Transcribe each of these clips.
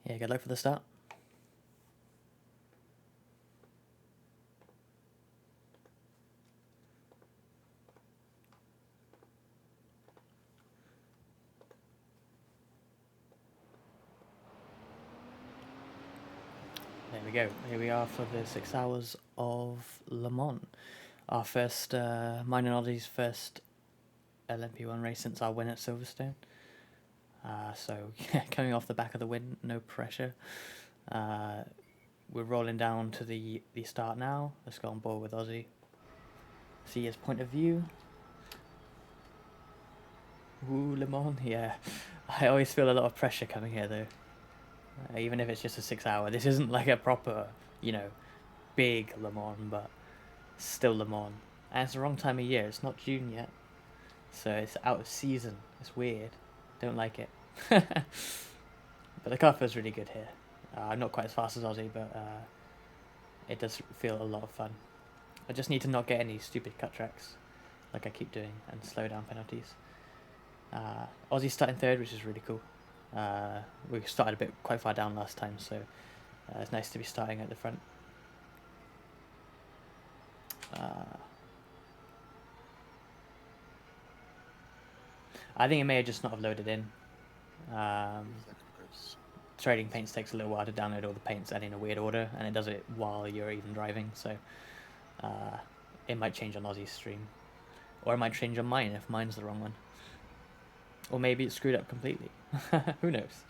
Yeah, good luck for the start. There we go. Here we are for the 6 hours of Le Mans. Our first, mine and Oddie's first LMP1 race since our win at Silverstone. So coming off the back of the win, no pressure. We're rolling down to the start now. Let's go on board with Ozzy. See his point of view. Ooh, Le Mans, yeah. I always feel a lot of pressure coming here though. Even if it's just a 6 hour. This isn't like a proper, big Le Mans, but still Le Mans. And it's the wrong time of year. It's not June yet. So it's out of season. It's weird. Don't like it. But the car feels really good here. I'm not quite as fast as Ozzy, but it does feel a lot of fun. I just need to not get any stupid cut tracks like I keep doing and slow down penalties. Ozzy's starting third, which is really cool. We started quite far down last time, so it's nice to be starting at the front. I think it may have just not have loaded in. Trading paints takes a little while to download all the paints and in a weird order, and it does it while you're even driving, so it might change on Ozzy's stream. Or it might change on mine if mine's the wrong one. Or maybe it's screwed up completely. Who knows?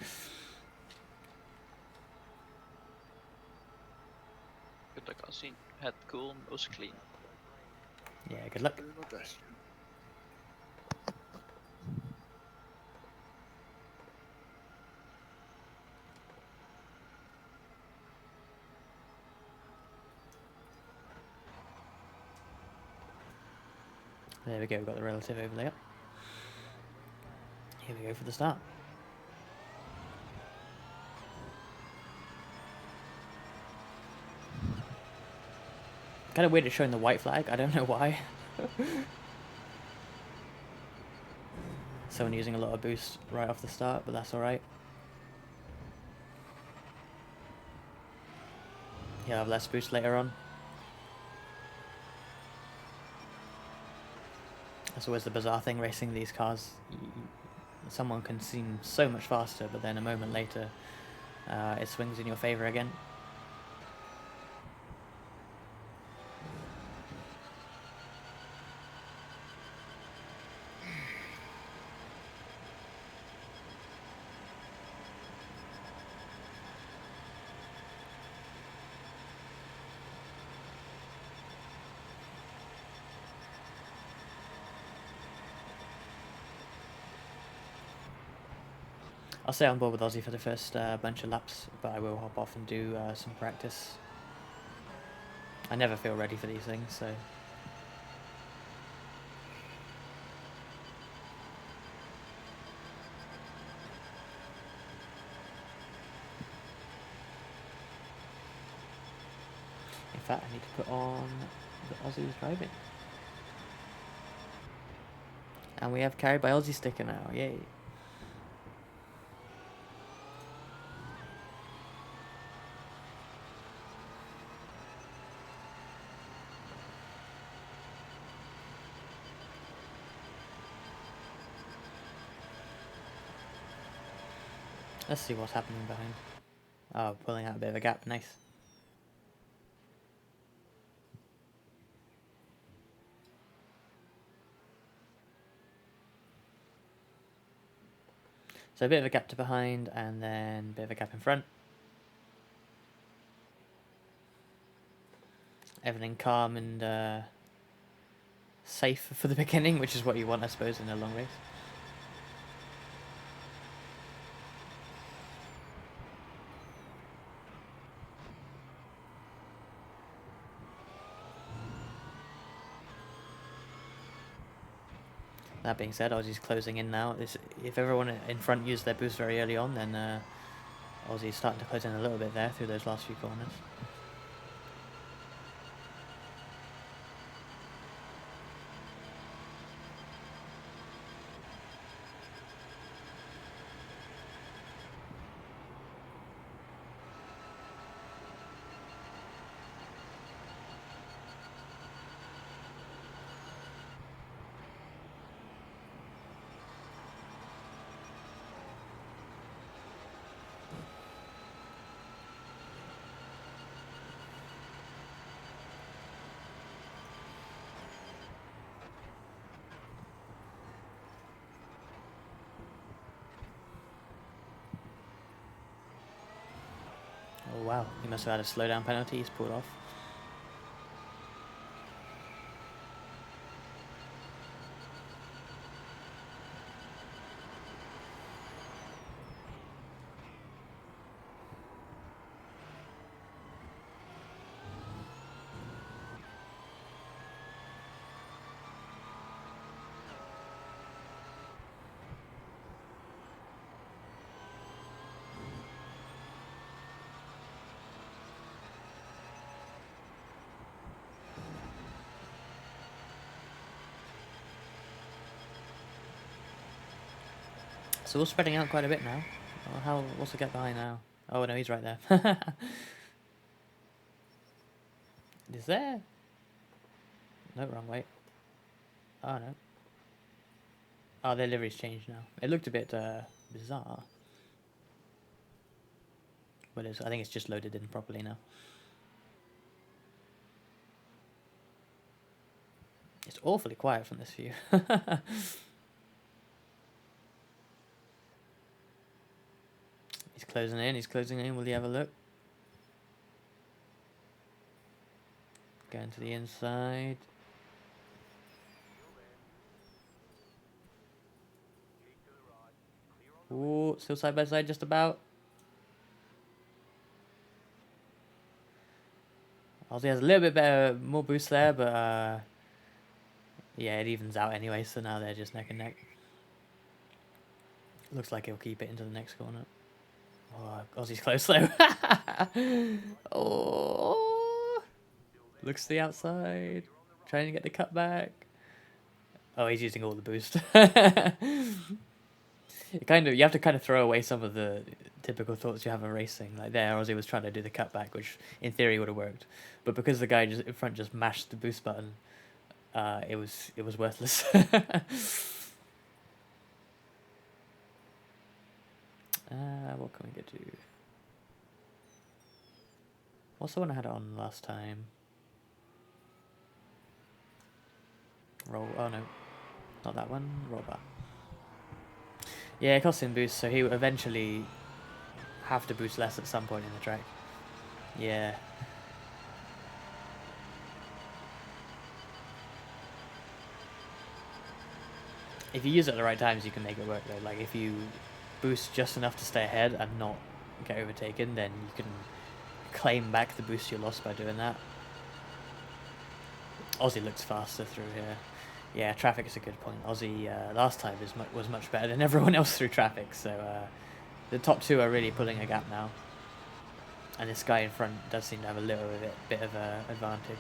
Good luck, Ossy. Head cool, nose clean. Yeah, good luck. There we go, we've got the relative overlay up. Here we go for the start. Kind of weird it's showing the white flag, I don't know why. Someone using a lot of boost right off the start, but that's alright. He'll have less boost later on. That's always the bizarre thing racing these cars. Someone can seem so much faster, but then a moment later it swings in your favour again. I'll stay on board with Ozzy for the first bunch of laps, but I will hop off and do some practice. I never feel ready for these things, so... In fact, I need to put on the Ozzy's driving. And we have carried by Ozzy sticker now, yay. Let's see what's happening behind. Oh, pulling out a bit of a gap, nice. So a bit of a gap to behind, and then a bit of a gap in front. Everything calm and safe for the beginning, which is what you want, I suppose, in a long race. That being said, Ozzy's closing in now. If everyone in front used their boost very early on, then Ozzy's starting to close in a little bit there through those last few corners. Oh wow, he must have had a slowdown penalty he's pulled off. So we're spreading out quite a bit now. Oh, what's the gap behind now? Oh no, he's right there. Is there? No, wrong way. Oh no. Oh, their livery's changed now. It looked a bit bizarre. But I think it's just loaded in properly now. It's awfully quiet from this view. He's closing in. Will he have a look? Going to the inside. Ooh, still side by side just about. Ozzy has a little bit better, more boost there, but yeah, it evens out anyway, so now they're just neck and neck. Looks like he'll keep it into the next corner. Oh, Ozzy's close though. Oh, looks to the outside, trying to get the cut back. Oh, he's using all the boost. You have to kind of throw away some of the typical thoughts you have of racing. Like there, Ozzy was trying to do the cutback, which in theory would have worked, but because the guy just in front just mashed the boost button, it was worthless. What can we get to? What's the one I had on last time? Roll. Oh no, not that one. Roll bar. Yeah, it costs him boost, so he will eventually have to boost less at some point in the track. Yeah. If you use it at the right times, you can make it work though. Like if you boost just enough to stay ahead and not get overtaken, then you can claim back the boost you lost by doing that. Ozzy looks faster through here. Yeah, traffic is a good point. Ozzy last time was much better than everyone else through traffic, so the top two are really pulling a gap now. And this guy in front does seem to have a little bit of an advantage.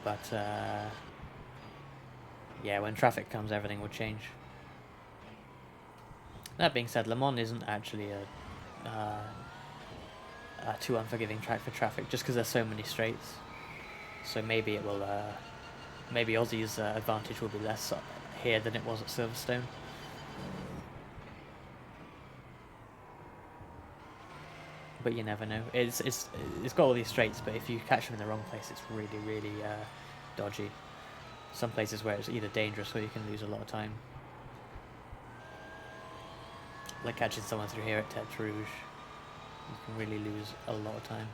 But yeah, when traffic comes, everything will change. That being said, Le Mans isn't actually a too unforgiving track for traffic, just because there's so many straights. So maybe it will. Maybe Ozzy's advantage will be less here than it was at Silverstone. But you never know. It's got all these straights, but if you catch them in the wrong place, it's really dodgy. Some places where it's either dangerous or you can lose a lot of time. Like catching someone through here at Tete Rouge, you can really lose a lot of time.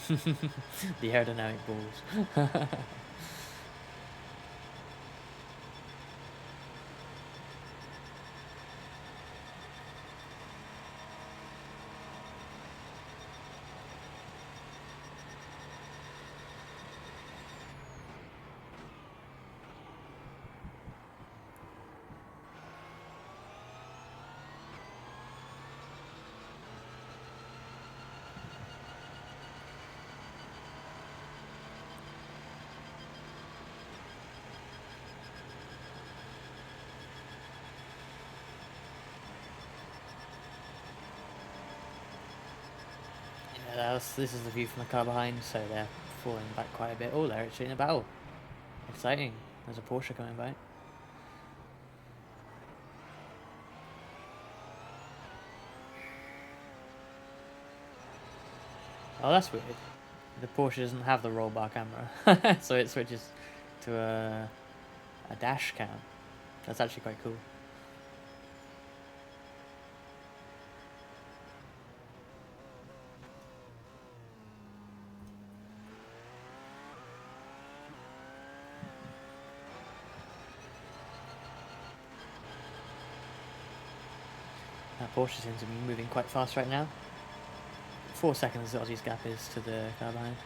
The aerodynamic balls. This is the view from the car behind, so they're falling back quite a bit. Oh, they're actually in a battle. Exciting. There's a Porsche coming by. Oh, that's weird. The Porsche doesn't have the roll bar camera, so it switches to a dash cam. That's actually quite cool. Porsche seems to be moving quite fast right now. 4 seconds Aussie's gap is to the car behind.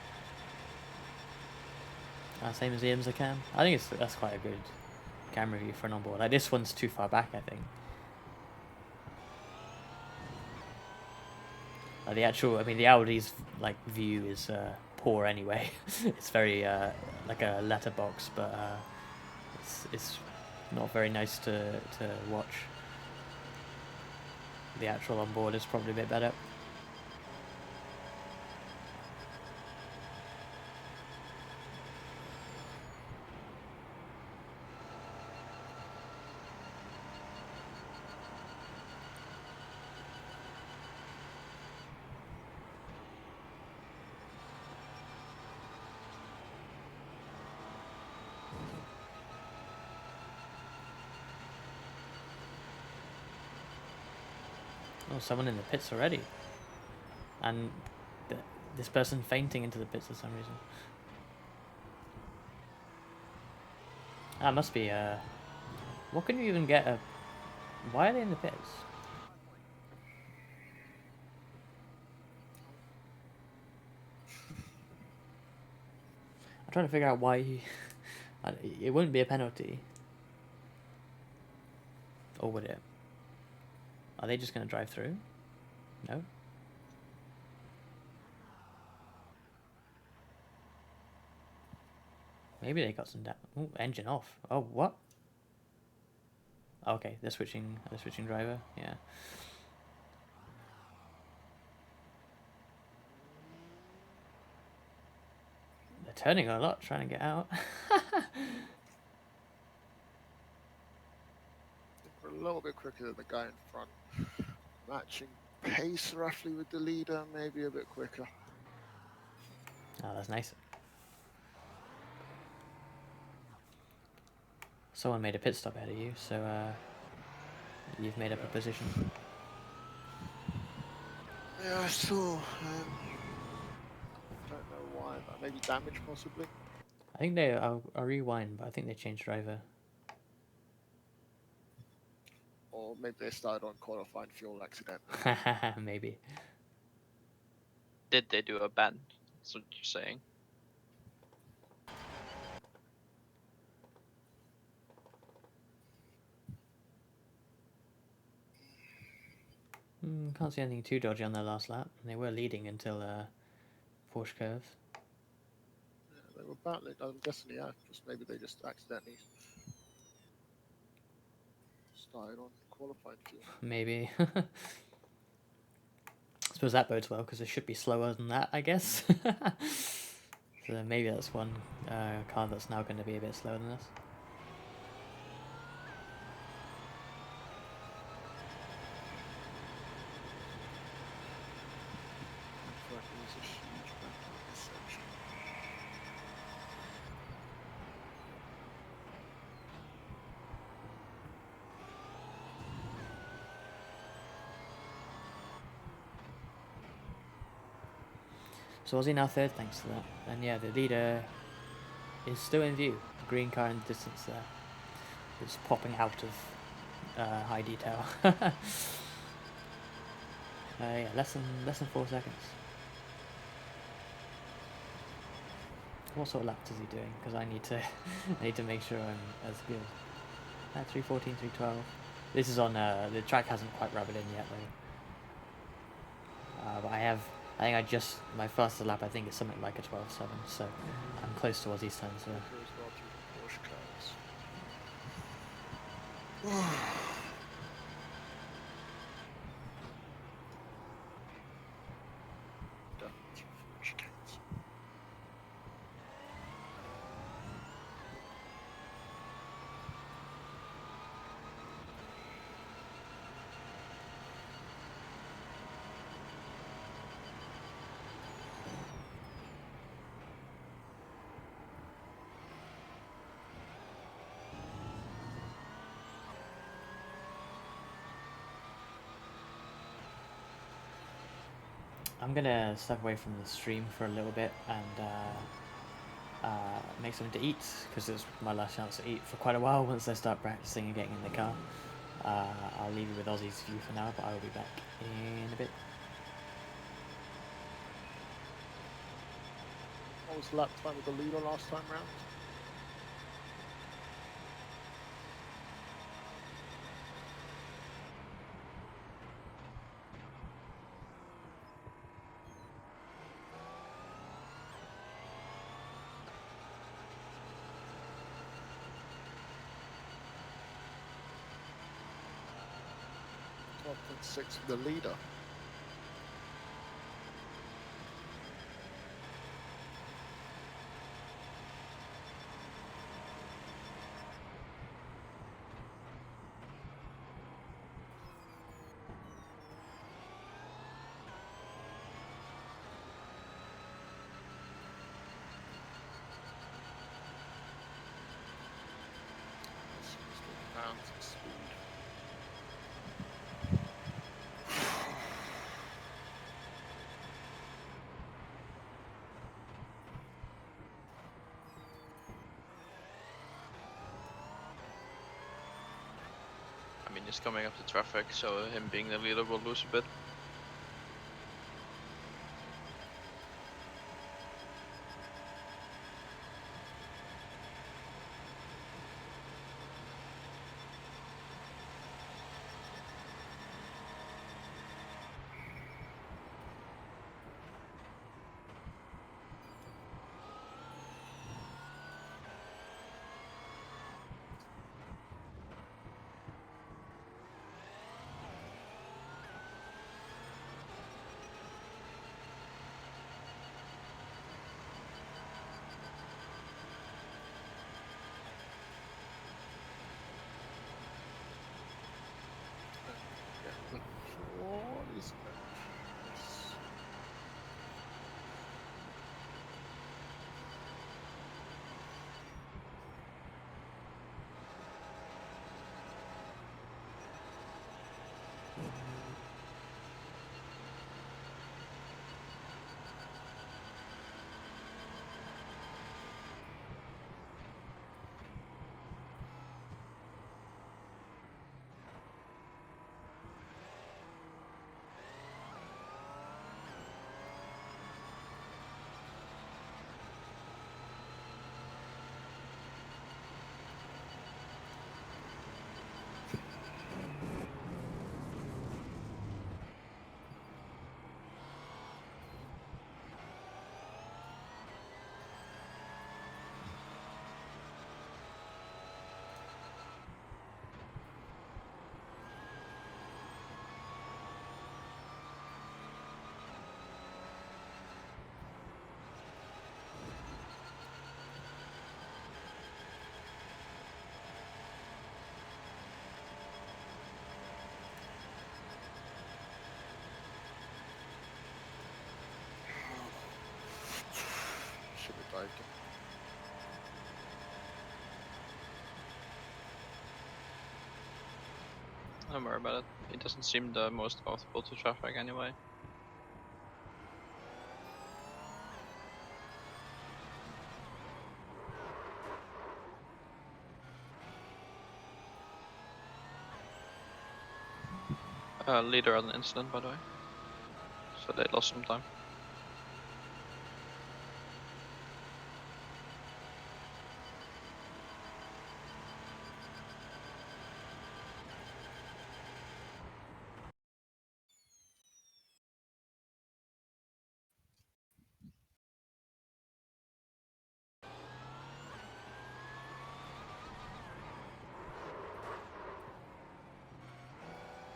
Same as the IMSA cam. I think that's quite a good camera view for an onboard. Like, this one's too far back, I think. The actual, I mean, the Audi's like view is poor anyway. It's very like a letterbox, but it's not very nice to watch. The actual onboard is probably a bit better. Oh, someone in the pits already. And this person fainting into the pits for some reason. That must be, what can you even get a... Why are they in the pits? I'm trying to figure out why he... It wouldn't be a penalty. Or would it? Are they just going to drive through? No? Maybe they got some down. Ooh, engine off. Oh, what? Okay, they're switching driver. Yeah. They're turning a lot, trying to get out. We're a little bit quicker than the guy in front. Matching pace roughly with the leader, maybe a bit quicker. Oh, that's nice. Someone made a pit stop ahead of you, so you've made up a position. Yeah, I saw. Don't know why, but maybe damage possibly. I think they... I'll rewind, but I think they changed driver. Or maybe they started on qualifying fuel accident. Maybe. Did they do a ban? That's what you're saying. Can't see anything too dodgy on their last lap. They were leading until Porsche curve. Yeah, they were battling. I'm guessing, yeah, just maybe they just accidentally started on qualifying fuel. Maybe. I suppose that bodes well because it should be slower than that, I guess. So maybe that's one car that's now going to be a bit slower than this. So Aussie now third thanks to that. And yeah, the leader is still in view. The green car in the distance there. It's popping out of high detail. Yeah, less than 4 seconds. What sort of laps is he doing? Because I need to make sure I'm as good. 3:14, 3:12. This is on the track hasn't quite rubbed it in yet though. But I think my fastest lap I think is something like a 12:7, so I'm close to Aussie's time, so. I'm gonna step away from the stream for a little bit and make something to eat because it's my last chance to eat for quite a while once I start practicing and getting in the car. I'll leave you with Ozzy's view for now, but I will be back in a bit. What was the lap time with the leader last time round? .6 for the leader. Found some speed. I mean, he's coming up the traffic, so him being the leader will lose a bit. What is that? Should have dived in. Don't worry about it. It doesn't seem the most comfortable to traffic anyway. Leader had an incident, by the way. So they lost some time.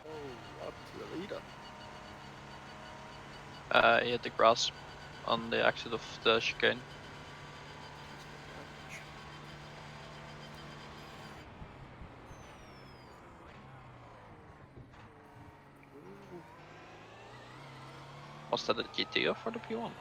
Oh, up to the leader. He hit the grass on the exit of the chicane. Ooh. Was that a GT or for the P1?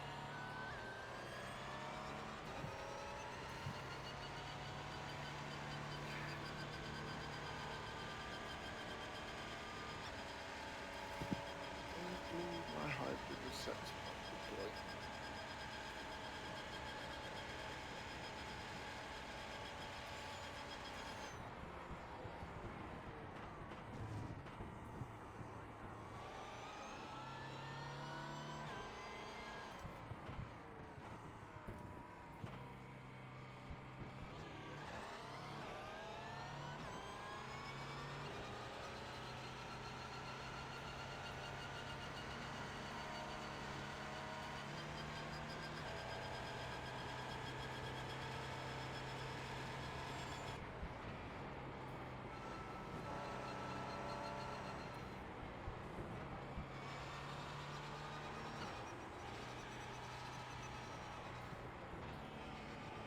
My hybrid was set to deploy.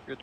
Good.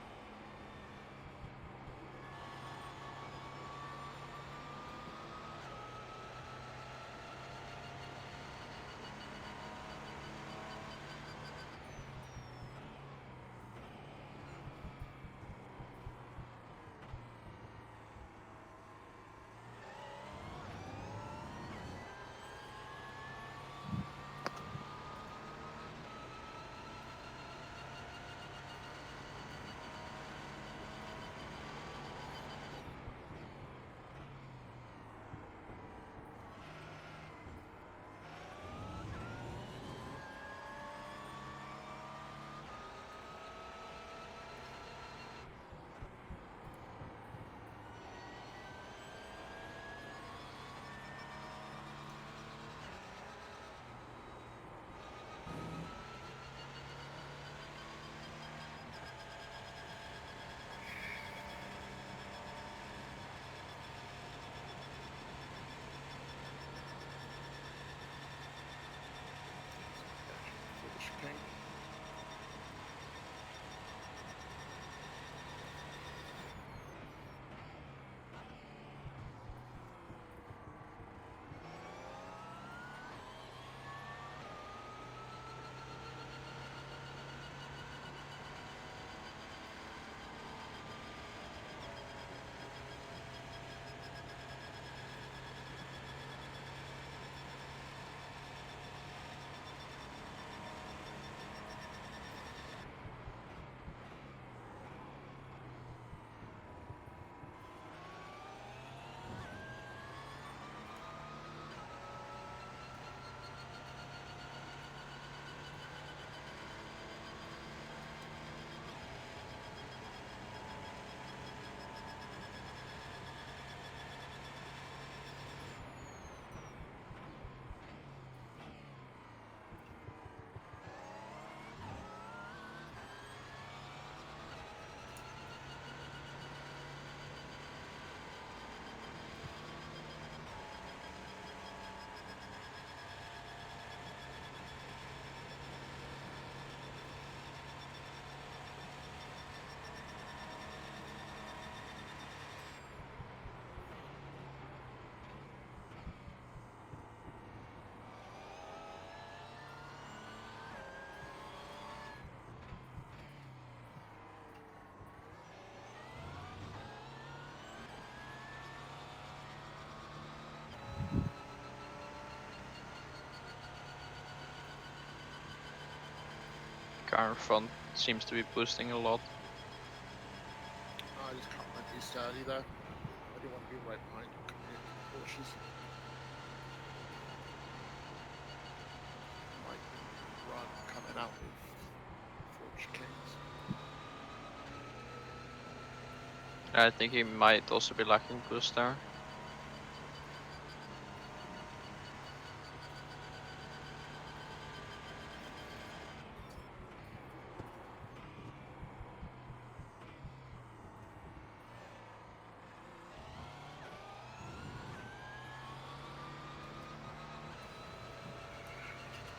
For the chicane. Car in front seems to be boosting a lot. I just cut my boost early there. I didn't want to be right behind him coming into the Porsches. Might run coming out of 4 chicanes. I think he might also be lacking boost there.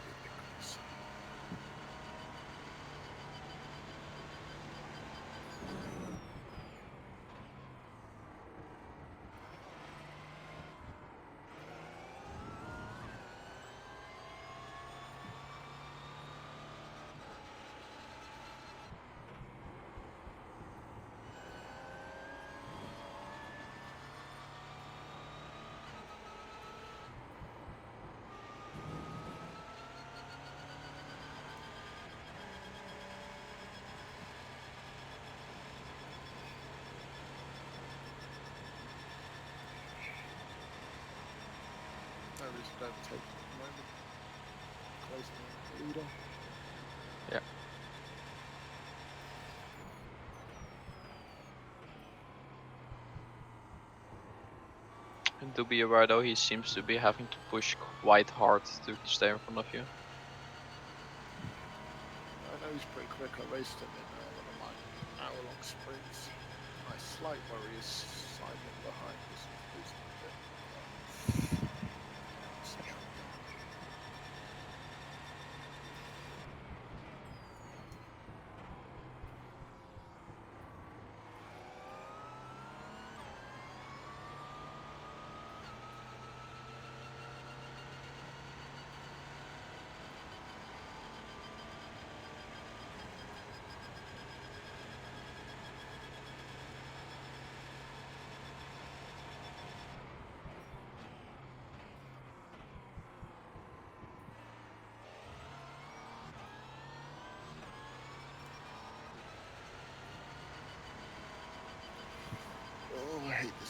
Ridiculous. No reason to overtake him at the moment. Closing in on the leader. Yeah. And do be aware though, he seems to be having to push quite hard to stay in front of you. I know he's pretty quick. I raced him in one of my hour-long sprints. My slight worry is Simon behind us is boosting a bit. Such a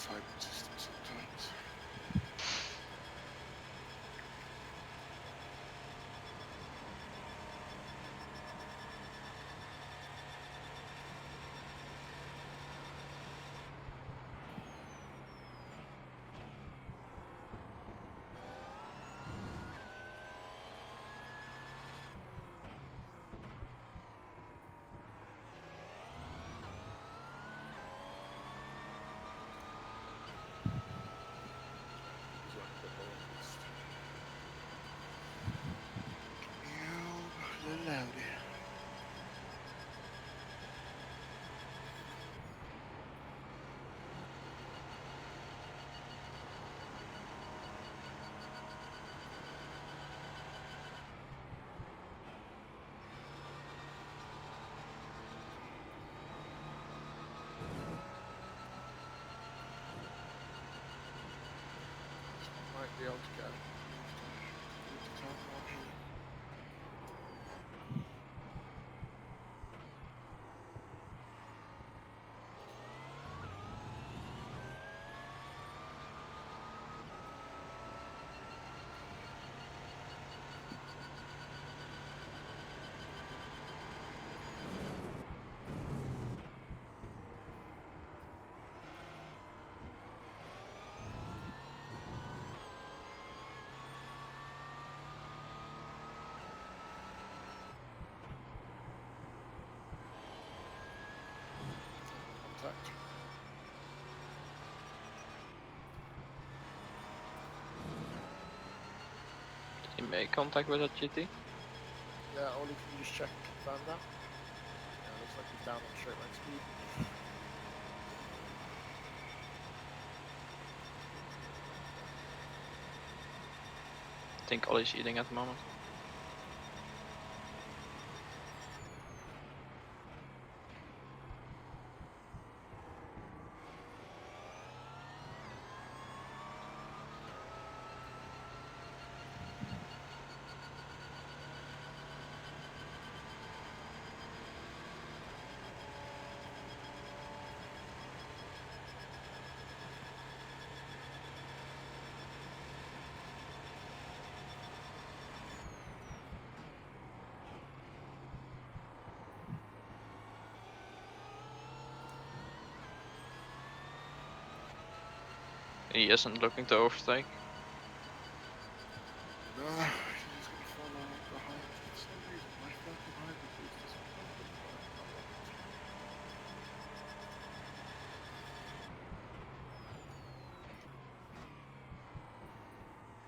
siren system sometimes. He's running a bit low on boost. A little louder. Might be able to get him. Move to turn one here. Contact. Did he make contact with that GT? Yeah, Ollie, can you just check and confirm that? Yeah, looks like he's down on straight line speed. I think Ollie's eating at the moment. He isn't looking to overtake. No, he's gonna follow behind for some reason. My fucking hybrid boost isn't fucking working. I love it.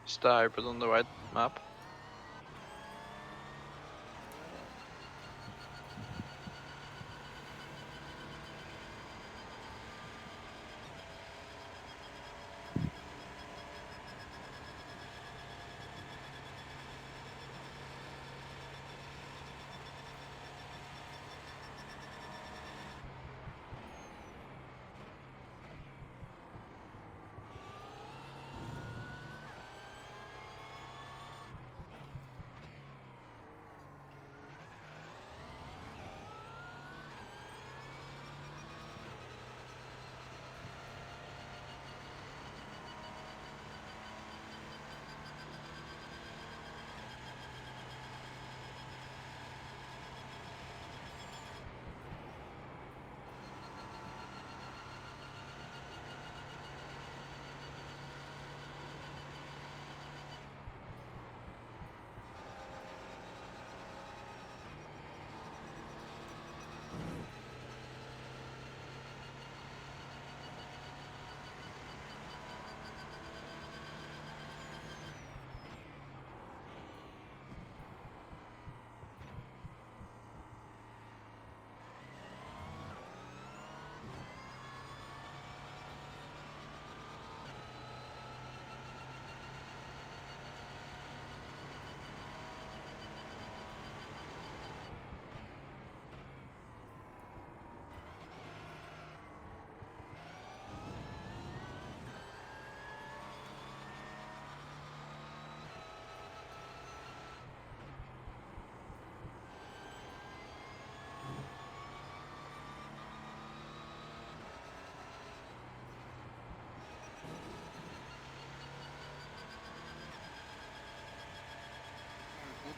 Is the hybrid on the right map?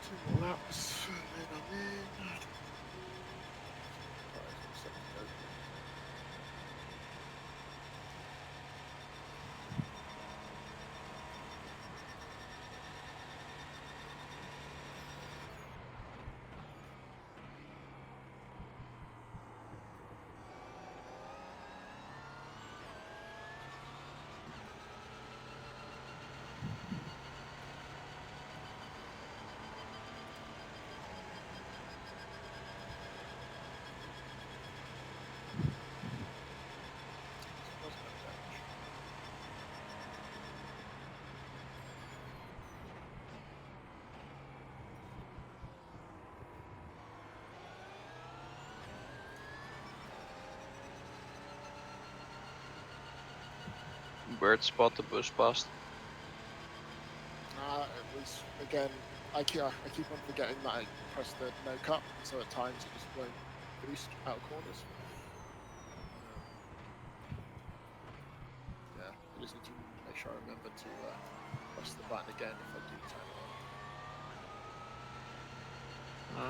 2 more laps, and then I'm in. Right, so second open. Doesn't have damage. Weird spot to boost past. It was again. I keep on forgetting that I pressed the no cut, so at times it just won't boost out of corners. Yeah, I just need to make sure I remember to press the button again if I do turn it on. I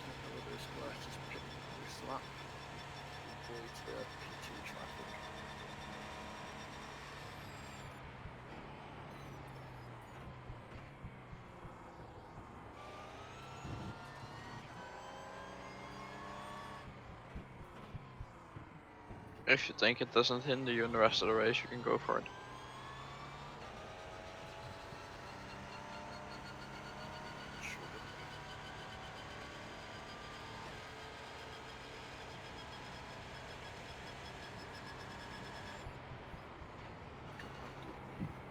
don't know whether it's worth just picking this lap to avoid the P2 traffic. If you think it doesn't hinder you in the rest of the race, you can go for it. Shouldn't.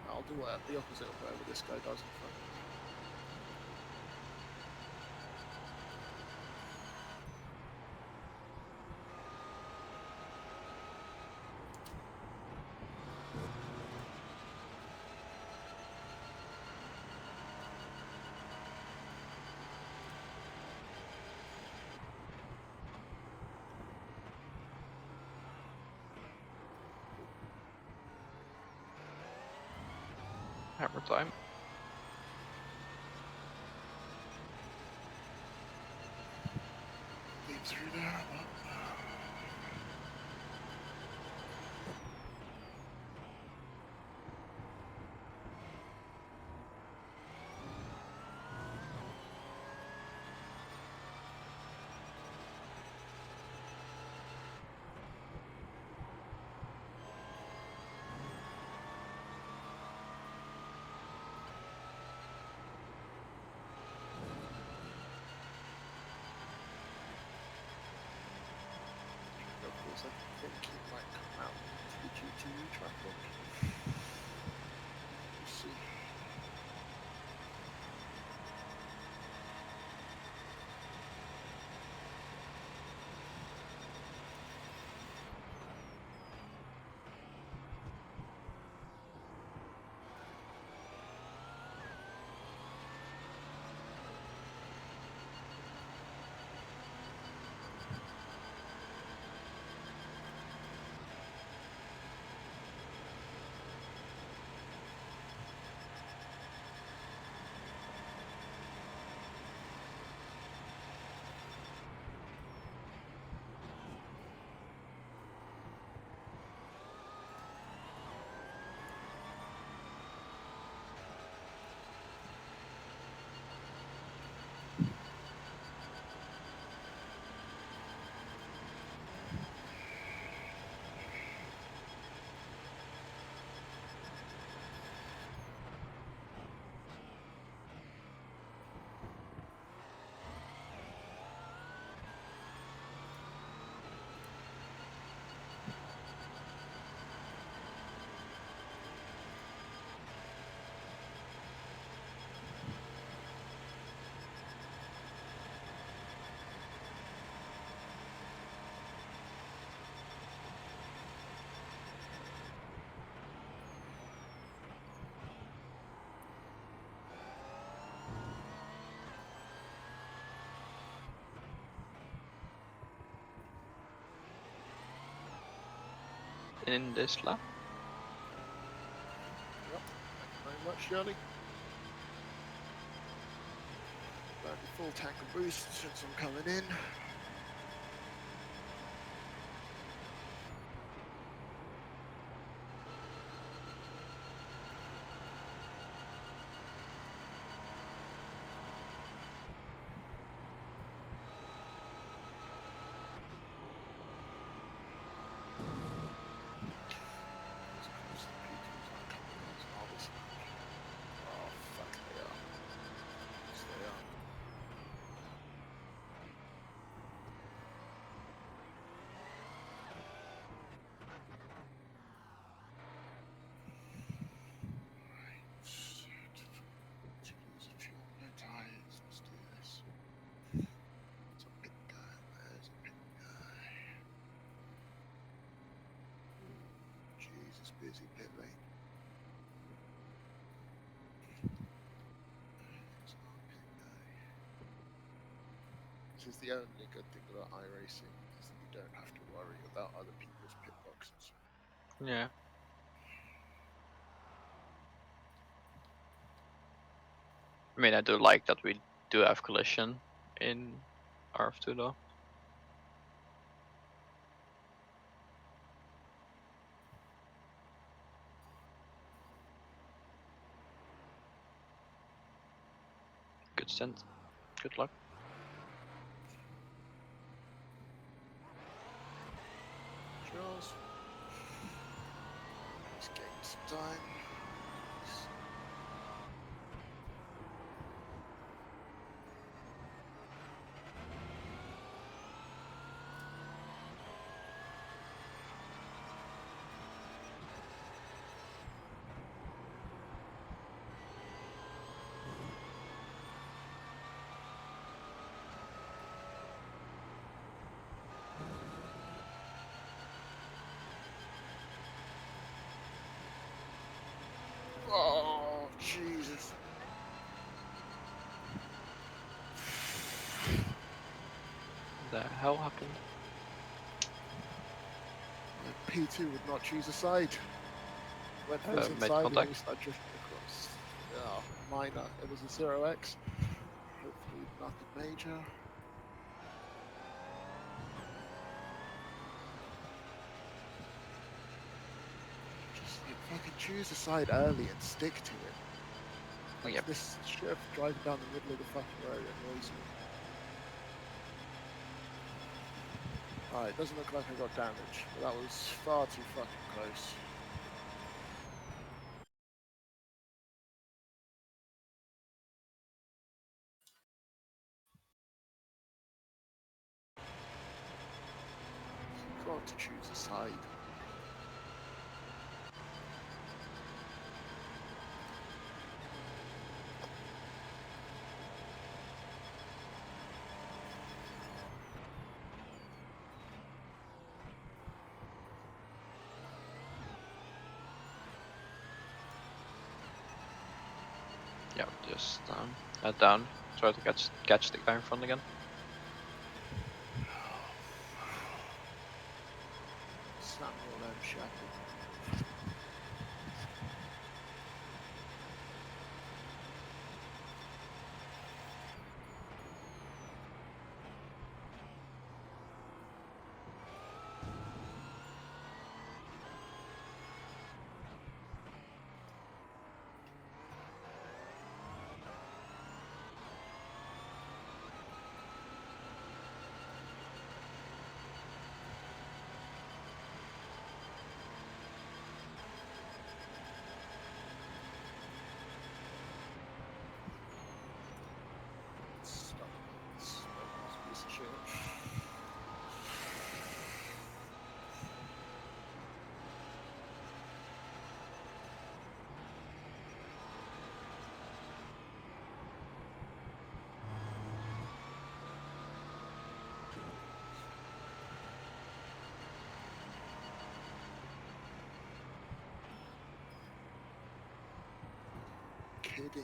I'll do the opposite of whatever this guy does in front of me. Hammer time. Lead through there, but... Of course, I think he might come out to the GTE traffic. We'll see. in this lap. Yep. Thank you very much, Johnny. Burn the full tank of boost since I'm coming in. Oh, fuck, they are. Yes, they are. To use a fuel, no tires, let's do this. It's a pit guy, there's a pit guy. Jesus, busy pit lane. There's our pit guy. This is the only good thing about iRacing, is that you don't have to worry about other people's pit boxes. Yeah. I mean, I do like that we do have collision in RF2 though. Good stint. Good luck. Charles. Let's gain some time. Oh, Jesus. The hell happened? P2 would not choose a side. Went for his Made inside and contact. he started drifting across. Oh, minor. It was a 0x. Hopefully nothing major. Just fucking choose a side early and stick to it. Like Yep. this sheriff driving down the middle of the fucking road annoys me. Alright, doesn't look like I got damage, but that was far too fucking close. You've got to choose a side. Yeah, just head down. Try to catch the guy in front again. Samuel M. Shepard. Stop this piece of shit. Kidding me.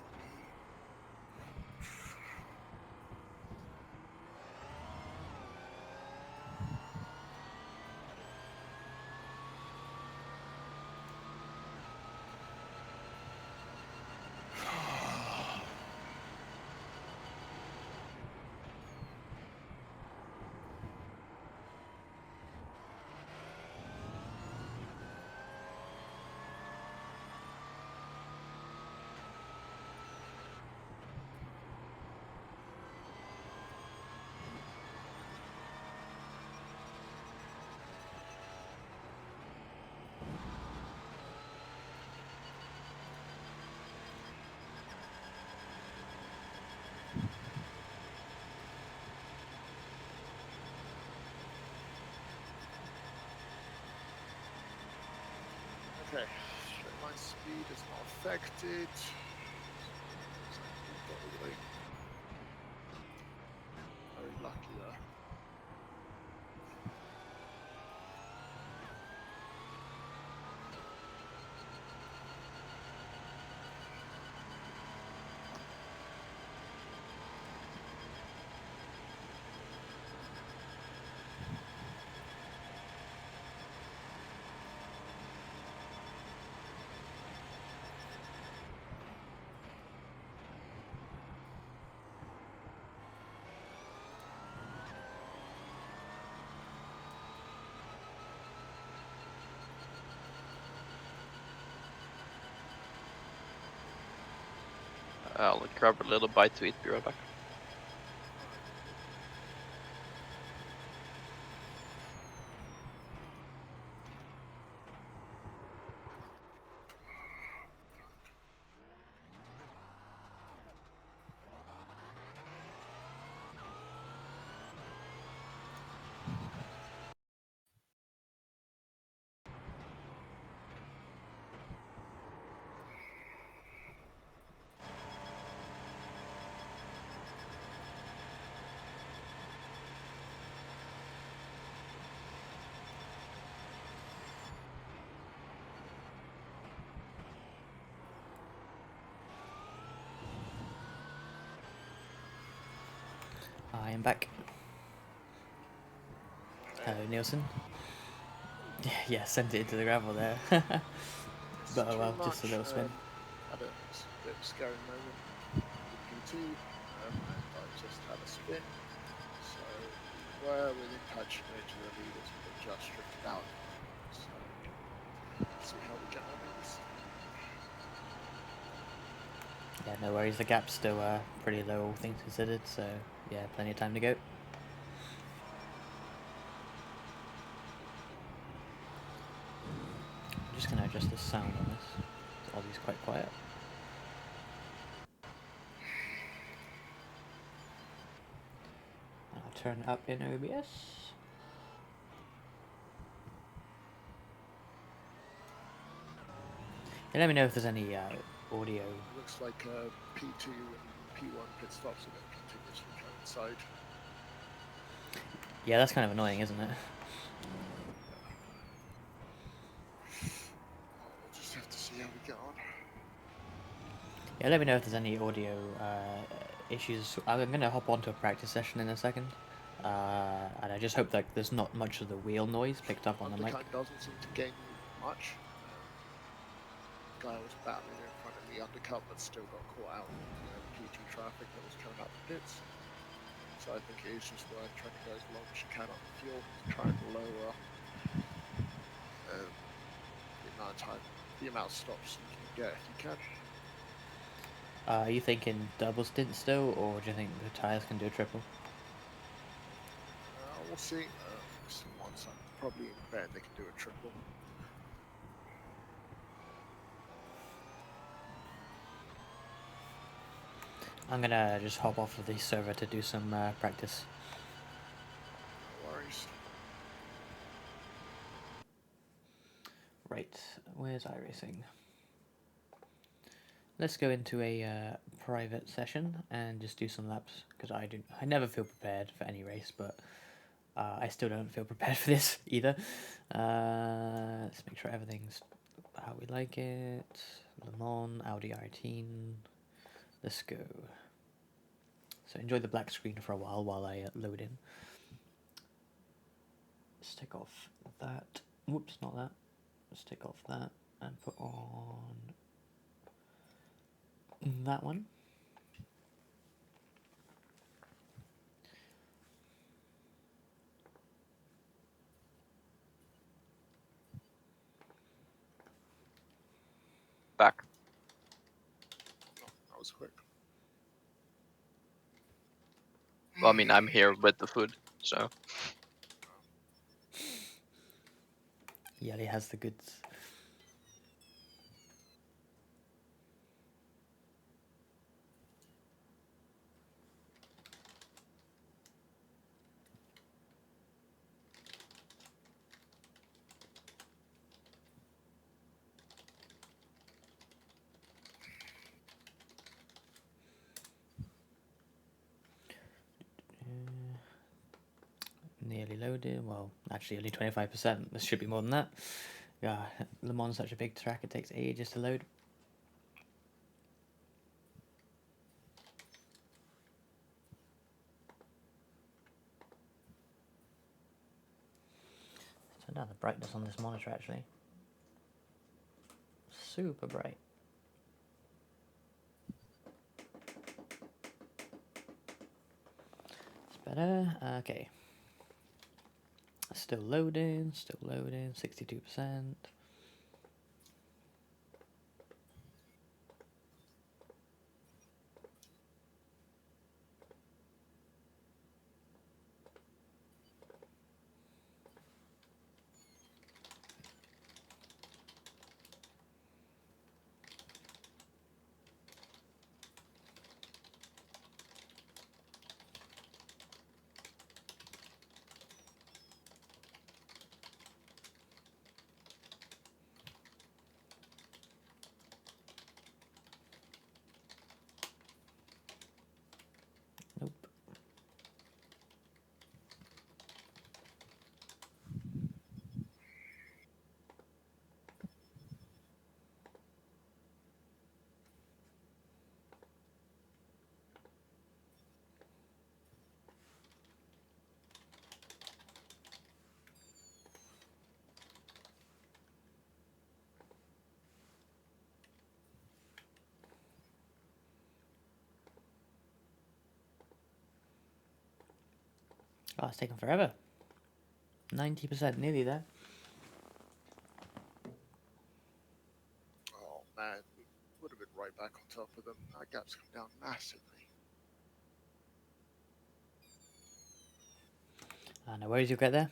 Okay, straight line speed is not affected. So got all the way. Very lucky there. I'll grab a little bite to eat, be right back. I am back. Hello, Nielsen. Yeah, sent it into the gravel there. It's But oh too well, just a much, little spin. had a bit of a scary moment with P2, and I just had a spin. So we were within touch to the leaders, but just drifted out. So let's see how we get on in this. Yeah, no worries. The gap's still pretty low, all things considered. So yeah, plenty of time to go. I'm just gonna adjust the sound on this. Ollie's quite quiet. I'll turn it up in OBS. And let me know if there's any audio. It looks like P2 and P1 pit stops are going to continuously coincide. Yeah, that's kind of annoying, isn't it? We'll just have to see how we get on. Yeah, let me know if there's any audio issues. I'm going to hop onto a practice session in a second. And I just hope that there's not much of the wheel noise picked up on the mic. Undercut doesn't seem to gain much. Guy was battling in front of the undercut, but still got caught out in P2 traffic that was coming out the pits. So I think it is just worth trying to go as long as you can on the fuel, try and lower the amount of stops you can get if you can. Are you thinking double stint still, or do you think the tyres can do a triple? We'll see. Once I'm probably in bed, they can do a triple. I'm gonna just hop off of the server to do some practice. No worries. Right, where's iRacing? Let's go into a private session and just do some laps, because I never feel prepared for any race, but I still don't feel prepared for this either. Let's make sure everything's how we like it. Le Mans, Audi R18. Let's go. So enjoy the black screen for a while I load in. Let's take off that. Whoops, not that. Let's take off that and put on that one. Back. Oh, that was quick. Well, I mean, I'm here with the food, so. Yelly has the goods. loading. Well, actually only 25%. This should be more than that. Yeah, Le Mans is such a big track, it takes ages to load. Turn down the brightness on this monitor actually. Super bright. It's better. Okay. Still loading, 62%. Nope. Oh, it's taken forever. 90%, nearly there. Oh man, we would have been right back on top of them. Our gap's come down massively. No worries, you'll get there.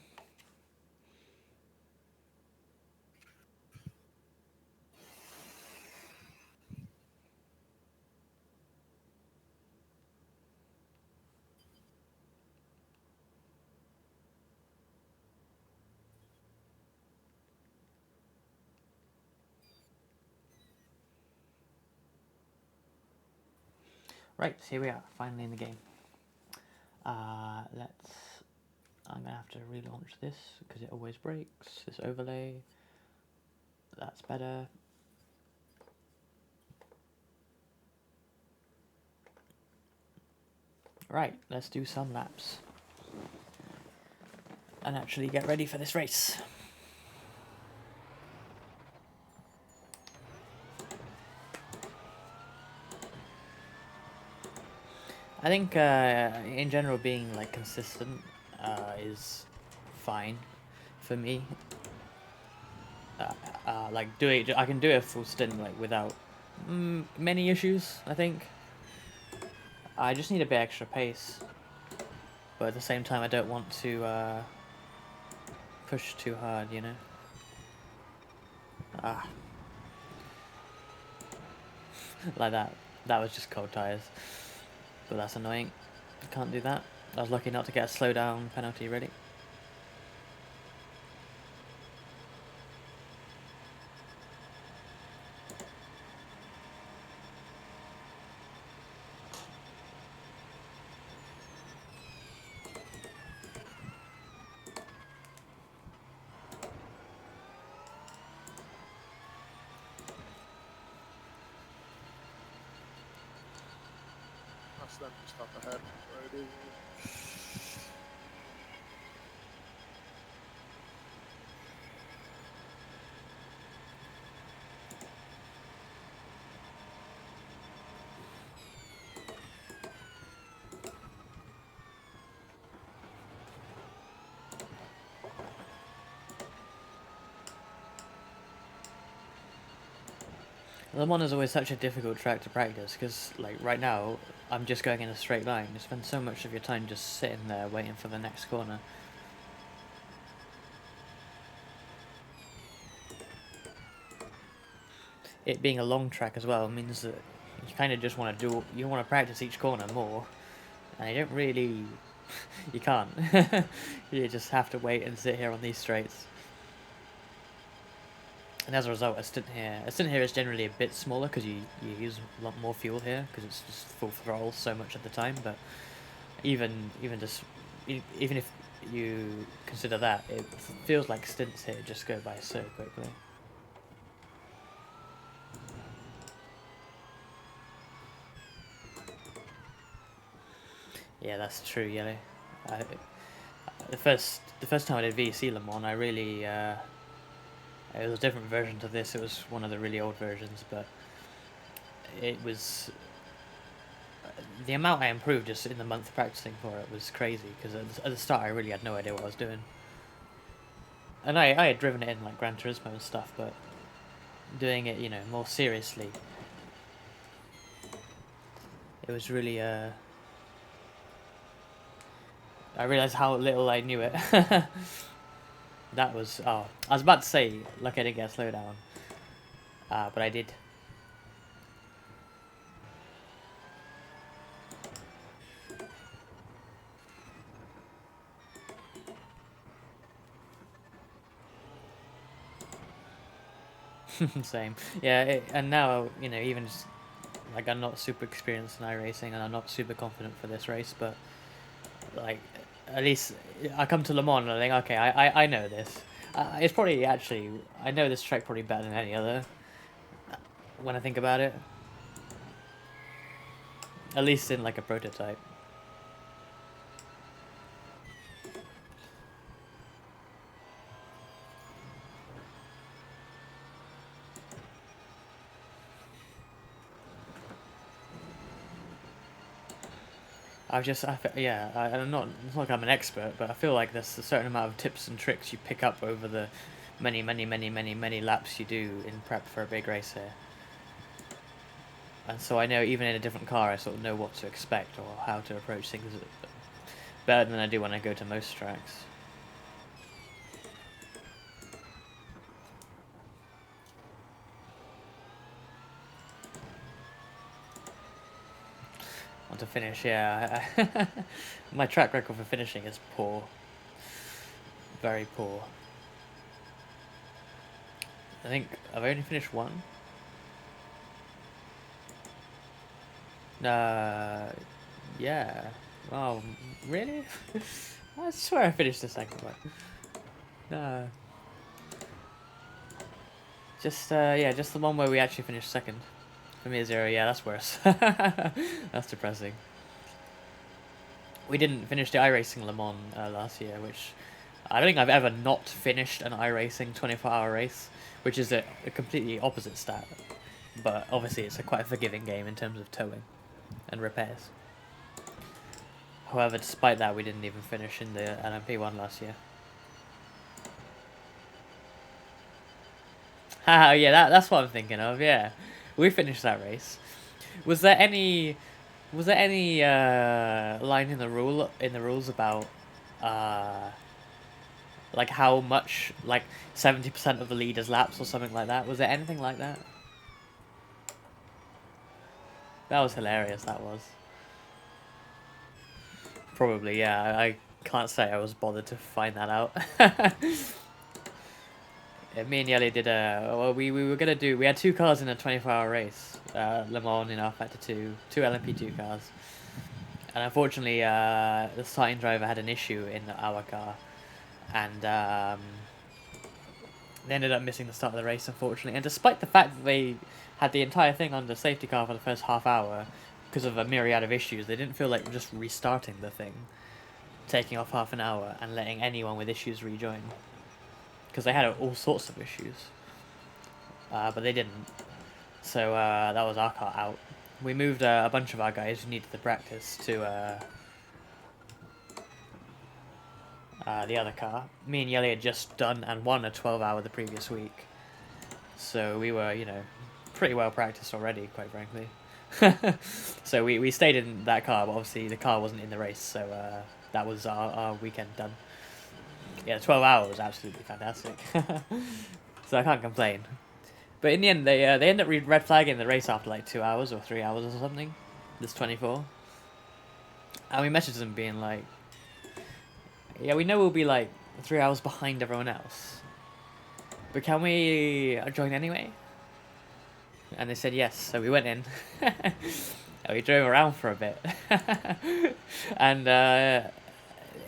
Right, so here we are, finally in the game. I'm gonna have to relaunch this because it always breaks. This overlay, that's better. Right, let's do some laps and actually get ready for this race. I think in general being like consistent is fine for me. Like I can do a full stint like without many issues. I think I just need a bit extra pace, but at the same time I don't want to push too hard, you know. Like that. That was just cold tires. But that's annoying. Can't do that. I was lucky not to get a slowdown penalty ready. That's them just up ahead. Right, Le Mans is always such a difficult track to practice because, like, right now, I'm just going in a straight line. You spend so much of your time just sitting there waiting for the next corner. It being a long track as well means that you kind of just want to you want to practice each corner more, and you don't really, you can't. You just have to wait and sit here on these straights. And as a result, a stint here is generally a bit smaller because you use a lot more fuel here because it's just full throttle so much of the time. But even if you consider that, it feels like stints here just go by so quickly. Yeah, that's true, Yellow. The first time I did VC Le Mans, I really it was a different version to this. It was one of the really old versions, but it was the amount I improved just in the month practicing for it was crazy. Because at the start, I really had no idea what I was doing, and I had driven it in like Gran Turismo and stuff, but doing it, you know, more seriously, it was really I realised how little I knew it. That was... Oh, I was about to say, lucky I didn't get a slowdown. But I did. Same. Yeah, and now, you know, even just... Like, I'm not super experienced in iRacing, and I'm not super confident for this race, but... Like, at least I come to Le Mans and I think, okay, I know this. It's probably, actually... I know this track probably better than any other. When I think about it. At least in, like, a prototype. I'm not, it's not like I'm an expert, but I feel like there's a certain amount of tips and tricks you pick up over the many laps you do in prep for a big race here. And so I know even in a different car, I sort of know what to expect or how to approach things better than I do when I go to most tracks. To finish, yeah. My track record for finishing is poor. Very poor. I think I've only finished one. Yeah. Oh, really? I swear I finished the second one. No. Just, yeah, just the one where we actually finished second. For me, 0, yeah, that's worse. That's depressing. We didn't finish the iRacing Le Mans last year, which I don't think I've ever not finished an iRacing 24-hour race, which is a completely opposite stat. But obviously it's a quite forgiving game in terms of towing and repairs. However, despite that, we didn't even finish in the LMP1 last year. Haha, yeah, that's what I'm thinking of, yeah. We finished that race. Was there any line in the rules about like how much, like 70% of the leader's laps or something like that? Was there anything like that? That was hilarious, that was. Probably, yeah. I can't say I was bothered to find that out. Me and Yelly did well, we were gonna do, we had 2 cars in a 24-hour race, Le Mans in our Factor 2 LMP2 cars, and unfortunately the starting driver had an issue in our car, and they ended up missing the start of the race, unfortunately. And despite the fact that they had the entire thing under safety car for the first half hour because of a myriad of issues, they didn't feel like just restarting the thing, taking off half an hour and letting anyone with issues rejoin. Because they had all sorts of issues, but they didn't. So that was our car out. We moved a bunch of our guys who needed the practice to the other car. Me and Yelly had just done and won a 12-hour the previous week, so we were, you know, pretty well practiced already, quite frankly. So we stayed in that car, but obviously the car wasn't in the race, so that was our weekend done. Yeah, 12 hours was absolutely fantastic. So I can't complain. But in the end, they ended up red flagging the race after like 2 hours or 3 hours or something. This 24. And we messaged them being like, yeah, we know we'll be like 3 hours behind everyone else, but can we join anyway? And they said yes, so we went in. And we drove around for a bit. And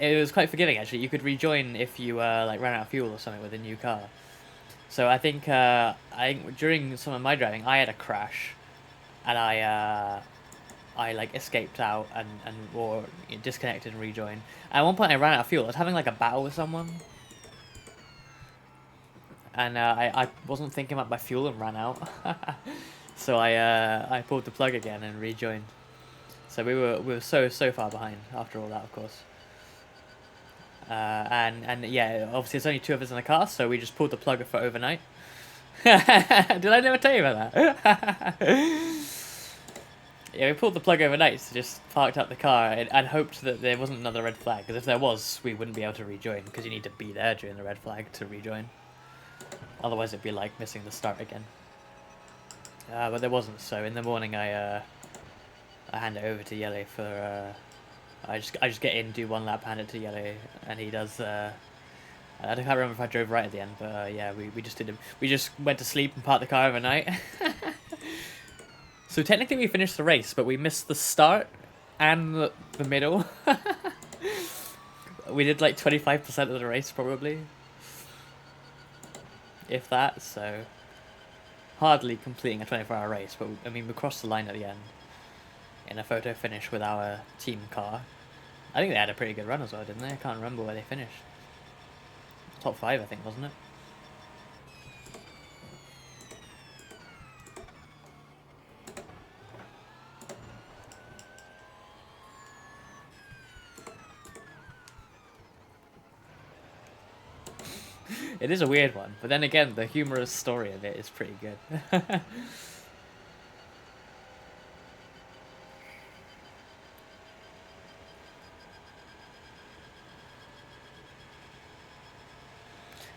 it was quite forgiving actually. You could rejoin if you like ran out of fuel or something with a new car. So I think during some of my driving, I had a crash, and I like escaped out and or disconnected and rejoined. At one point, I ran out of fuel. I was having like a battle with someone, and I wasn't thinking about my fuel and ran out. So I pulled the plug again and rejoined. So we were so far behind after all that, of course. And yeah, obviously there's only 2 of us in the car, so we just pulled the plug for overnight. Did I never tell you about that? Yeah, we pulled the plug overnight, so just parked up the car and hoped that there wasn't another red flag, because if there was, we wouldn't be able to rejoin, because you need to be there during the red flag to rejoin. Otherwise it'd be like missing the start again. But there wasn't, so in the morning I hand it over to Yele for... I just get in, do 1 lap, hand it to Yele, and he does... I can't remember if I drove right at the end, but yeah, we just did. We just went to sleep and parked the car overnight. So technically we finished the race, but we missed the start and the middle. We did like 25% of the race probably, if that. So hardly completing a 24-hour race, but I mean we crossed the line at the end in a photo finish with our team car. I think they had a pretty good run as well, didn't they? I can't remember where they finished. Top 5, I think, wasn't it? It is a weird one, but then again, the humorous story of it is pretty good.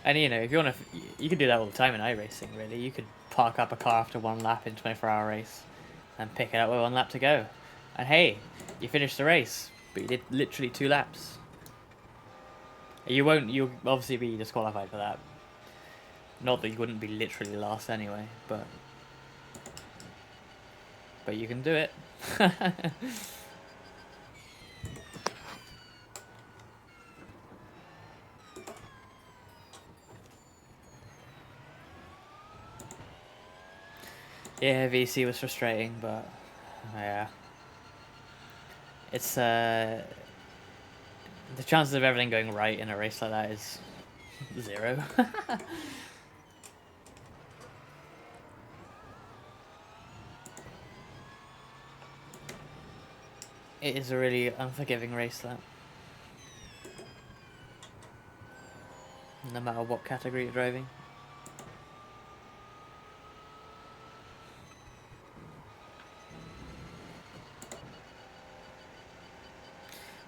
And you know, if you want to, you can do that all the time in iRacing, really. You could park up a car after 1 lap in a 24-hour race and pick it up with 1 lap to go. And hey, you finished the race, but you did literally 2 laps. You'll obviously be disqualified for that. Not that you wouldn't be literally last anyway, but you can do it. Yeah, VC was frustrating, but yeah, it's the chances of everything going right in a race like that is 0. It is a really unforgiving race, that. No matter what category you're driving.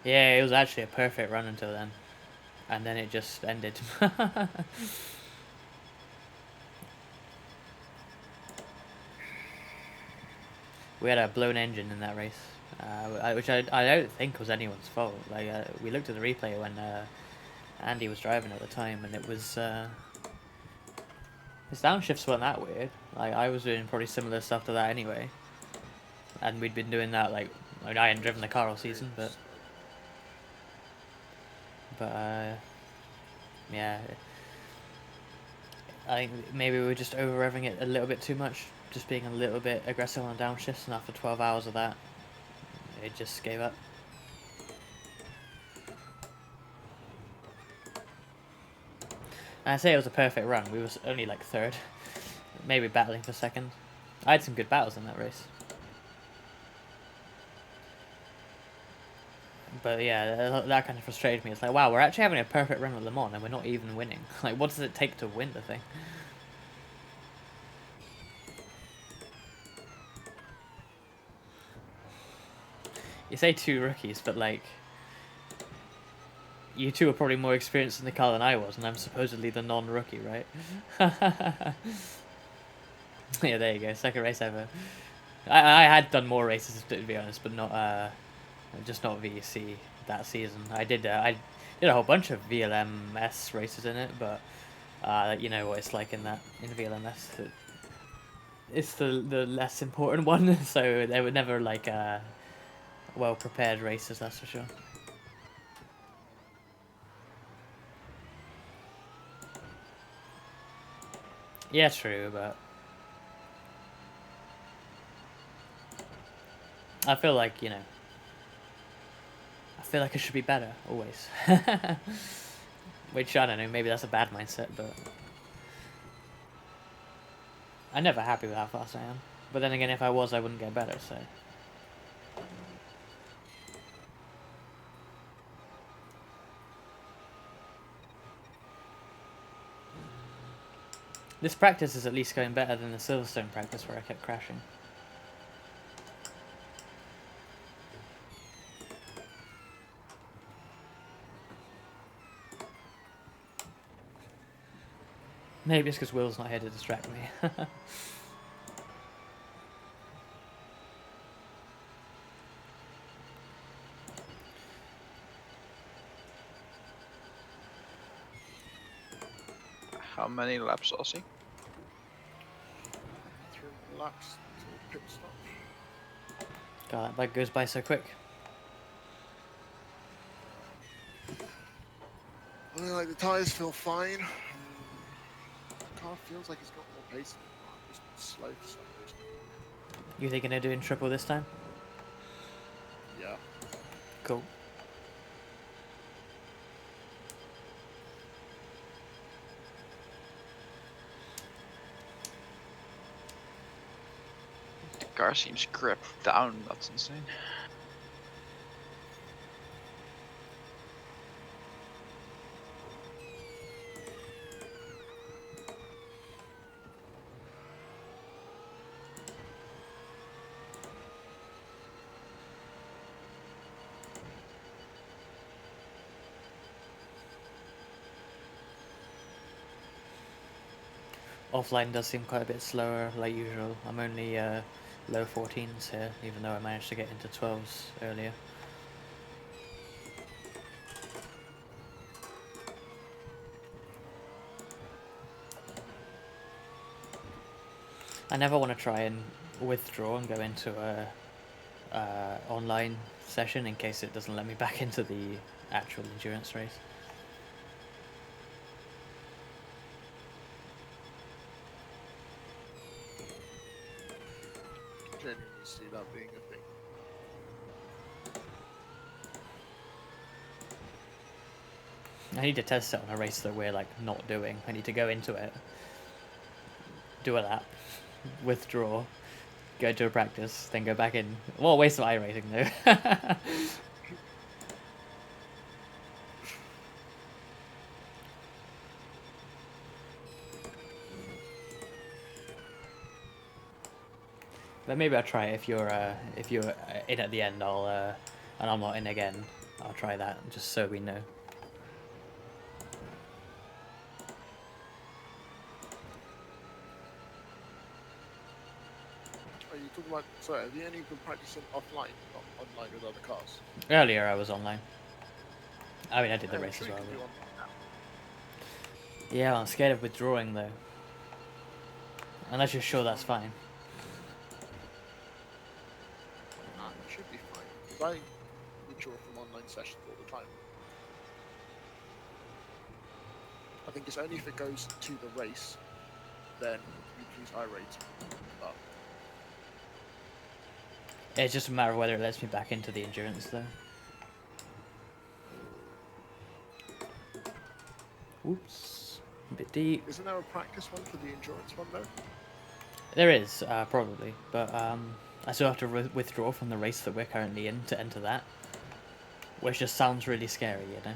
Yeah, it was actually a perfect run until then. And then it just ended. We had a blown engine in that race, which I don't think was anyone's fault. Like we looked at the replay when Andy was driving at the time, and it was his downshifts weren't that weird. Like I was doing probably similar stuff to that anyway, and we'd been doing that like I mean, I hadn't driven the car all season, but yeah, I think maybe we were just over revving it a little bit too much. Just being a little bit aggressive on downshifts, and after 12 hours of that, it just gave up. And I say it was a perfect run. We was only like 3rd, maybe battling for 2nd. I had some good battles in that race. But yeah, that kind of frustrated me. It's like, wow, we're actually having a perfect run at Le Mans and we're not even winning. Like, what does it take to win the thing? You say 2 rookies, but like, you 2 are probably more experienced in the car than I was, and I'm supposedly the non-rookie, right? Yeah, there you go, 2nd race ever. I had done more races, to be honest, but not just not VC that season. I did a whole bunch of VLMS races in it, but you know what it's like in VLMS. It's the less important one, so they were never like well prepared races, that's for sure. Yeah, true, but I feel like, you know, I feel like it should be better, always. Which, I don't know, maybe that's a bad mindset, but I'm never happy with how fast I am. But then again, if I was, I wouldn't get better, so... This practice is at least going better than the Silverstone practice where I kept crashing. Maybe it's because Will's not here to distract me. How many laps, Ossy? 3 laps till pit stop. God, that bike goes by so quick. I mean, like, the tyres feel fine. The car feels like it's got more pace in it, but I'm just slow for some reason. You thinking of doing triple this time? Yeah. Cool. The car seems gripped down, that's insane. Offline does seem quite a bit slower, like usual. I'm only low 14s here, even though I managed to get into 12s earlier. I never want to try and withdraw and go into a online session in case it doesn't let me back into the actual endurance race. Genuinely see that being a thing. I need to test it on a race that we're like not doing. I need to go into it, do a lap, withdraw, go to a practice, then go back in. What a waste of iRacing though. But maybe I'll try it if you're in at the end. And I'm not in again. I'll try that just so we know. Are you talking about? Sorry, have you only been practicing offline, not online with other cars? Earlier I was online. I mean, I did the Yeah, race sure as you well. can do But... online now. Yeah, I'm scared of withdrawing though. Unless you're sure that's fine. Nah, it should be fine. 'Cause I withdraw from online sessions all the time. I think it's only if it goes to the race, then you choose iRacing. But It's just a matter of whether it lets me back into the endurance though. Oops. A bit deep. isn't there a practice one for the endurance one though? There is, probably. But I still have to withdraw from the race that we're currently in to enter that. Which just sounds really scary, you know?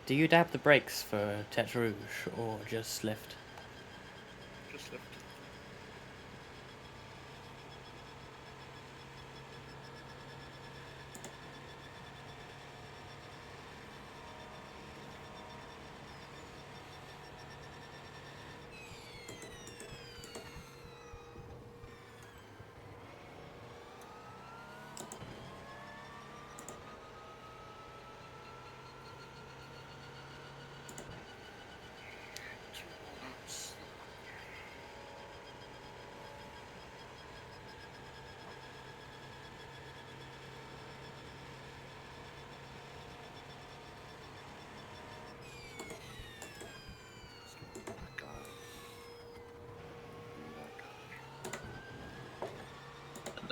Do you dab the brakes for Tete Rouge or just lift? Just lift.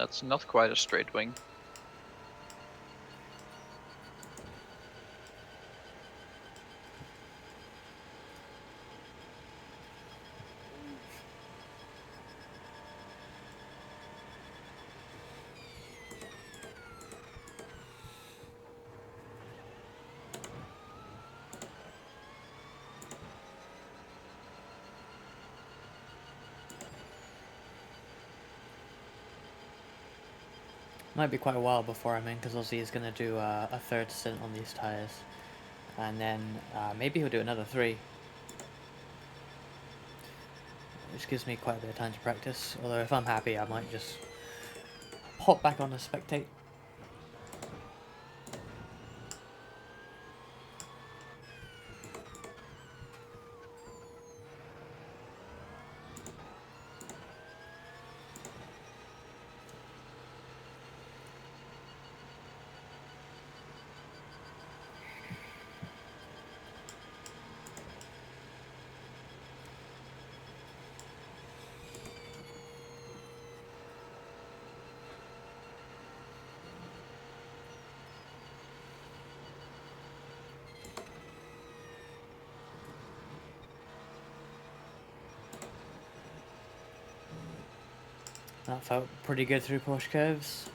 That's not quite a straight wing. Might be quite a while before I'm in, because Ossy is going to do a third stint on these tyres. And then maybe he'll do another 3. Which gives me quite a bit of time to practice. Although if I'm happy, I might just hop back on and spectate. That felt pretty good through Porsche curves.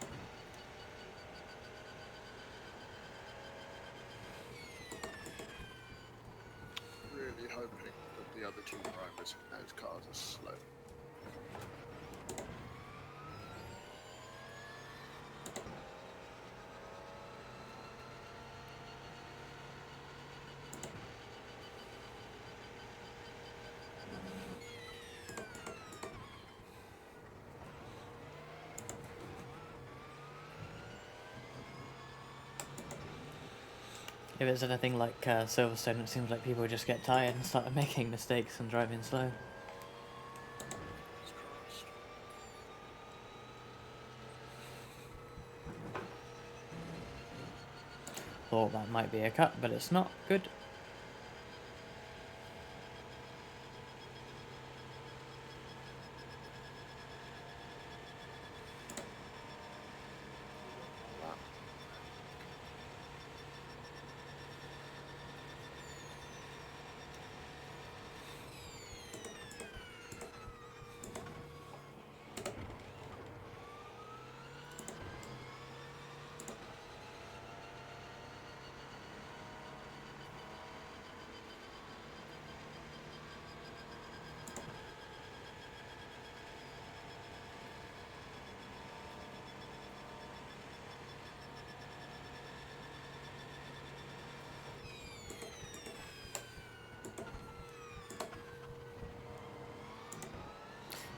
Really hoping that the other 2 drivers in those cars are slow. If it's anything like Silverstone, it seems like people just get tired and start making mistakes and driving slow. Fingers crossed. Thought that might be a cut, but it's not. Good. Wow.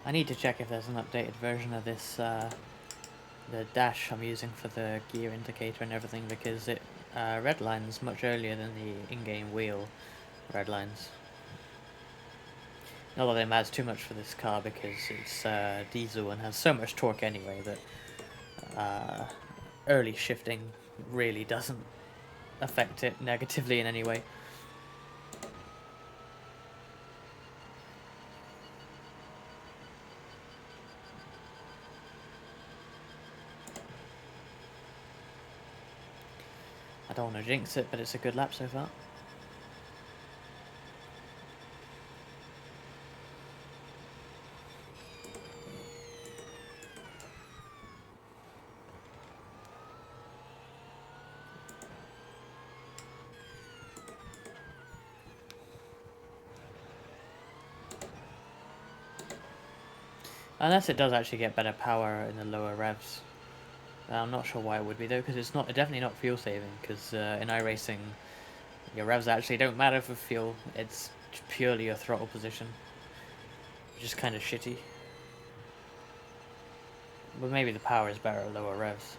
I need to check if there's an updated version of this, the dash I'm using for the gear indicator and everything, because it redlines much earlier than the in-game wheel redlines. Not that it matters too much for this car because it's diesel and has so much torque anyway that early shifting really doesn't affect it negatively in any way. I don't want to jinx it, but it's a good lap so far. Unless it does actually get better power in the lower revs. I'm not sure why it would be though, because it's not definitely not fuel saving. Because in iRacing, your revs actually don't matter for fuel. It's purely your throttle position, which is kind of shitty. But maybe the power is better at lower revs.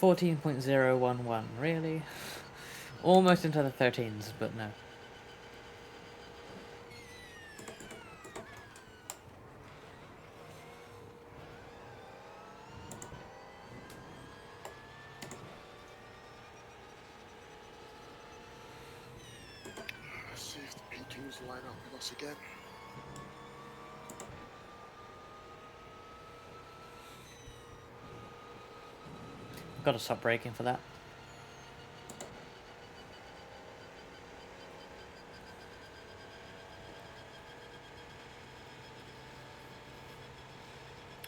14.011, really? Almost into the 13s, but no. Let's see if the P2s line up with us again. Got to stop braking for that.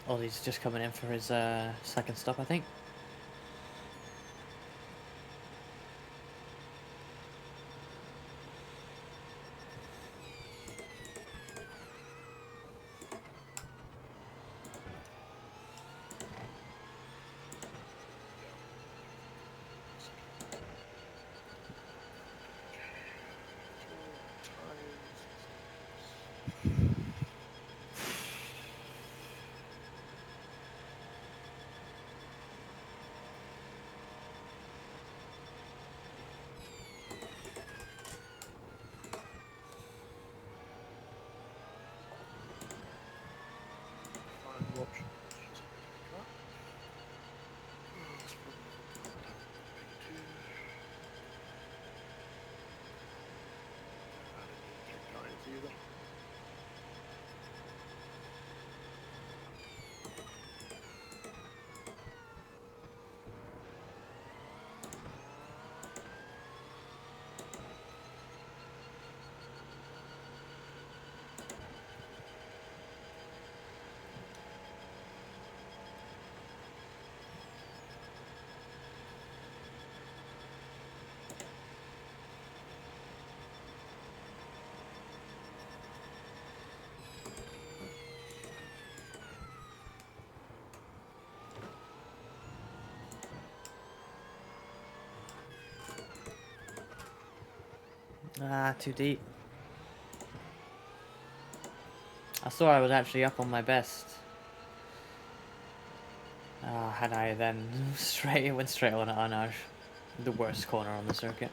Ollie's just coming in for his second stop, I think. Final option is just pick up. That's probably not down P2. I don't need to pick guys either. Ah, too deep. I thought I was actually up on my best. Had I then went straight on it on the worst corner on the circuit.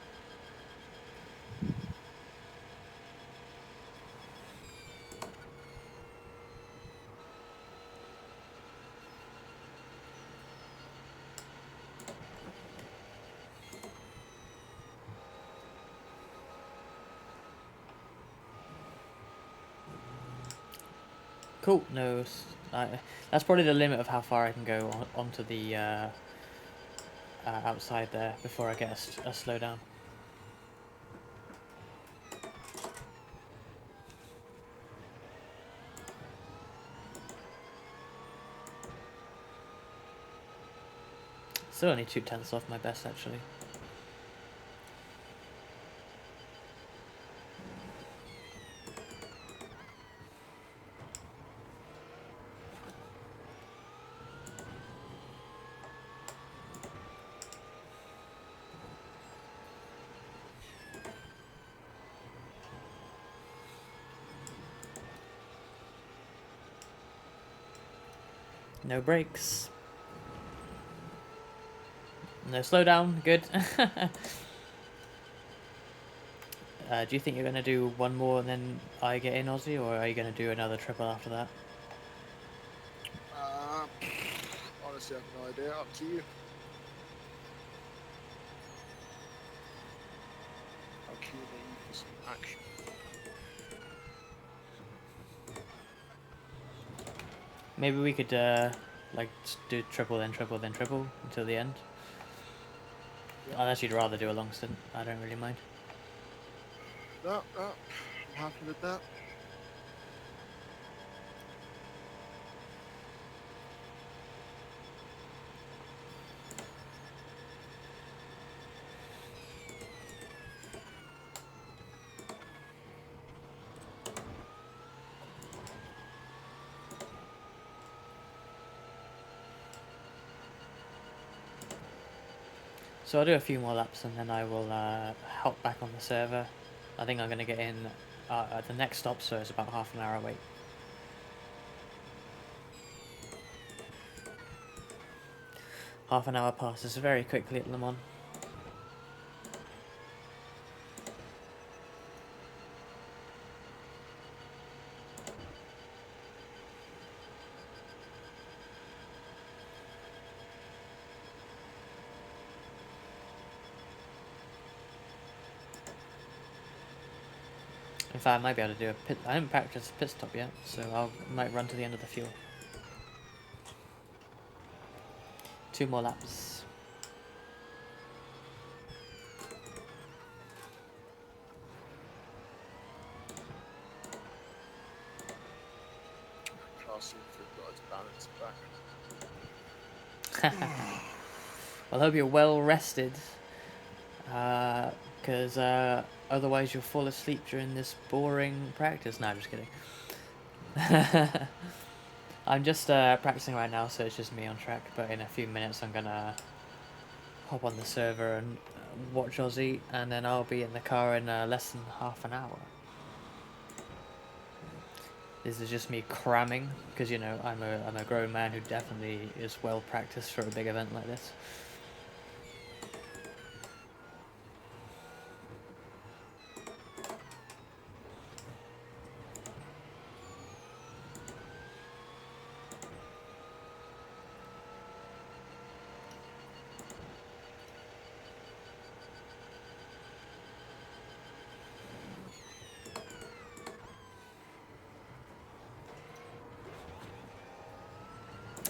Cool. No, that's probably the limit of how far I can go onto the outside there before I get a slowdown. Still only 2/10 off my best, actually. No brakes. No slowdown. Good. Do you think you're going to do one more and then I get in, Aussie, or are you going to do another triple after that? Honestly, I have no idea. Up to you. How keen are you for some action? Maybe we could like do triple then triple then triple until the end. Yeah. Unless you'd rather do a long stint, I don't really mind. No, I'm happy with that. So I'll do a few more laps and then I will hop back on the server. I think I'm going to get in at the next stop, so it's about half an hour away. Half an hour passes very quickly at Le Mans. In fact, I might be able to do a pit. I haven't practiced pit stop yet, so might run to the end of the fuel. 2 more laps. Car seems to have got its balance back. Well, I hope you're well rested, because otherwise you'll fall asleep during this boring practice. No, I'm just kidding. I'm just practicing right now, so it's just me on track, but in a few minutes I'm gonna hop on the server and watch Ossy, and then I'll be in the car in less than half an hour. This is just me cramming, because, you know, I'm a grown man who definitely is well practiced for a big event like this.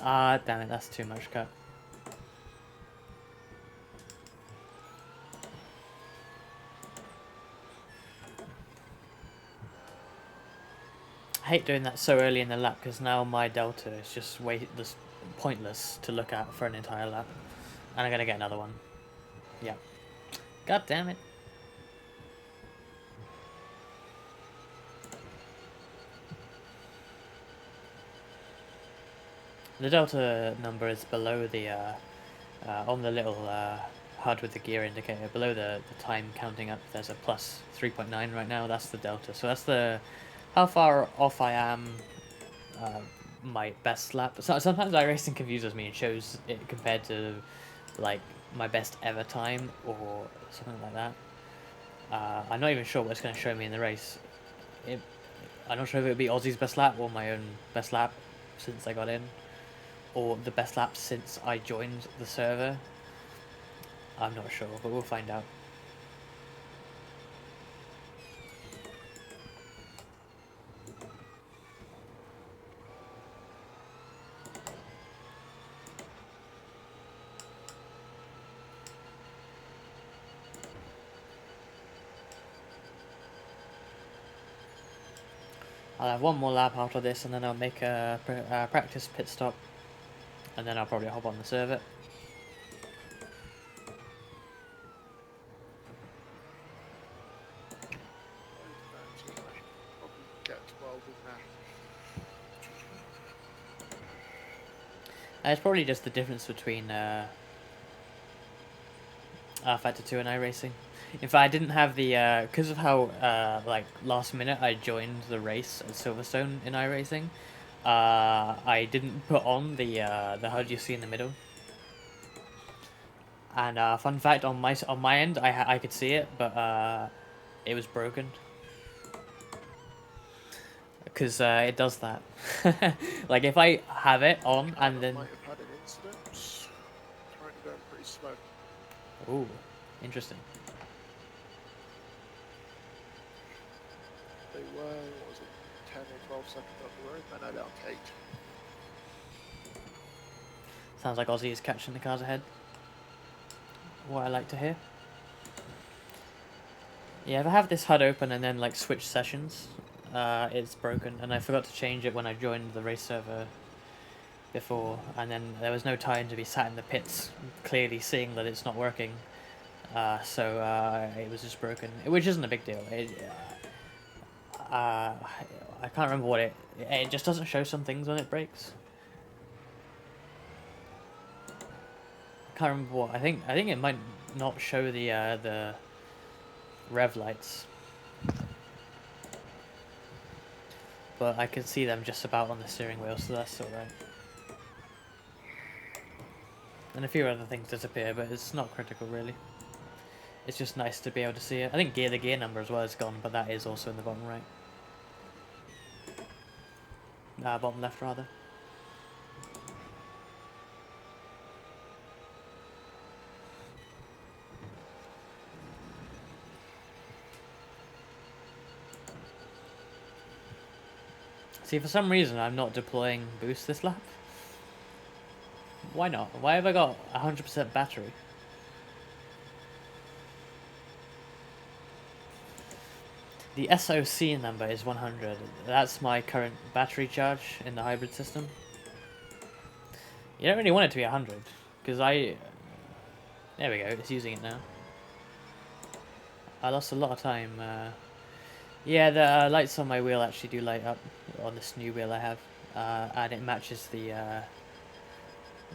Ah, damn it, that's too much cut. I hate doing that so early in the lap, because now my delta is just pointless to look at for an entire lap. And I'm gonna get another one. Yeah. God damn it. The delta number is below the, on the little HUD with the gear indicator, below the time counting up, there's a plus 3.9 right now, that's the delta. So that's the, how far off I am my best lap. So, sometimes iRacing confuses me and shows it compared to, like, my best ever time, or something like that. I'm not even sure what it's going to show me in the race. I'm not sure if it would be Ozzy's best lap, or my own best lap since I got in, or the best lap since I joined the server. I'm not sure, but we'll find out. I'll have one more lap after this, and then I'll make a practice pit stop, and then I'll probably hop on the server. Get 12 in there. It's probably just the difference between Factor 2 and iRacing. In fact, I didn't have the, because of how, like, last minute I joined the race at Silverstone in iRacing, I didn't put on the HUD you see in the middle. And, fun fact, on my end, I could see it, but, it was broken. Because, it does that. Like, if I have it on, and then... Might have had an incident. Currently going pretty slow. Ooh, interesting. They were, what was it, 10 or 12 seconds up the road, then they're down to 8. Sounds like Ossy is catching the cars ahead. What I like to hear. Yeah, if I have this HUD open and then, like, switch sessions, it's broken, and I forgot to change it when I joined the race server before, and then there was no time to be sat in the pits clearly seeing that it's not working, so it was just broken, which isn't a big deal. I can't remember what it just doesn't show some things when it breaks. I can't remember what. I think it might not show the rev lights, but I can see them just about on the steering wheel, so that's alright. And a few other things disappear, but it's not critical really. It's just nice to be able to see it. I think the gear number as well is gone, but that is also in the bottom right. Bottom left rather. See, for some reason I'm not deploying boost this lap. Why not? Why have I got 100% battery? The SOC number is 100. That's my current battery charge in the hybrid system. You don't really want it to be 100, because I... There we go, it's using it now. I lost a lot of time. Yeah, the lights on my wheel actually do light up on this new wheel I have. And it matches the...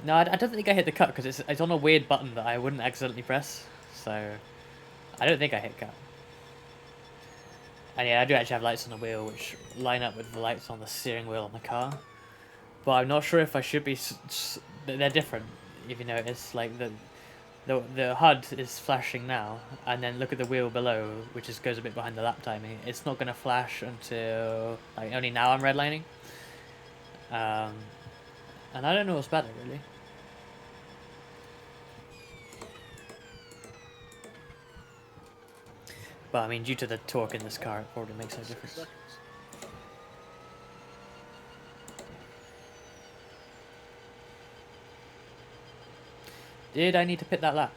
No, I don't think I hit the cut, because it's on a weird button that I wouldn't accidentally press. So, I don't think I hit cut. And yeah, I do actually have lights on the wheel which line up with the lights on the steering wheel on the car. But I'm not sure if I should be... They're different, if you notice. Like, the HUD is flashing now, and then look at the wheel below, which goes a bit behind the lap timing. It's not going to flash until... Like, only now I'm redlining. And I don't know what's better, really. But, I mean, due to the torque in this car, it probably makes no difference. Did I need to pit that lap?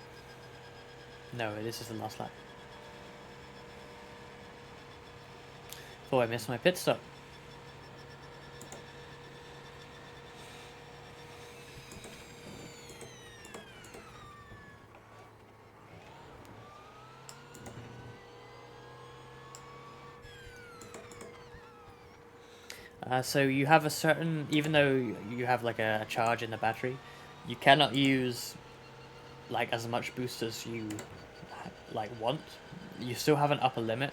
No, this is the last lap. Thought I missed my pit stop. So you have a certain, even though you have like a charge in the battery, you cannot use like as much boost as you like want. You still have an upper limit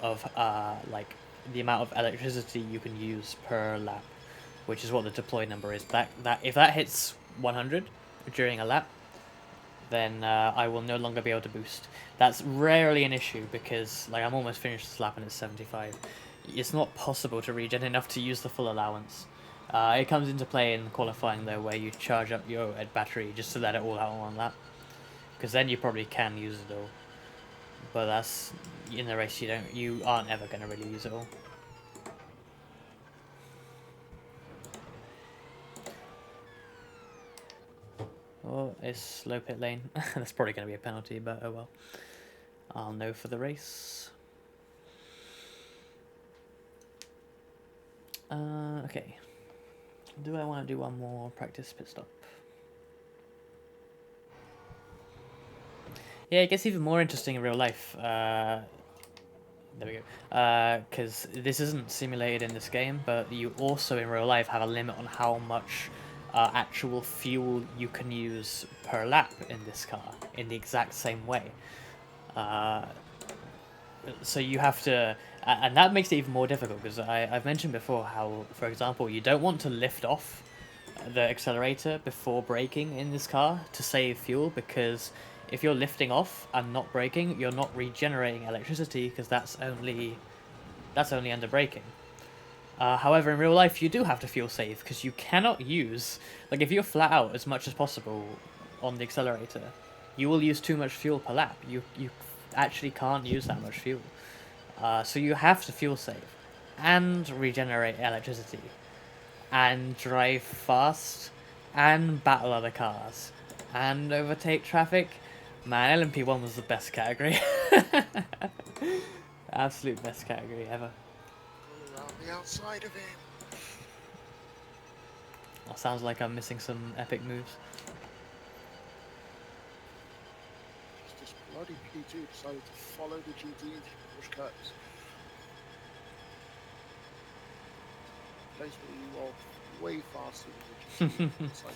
of like the amount of electricity you can use per lap, which is what the deploy number is. That if that hits 100 during a lap, then I will no longer be able to boost. That's rarely an issue because like I'm almost finished this lap and it's 75. It's not possible to regen enough to use the full allowance. It comes into play in qualifying though, where you charge up your battery just to let it all out on one lap, because then you probably can use it all. But that's in the race you aren't ever going to really use it all. Oh, it's slow pit lane. That's probably going to be a penalty, but oh well. I'll know for the race. Okay. Do I want to do one more practice pit stop? Yeah, it gets even more interesting in real life. There we go. Because this isn't simulated in this game, but you also in real life have a limit on how much actual fuel you can use per lap in this car in the exact same way. So you have to, and that makes it even more difficult because I've mentioned before how, for example, you don't want to lift off the accelerator before braking in this car to save fuel, because if you're lifting off and not braking, you're not regenerating electricity because that's only under braking. However, in real life, you do have to fuel save because you cannot use, like if you're flat out as much as possible on the accelerator, you will use too much fuel per lap. You actually can't use that much fuel. So you have to fuel save and regenerate electricity and drive fast and battle other cars and overtake traffic. Man, LMP1 was the best category. Absolute best category ever. All around the outside of him. Well, sounds like I'm missing some epic moves. This bloody P2 decided to follow the GT through push cuts. Place where you are way faster than the GT. It's like,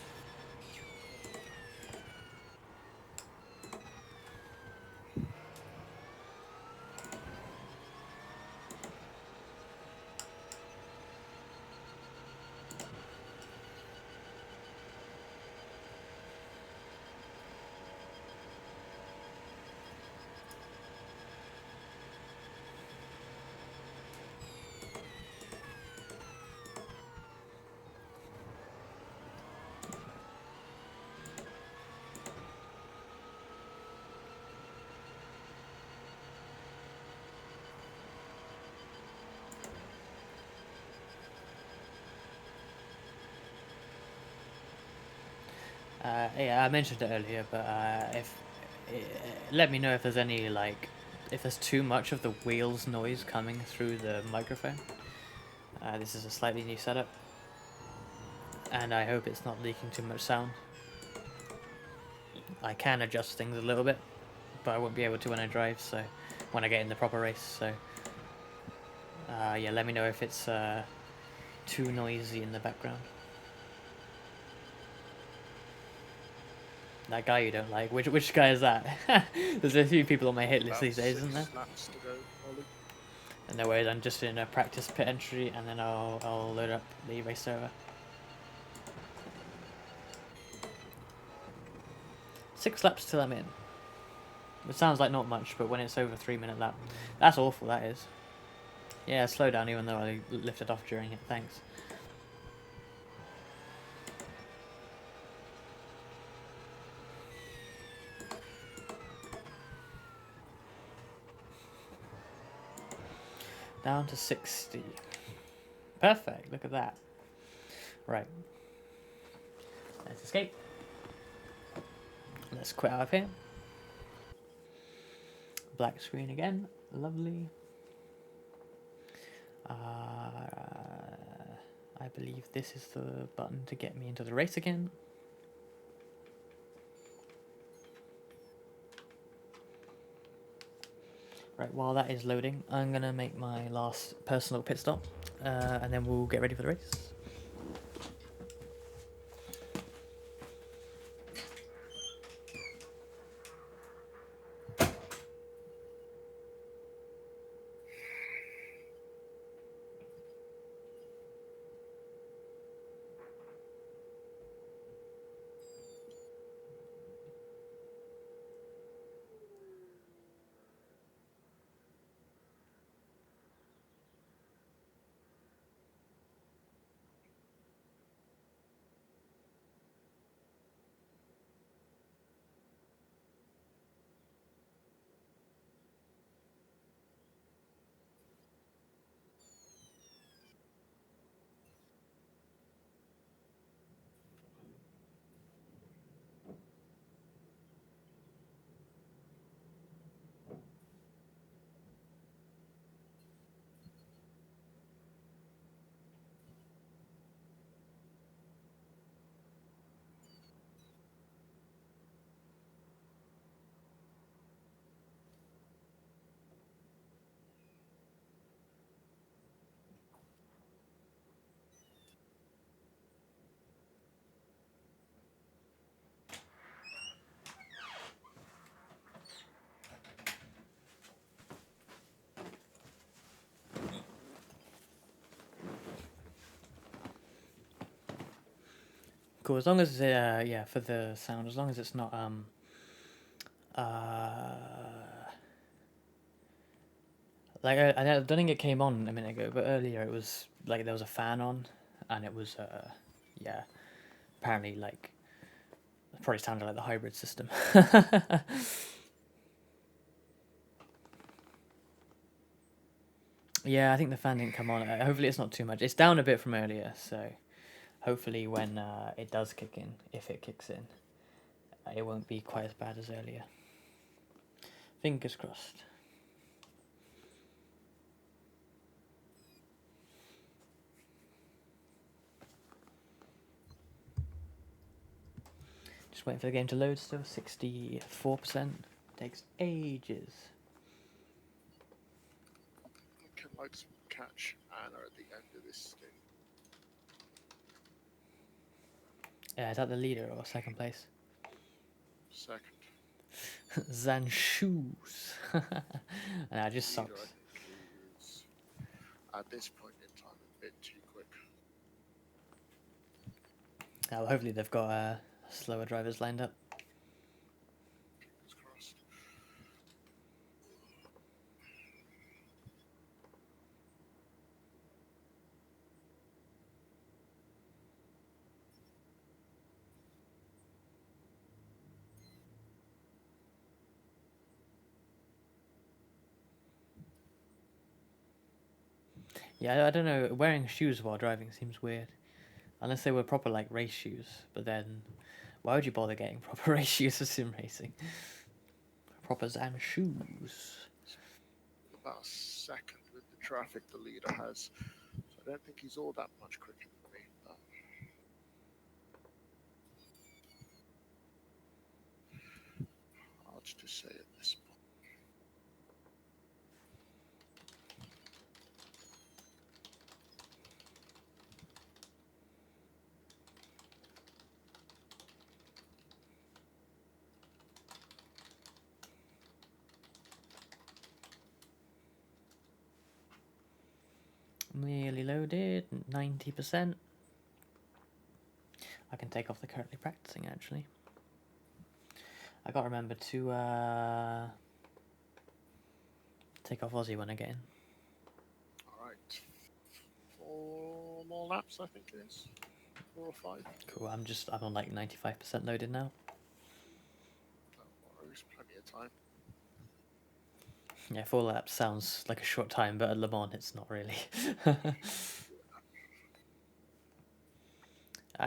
Yeah, I mentioned it earlier, but if let me know if there's any like if there's too much of the wheels noise coming through the microphone. This is a slightly new setup, and I hope it's not leaking too much sound. I can adjust things a little bit, but I won't be able to when I drive. So when I get in the proper race, so yeah, let me know if it's too noisy in the background. That guy you don't like. Which guy is that? There's a few people on my hit list these days, isn't there? Laps to go, Ollie. And no worries, I'm just in a practice pit entry, and then I'll load up the race server. 6 laps till I'm in. It sounds like not much, but when it's over 3-minute lap, that's awful. That is. Yeah, slow down, even though I lifted off during it. Thanks. Down to 60. Perfect. Look at that. Right. Let's escape. Let's quit out of here. Black screen again. Lovely. I believe this is the button to get me into the race again. Right, while that is loading, I'm going to make my last personal pit stop, and then we'll get ready for the race. Cool, as long as, yeah, for the sound, as long as it's not, like, I don't think it came on a minute ago, but earlier it was, like, there was a fan on, and it was, yeah, apparently, like, it probably sounded like the hybrid system. Yeah, I think the fan didn't come on. Hopefully it's not too much. It's down a bit from earlier, so hopefully when it does kick in, if it kicks in, it won't be quite as bad as earlier. Fingers crossed. Just waiting for the game to load still. 64%. Takes ages. Can Mike's catch Anna at the end of this stint. Is that the leader or second place? Second. Zanshoes. Nah, it just Leader, sucks. I think, is at this point in time a bit too quick. Well, hopefully they've got slower drivers lined up. Fingers crossed. Yeah, I don't know. Wearing shoes while driving seems weird. Unless they were proper, like, race shoes. But then, Why would you bother getting proper race shoes for sim racing? Proppers and shoes. About a second with the traffic the leader has. So I don't think he's all that much quicker than me. But hard to say at this point. Nearly loaded, 90%. I can take off the currently practicing actually. I gotta remember to take off Ossy when I get in. Alright. 4 more laps, I think it is. 4 or 5. Cool, I'm on like 95% loaded now. No worries, plenty of time. Yeah, 4 laps sounds like a short time, but at Le Mans it's not really.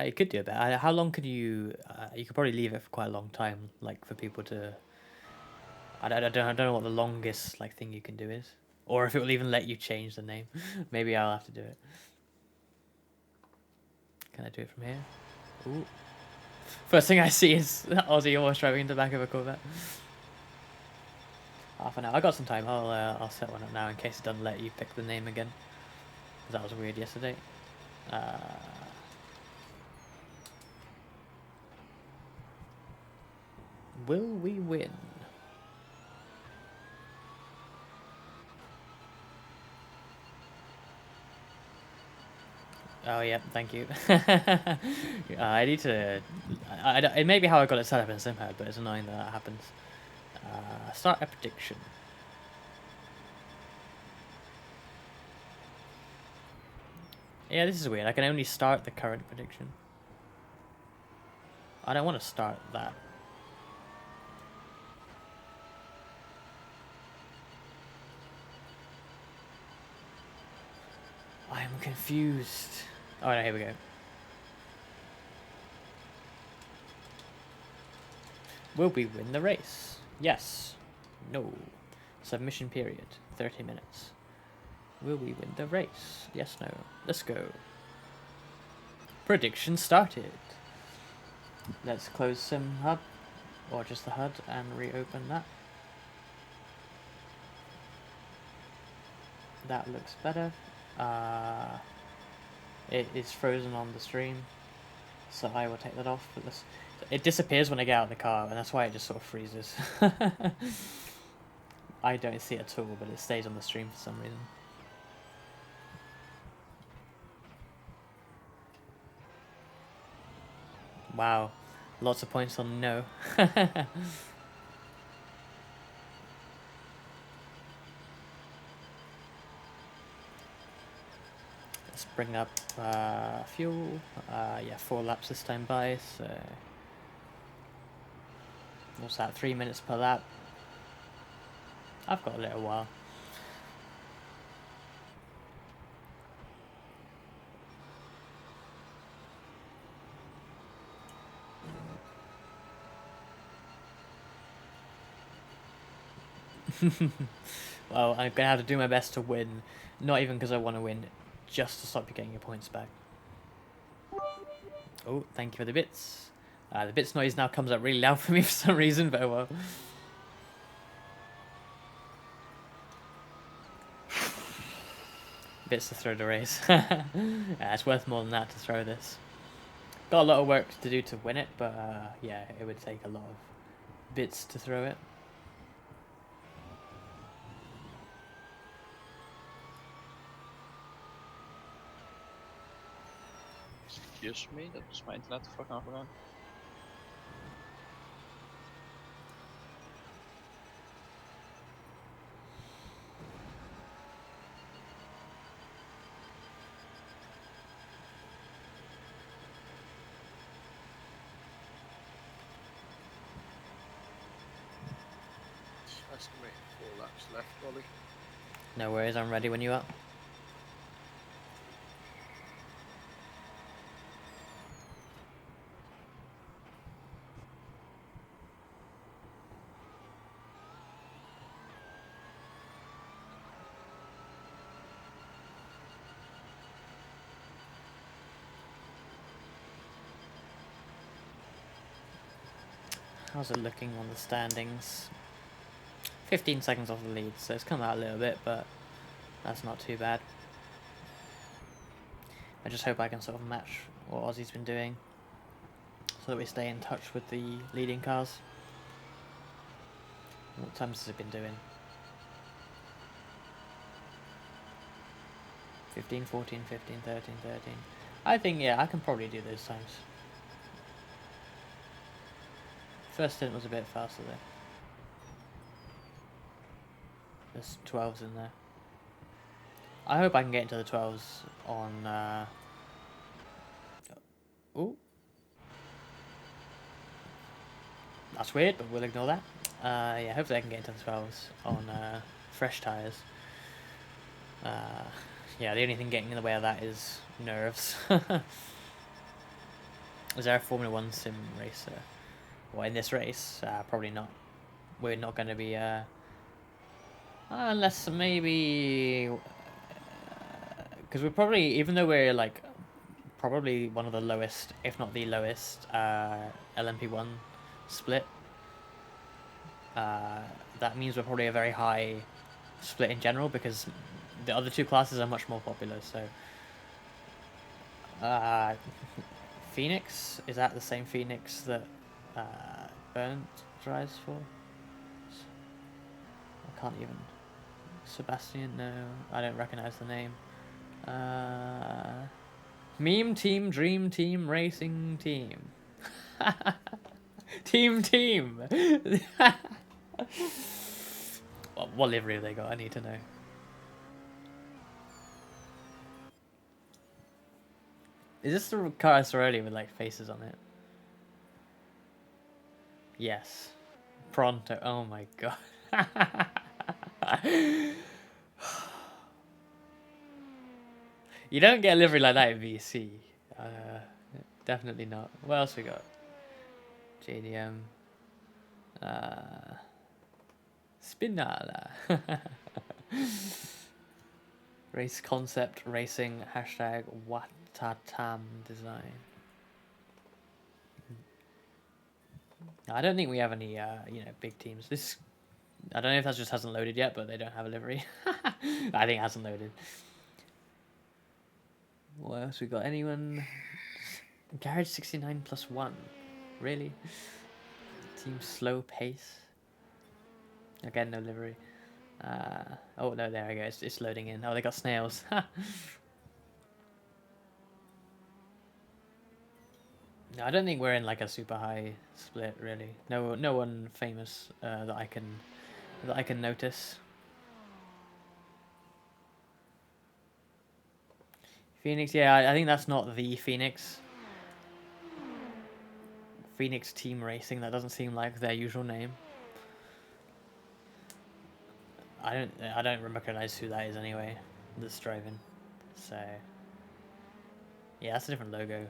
You could do it better. How long could you... you could probably leave it for quite a long time, like for people to... I don't know what the longest like thing you can do is. Or if it will even let you change the name. Maybe I'll have to do it. Can I do it from here? Ooh. First thing I see is Ossy almost driving in the back of a Corvette. Half an hour. I got some time. I'll set one up now in case it doesn't let you pick the name again. That was weird yesterday. Will we win? Oh yeah, thank you. I need to... it may be how I got it set up in SimHub, but it's annoying that happens. Start a prediction. Yeah, this is weird. I can only start the current prediction. I don't want to start that. I am confused. Oh no, here we go. Will we win the race? Yes. No. Submission period, 30 minutes. Will we win the race? Yes, no. Let's go. Prediction started. Let's close SimHub, or just the HUD, and reopen that. That looks better. It is frozen on the stream, so I will take that off. But it disappears when I get out of the car, and that's why it just sort of freezes. I don't see it at all, but it stays on the stream for some reason. Wow, lots of points on no. Let's bring up fuel. Yeah, 4 laps this time by, so... What's that, 3 minutes per lap? I've got a little while. Well, I'm gonna have to do my best to win. Not even because I want to win, just to stop you getting your points back. Oh, thank you for the bits. The bits noise now comes up really loud for me for some reason, but oh well. Bits to throw the race. Yeah, it's worth more than that to throw this. Got a lot of work to do to win it, but yeah, it would take a lot of bits to throw it. Excuse me, dat was mijn internet fucking afgegaan. Estimate 4 laps left, Ollie. No worries, I'm ready when you are. How's it looking on the standings? 15 seconds off the lead, so it's come out a little bit, but that's not too bad. I just hope I can sort of match what Ozzy's been doing, so that we stay in touch with the leading cars. What times has it been doing? 15, 14, 15, 13, 13. I think, yeah, I can probably do those times. First stint was a bit faster though. There's 12s in there. I hope I can get into the 12s on... Ooh. That's weird, but we'll ignore that. Yeah, hopefully I can get into the 12s on fresh tyres. Yeah, the only thing getting in the way of that is nerves. Is there a Formula 1 sim racer? Well, in this race, probably not. We're not going to be... unless maybe... Because we're probably... Even though we're, like, probably one of the lowest, if not the lowest, LMP1 split. That means we're probably a very high split in general, because the other two classes are much more popular, so... Phoenix? Is that the same Phoenix that Burnt drives for? I can't even... Sebastian? No, I don't recognize the name. Meme Team, Dream Team, Racing Team. Team! What livery have they got? I need to know. Is this the car I saw earlier with like faces on it? Yes. Pronto. Oh my god. You don't get a livery like that in VC. Definitely not. What else we got? JDM. Spinala. Race concept racing hashtag Watatam design. I don't think we have any big teams. This, I don't know if that just hasn't loaded yet, but they don't have a livery. I think it hasn't loaded. What else we got? Anyone? Garage 69+1. Really? Team slow pace. Again, no livery. Oh no, there we go. It's loading in. Oh, they got snails. No, I don't think we're in like a super high split, really. No one famous that I can notice. Phoenix, yeah, I think that's not the Phoenix. Phoenix Team Racing. That doesn't seem like their usual name. I don't recognize who that is anyway. That's driving. So yeah, that's a different logo.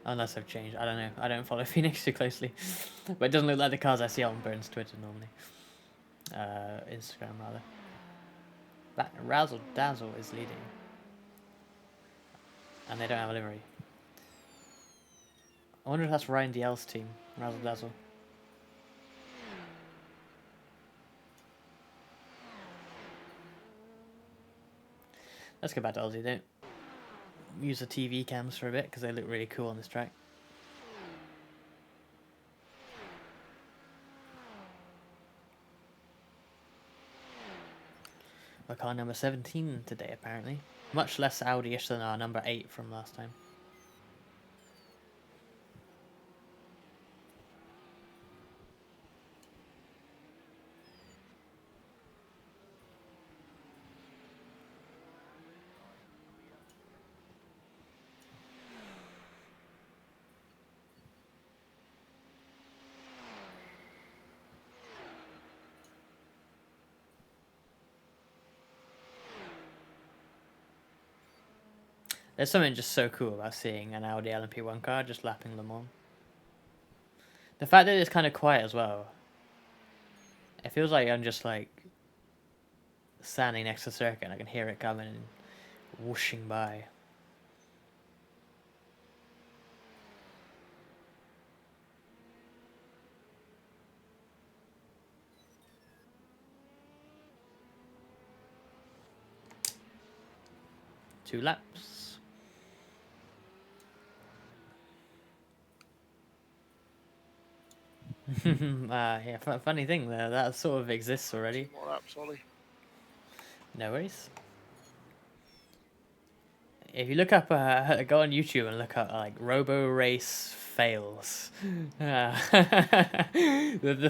Unless they've changed. I don't know. I don't follow Phoenix too closely. But it doesn't look like the cars I see on Burns Twitter normally. Instagram rather. That Razzle Dazzle is leading. And they don't have a livery. I wonder if that's Ryan DL's team. Razzle Dazzle. Let's go back to Aussie. Don't use the TV cams for a bit because they look really cool on this track. We're car number 17 today, apparently. Much less Audi-ish than our number 8 from last time. There's something just so cool about seeing an Audi LMP1 car just lapping Le Mans. The fact that it's kind of quiet as well. It feels like I'm just like standing next to the circuit and I can hear it coming and whooshing by. 2 laps. Yeah, funny thing there, that sort of exists already. 2 more laps, Ollie. No worries. If you look up, go on YouTube and look up like Robo Race fails. The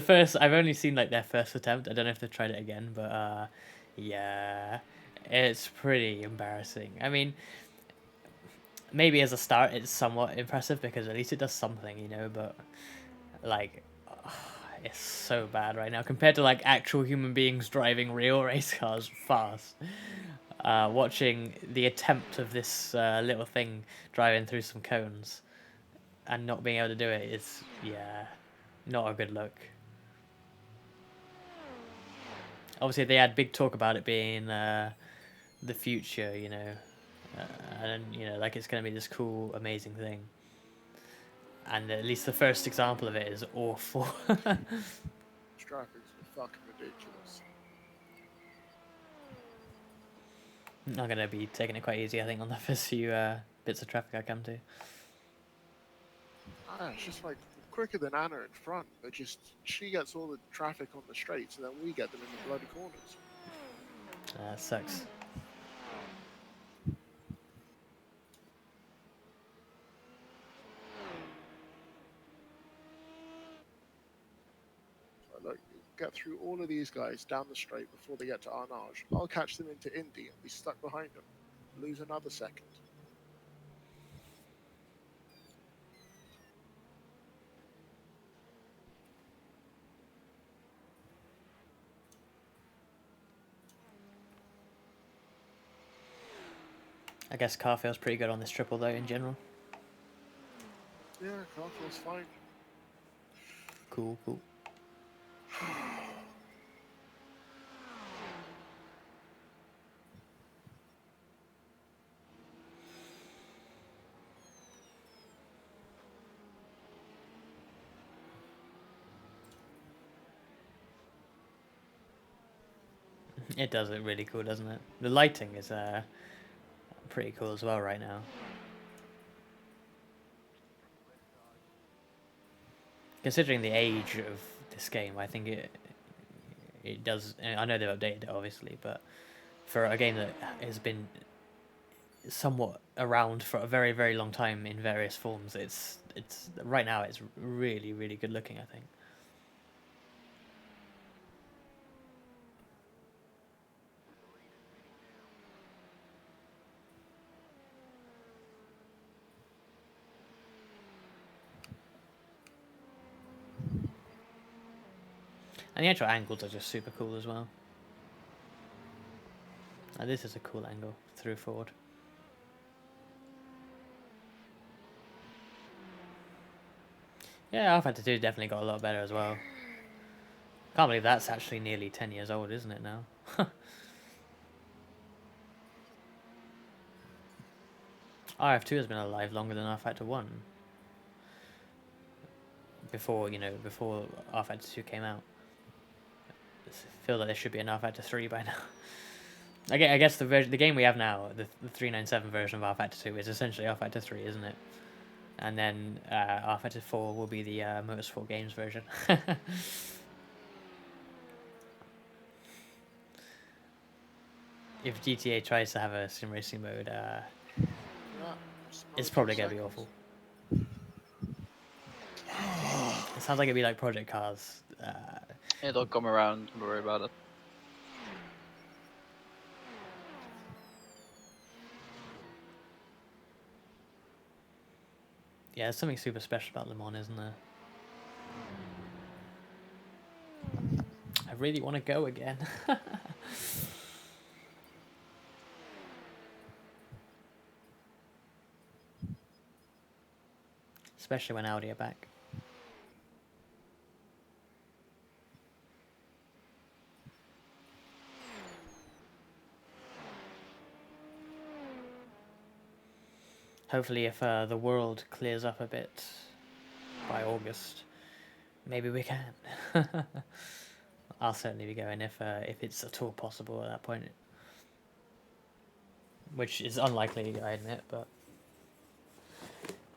first, I've only seen like their first attempt. I don't know if they've tried it again, but yeah, it's pretty embarrassing. I mean, maybe as a start, it's somewhat impressive because at least it does something, you know. But like, it's so bad right now compared to like actual human beings driving real race cars fast. Watching the attempt of this little thing driving through some cones and not being able to do it is, yeah, not a good look. Obviously, they had big talk about it being the future, you know, and you know, like it's going to be this cool, amazing thing. And at least the first example of it is awful. This traffic's fucking ridiculous. I'm going to be taking it quite easy, I think, on the first few bits of traffic I come to. It's just like quicker than Anna in front, but just she gets all the traffic on the straights, and then we get them in the bloody corners. Sucks. So look, get through all of these guys down the straight before they get to Arnage. I'll catch them into Indy and be stuck behind them, lose another second. I guess car feels pretty good on this triple though in general. Yeah, car feels fine. Cool. It does look really cool, doesn't it? The lighting is pretty cool as well right now. Considering the age of this game, I think it does. I know they've updated it obviously, but for a game that has been somewhat around for a very, very long time in various forms, it's right now it's really, really good looking, I think. And the actual angles are just super cool as well. And this is a cool angle through forward. Yeah, Alpha 2 definitely got a lot better as well. Can't believe that's actually nearly 10 years old, isn't it now? RF2 has been alive longer than R Factor 1. Before, you know, before R Factor 2 came out. I feel like there should be an R Factor 3 by now. I guess the game we have now, the 397 version of R Factor 2 is essentially R Factor 3, isn't it? And then R Factor 4 will be the Motorsport Games version. If GTA tries to have a sim racing mode, Yeah, it's probably going to be awful. It sounds like it'd be like Project Cars. It'll come around, don't worry about it. Yeah, there's something super special about Le Mans, isn't there? I really want to go again. Especially when Audi are back. Hopefully if the world clears up a bit by August, maybe we can. I'll certainly be going if it's at all possible at that point. which is unlikely, I admit, but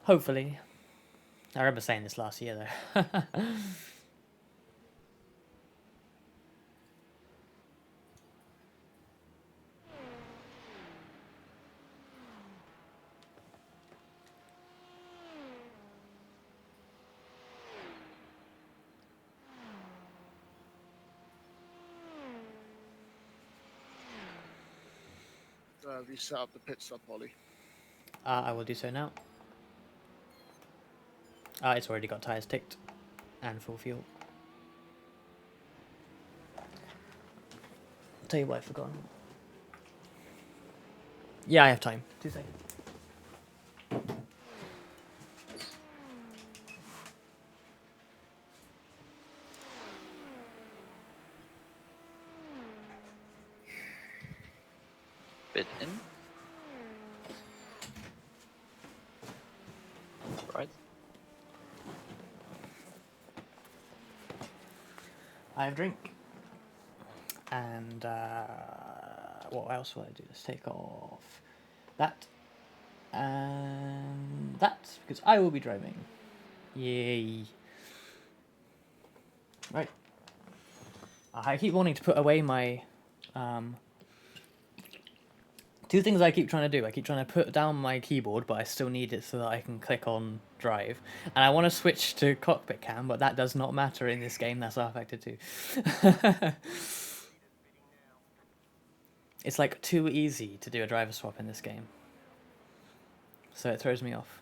hopefully. I remember saying this last year, though. Have you set up the pit stop, Ollie? I will do so now. It's already got tyres ticked and full fuel. I'll tell you what I've forgotten. Yeah, I have time. 2 seconds. Bit in. Right. I have a drink. And what else will I do? Let's take off that. And that, because I will be driving. Yay. Right. I keep wanting to put away my... two things I keep trying to do. I keep trying to put down my keyboard, but I still need it so that I can click on drive. And I want to switch to cockpit cam, but that does not matter in this game. That's R-Factor 2. It's like too easy to do a driver swap in this game. So it throws me off.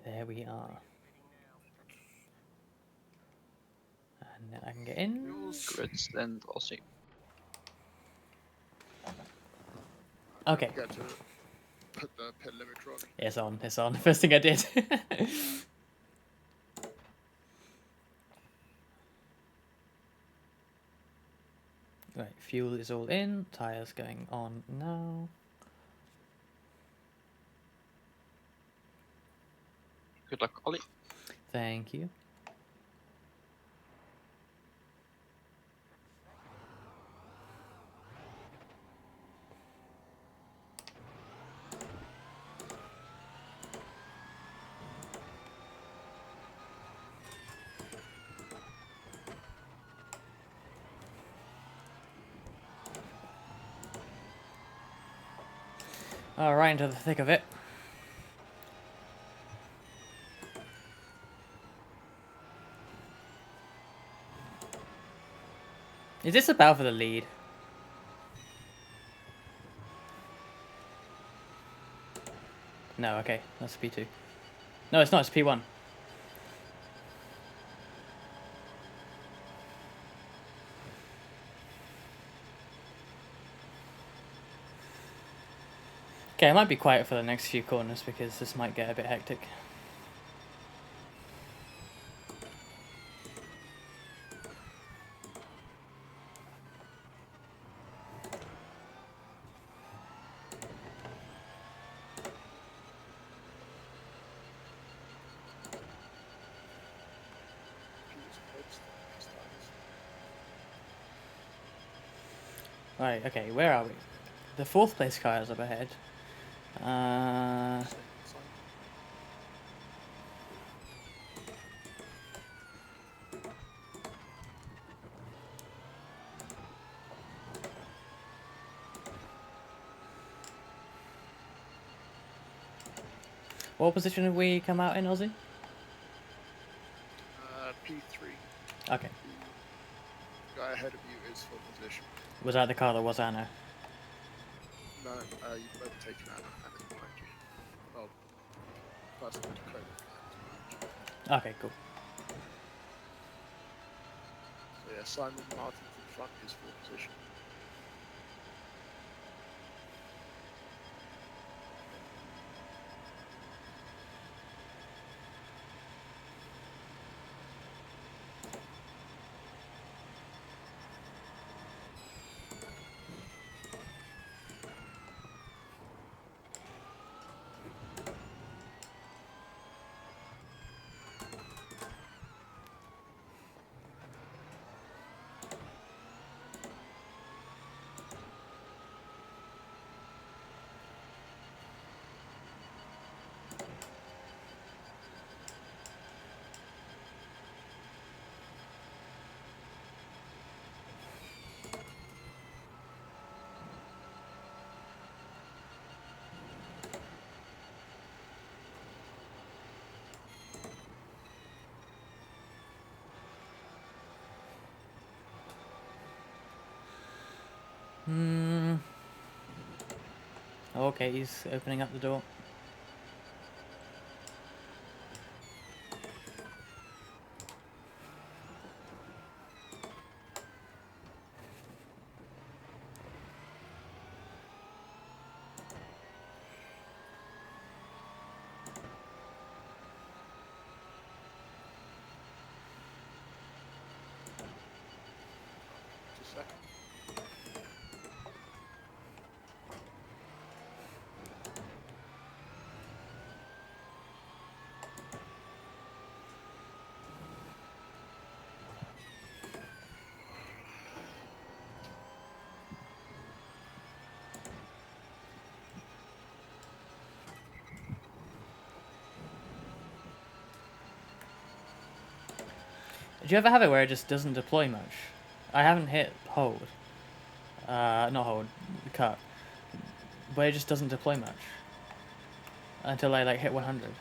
There we are. And then I can get in. Grids and Ossy. Okay. Get to put the pit limiter on. It's on, it's on. First thing I did. Right, fuel is all in. Tyres going on now. Good luck, Ollie. Thank you. All right, into the thick of it. Is this a battle for the lead? No, okay, that's P2. No, it's not, it's P1. Okay, I might be quiet for the next few corners because this might get a bit hectic. Right, okay, where are we? The 4th place car is up ahead. What position have we come out in, Ozzy? P3. Okay. The guy ahead of you is for position. Was that the car that was Anna? No, you've both taken out and it's behind you. Well, first one to code. Okay, cool. So yeah, Simon Martin in front is for position. Hmm. Okay, he's opening up the door. Just a second. Do you ever have it where it just doesn't deploy much? I haven't hit hold. Not hold, cut. But it just doesn't deploy much. Until I like hit 100. Depends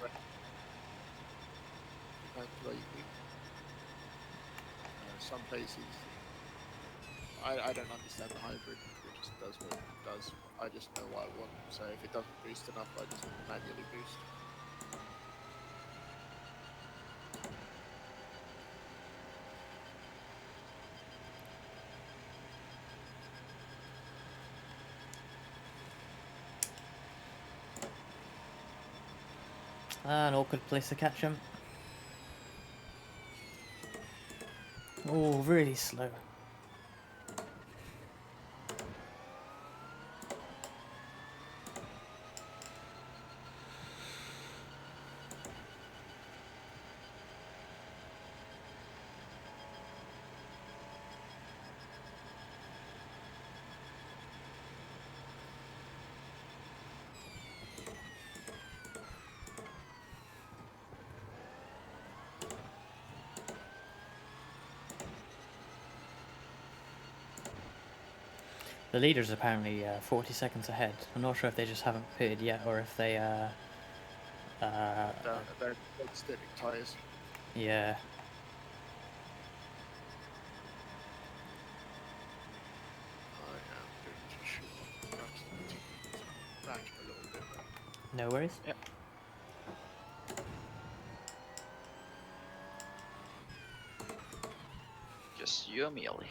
where you be. Some places, I don't understand the hybrid. It just does what it does. I just know what I want. So if it doesn't boost enough, I just manually boost. An awkward place to catch him. Oh, really slow. The leader's apparently 40 seconds ahead. I'm not sure if they just haven't pitted yet or if they They're steady tyres. yeah. I am going to shoot back a little bit. No worries. Yep. Just you and me, Ollie.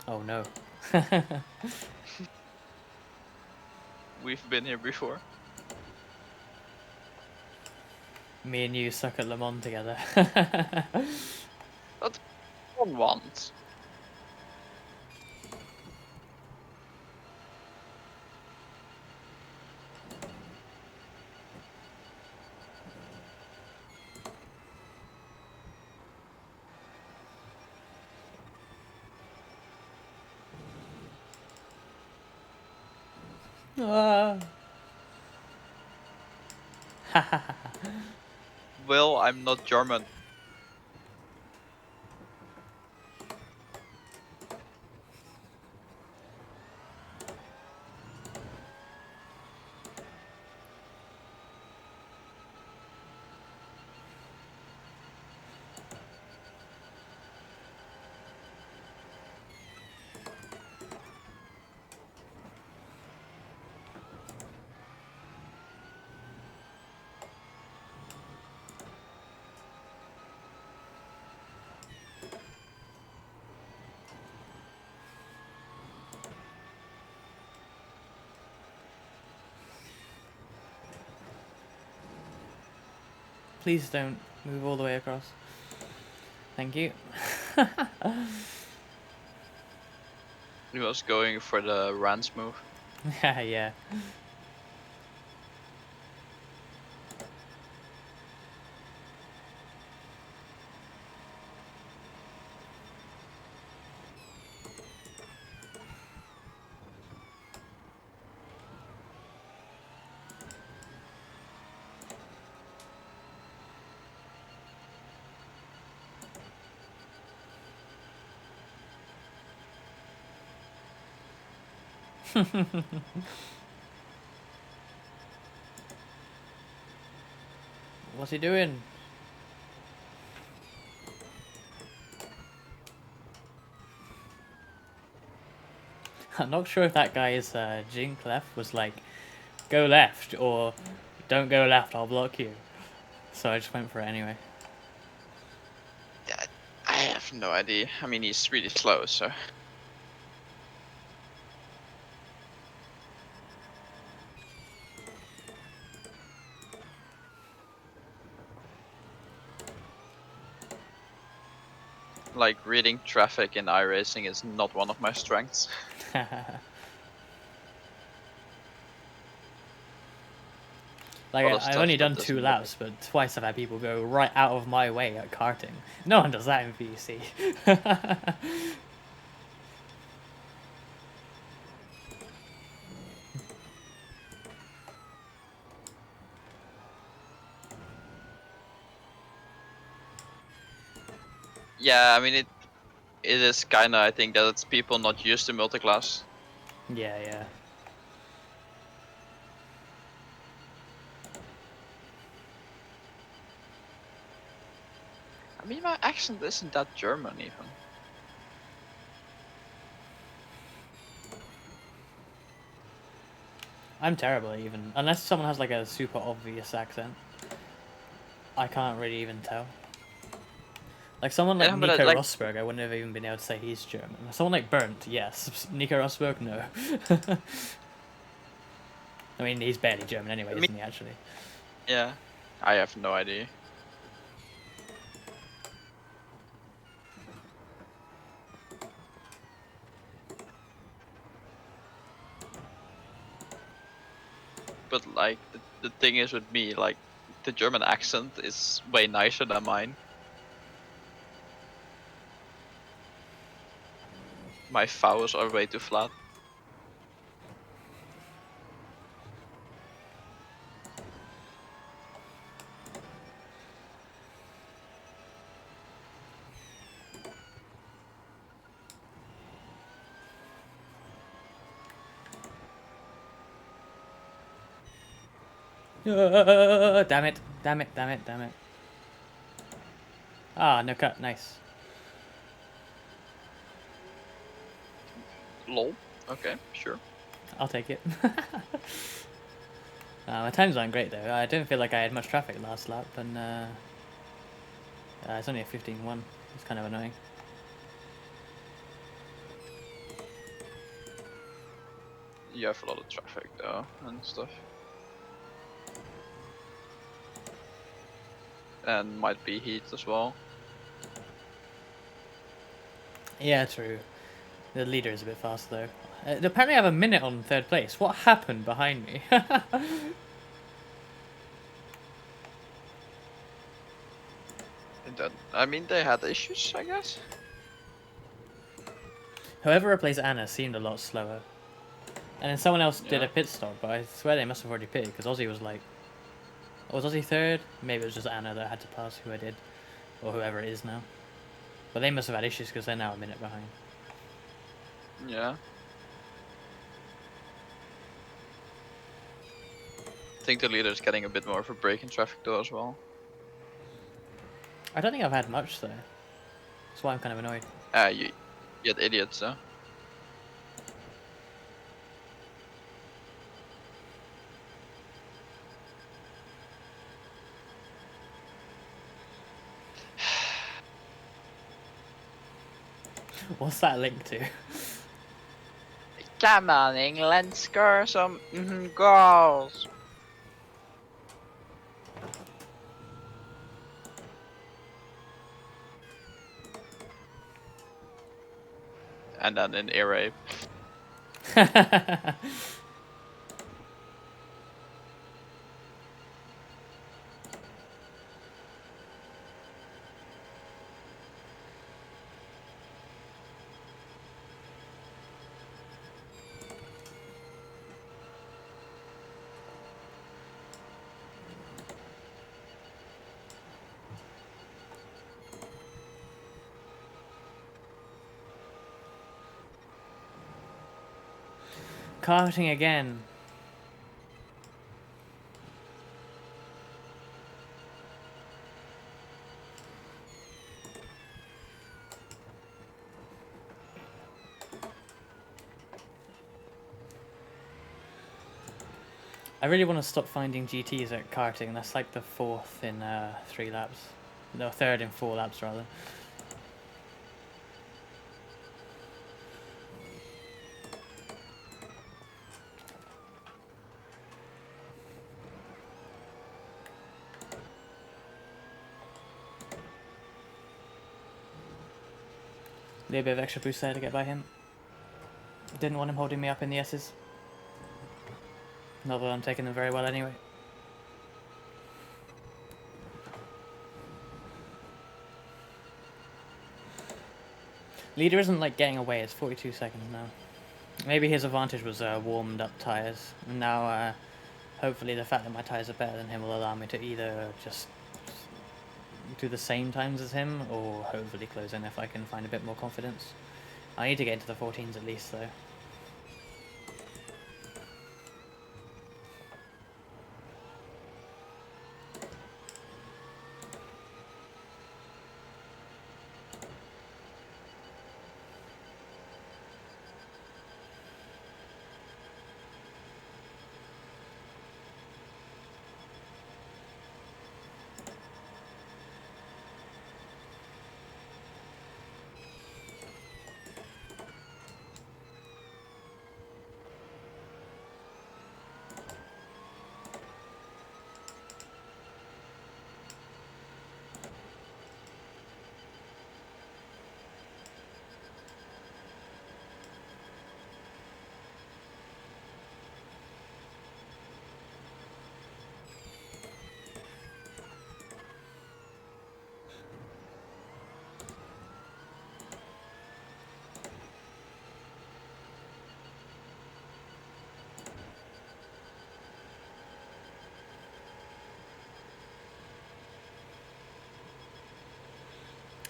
Oh no. We've been here before. Me and you suck at Le Mans together. But on once. Ah. Well, I'm not German. Please don't move all the way across. Thank you. He was going for the Rans move. Yeah. What's he doing? I'm not sure if that guy's jink left was like, go left, or don't go left, I'll block you. So I just went for it anyway. Yeah, I have no idea. I mean, he's really slow, so. Like, reading traffic in iRacing is not one of my strengths. Like, Lot of I've stuff only that done doesn't 2 matter. laps, but twice I've had people go right out of my way at karting. No one does that in VC. Yeah, I mean, it is kinda, I think, that it's people not used to multiclass. Yeah, yeah. I mean, my accent isn't that German, even. I'm terrible even. Unless someone has like a super obvious accent. I can't really even tell. Like someone like Yeah, but Nico like, Rosberg, I wouldn't have even been able to say he's German. Someone like Burnt, yes. Nico Rosberg, no. I mean, he's barely German anyway, I mean, isn't he, actually? yeah, I have no idea. But like, the thing is with me, like, the German accent is way nicer than mine. My vowels are way too flat. Damn it. Damn it, damn it, damn it. Ah, no cut, nice. Lol. Okay, sure. I'll take it. My times aren't great though. I don't feel like I had much traffic last lap, and it's only a 15-1. It's kind of annoying. You have a lot of traffic though, and stuff. And might be heat as well. Yeah, true. The leader is a bit fast though. Apparently I have a minute on 3rd place. What happened behind me? And then, I mean, they had issues, I guess. Whoever replaced Anna seemed a lot slower. And then someone else did Yeah. a pit stop, but I swear they must have already pitted, because Ozzy was like... Was Ozzy 3rd? Maybe it was just Anna that I had to pass, who I did. Or whoever it is now. But they must have had issues, because they're now a minute behind. Yeah. I think the leader is getting a bit more of a break in traffic though as well. I don't think I've had much, though. That's why I'm kind of annoyed. You get idiots though. What's that link to? Come on, England, score some goals. And then in air rape. Karting again. really want to stop finding GTs at karting. That's like the 4th in 3 laps. No, 3rd in 4 laps rather. A little bit of extra boost there to get by him. Didn't want him holding me up in the S's. Not that I'm taking them very well anyway. Leader isn't like getting away, it's 42 seconds now. Maybe his advantage was warmed up tyres. And now hopefully the fact that my tyres are better than him will allow me to either just do the same times as him or hopefully close in if I can find a bit more confidence. I need to get into the 14s at least though.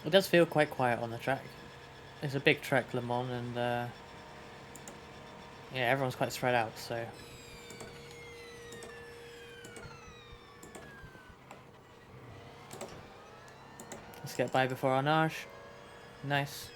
It does feel quite quiet on the track. It's a big track, Le Mans, and yeah, everyone's quite spread out, so... Let's get by before our nage. Nice.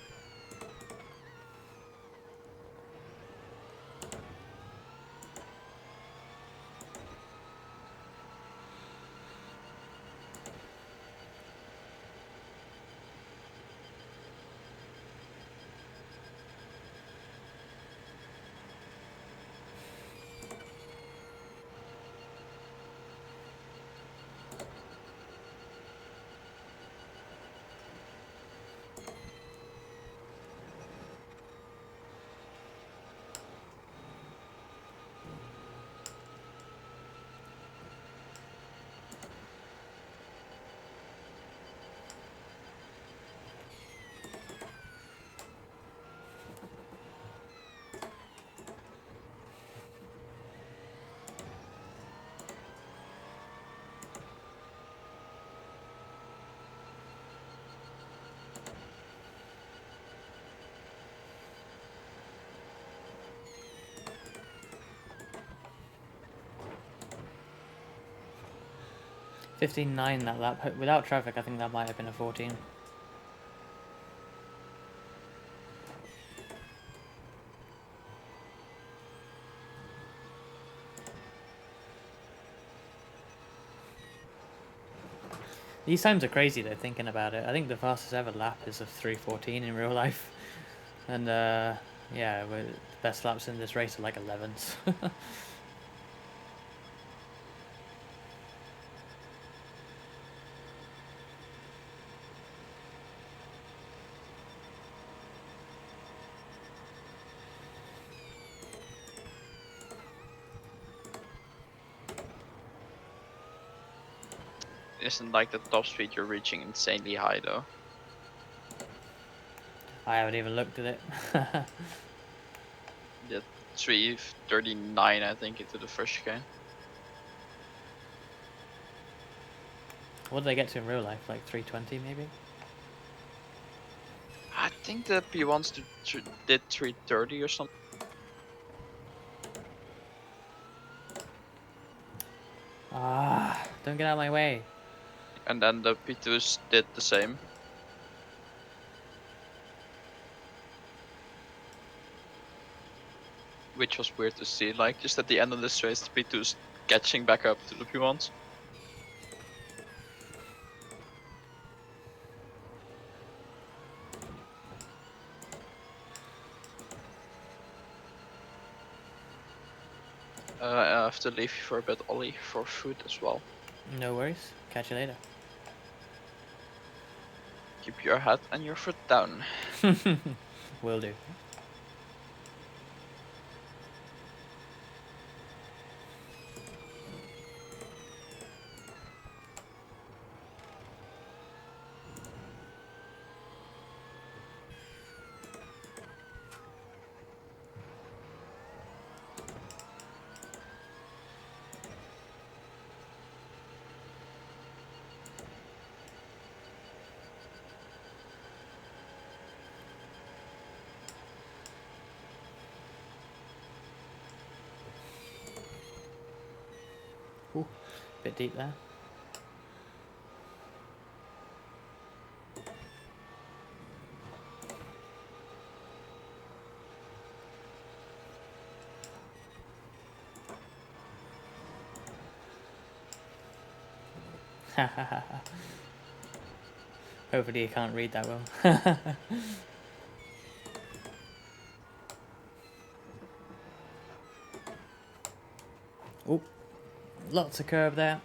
$15.9 that lap. Without traffic, I think that might have been a 14. These times are crazy though, thinking about it. I think the fastest ever lap is a 3:14 in real life. And yeah, the best laps in this race are like 11s. Isn't like the top speed you're reaching insanely high though? I haven't even looked at it. Yeah, 3:39 I think into the first chicane. What did they get to in real life? Like 3:20 maybe? I think the P1s did 3:30 or something. Ah, don't get out of my way. And then the P2s did the same. Which was weird to see, like just at the end of this race the P2s catching back up to the P1s. I have to leave you for a bit, Ollie, for food as well. No worries. Catch you later. Keep your head and your foot down. Will do. Ooh, bit deep there. Hopefully you can't read that well. Oh, lots of curve there.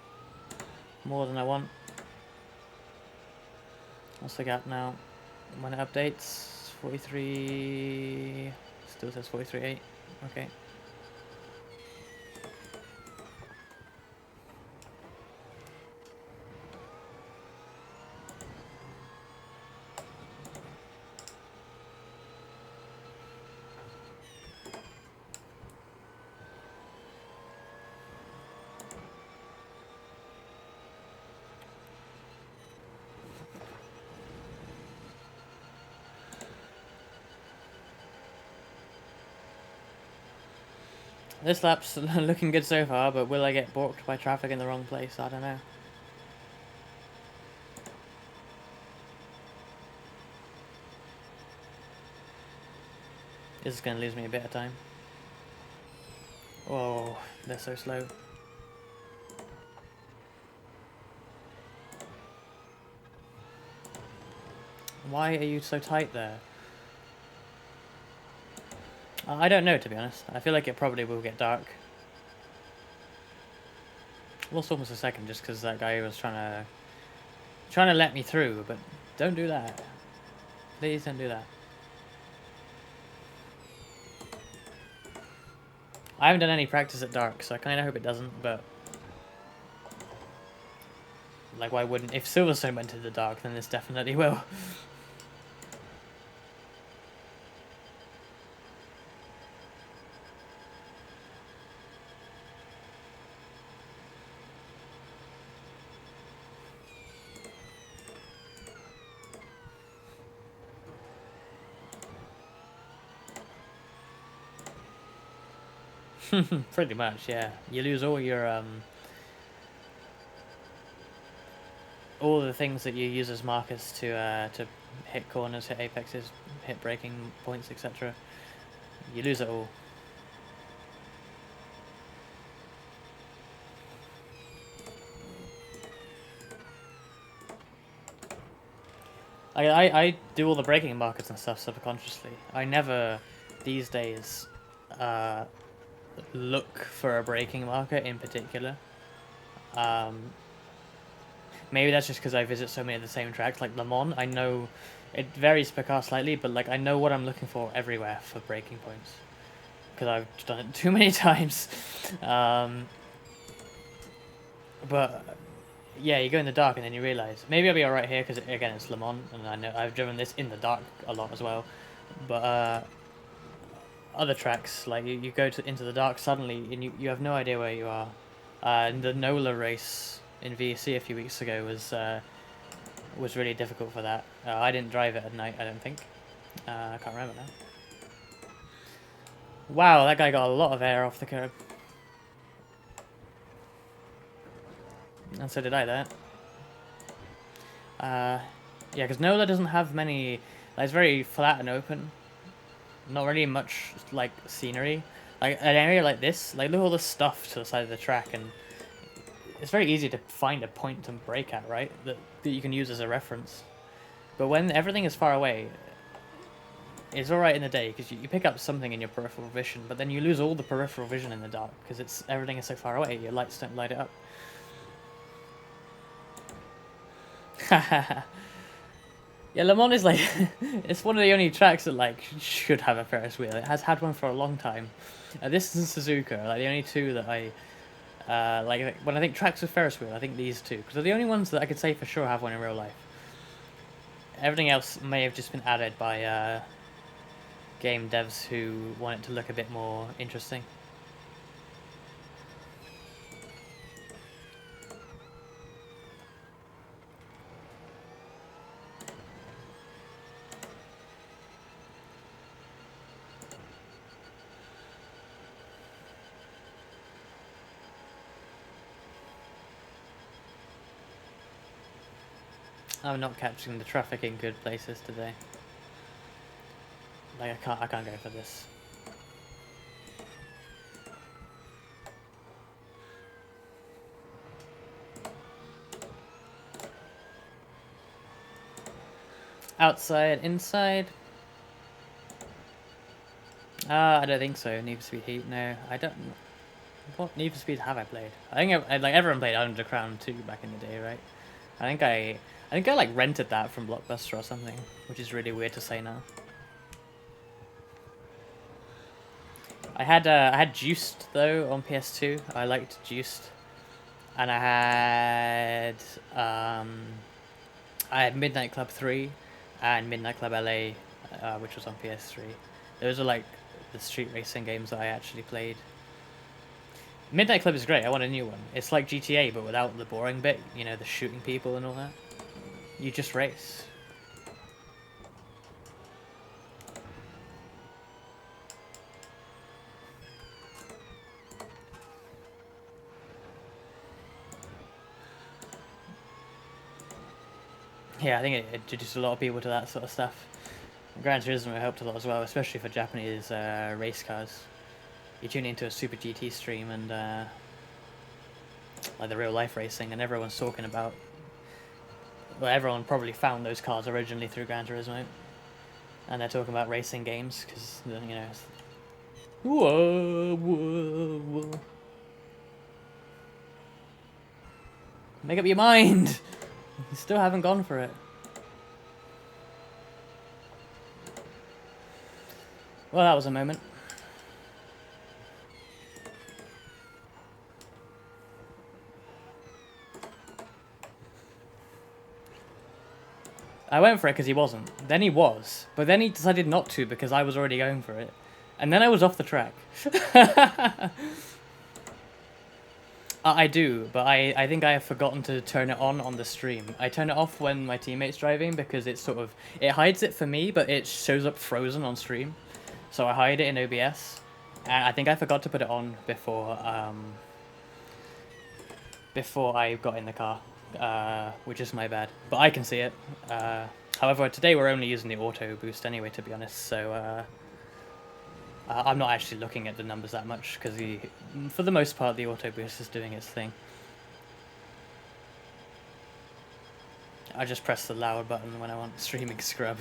More than I want. What's the gap now? When it updates, 43... Still says 43.8. Okay. This lap's looking good so far, but will I get balked by traffic in the wrong place? I don't know. This is going to lose me a bit of time. Oh, they're so slow. Why are you so tight there? I don't know, to be honest. I feel like it probably will get dark. Lost almost a second just because that guy was trying to let me through, but don't do that. Please don't do that. I haven't done any practice at dark, so I kind of hope it doesn't, but... Like, why wouldn't... If Silverstone went into the dark, then this definitely will. Pretty much, yeah. You lose all your all the things that you use as markers to hit corners, hit apexes, hit braking points, etc. You lose it all. I do all the braking markers and stuff subconsciously. I never, these days, look for a braking marker in particular. Maybe that's just because I visit so many of the same tracks, like Le Mans. I know it varies per car slightly, but like I know what I'm looking for everywhere for braking points because I've done it too many times. But yeah, you go in the dark and then you realize maybe I'll be alright here because again it's Le Mans and I know I've driven this in the dark a lot as well. But other tracks, like you go into the dark suddenly and you have no idea where you are. The NOLA race in VC a few weeks ago was really difficult for that. I didn't drive it at night, I don't think. I can't remember now. Wow, that guy got a lot of air off the curb. And so did I there. Yeah, because NOLA doesn't have many... Like, it's very flat and open. Not really much, like, scenery. Like an area like this, like look at all the stuff to the side of the track, and it's very easy to find a point to brake at, right? That you can use as a reference. But when everything is far away, it's alright in the day because you pick up something in your peripheral vision, but then you lose all the peripheral vision in the dark because everything is so far away. Your lights don't light it up. Yeah, Le Mans is like it's one of the only tracks that like should have a Ferris wheel. It has had one for a long time. This and Suzuka are like the only two that I like when I think tracks with Ferris wheel. I think these two because they're the only ones that I could say for sure have one in real life. Everything else may have just been added by game devs who want it to look a bit more interesting. I'm not catching the traffic in good places today. Like I can't go for this. Outside, inside. I don't think so. Need for Speed Heat. No, I don't. What Need for Speed have I played? I think like everyone played Underground 2 back in the day, right? I think I like rented that from Blockbuster or something, which is really weird to say now. I had Juiced though on PS2. I liked Juiced, and I had Midnight Club 3 and Midnight Club LA, which was on PS3. Those are like the street racing games that I actually played. Midnight Club is great. I want a new one. It's like GTA but without the boring bit. You know, the shooting people and all that. You just race. Yeah, I think it introduced a lot of people to that sort of stuff. Gran Turismo helped a lot as well, especially for Japanese race cars. You tune into a Super GT stream and like the real life racing, and everyone's talking about. Well, everyone probably found those cars originally through Gran Turismo, and they're talking about racing games because you know. Whoa, whoa, whoa! Make up your mind. You still haven't gone for it. Well, that was a moment. I went for it because he wasn't. Then he was. But then he decided not to because I was already going for it. And then I was off the track. I do, but I think I have forgotten to turn it on the stream. I turn it off when my teammate's driving because it hides it for me, but it shows up frozen on stream. So I hide it in OBS. And I think I forgot to put it on before I got in the car. Which is my bad, but I can see it. However, today we're only using the auto boost anyway, to be honest, so I'm not actually looking at the numbers that much, because for the most part the auto boost is doing its thing. I just press the loud button when I want streaming scrub.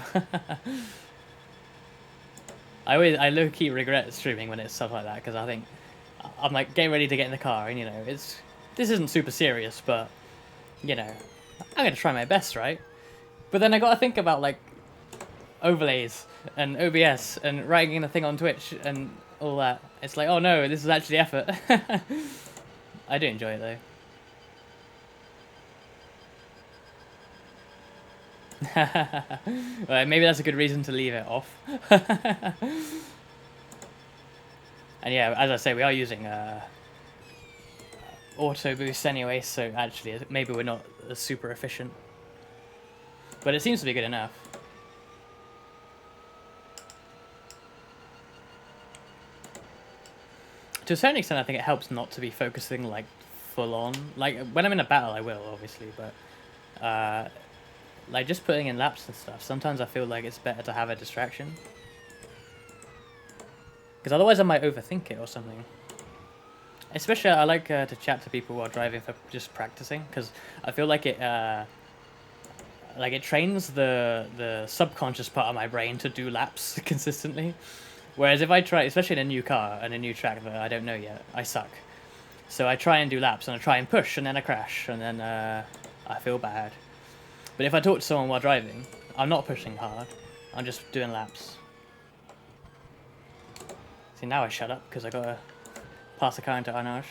I low-key regret streaming when it's stuff like that, because I think I'm like getting ready to get in the car, and you know, this isn't super serious, but you know, I'm going to try my best, right? But then I got to think about, like, overlays and OBS and writing a thing on Twitch and all that. It's like, oh no, this is actually effort. I do enjoy it, though. Well, maybe that's a good reason to leave it off. And yeah, as I say, we are using auto boost anyway, so actually maybe we're not super efficient, but it seems to be good enough. To a certain extent I think it helps not to be focusing like full on. Like when I'm in a battle I will obviously, but like just putting in laps and stuff, sometimes I feel like it's better to have a distraction. Because otherwise I might overthink it or something. Especially I like to chat to people while driving for just practicing, because I feel like it trains the subconscious part of my brain to do laps consistently. Whereas if I try, especially in a new car and a new track that I don't know yet, I suck. So I try and do laps, and I try and push, and then I crash, and then I feel bad. But if I talk to someone while driving, I'm not pushing hard. I'm just doing laps. See, now I shut up, because I gotta pass the car into Arnage.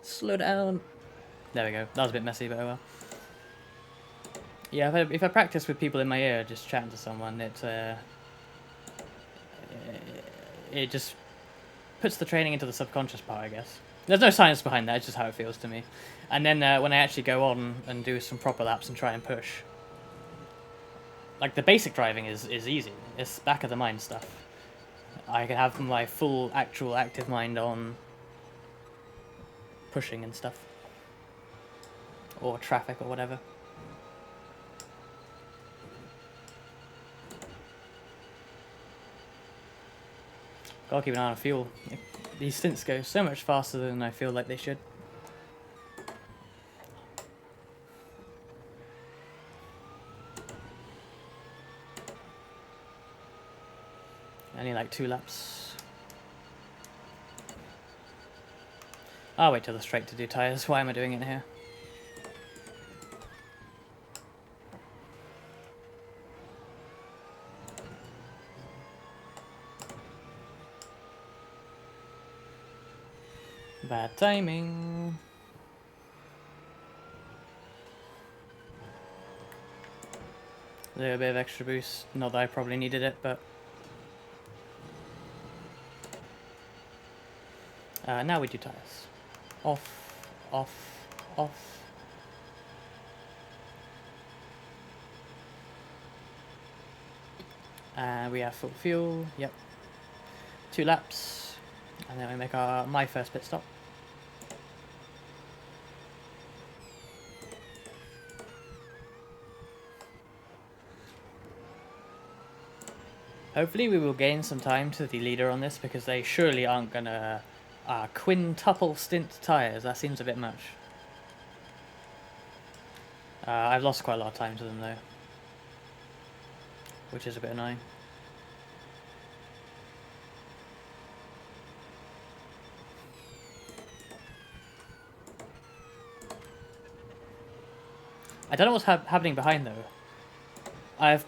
Slow down. There we go. That was a bit messy, but oh well. Yeah, if I practice with people in my ear, just chatting to someone, it just puts the training into the subconscious part, I guess. There's no science behind that, it's just how it feels to me. And then when I actually go on and do some proper laps and try and push, like the basic driving is easy. It's back of the mind stuff. I can have my full, actual, active mind on pushing and stuff. Or traffic or whatever. Gotta keep an eye on fuel. These stints go so much faster than I feel like they should. Only like 2 laps. I'll wait till the straight to do tyres. Why am I doing it here? Bad timing. A little bit of extra boost. Not that I probably needed it, but... now we do tyres. Off, off, off. We have full fuel, yep. 2 laps. And then we make my first pit stop. Hopefully we will gain some time to the leader on this, because they surely aren't gonna quintuple stint tyres. That seems a bit much. I've lost quite a lot of time to them though, which is a bit annoying. I don't know what's happening behind though. I've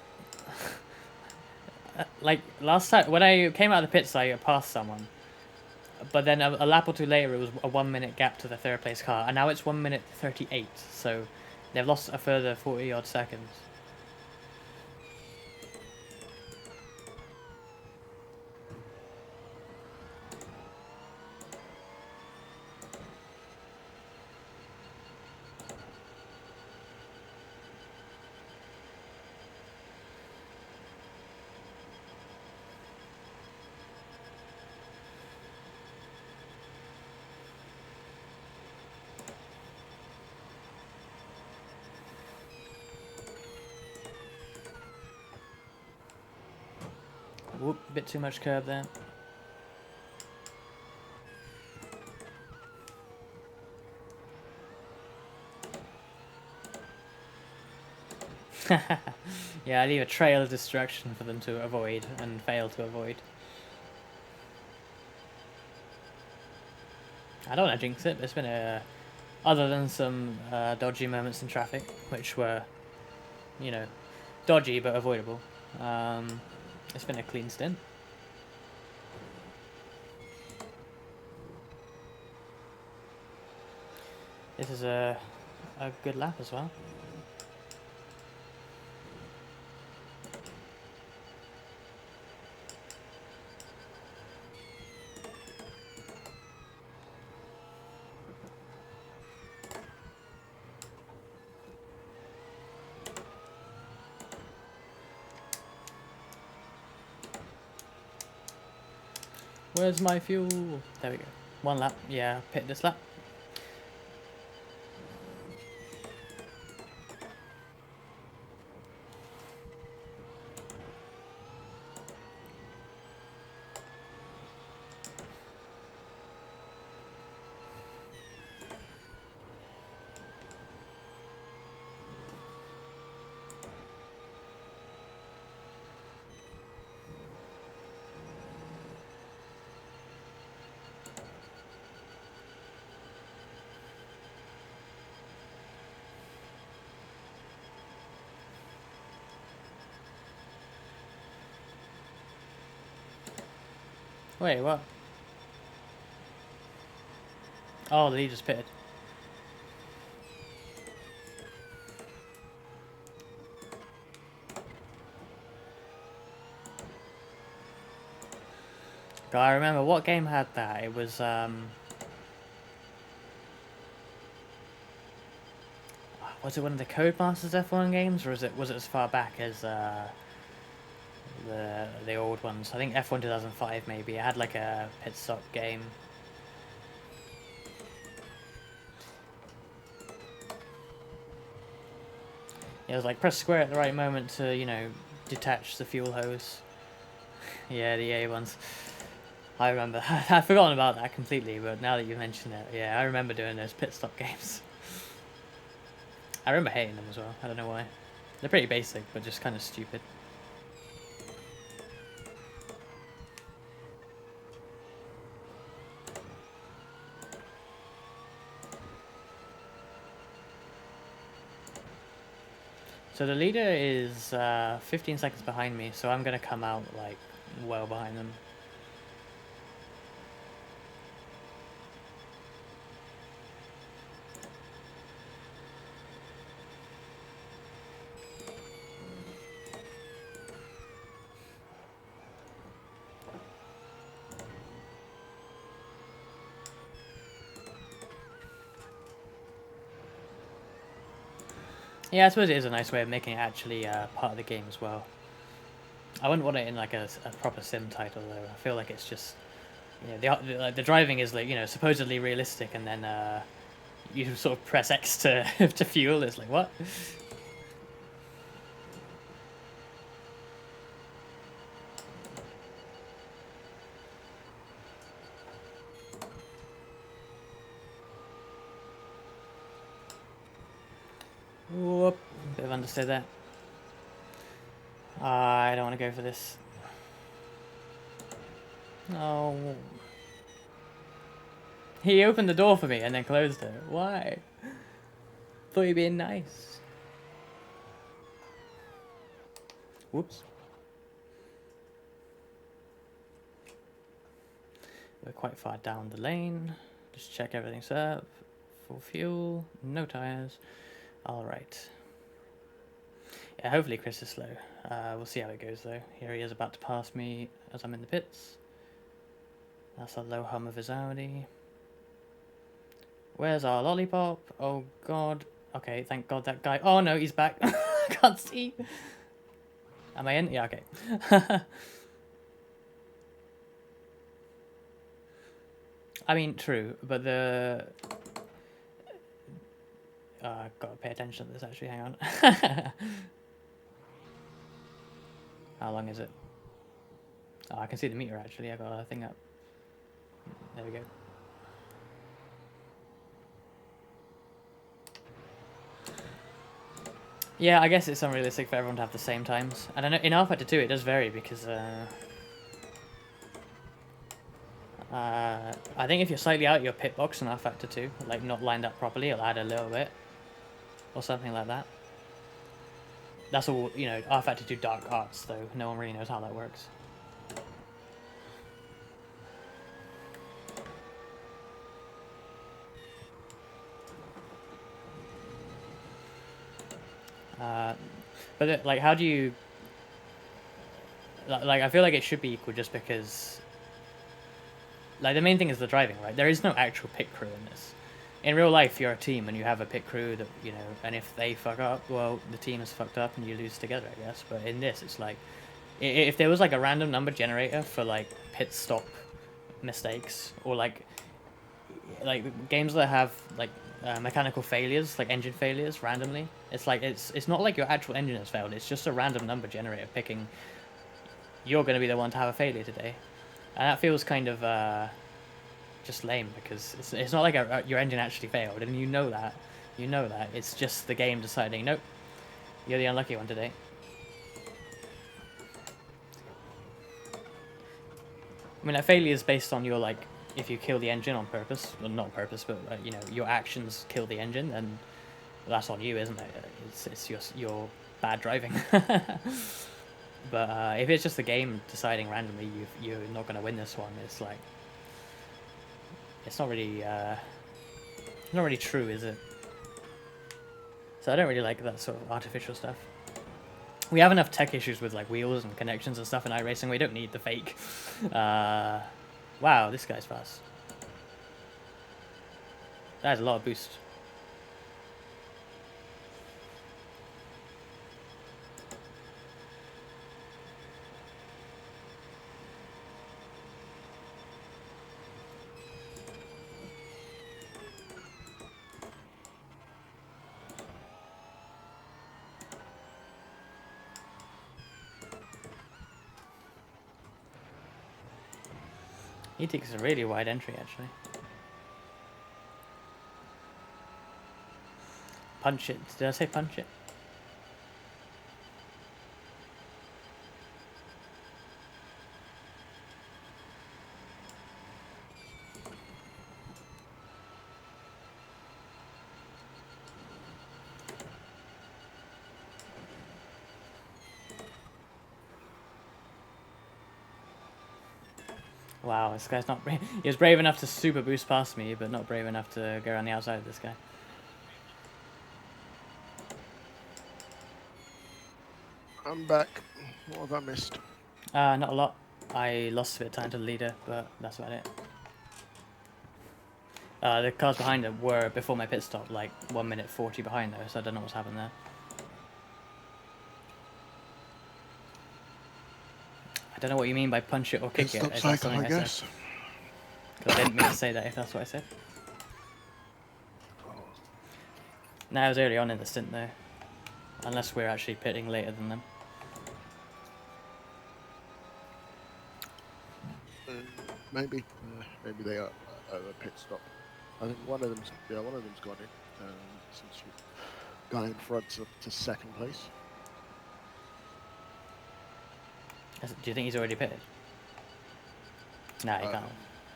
like last time when I came out of the pits, I passed someone, but then a lap or 2 later, it was a 1 minute gap to the 3rd place car, and now it's 1 minute 38. So they've lost a further 40 odd seconds. Whoop, a bit too much curb there. Yeah, I leave a trail of destruction for them to avoid and fail to avoid. I don't want to jinx it, but it's been other than some dodgy moments in traffic, which were, you know, dodgy but avoidable. It's been a clean stint. This is a good lap as well. Where's my fuel? There we go. 1 lap. Yeah, pit this lap. Wait, what? Oh, the lead just pitted. God, I remember what game had that. It was was it one of the Codemasters F1 games, or was it as far back as the old ones? I think F1 2005 maybe. It had like a pit stop game. It was like press square at the right moment to, you know, detach the fuel hose. Yeah, the EA ones. I remember. I'd forgotten about that completely, but now that you mention it, yeah, I remember doing those pit stop games. I remember hating them as well. I don't know why. They're pretty basic, but just kind of stupid. So the leader is 15 seconds behind me, so I'm going to come out like well behind them. Yeah, I suppose it is a nice way of making it actually part of the game as well. I wouldn't want it in like a proper sim title though. I feel like it's just, you know, the driving is like, you know, supposedly realistic, and then you sort of press X to to fuel. It's like, what? Whoop, bit of understeer there. I don't want to go for this. Oh. He opened the door for me and then closed it. Why? Thought you were being nice. Whoops. We're quite far down the lane. Just check everything's up. Full fuel. No tyres. Alright. Yeah, hopefully Chris is slow. We'll see how it goes though. Here he is about to pass me as I'm in the pits. That's a low hum of his Audi. Where's our lollipop? Oh god. Okay, thank god that guy... Oh no, he's back. Can't see. Am I in? Yeah, okay. I mean, true, but the... I've got to pay attention to this actually, hang on. How long is it? Oh, I can see the meter actually, I got a thing up. There we go. Yeah, I guess it's unrealistic for everyone to have the same times. And I know in R-Factor 2 it does vary because I think if you're slightly out of your pit box in R-Factor 2, like not lined up properly, it'll add a little bit. Or something like that. That's all, you know, R-Factor 2 dark arts though. No one really knows how that works. But like, how do you... Like, I feel like it should be equal just because... Like, the main thing is the driving, right? There is no actual pit crew in this. In real life, you're a team and you have a pit crew that, you know, and if they fuck up, well, the team is fucked up and you lose together, I guess. But in this, it's like... If there was, like, a random number generator for, like, pit stop mistakes, or, like games that have, like, mechanical failures, like engine failures, randomly. It's like, it's not like your actual engine has failed, it's just a random number generator picking, you're going to be the one to have a failure today. And that feels kind of just lame, because it's not like your engine actually failed, and you know that. It's just the game deciding, nope, you're the unlucky one today. I mean, that failure is based on your, like, if you kill the engine on purpose, well, not on purpose, but you know, your actions kill the engine, then that's on you, isn't it? It's your bad driving. But if it's just the game deciding randomly you're not going to win this one, it's like it's not really true, is it? So I don't really like that sort of artificial stuff. We have enough tech issues with like wheels and connections and stuff in iRacing. We don't need the fake. Wow, this guy's fast. That has a lot of boost. He takes a really wide entry, actually. Punch it. Did I say punch it? Wow, this guy's not brave. He was brave enough to super boost past me, but not brave enough to go around the outside of this guy. I'm back. What have I missed? Not a lot. I lost a bit of time to the leader, but that's about it. The cars behind him were, before my pit stop, like 1 minute 40 behind though, so I don't know what's happened there. I don't know what you mean by punch it or kick it. Stop Is that cycle, something I guess. said? 'Cause I didn't mean to say that if that's what I said. No, it was early on in the stint though. Unless we're actually pitting later than them. Maybe they are at a pit stop. I think one of them's gone in since you got in front to second place. Do you think he's already pitted? Nah, he can't.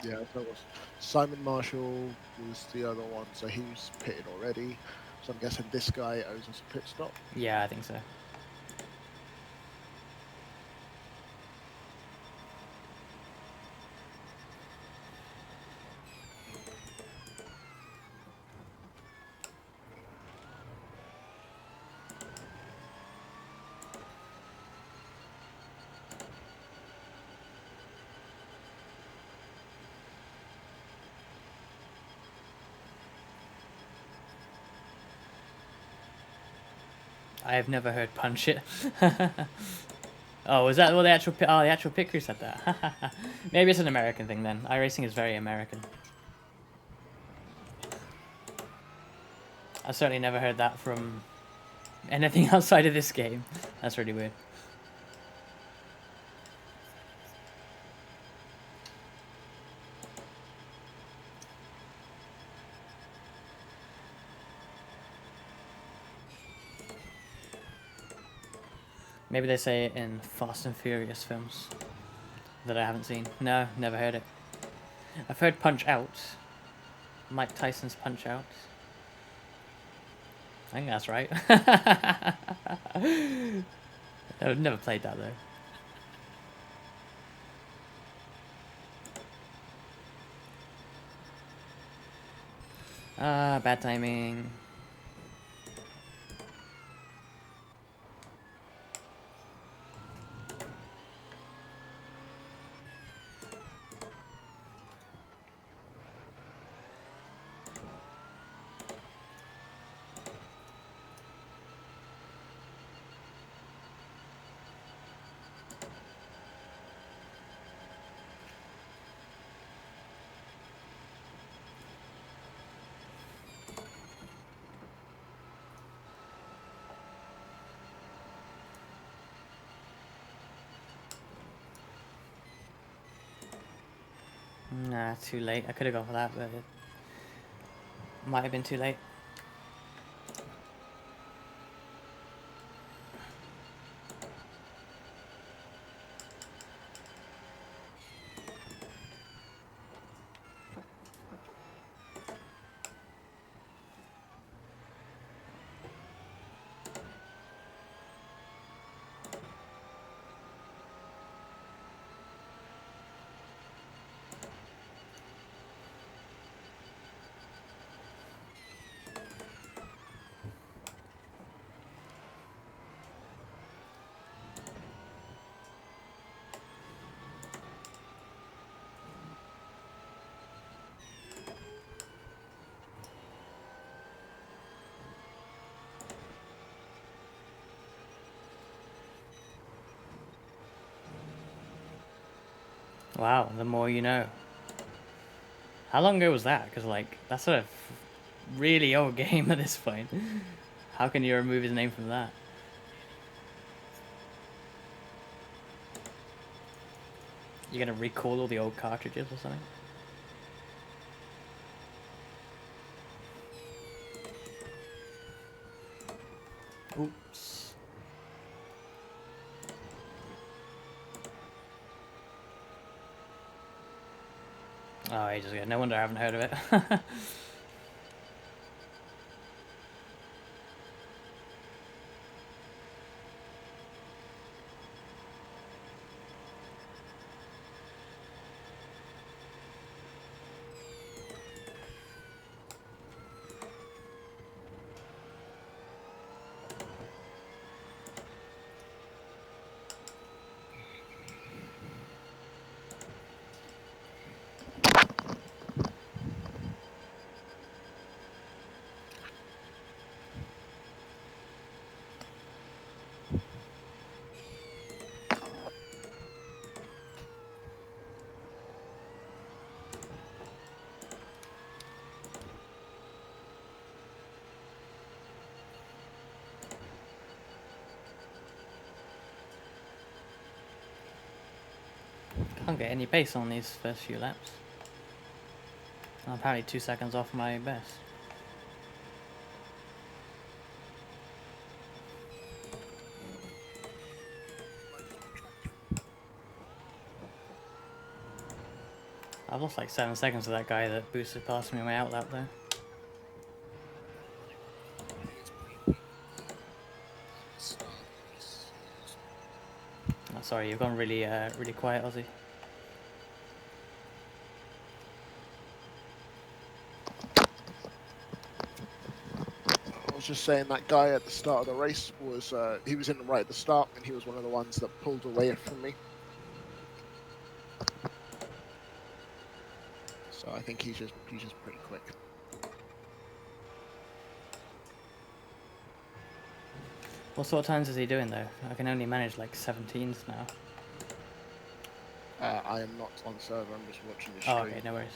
Yeah, that was Simon Marshall was the other one, so he was pitted already. So I'm guessing this guy owes us a pit stop. Yeah, I think so. I have never heard punch it. Oh, was that the actual pit? Oh, the actual pit crew said that. Maybe it's an American thing then. iRacing is very American. I've certainly never heard that from anything outside of this game. That's really weird. Maybe they say it in Fast and Furious films that I haven't seen. No, never heard it. I've heard Punch Out. Mike Tyson's Punch Out. I think that's right. I've never played that though. Bad timing. Nah, too late. I could have gone for that, but it might have been too late. Wow, the more you know. How long ago was that? Because, like, that's a really old game at this point. How can you remove his name from that? You're gonna recall all the old cartridges or something? Oops. Oh, ages ago. No wonder I haven't heard of it. Can't get any pace on these first few laps. I'm apparently 2 seconds off my best. I've lost like 7 seconds to that guy that boosted past me on my outlap there. Oh, sorry, you've gone really, really quiet, Ozzy. I was just saying that guy at the start of the race was, he was in the right at the start, and he was one of the ones that pulled away from me. So I think he's just pretty quick. What sort of times is he doing though? I can only manage like 17s now. I am not on server, I'm just watching the stream. Oh, okay, no worries.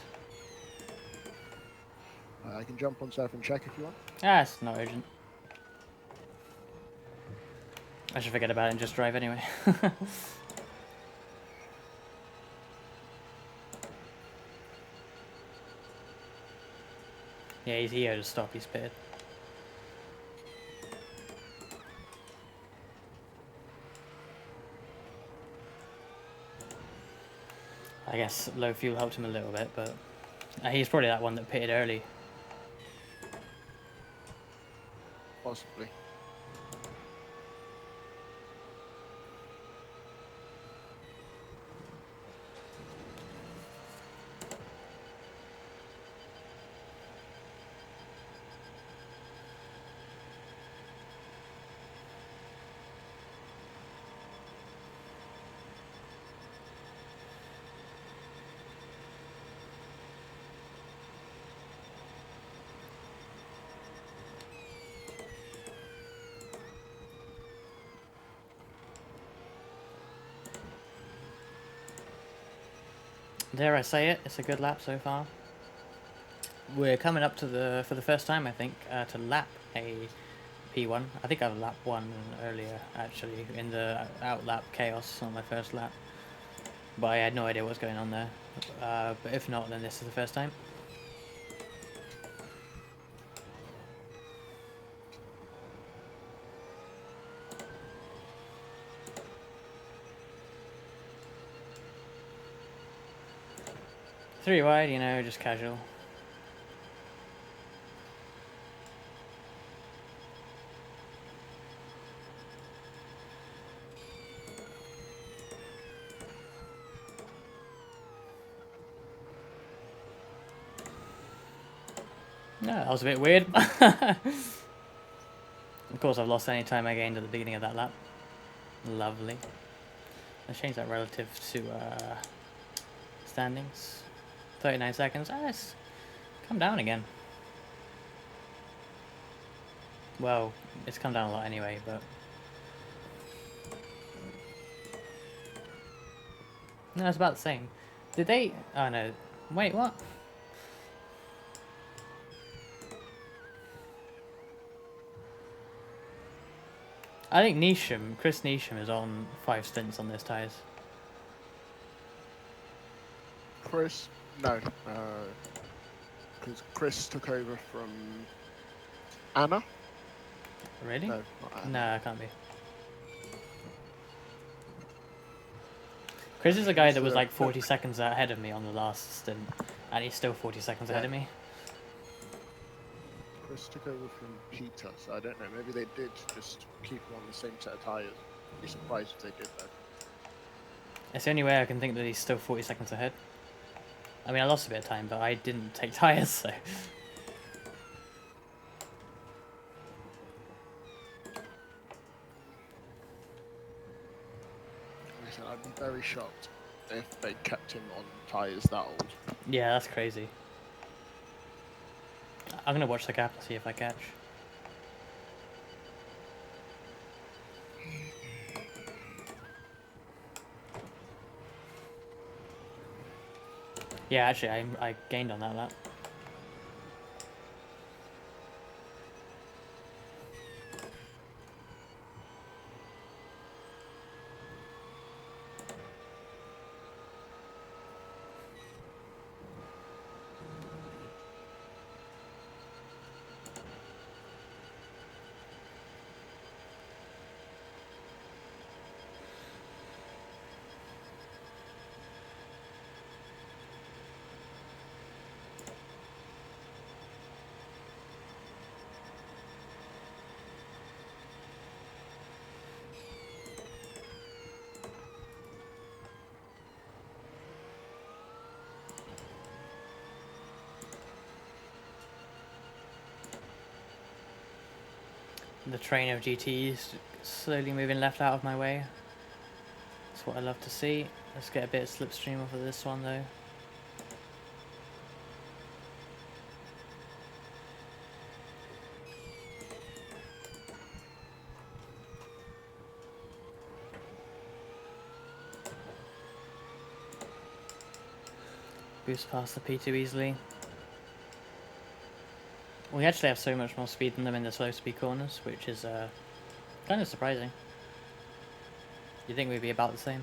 I can jump on server and check if you want. Ah, it's not urgent. I should forget about it and just drive anyway. Yeah, he's here to stop, he's pitted. I guess low fuel helped him a little bit, but he's probably that one that pitted early. Possibly. Dare I say it, it's a good lap so far. We're coming up to for the first time, I think, to lap a P1. I think I've lapped one earlier, actually, in the outlap chaos on my first lap. But I had no idea what was going on there. But if not, then this is the first time. Three wide, you know, just casual. No, that was a bit weird. Of course, I've lost any time I gained at the beginning of that lap. Lovely. Let's change that relative to standings. 39 seconds. Ah, it's come down again. Well, it's come down a lot anyway, but... No, it's about the same. Did they? Oh no. Wait, what? I think Chris Neesham is on 5 stints on this tyres. Chris, no, because Chris took over from Anna. Really? No, not Anna. No, it can't be. Chris is a guy that was like 40 seconds ahead of me on the last stint, and he's still 40 seconds ahead of me. Chris took over from Peter, so I don't know. Maybe they did just keep him on the same set of tyres. I'd be surprised if they did though. It's the only way I can think that he's still 40 seconds ahead. I mean, I lost a bit of time, but I didn't take tyres, so... Listen, I'd be very shocked if they kept him on tyres that old. Yeah, that's crazy. I'm gonna watch the gap and see if I catch. Yeah, actually, I gained on that lap. The train of GTs slowly moving left out of my way. That's what I love to see. Let's get a bit of slipstream off of this one though. Boost past the P2 easily. We actually have so much more speed than them in the slow speed corners, which is kind of surprising. You'd think we'd be about the same.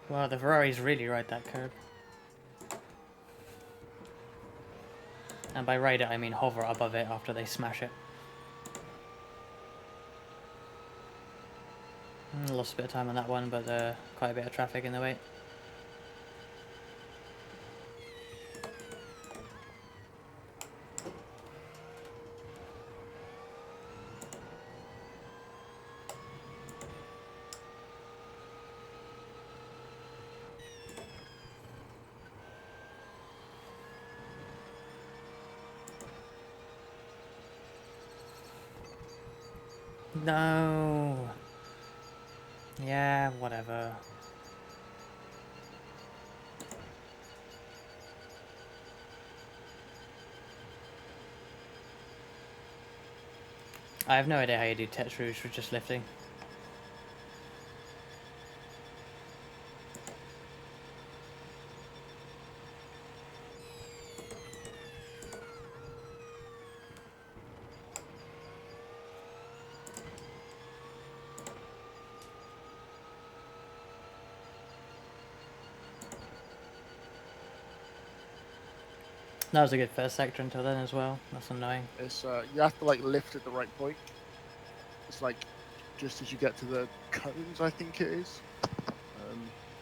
Wow, the Ferraris really ride that curb. And by ride it, I mean hover above it after they smash it. Lost a bit of time on that one, but quite a bit of traffic in the way. No. Yeah, whatever. I have no idea how you do Tete Rouge with just lifting. That was a good first sector until then as well. That's annoying. It's you have to like lift at the right point. It's like just as you get to the cones, I think it is.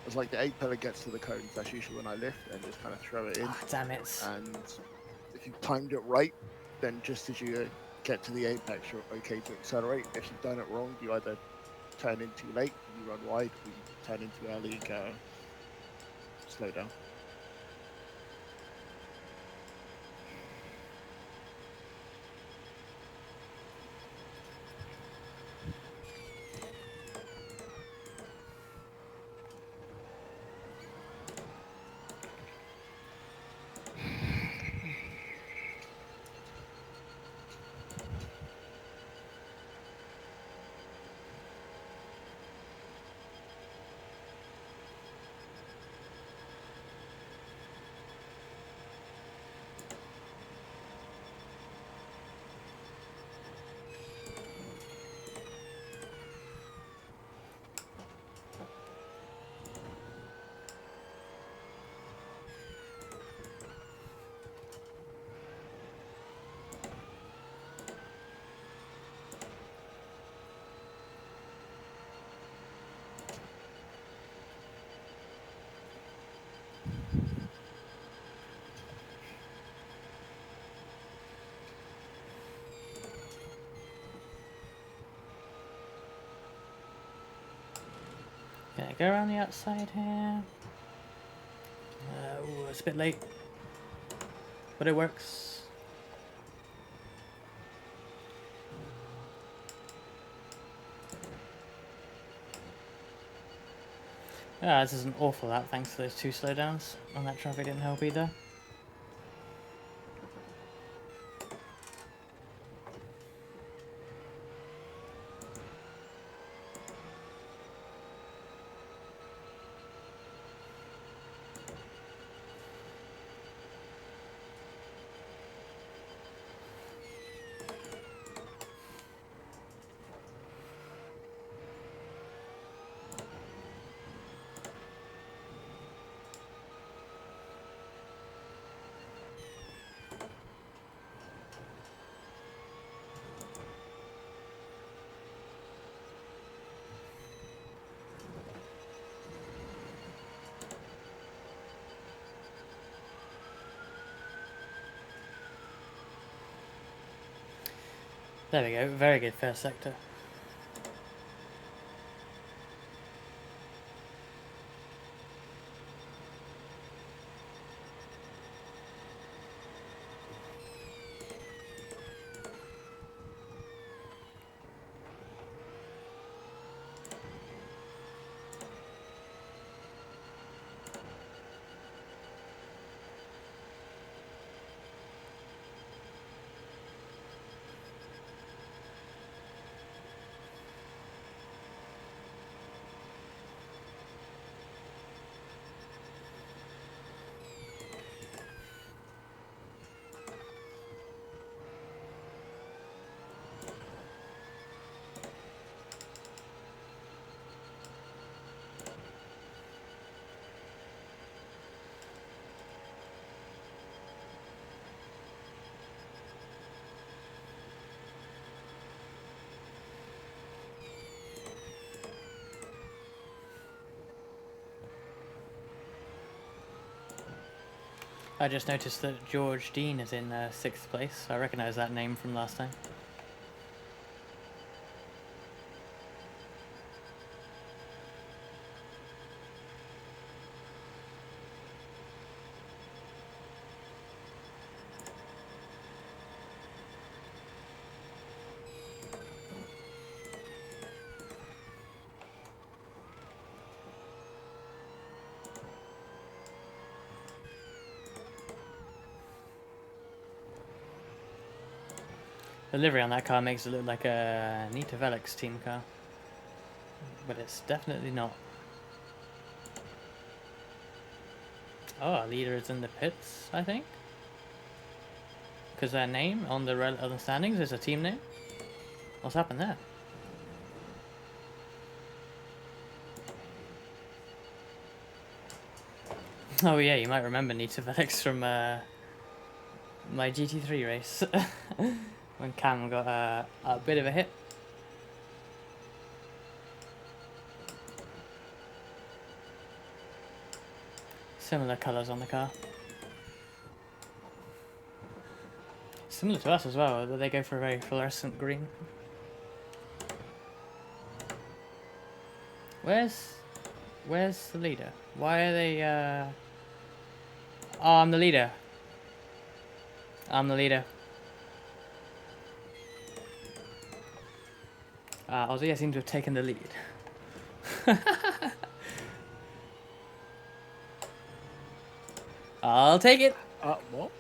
It's like the 8 pillar gets to the cones. That's usually when I lift and just kind of throw it in. Oh, damn it. And if you timed it right, then just as you get to the apex, you're okay to accelerate. If you've done it wrong, you either turn in too late, you run wide, or you turn in too early, and go slow down. Can I go around the outside here? Ooh, it's a bit late. But it works. Ah, this is an awful lap thanks to those 2 slowdowns. And that traffic didn't help either. There we go, very good first sector. I just noticed that George Dean is in 6th place. I recognise that name from last time. The livery on that car makes it look like a Nita Velix team car, but it's definitely not. Oh, our leader is in the pits, I think, because their name on the standings is a team name. What's happened there? Oh yeah, you might remember Nita Velix from my GT3 race when Cam got a bit of a hit. Similar colours on the car. Similar to us as well, but they go for a very fluorescent green. Where's the leader? Why are they Oh, I'm the leader. I'm the leader. Ozzy, I seem to have taken the lead. I'll take it. What?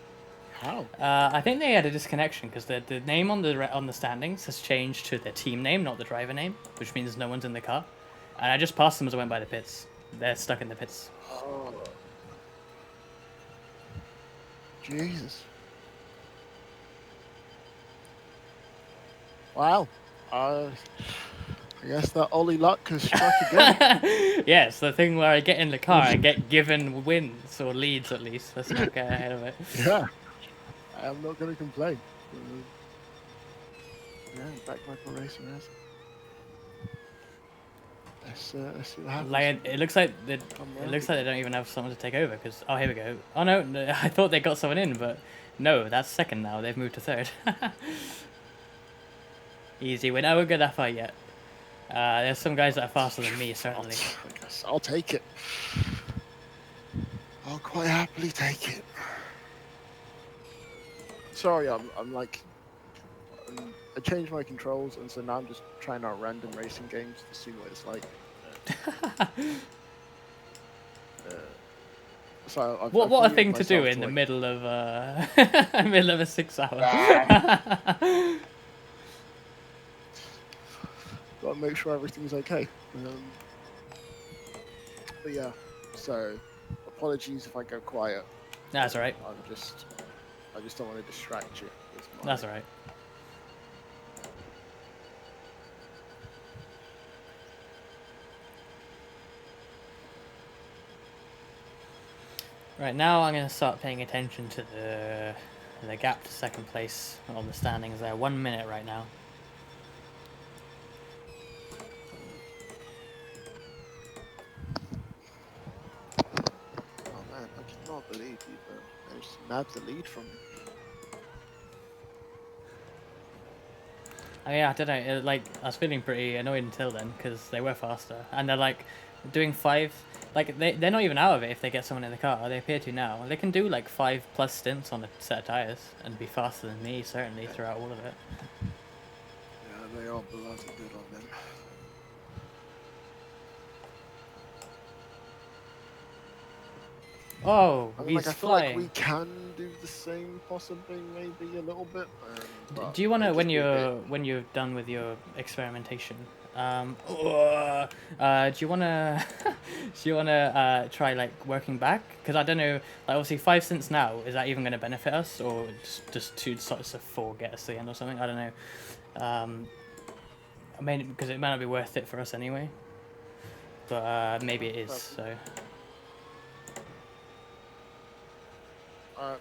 How? I think they had a disconnection because the name on the standings has changed to their team name, not the driver name, which means no one's in the car. And I just passed them as I went by the pits. They're stuck in the pits. Oh. Jesus. Wow. I guess that Ollie luck has struck again. Yes, the thing where I get in the car and get given wins or leads at least. Let's not get ahead of it. Yeah. I'm not going to complain. Yeah, back Michael Racing has. Let's see what happens. Like it looks like they don't even have someone to take over because here we go. Oh no, I thought they got someone in, but no, that's second now. They've moved to third. Easy win. I won't go that far yet. There's some guys that are faster than me, certainly. I'll take it. I'll quite happily take it. Sorry, I changed my controls, and so now I'm just trying out random racing games to see what it's like. So what a thing to do in the middle of middle of a 6 hour. Gotta make sure everything's okay. But yeah, so apologies if I go quiet. That's alright. I just don't want to distract you. That's alright. Right, now I'm going to start paying attention to the gap to second place on the standings there. 1 minute right now. Oh man, I cannot believe you managed to nab the lead from me. Oh yeah, I don't know, I was feeling pretty annoyed until then, because they were faster. And they're like, doing 5, like, they're not even out of it if they get someone in the car. They appear to now. They can do like 5+ stints on a set of tyres, and be faster than me, certainly, throughout all of it. Yeah, they are bloody good on them. Oh, I mean, he's like, I feel flying. like we can do the same, possibly, maybe a little bit. Do you want to, when you're done with your experimentation, do you want to try like working back? Because I don't know, like obviously 5 cents now, is that even going to benefit us, or just 2 sorts of 4 get us to the end or something? I don't know. I mean, because it might not be worth it for us anyway, but maybe it is. So.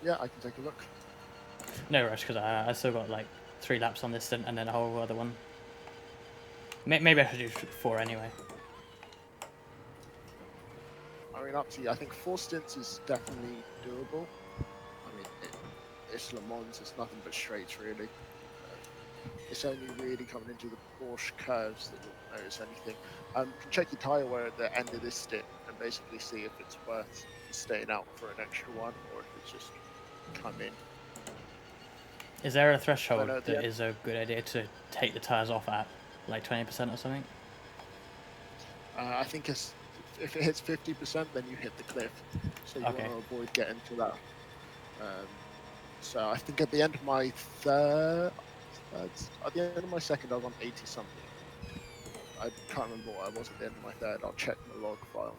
Yeah, I can take a look. No rush, because I still got like 3 laps on this stint and then a whole other one. Maybe I should do 4 anyway. I mean, up to you. I think 4 stints is definitely doable. I mean, it's Le Mans, it's nothing but straights, really. It's only really coming into the Porsche curves that you'll notice anything. You can check your tyre wear at the end of this stint and basically see if it's worth staying out for an extra one, or if it's just come in. Is there a threshold that is a good idea to take the tyres off at? Like 20% or something? I think if it hits 50%, then you hit the cliff. So you want to avoid getting to that. So I think at the end of my At the end of my second, I was on 80 something. I can't remember what I was at the end of my third. I'll check my log file.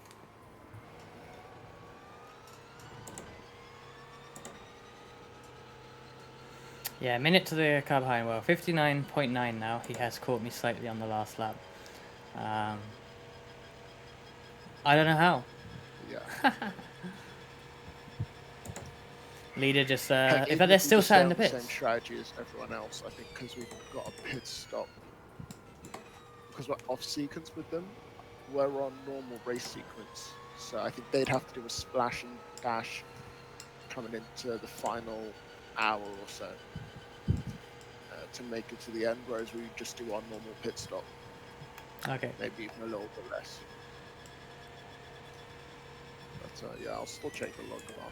Yeah, minute to the car behind. Well, 59.9 now. He has caught me slightly on the last lap. I don't know how. Yeah. Leader just, Heck, if even they're if we still just sat stay in the on the pits. same strategy as everyone else, I think because we've got a pit stop, because we're off sequence with them, we're on normal race sequence. So I think they'd have to do a splash and dash coming into the final hour or so to make it to the end, whereas we just do our normal pit stop, Okay. maybe even a little bit less. But yeah, I'll still check the log file.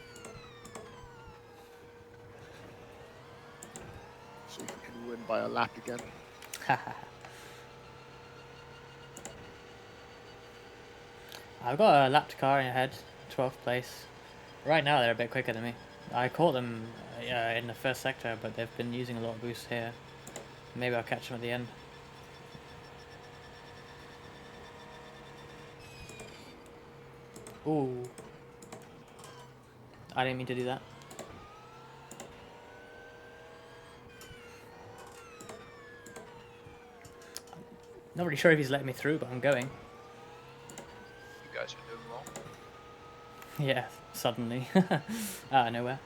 See if we can win by a lap again. I've got a lapped car in ahead, 12th place. Right now they're a bit quicker than me. I caught them in the first sector, but they've been using a lot of boost here. Maybe I'll catch them at the end. Ooh. I didn't mean to do that. Not really sure if he's letting me through, but I'm going. You guys are doing well. Yeah, suddenly. Out of nowhere.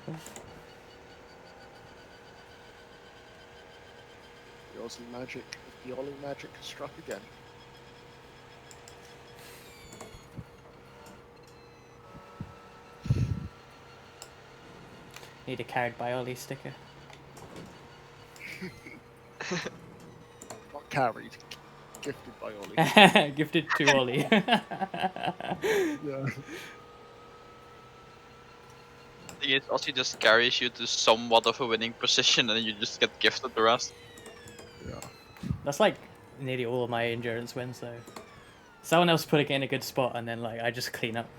The Aussie magic, the Ollie magic has struck again. Need a carried by Ollie sticker. Not carried, gifted by Ollie. Gifted to Ollie. Yeah. The thing is, Ossy just carries you to somewhat of a winning position, and you just get gifted the rest. Yeah. That's like nearly all of my endurance wins though. Someone else put it in a good spot and then like I just clean up.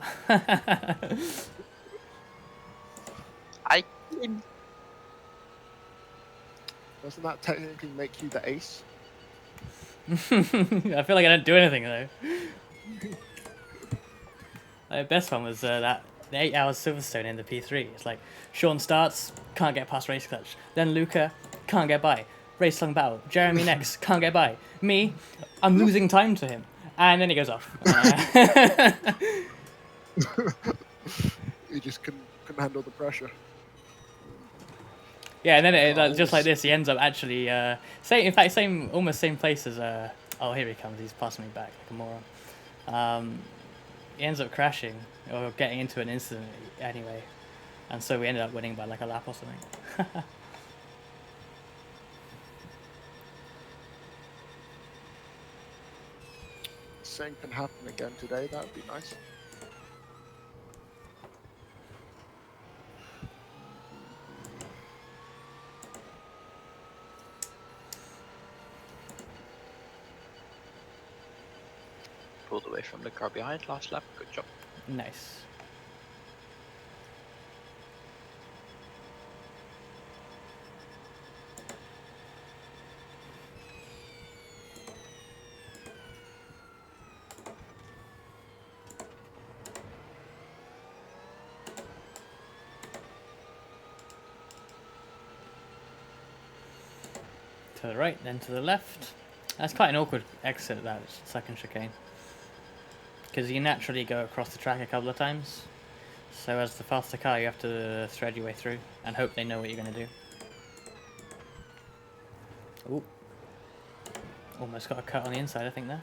I Doesn't that technically make you the ace? I feel like I don't do anything though. The best one was the 8 hours Silverstone in the P3. It's like Sean starts, can't get past race clutch. Then Luca, can't get by. Race long battle. Jeremy next, can't get by. Me, I'm losing time to him. And then he goes off. You just couldn't handle the pressure. Yeah, and then just like this, he ends up actually almost same place as oh, here he comes. He's passing me back like a moron. He ends up crashing or getting into an incident anyway, and so we ended up winning by like a lap or something. Same can happen again today. That would be nice. pulled away from the car behind last lap. Good job. Nice. To the right, then to the left. That's quite an awkward exit, that second chicane. Because you naturally go across the track a couple of times. So as the faster car, you have to thread your way through and hope they know what you're going to do. Ooh. Almost got a cut on the inside, I think, there.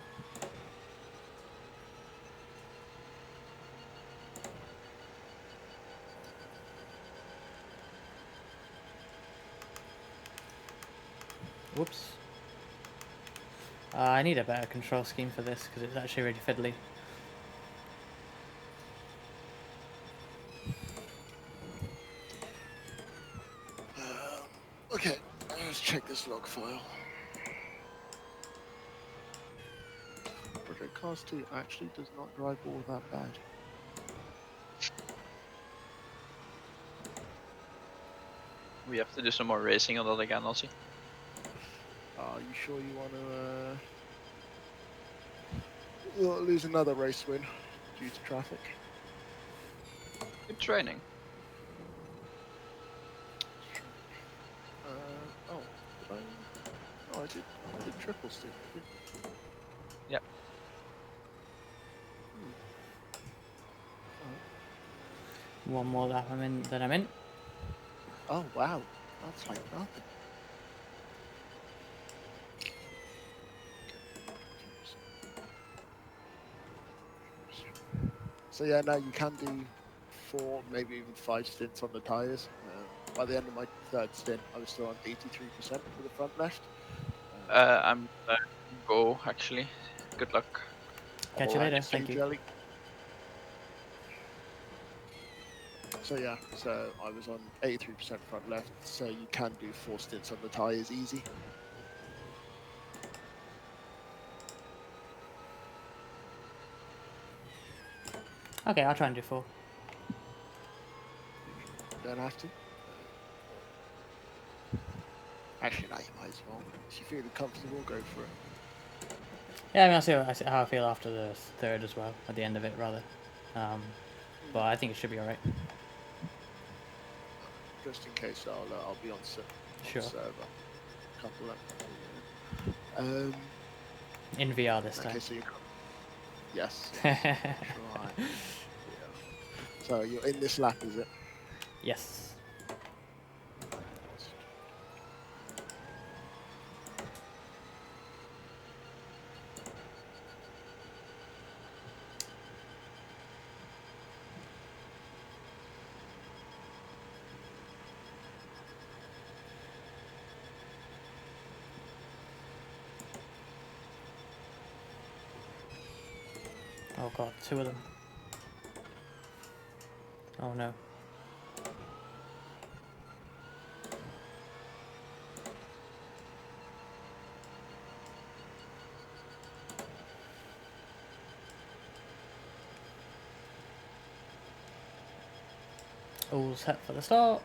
Whoops. I need a better control scheme for this because it's actually really fiddly. Okay, let's check this log file. Project Cars 2 actually does not drive all that bad. We have to do some more racing on that again, Ossy. Are you sure you want to lose another race win due to traffic? It's raining. Oh, did I? Oh, I did triple stick. Yep. One more lap than I'm in. Oh wow, that's like nothing. So yeah, now you can do 4, maybe even 5 stints on the tyres. By the end of my third stint, I was still on 83% for the front left. I'm go actually. Good luck. Catch you later. Thanks, Thank you. Jelly. So yeah, so I was on 83% front left, so you can do 4 stints on the tyres easy. Okay, I'll try and do 4. You don't have to. Actually, no, you might as well. If you feel comfortable, go for it. Yeah, I mean, I'll see how I feel after the third as well, at the end of it, rather. But I think it should be alright. Just in case, I'll be on Sure. server. Couple of. In VR this time. Okay, so you're. Yes. Right. Yeah. So you're in this lap, is it? Yes. Oh god, 2 of them. Oh no. All set for the start.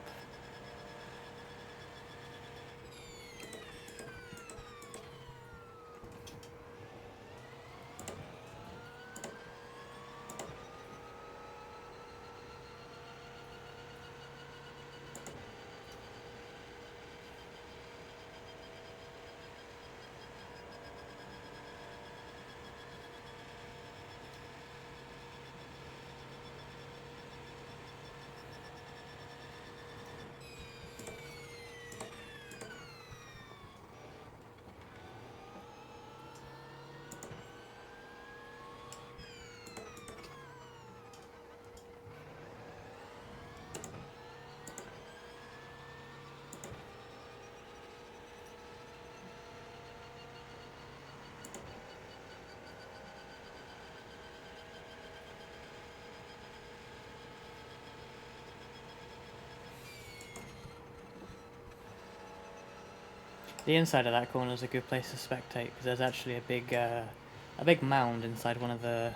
The inside of that corner is a good place to spectate because there's actually a big mound inside one of the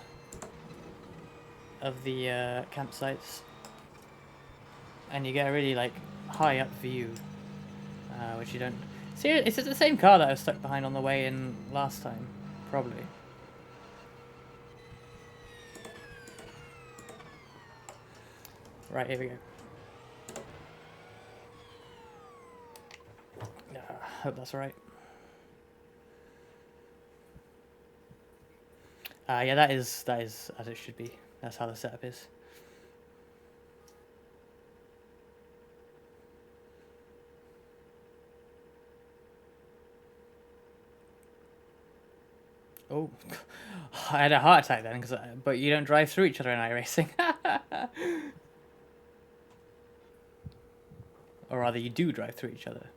campsites, and you get a really like high up view, which you don't see. Is it the same car that I was stuck behind on the way in last time? Probably. Right, here we go. Hope that's right. Yeah, that is as it should be. That's how the setup is. Oh, I had a heart attack then, but you don't drive through each other in iRacing. Or rather, you do drive through each other.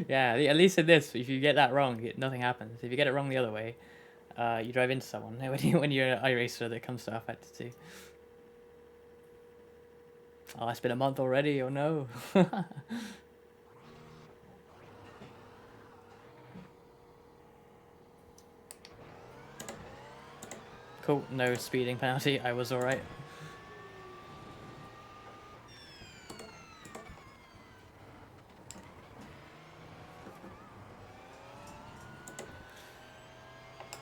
Yeah, at least in this, if you get that wrong, nothing happens. If you get it wrong the other way, you drive into someone when you're an iRacer that comes to R52. Oh, it's been a month already, oh no. Cool, no speeding penalty, I was alright.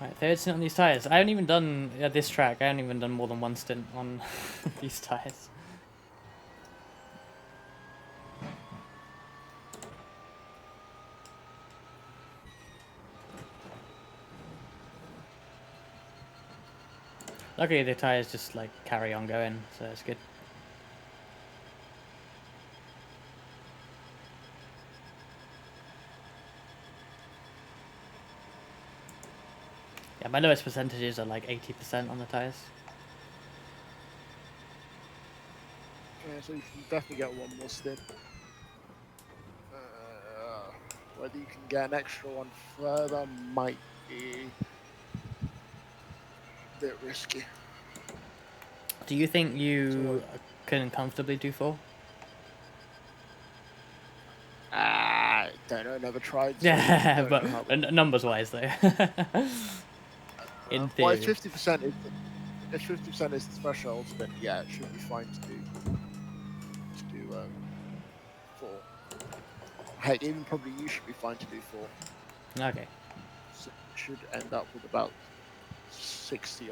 Right, third stint on these tyres. I haven't even done, at this track, I haven't even done more than one stint on these tyres. Luckily the tyres just like carry on going, so it's good. Yeah, my lowest percentages are like 80% on the tyres. Yeah, so you can definitely get one more stint. Whether you can get an extra one further might be a bit risky. Do you think you So, can comfortably do 4? I don't know, never tried. So Yeah, don't but know how. numbers wise though. In Well, if theory. 50% is if 50% is the threshold, then yeah, it should be fine to do 4. Heck, even probably you should be fine to do 4. Okay. So you should end up with about 60%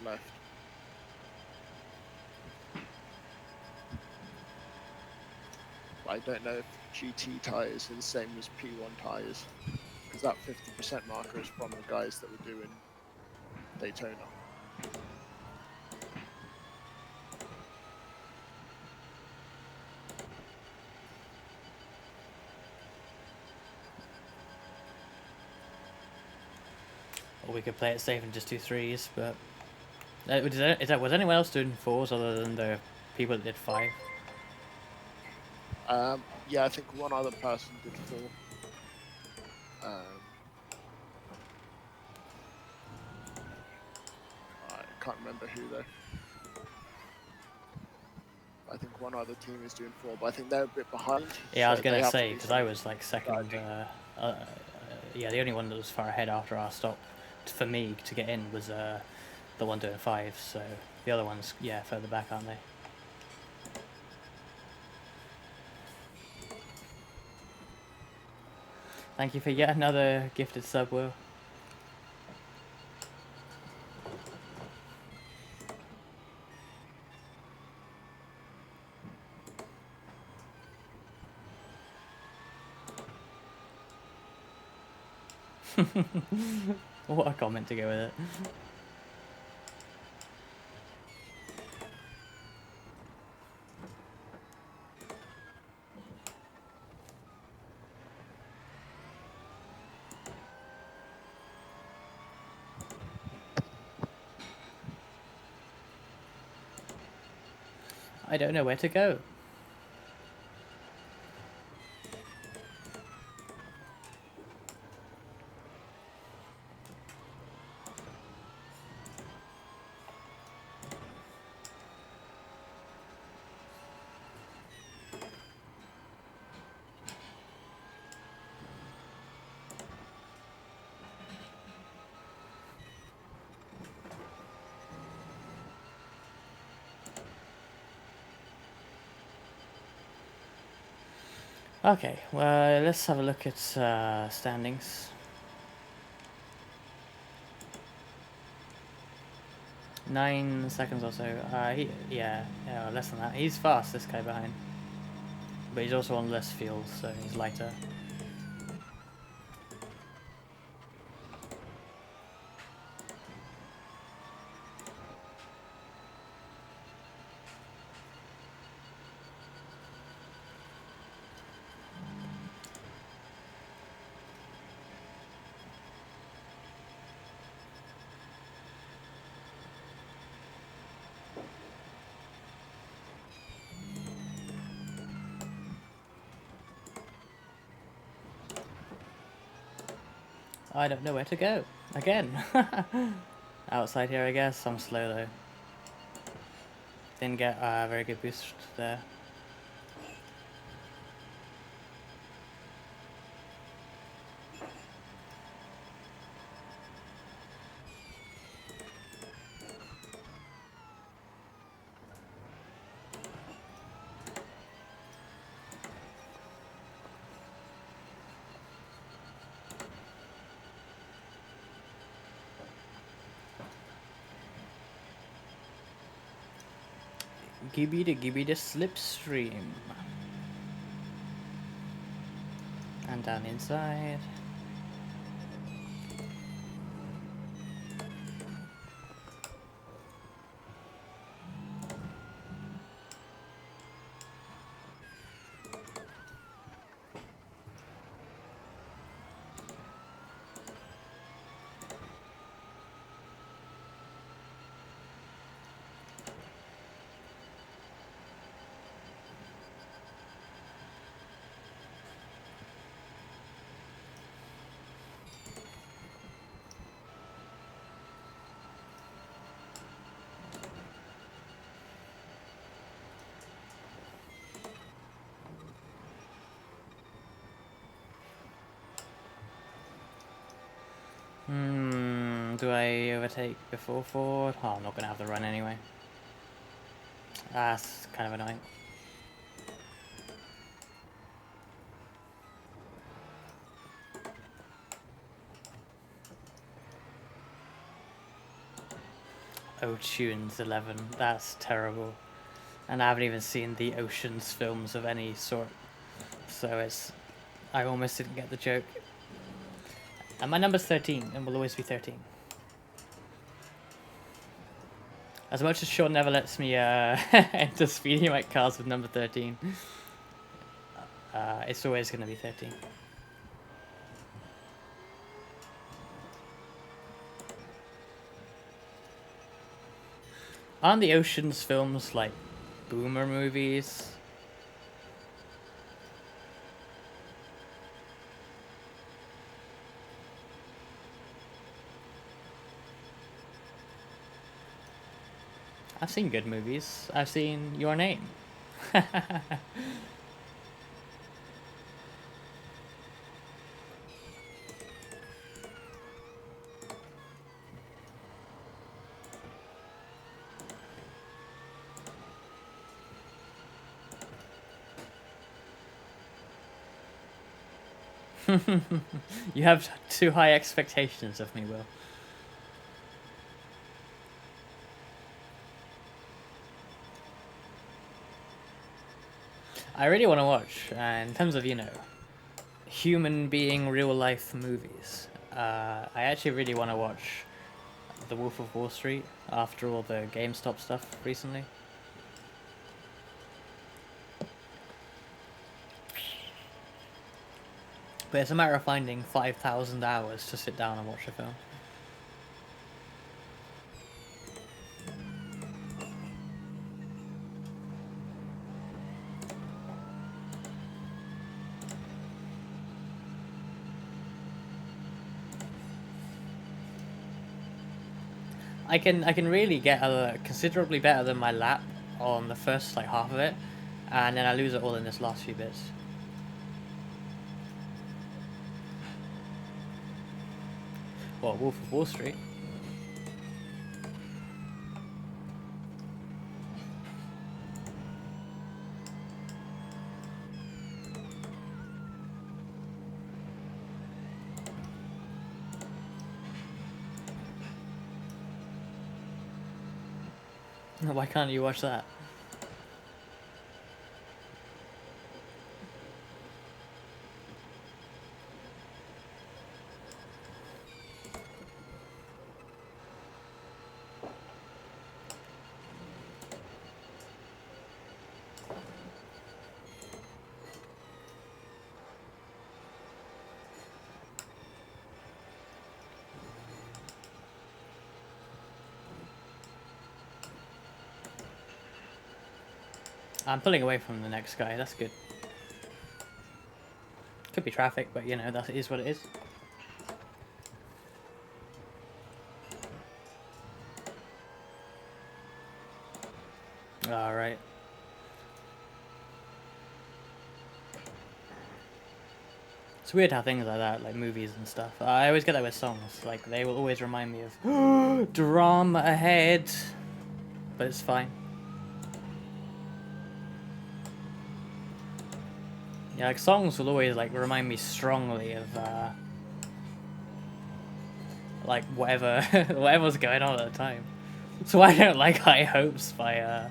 left. I don't know if GT tyres are the same as P1 tyres, because that 50% marker is from the guys that were doing Daytona. Or we could play it safe and just do 3s, but was anyone else doing 4s other than the people that did 5? Yeah, I think one other person did 4. I can't remember who though. I think one other team is doing 4, but I think they're a bit behind. Yeah, I was So they gonna have to say do because I something. was like second. Yeah, the only one that was far ahead after our stop for me to get in was the one doing 5. So the other ones, yeah, further back, aren't they? Thank you for yet another gifted sub, Will. What a comment to go with it. I don't know where to go. Okay, well, let's have a look at standings. 9 seconds or so. Yeah, less than that. He's fast, this guy behind. But he's also on less fuel, so he's lighter. I don't know where to go. Again. Outside here, I guess. I'm slow though. Didn't get a very good boost there. Gibby the slipstream. And down inside. Do I overtake before Ford? Oh, I'm not gonna have the run anyway. That's kind of annoying. Ocean's 11. That's terrible. And I haven't even seen the Ocean's films of any sort. So it's... I almost didn't get the joke. And my number's 13, and will always be 13. As much as Sean never lets me enter SpeedyMite cars with number 13, it's always going to be 13. Aren't the Ocean's films like boomer movies? I've seen good movies. I've seen Your Name. You have too high expectations of me, Will. I really want to watch, in terms of, you know, human being real life movies, I actually really want to watch The Wolf of Wall Street after all the GameStop stuff recently. But it's a matter of finding 5,000 hours to sit down and watch a film. I can really get considerably better than my lap on the first like half of it, and then I lose it all in this last few bits. What, Wolf of Wall Street? Why can't you watch that? I'm pulling away from the next guy, that's good. Could be traffic, but you know, that is what it is. Alright. It's weird how things like that, like movies and stuff, I always get that with songs, like they will always remind me of drama ahead, but it's fine. Yeah, like songs will always like remind me strongly of like whatever's going on at the time. So I don't like High Hopes by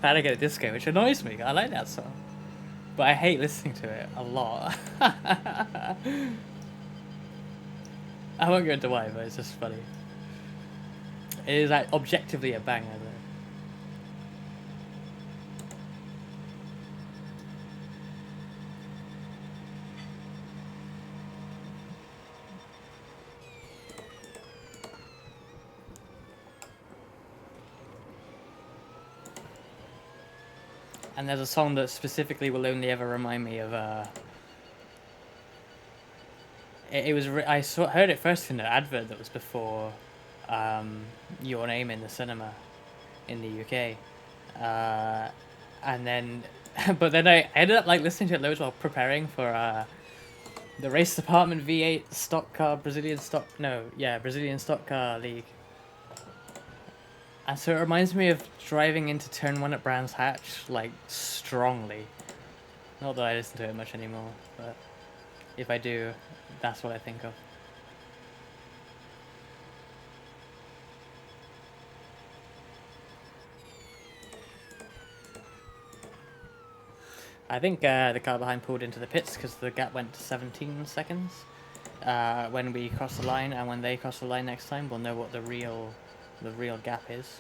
Panic at the Disco, which annoys me. I like that song. But I hate listening to it a lot. I won't go into why, but it's just funny. It is like objectively a banger though. And there's a song that specifically will only ever remind me of heard it first in an advert that was before Your Name in the cinema in the UK, and then but then I ended up like listening to it loads while preparing for the race department V8 stock car Brazilian stock car league. And so it reminds me of driving into turn 1 at Brands Hatch, like, strongly. Not that I listen to it much anymore, but if I do, that's what I think of. I think the car behind pulled into the pits because the gap went to 17 seconds when we cross the line, and when they cross the line next time, we'll know what the real gap is.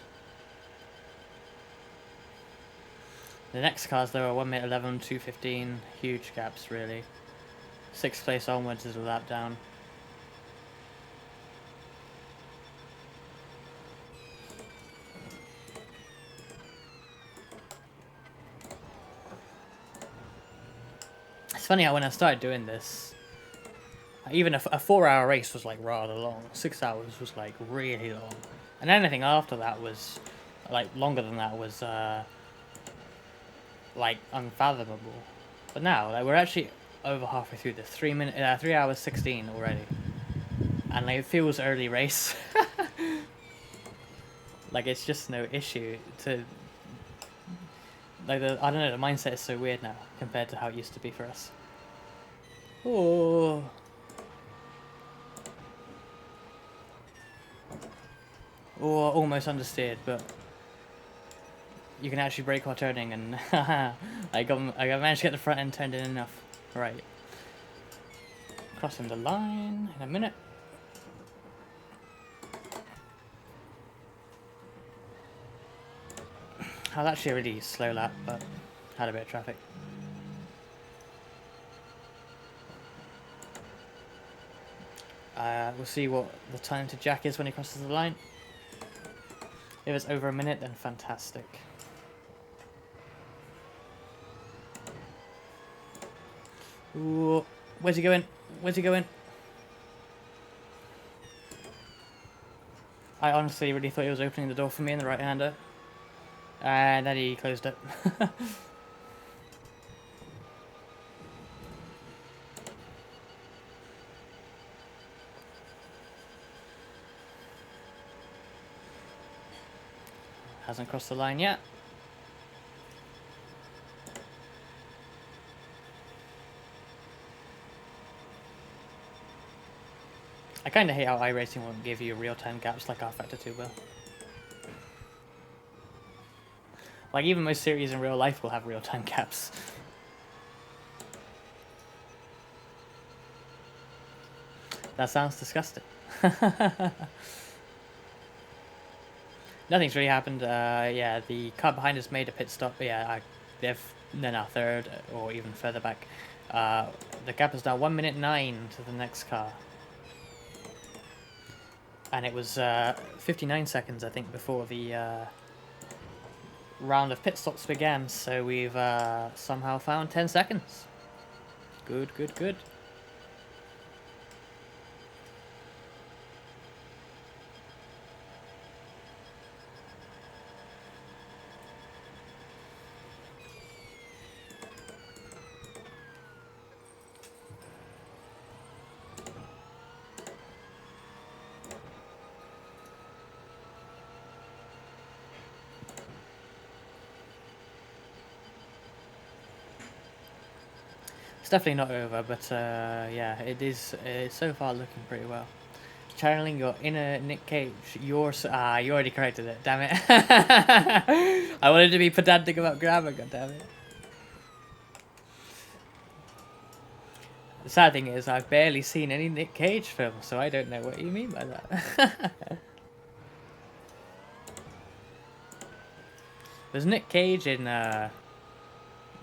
The next cars though are 1 minute 11, 2:15, huge gaps really. 6th place onwards is a lap down. It's funny how when I started doing this, even a 4-hour race was like rather long. 6 hours was like really long, and anything after that was like longer than that was like unfathomable. But now like we're actually over halfway through this 3 hours 16 already, and like it feels early race. Like it's just no issue to like I don't know, the mindset is so weird now compared to how it used to be for us. Oh. Or almost understeered, but you can actually brake while turning, and I managed to get the front end turned in enough. Right. Crossing the line in a minute. I was actually a really slow lap, but had a bit of traffic. We'll see what the time to Jack is when he crosses the line. If it's over a minute, then fantastic. Ooh, where's he going? Where's he going? I honestly really thought he was opening the door for me in the right-hander. And then he closed it. Hasn't crossed the line yet. I kind of hate how iRacing won't give you real-time gaps like R-Factor 2 will. Like, even most series in real life will have real-time gaps. That sounds disgusting. Nothing's really happened. Yeah, the car behind us made a pit stop. Yeah, they're now third or even further back. The gap is now 1 minute 9 to the next car. And it was 59 seconds, I think, before the round of pit stops began. So we've somehow found 10 seconds. Good, good, good. It's definitely not over, but yeah, it's so far looking pretty well. channeling your inner Nick Cage. You already corrected it. Damn it. I wanted to be pedantic about grammar. God damn it. The sad thing is, I've barely seen any Nick Cage films, so I don't know what you mean by that. There's Nick Cage in, No,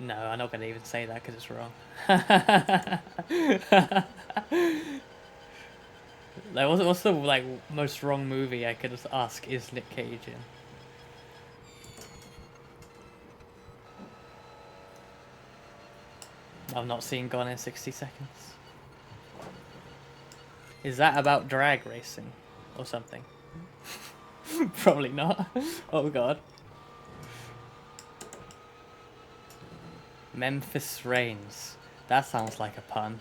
I'm not going to even say that because it's wrong. Like, what's the, like, most wrong movie I could just ask is Nick Cage in? I've not seen Gone in 60 Seconds. Is that about drag racing or something? Probably not. Oh god. Memphis Reigns. That sounds like a pun.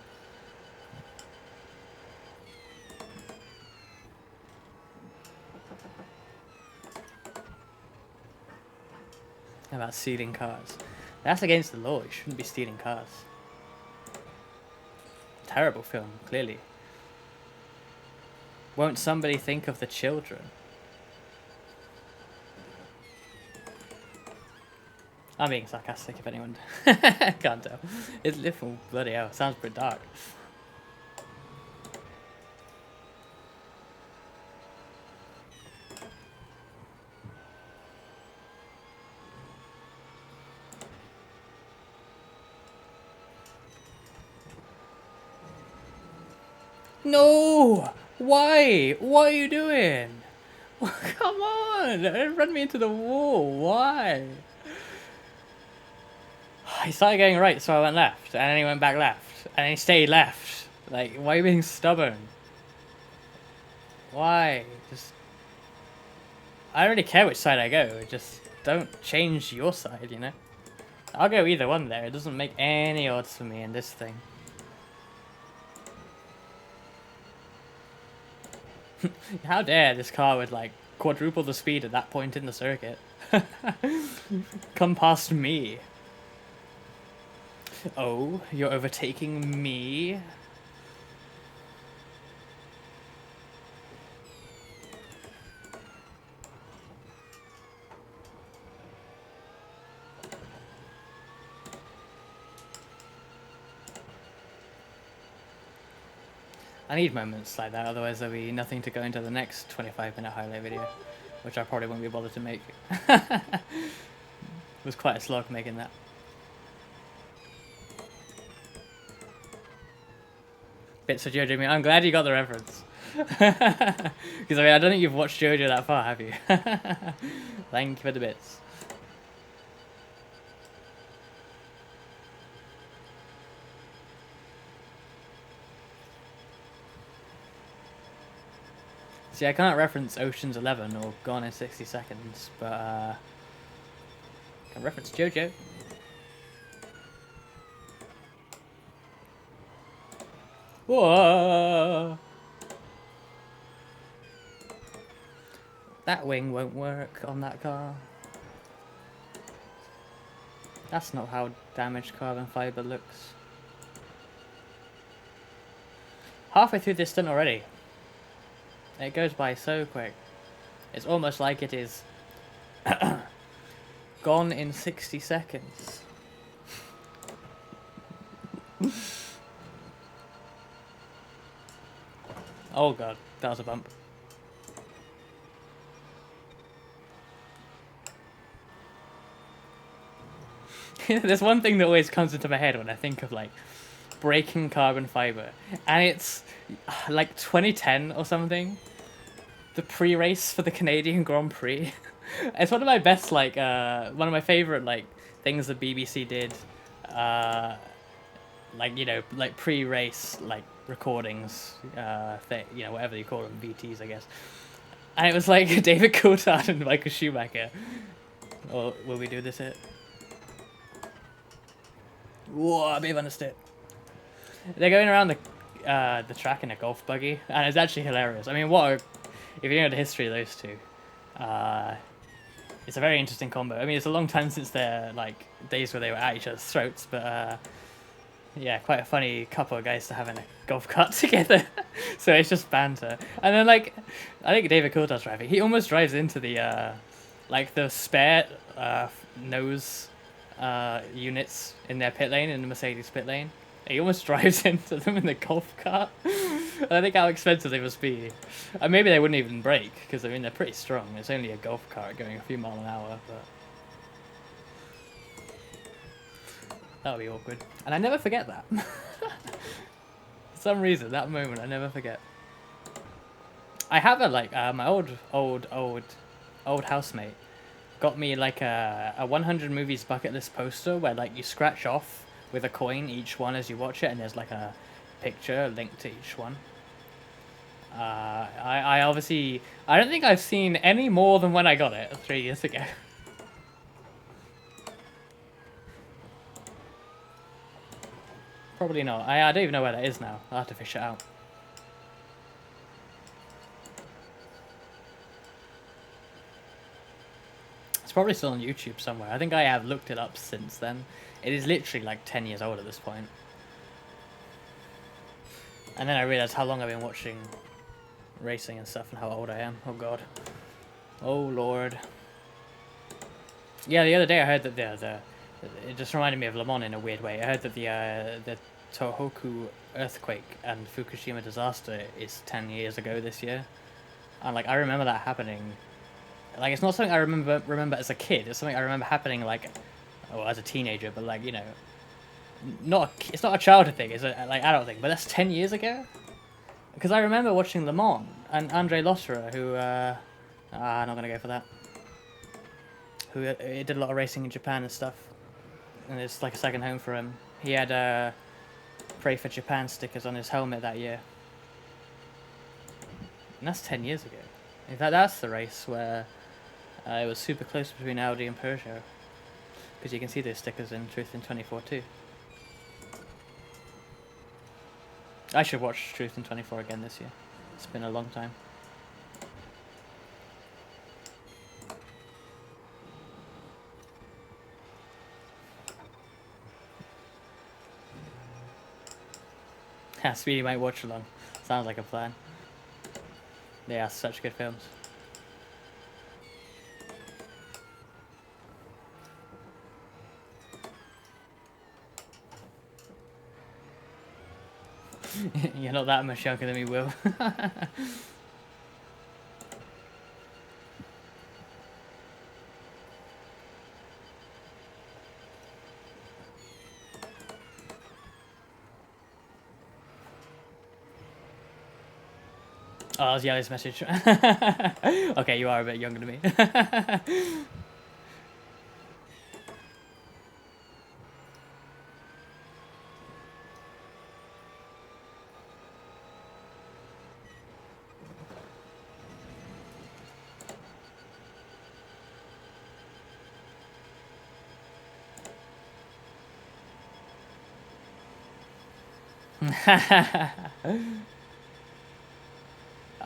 How about stealing cars? That's against the law. You shouldn't be stealing cars. Terrible film, clearly. Won't somebody think of the children? I'm being sarcastic if anyone can't tell. It's little, bloody hell, sounds pretty dark. No! Why? What are you doing? Come on! Run me into the wall. Why? He started going right, so I went left, and then he went back left, and then he stayed left. Like, why are you being stubborn? Why? Just... I don't really care which side I go, just don't change your side, you know? I'll go either one there, it doesn't make any odds for me in this thing. How dare this car with, like, quadruple the speed at that point in the circuit. Come past me. Oh, you're overtaking me? I need moments like that, otherwise there'll be nothing to go into the next 25-minute highlight video, which I probably won't be bothered to make. It was quite a slog making that. Bits of JoJo me. I'm glad you got the reference. Because I mean, I don't think you've watched JoJo that far, have you? Thank you for the bits. See, I can't reference Ocean's 11 or Gone in 60 Seconds, but I can reference JoJo. Whoa! That wing won't work on that car. That's not how damaged carbon fiber looks. Halfway through this stunt already. It goes by so quick. It's almost like it is gone in 60 seconds. Oh god, that was a bump. There's one thing that always comes into my head when I think of like breaking carbon fiber, and it's like 2010 or something, the pre-race for the Canadian Grand Prix. It's one of my best, like one of my favorite like things the BBC did, like, you know, like pre-race like recordings, you know, whatever you call them, VTs I guess. And it was like David Coulthard and Michael Schumacher. Or will we do this hit? Whoa, big understood. They're going around the track in a golf buggy, and it's actually hilarious. I mean, if you know the history of those two, it's a very interesting combo. I mean, it's a long time since their like days where they were at each other's throats, but yeah, quite a funny couple of guys to have in a golf cart together. So it's just banter. And then like, I think David Coulthard's driving. He almost drives into the like the spare nose units in their pit lane, in the Mercedes pit lane. He almost drives into them in the golf cart. And I think how expensive they must be. And maybe they wouldn't even brake, because I mean they're pretty strong. It's only a golf cart going a few miles an hour, but that would be awkward. And I never forget that. For some reason, that moment I never forget. I have a like my old housemate got me like a 100 movies bucket list poster where like you scratch off with a coin each one as you watch it, and there's like a picture linked to each one. I obviously, I don't think I've seen any more than when I got it 3 years ago. Probably not. I don't even know where that is now. I'll have to fish it out. It's probably still on YouTube somewhere. I think I have looked it up since then. It is literally like 10 years old at this point. And then I realised how long I've been watching racing and stuff and how old I am. Oh god. Oh lord. Yeah, the other day I heard that it just reminded me of Le Mans in a weird way. I heard that the Tohoku earthquake and Fukushima disaster is 10 years ago this year. And like I remember that happening. Like it's not something I remember as a kid. It's something I remember happening like, well, as a teenager, but like, you know, it's not a childhood thing, it's a like adult thing. But that's 10 years ago. Because I remember watching Le Mans and Andre Lotterer, who I'm not gonna go for that. Who did a lot of racing in Japan and stuff, and it's like a second home for him. He had "Pray for Japan" stickers on his helmet that year, and that's 10 years ago. In fact, that's the race where it was super close between Audi and Peugeot, because you can see those stickers in Truth in 24 too. I should watch Truth in 24 again this year. It's been a long time. SpeedyMite watch along. Sounds like a plan. They are such good films. You're not that much younger than me, Will. Oh, that was Yellow's message. Okay, you are a bit younger than me.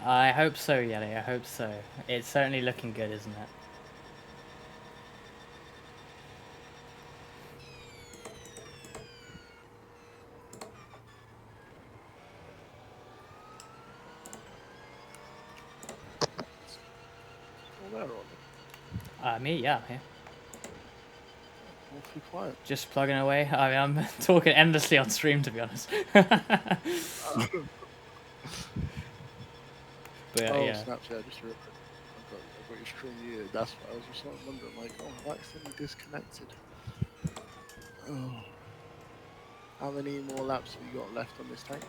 I hope so, Yelly, I hope so. It's certainly looking good, isn't it? Still there, Ollie? Me, yeah, here. Awfully quiet. Just plugging away. I mean, I'm talking endlessly on stream, to be honest. But Oh, yeah. Snapchat, I just realized I've got your stream muted. That's why I was just like wondering, like, oh, I've accidentally disconnected. Oh. How many more laps have you got left on this tank?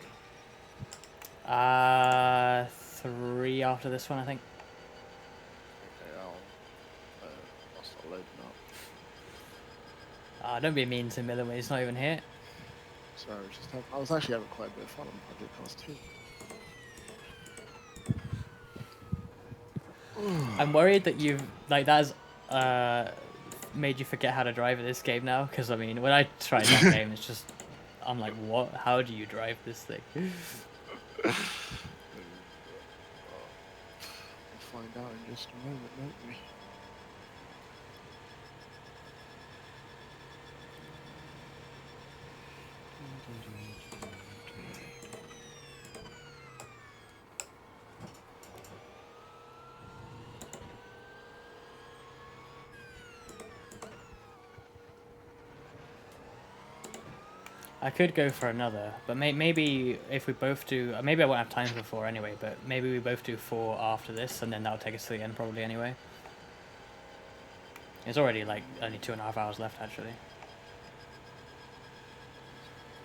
3 after this one, I think. Okay, I'll start loading up. Don't be mean to Miller when he's not even here. Sorry, I was actually having quite a bit of fun on Project Cast 2. I'm worried that you've, like, that's made you forget how to drive in this game now, because I mean, when I tried that game, it's just, I'm like, what? How do you drive this thing? We'll find out in just a moment, won't we? I could go for another, but maybe if we both do, maybe I won't have time for 4 anyway, but maybe we both do 4 after this, and then that'll take us to the end probably anyway. It's already like only 2.5 hours left actually.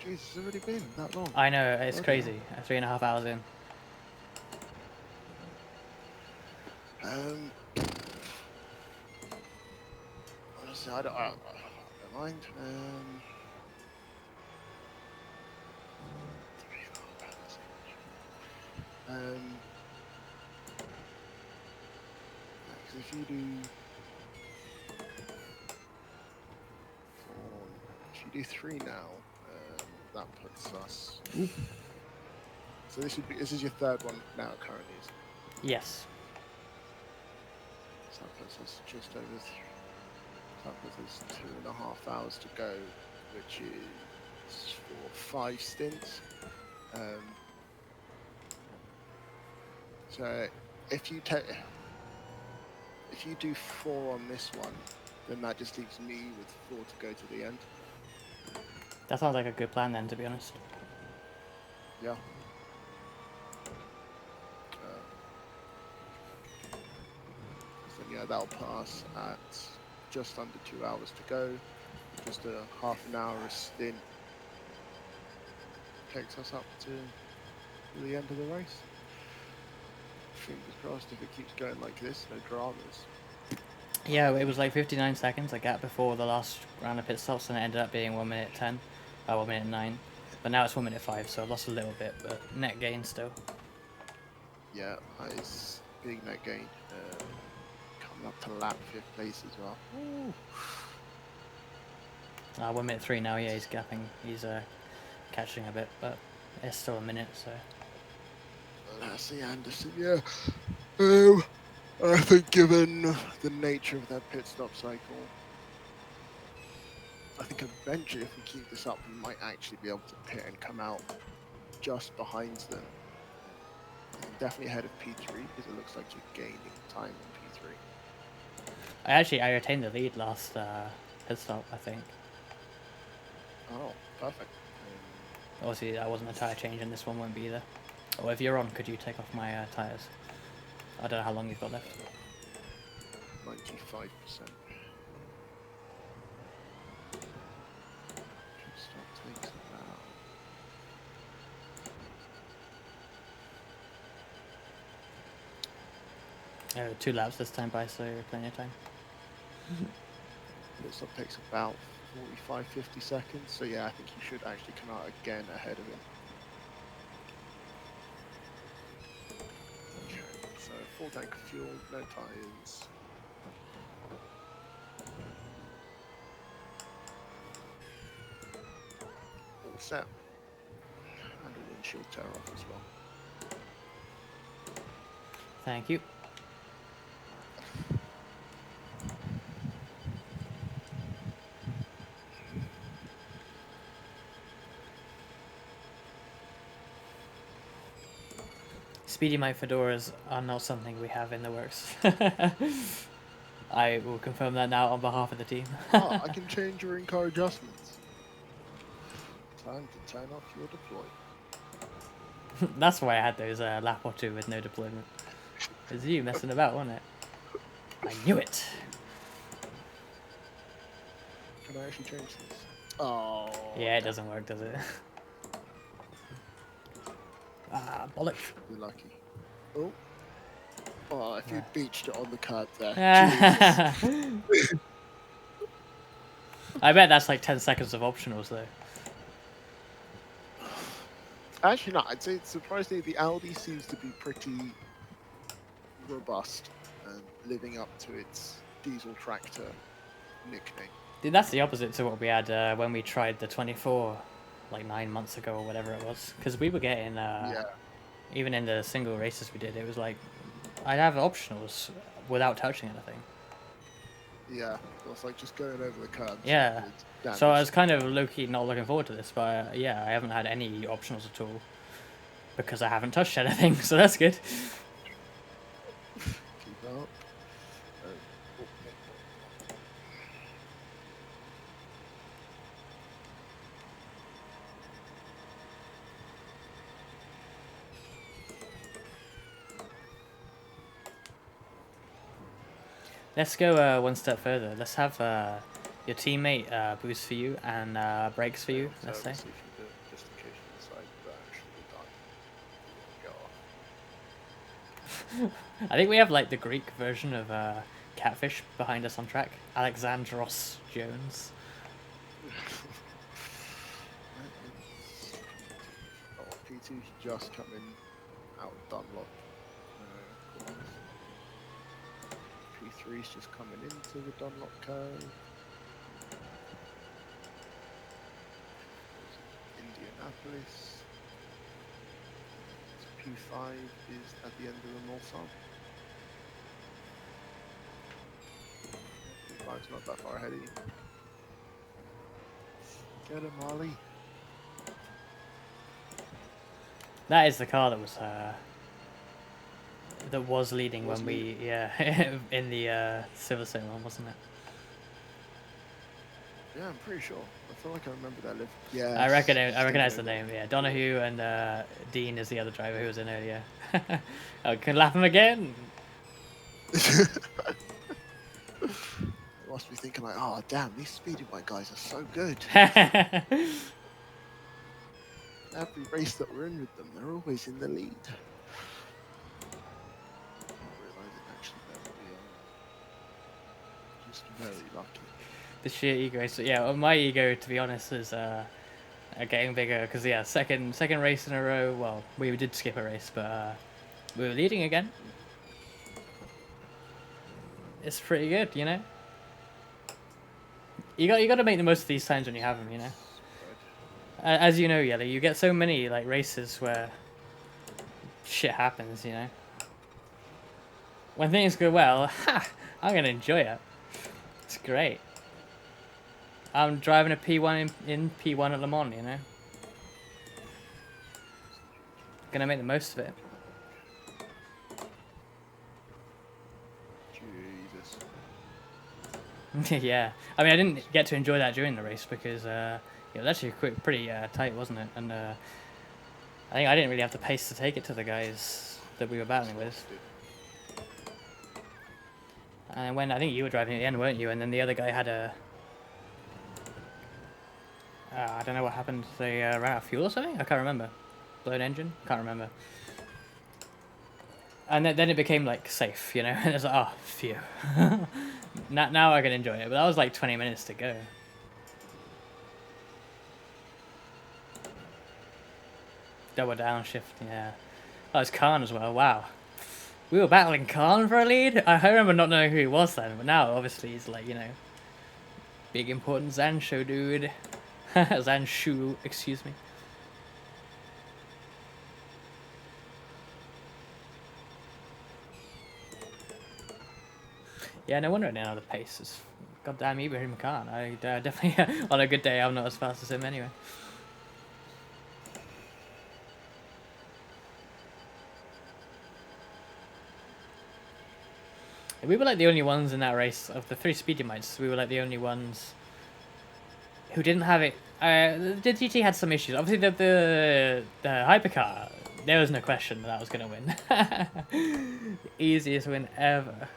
Jeez, it's already been that long. I know, it's Okay. crazy. 3.5 hours in. Honestly, I don't mind. Because if you do 4, if you do 3 now, that puts us. So this is your 3rd one now currently. Isn't it? Yes. So that puts us just over. That puts us 2.5 hours to go, which is for 5 stints. So if you do 4 on this one, then that just leaves me with 4 to go to the end. That sounds like a good plan then, to be honest. Yeah. So yeah, that'll pass at just under 2 hours to go. Just a half an hour stint takes us up to the end of the race. Fingers crossed if it keeps going like this, no dramas. Yeah, it was like 59 seconds, a gap before the last round of pit stops, and it ended up being 1 minute 10, 1 minute 9. But now it's 1 minute 5, so I lost a little bit, but net gain still. Yeah, it's big net gain. Coming up to lap 5th place as well. Ooh. 1 minute 3 now, yeah, he's gapping, he's catching a bit, but it's still a minute, so. That's the Anderson, yeah. I think given the nature of that pit stop cycle, I think eventually if we keep this up, we might actually be able to pit and come out just behind them. Definitely ahead of P3 because it looks like you're gaining time on P3. I retained the lead last pit stop, I think. Oh, perfect. Obviously, that wasn't a tyre change, and this one won't be either. Or if you're on, could you take off my tyres? I don't know how long you've got left. 95%. Stop takes about 2 laps this time by, so plenty of time. pit stop takes about 45-50 seconds. So yeah, I think you should actually come out again ahead of him. Okay, so full tank of fuel, no tyres. All set. And a windshield tear off as well. Thank you. SpeedyMite fedoras are not something we have in the works. I will confirm that now on behalf of the team. Oh, I can change your in-car adjustments. Time to turn off your deploy. That's why I had those lap or 2 with no deployment. It was you messing about, wasn't it? I knew it. Can I actually change this? Oh. Yeah, it doesn't work, does it? Ah, bollocks. You're lucky. Oh. Oh, if you beached it on the curb there. Jesus. I bet that's like 10 seconds of optionals though. Actually, not. I'd say surprisingly, the Audi seems to be pretty robust and living up to its diesel tractor nickname. Dude, that's the opposite to what we had when we tried the 24 like 9 months ago or whatever it was. Because we were getting, even in the single races we did, it was like, I'd have optionals without touching anything. Yeah, it was like just going over the curbs. Yeah. So I was kind of low-key not looking forward to this, but yeah, I haven't had any optionals at all. Because I haven't touched anything, so that's good. Keep up. Let's go one step further. Let's have your teammate boost for you and brakes for you, let's say. We'll see if you do it, just in case you decide that actually we're done. Go off. I think we have like the Greek version of Catfish behind us on track. Alexandros Jones. Oh, P2's just coming out of Dunlop. Corners. P3's just coming into the Dunlop curve. Indianapolis. P5 is at the end of the north side. P5's not that far ahead of you. Get him, Ollie. That is the car that was leading Was when we in the Silverstone one, wasn't it? Yeah, I'm pretty sure. I feel like I remember that lift. Yeah. I recognize the name. Yeah, Donahue and Dean is the other driver who was in earlier. I can laugh him again. I must be thinking like, oh damn, these SpeedyMite guys are so good. Every race that we're in with them, they're always in the lead. Not realising actually that we are just very lucky. The sheer ego. So yeah, well, my ego, to be honest, is getting bigger because yeah, second race in a row. Well, we did skip a race, but we were leading again. It's pretty good, you know. You got to make the most of these times when you have them, you know. As you know, Yellow, you get so many like races where shit happens, you know. When things go well, I'm gonna enjoy it. It's great. I'm driving a P1 in P1 at Le Mans, you know. Gonna make the most of it. Jesus. Yeah, I mean, I didn't get to enjoy that during the race because it was actually pretty tight, wasn't it? And I think I didn't really have the pace to take it to the guys that we were battling with. And when I think you were driving at the end, weren't you? And then the other guy had a I don't know what happened. They ran out of fuel or something. I can't remember. Blown engine. Can't remember. And then it became like safe, you know. And it's like, oh, phew. Now I can enjoy it. But that was like 20 minutes to go. Double downshift, yeah. That was Khan as well. Wow. We were battling Khan for a lead. I remember not knowing who he was then, but now obviously he's like, you know, big important Zansho dude. Zanshu, excuse me. Yeah, no wonder now the pace is goddamn Ibrahim Khan. I definitely on a good day I'm not as fast as him anyway. We were like the only ones in that race of the 3 SpeedyMites. We were like the only ones who didn't have it. The GT had some issues. Obviously, the hypercar, there was no question that was going to win. Easiest win ever.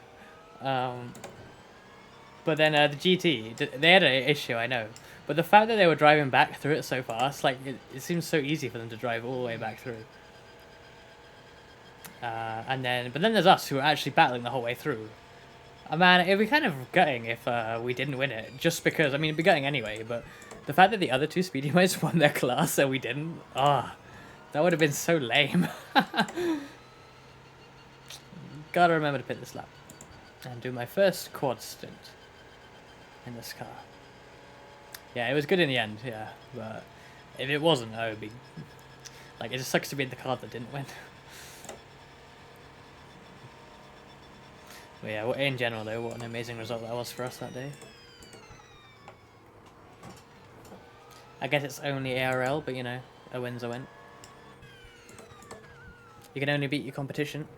But then the GT, they had an issue, I know. But the fact that they were driving back through it so fast, like it seems so easy for them to drive all the way back through. But then there's us who are actually battling the whole way through. Man, it'd be kind of gutting if we didn't win it, just because, I mean, it'd be gutting anyway, but the fact that the other 2 SpeedyMites won their class and we didn't, that would have been so lame. Gotta remember to pit this lap and do my first quad stint in this car. Yeah, it was good in the end, yeah, but if it wasn't, I would be, like, it just sucks to be in the car that didn't win. But yeah, in general though, what an amazing result that was for us that day. I guess it's only ARL, but you know, a win's a win. You can only beat your competition.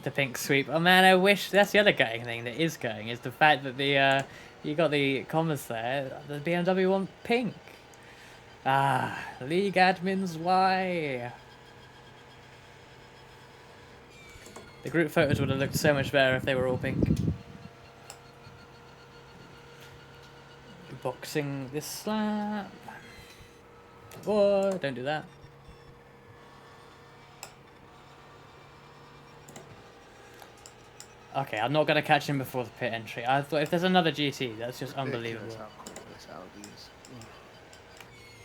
The pink sweep. Oh man, I wish that's the other gutting thing that is gutting, is the fact that the you got the comments there, the BMW want pink. League admins, why? The group photos would have looked so much better if they were all pink. Boxing this slap. Whoa, don't do that. Okay, I'm not going to catch him before the pit entry. I thought if there's another GT, that's just unbelievable. Ridiculous how quick this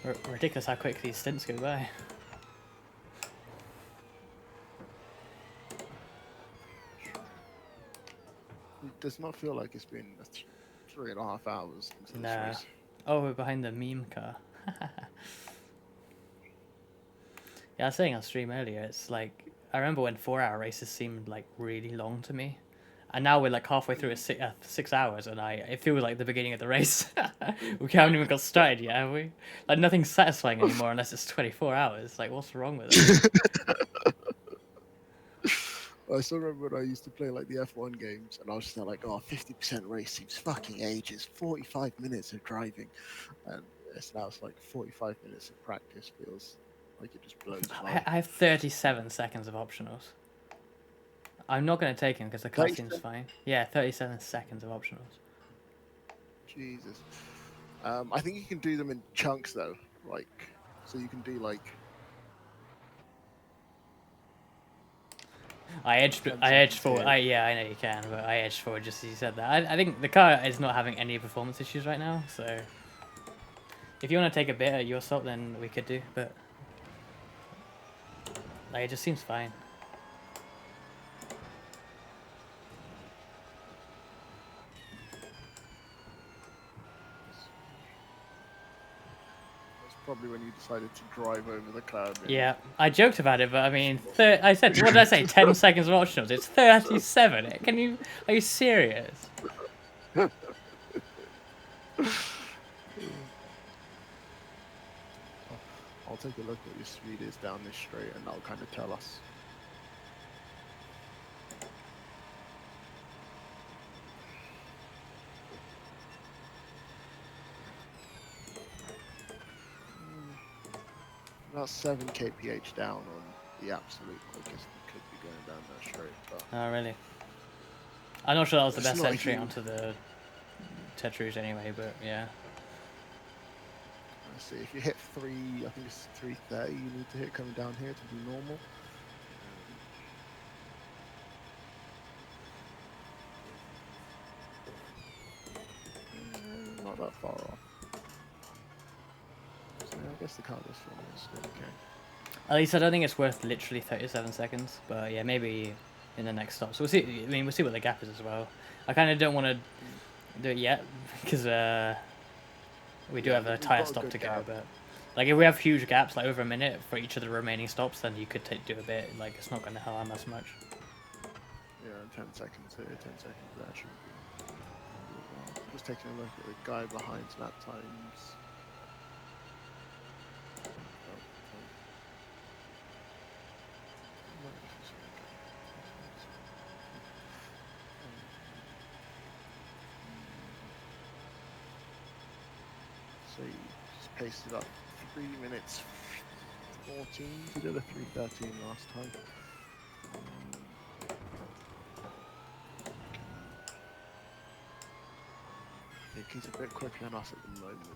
Audi is. Ridiculous how quick these stints go by. It does not feel like it's been 3.5 hours into this No. race. Oh, we're behind the meme car. Yeah, I was saying on stream earlier, it's like, I remember when 4-hour races seemed like really long to me. And now we're like halfway through 6 hours, and it feels like the beginning of the race. We haven't even got started yet, have we? Like, nothing's satisfying anymore unless it's 24 hours. Like, what's wrong with it? I still remember when I used to play like the F1 games, and I was just like, oh, 50% race seems fucking ages. 45 minutes of driving. And now it's like 45 minutes of practice feels like it just blows by. I have 37 seconds of optionals. I'm not going to take him because the car seems fine. Yeah, 37 seconds of optionals. Jesus. I think you can do them in chunks though. Like, so you can do like. I edged forward. Yeah, I know you can, but I edged forward just as you said that. I think the car is not having any performance issues right now, so if you want to take a bit at your salt, then we could do. But like, it just seems fine. Probably when you decided to drive over the cloud. Yeah, I joked about it, but I mean, I said, what did I say? 10 seconds of optionals. It's 37. Are you serious? I'll take a look at your speed is down this straight, and that'll kind of tell us. About 7 kph down on the absolute quickest we could be going down that straight. But Oh, really? I'm not sure that was the It's best not entry huge. onto the Tetris anyway, but yeah. let's see, if you hit 3, I think it's 330 you need to hit coming down here to be normal. Not that far off. So I guess the car does feel still okay. At least I don't think it's worth literally 37 seconds, but yeah, maybe in the next stop. So we'll see. I mean, we'll see what the gap is as well. I kind of don't want to do it yet because we do have a we've tyre got a stop good to go. gap. But like, if we have huge gaps, like over a minute for each of the remaining stops, then you could do a bit. Like, it's not going to harm us much. Yeah, 10 seconds here, 10 seconds there should be. Just taking a look at the guy behind lap times. So he just pasted up 3 minutes 14. He did a 3:13 last time. I think he's a bit quicker than us at the moment.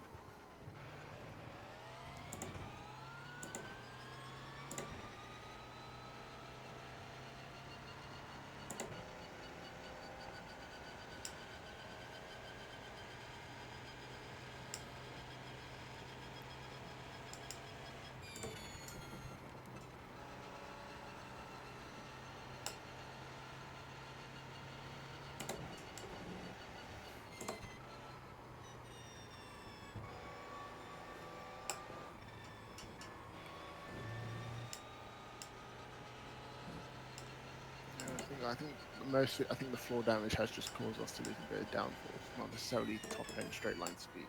I think the floor damage has just caused us to lose a bit of downforce, not necessarily top end straight line speed.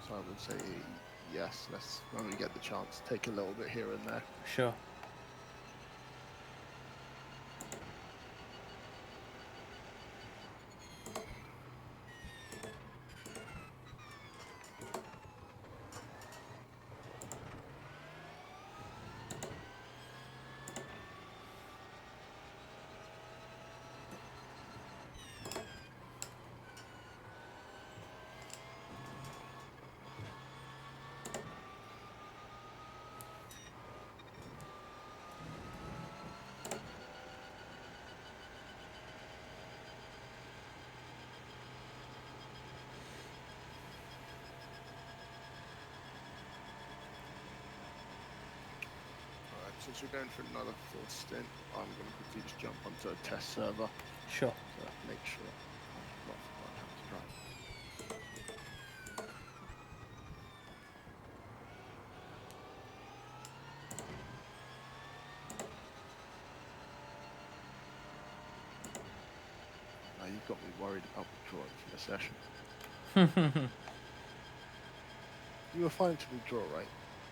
So I would say yes, let's, when we get the chance, take a little bit here and there. Sure. since you're going for another fourth stint, I'm going to quickly just jump onto a test server Sure. to make sure I'm not forgotten how to drive. Now you've got me worried about withdrawing from the session. You were fine to withdraw, right?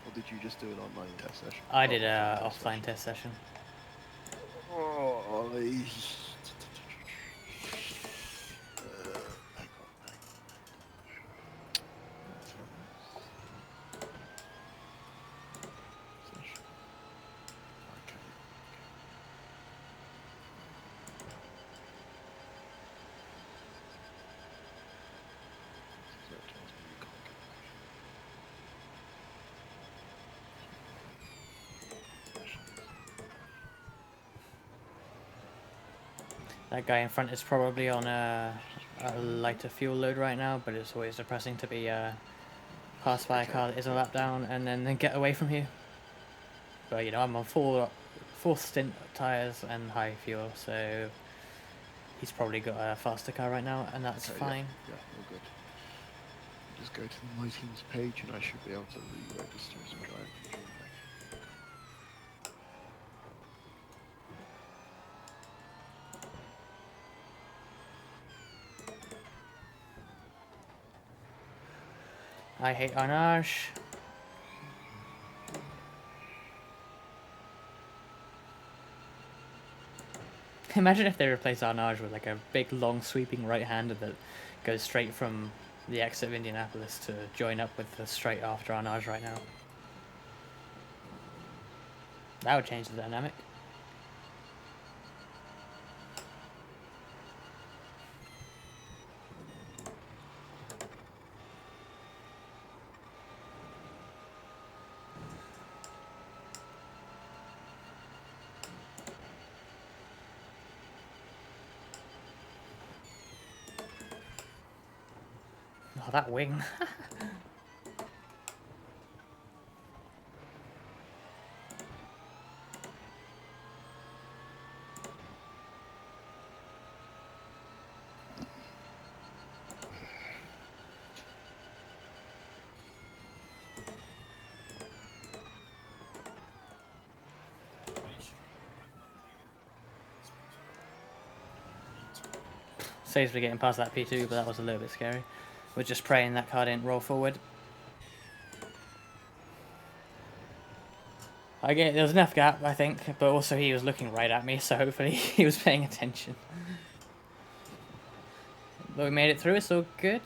Or did you just do an online test session? I did a offline test session. Oh, hang on. Session. Okay. So it tells me you can't get That guy in front is probably on a lighter fuel load right now, but it's always depressing to be passed by a car that is a lap down and then get away from you. But you know, I'm on fourth stint tyres and high fuel, so he's probably got a faster car right now, and that's fine. Yeah, all good. Just go to the My Teams page and I should be able to re-register as a driver. I hate Arnage. Imagine if they replace Arnage with like a big long sweeping right-hander that goes straight from the exit of Indianapolis to join up with the straight after Arnage right now. That would change the dynamic. Oh, that wing. Saves me getting past that P2, but that was a little bit scary. We're just praying that car didn't roll forward. There was enough gap, I think, but also he was looking right at me, so hopefully he was paying attention. But we made it through, it's all good.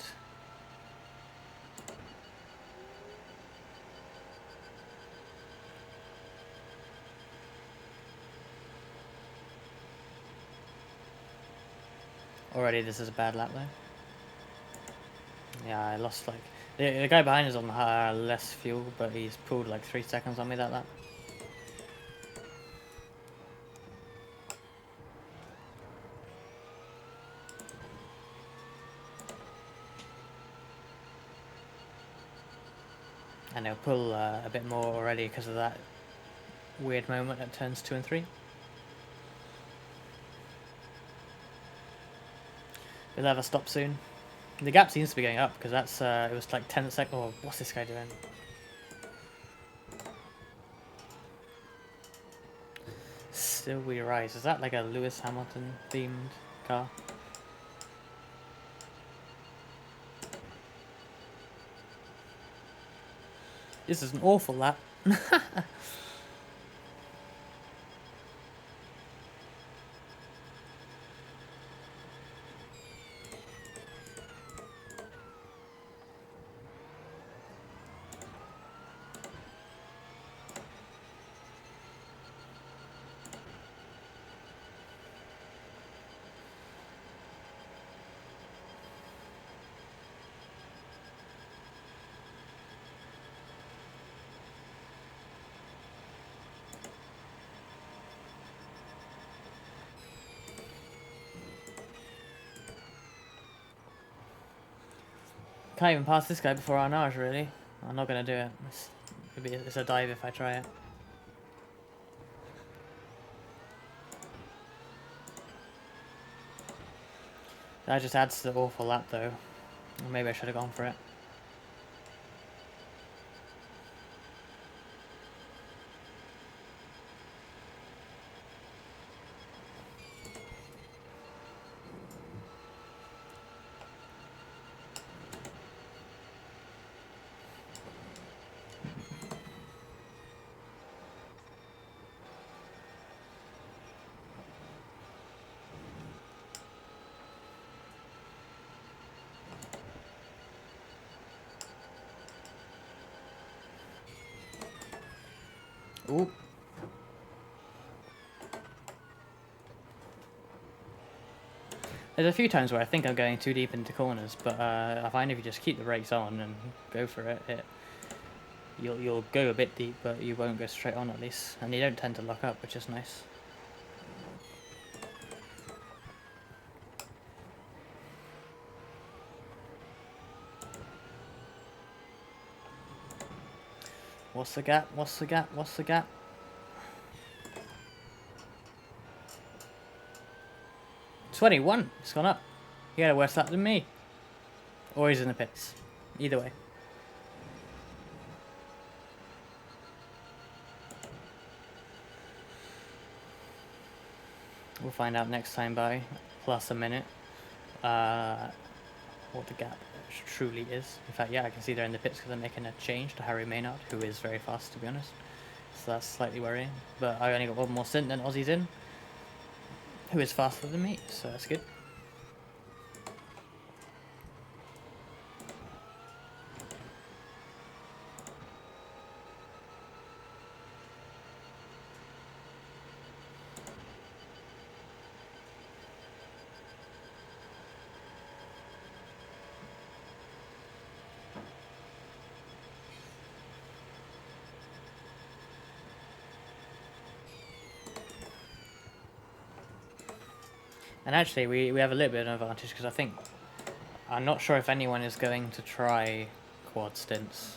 Already this is a bad lap though. Yeah, I lost like... The guy behind is on less fuel, but he's pulled like 3 seconds on me that lap. And he'll pull a bit more already because of that weird moment at turns 2 and 3. We'll have a stop soon. The gap seems to be going up because that's it was like 10 seconds. Oh, what's this guy doing? Still we rise. Is that like a Lewis Hamilton themed car? This is an awful lap. Can't even pass this guy before Arnage, really. I'm not going to do it. It's a dive if I try it. That just adds to the awful lap though. Maybe I should have gone for it. Ooh. There's a few times where I think I'm going too deep into corners, but I find if you just keep the brakes on and go for it, you'll go a bit deep, but you won't go straight on at least, and you don't tend to lock up, which is nice. What's the gap? What's the gap? What's the gap? $21. It's gone up. He had a worse lap than me. Or he's in the pits. Either way. We'll find out next time by plus a minute what the gap truly is. In fact, yeah, I can see they're in the pits because they're making a change to Harry Maynard, who is very fast, to be honest. So that's slightly worrying. But I only got one more stint than Ozzy's in, who is faster than me, so that's good. And actually, we have a little bit of an advantage because I'm not sure if anyone is going to try quad stints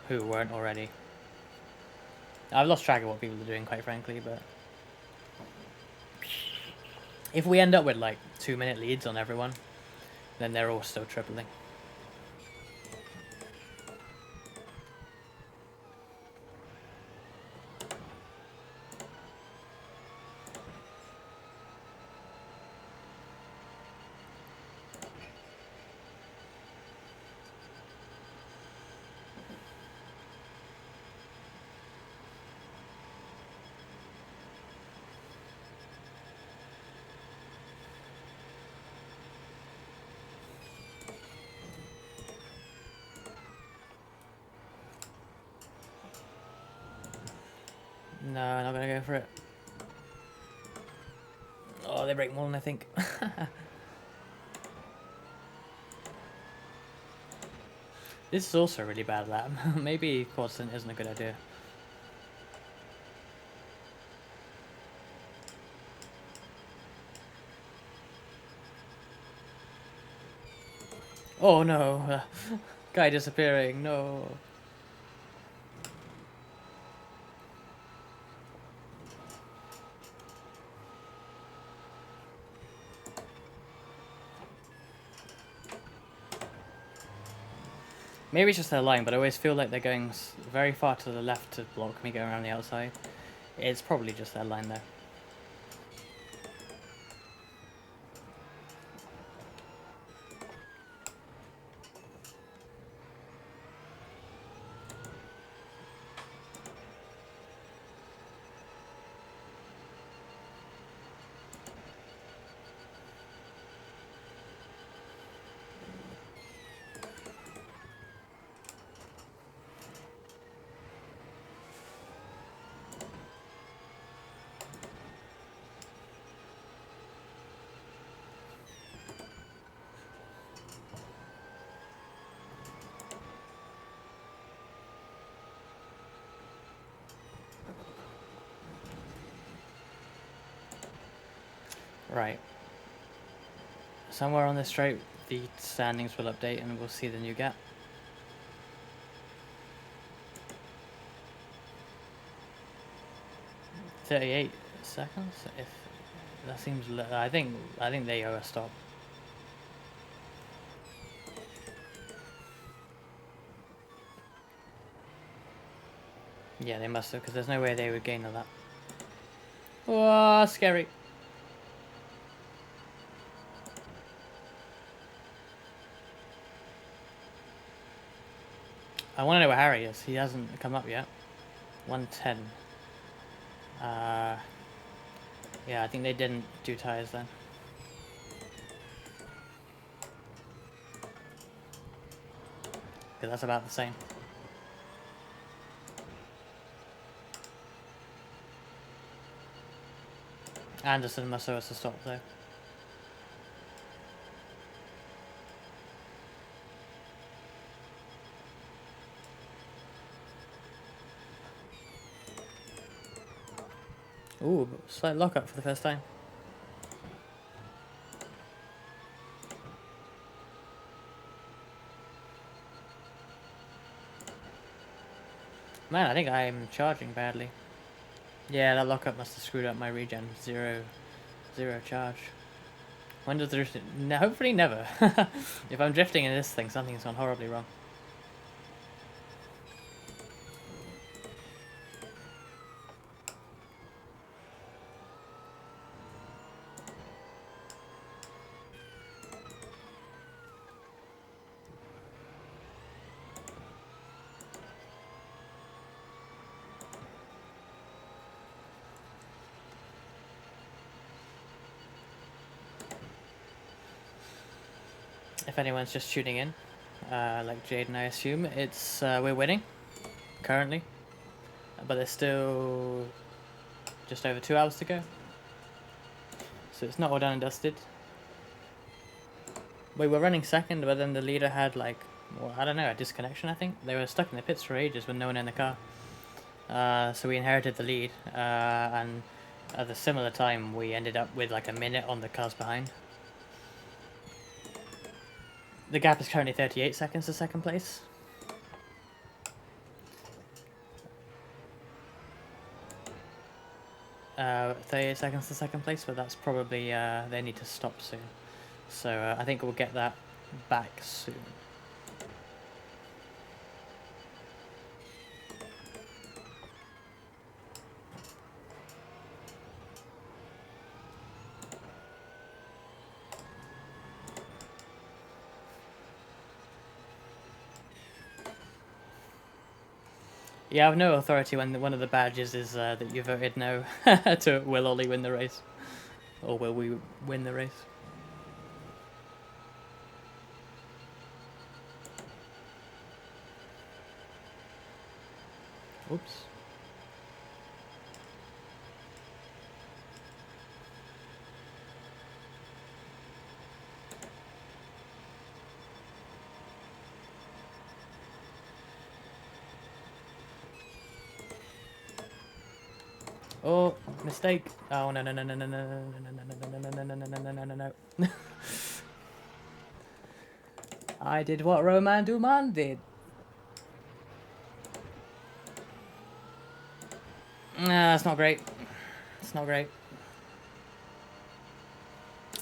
who weren't already. I've lost track of what people are doing, quite frankly, but if we end up with like 2-minute leads on everyone, then they're all still tripling. No, I'm not gonna go for it. Oh, they break more than I think. This is also a really bad lap. Maybe quad stint isn't a good idea. Oh no, guy disappearing, no. Maybe it's just their line, but I always feel like they're going very far to the left to block me going around the outside. It's probably just their line though. Right. Somewhere on this straight, the standings will update and we'll see the new gap. $38 seconds. If that seems, I think they owe a stop. Yeah, they must have, because there's no way they would gain all that. Whoa, scary. I want to know where Harry is. He hasn't come up yet. 110. Yeah, I think they didn't do tyres then. Because that's about the same. Anderson must have us to stop though. Ooh, slight lockup for the first time. Man, I think I'm charging badly. Yeah, that lockup must have screwed up my regen. Zero charge. When does the drift? No, hopefully never. If I'm drifting in this thing, something's gone horribly wrong. If anyone's just tuning in, like Jade and I assume, it's we're winning currently, but there's still just over 2 hours to go, so it's not all done and dusted. We were running second, but then the leader had like, well, I don't know, a disconnection. I think they were stuck in the pits for ages with no one in the car. So we inherited the lead, and at a similar time we ended up with like a minute on the cars behind. The gap is currently 38 seconds to second place. Uh, 38 seconds to second place, but that's probably, they need to stop soon. So I think we'll get that back soon. Yeah, I have no authority when one of the badges is that you voted no to will Ollie win the race. Or will we win the race? Oops. Oh, mistake. Oh no no no no no no no no no no no no no no no no no no no. I did what Roman Duman did. Nah, it's not great. It's not great.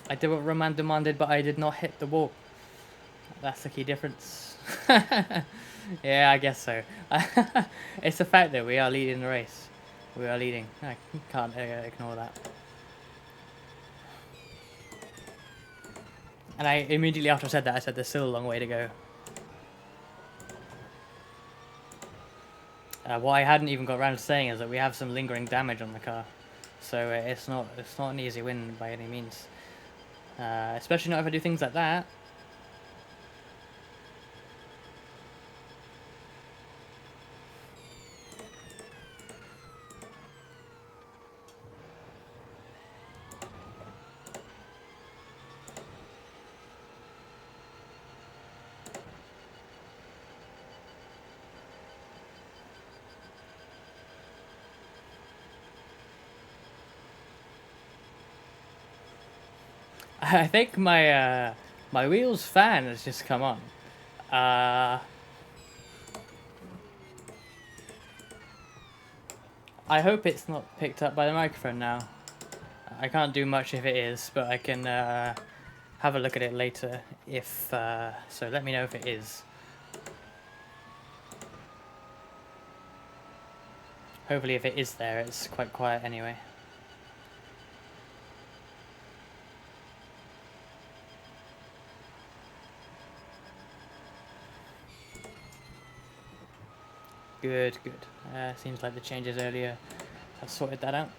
I did what Roman Duman did, but I did not hit the wall. That's the key difference. Yeah, I guess so. It's the fact that we are leading the race. We are leading. I can't ignore that. And I immediately after I said that, I said there's still a long way to go. What I hadn't even got around to saying is that we have some lingering damage on the car, so it's not an easy win by any means. Especially not if I do things like that. I think my my wheels fan has just come on. I hope it's not picked up by the microphone now. I can't do much if it is, but I can have a look at it later if so let me know if it is. Hopefully if it is there, it's quite quiet anyway. Good, good. Seems like the changes earlier have sorted that out.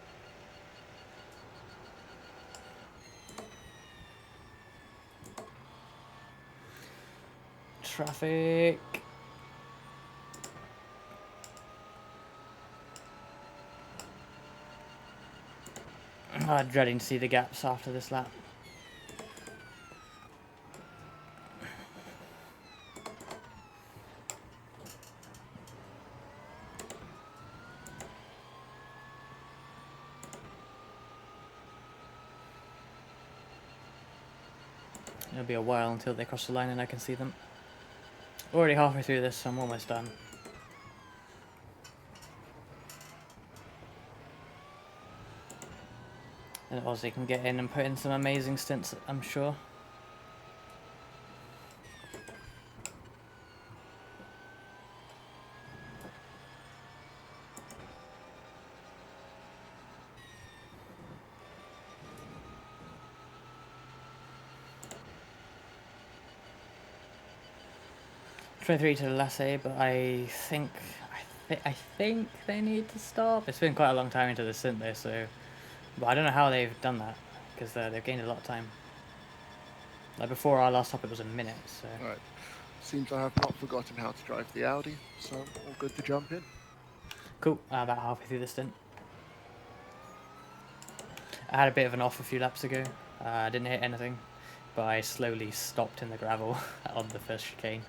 Traffic. I'm dreading to see the gaps after this lap. It'll be a while until they cross the line and I can see them. Already halfway through this, so I'm almost done. And Ossy can get in and put in some amazing stints, I'm sure. Try 3 to the latte, but I think they need to stop. It's been quite a long time into the stint there, so but I don't know how they've done that because they've gained a lot of time. Like before our last stop, it was a minute. So Right. Seems I have not forgotten how to drive the Audi, so all good to jump in. cool. About halfway through the stint, I had a bit of an off a few laps ago. I didn't hit anything, but I slowly stopped in the gravel on the first chicane.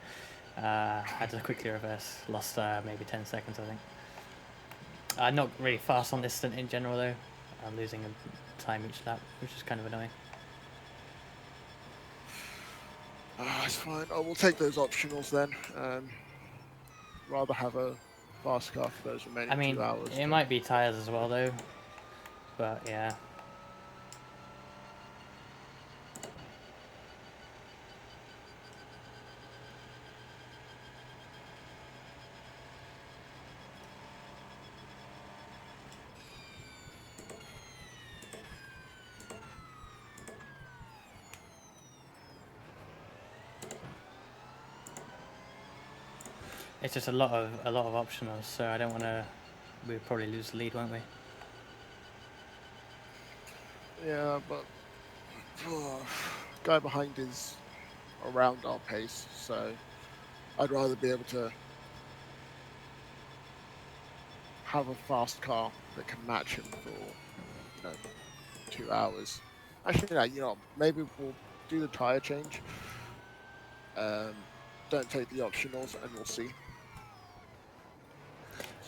Had to quickly reverse. Lost maybe 10 seconds, I think. Not really fast on this stint in general though. I'm losing a time each lap, which is kind of annoying. It's fine. I will take those optionals then. Rather have a fast car for those remaining I mean, 2 hours. it might be tyres as well though, but yeah. It's just a lot of optionals, so I don't want to. We'll probably lose the lead, won't we? Yeah, but guy behind is around our pace, so I'd rather be able to have a fast car that can match him for 2 hours. Actually, no, maybe we'll do the tire change. Don't take the optionals, and we'll see.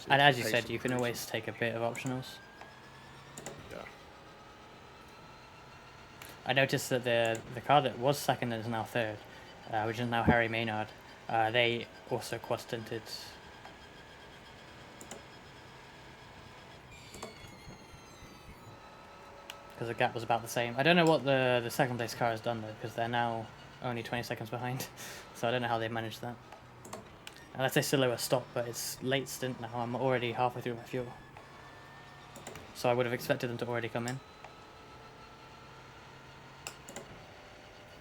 And as you said, you can always take a bit of optionals. Yeah. I noticed that the car that was second is now third, which is now Harry Maynard. They also quad stinted. Because the gap was about the same. I don't know what the second place car has done though, because they're now only 20 seconds behind. So I don't know how they managed that. Unless they still owe a stop, but it's late stint now. I'm already halfway through my fuel. So I would have expected them to already come in.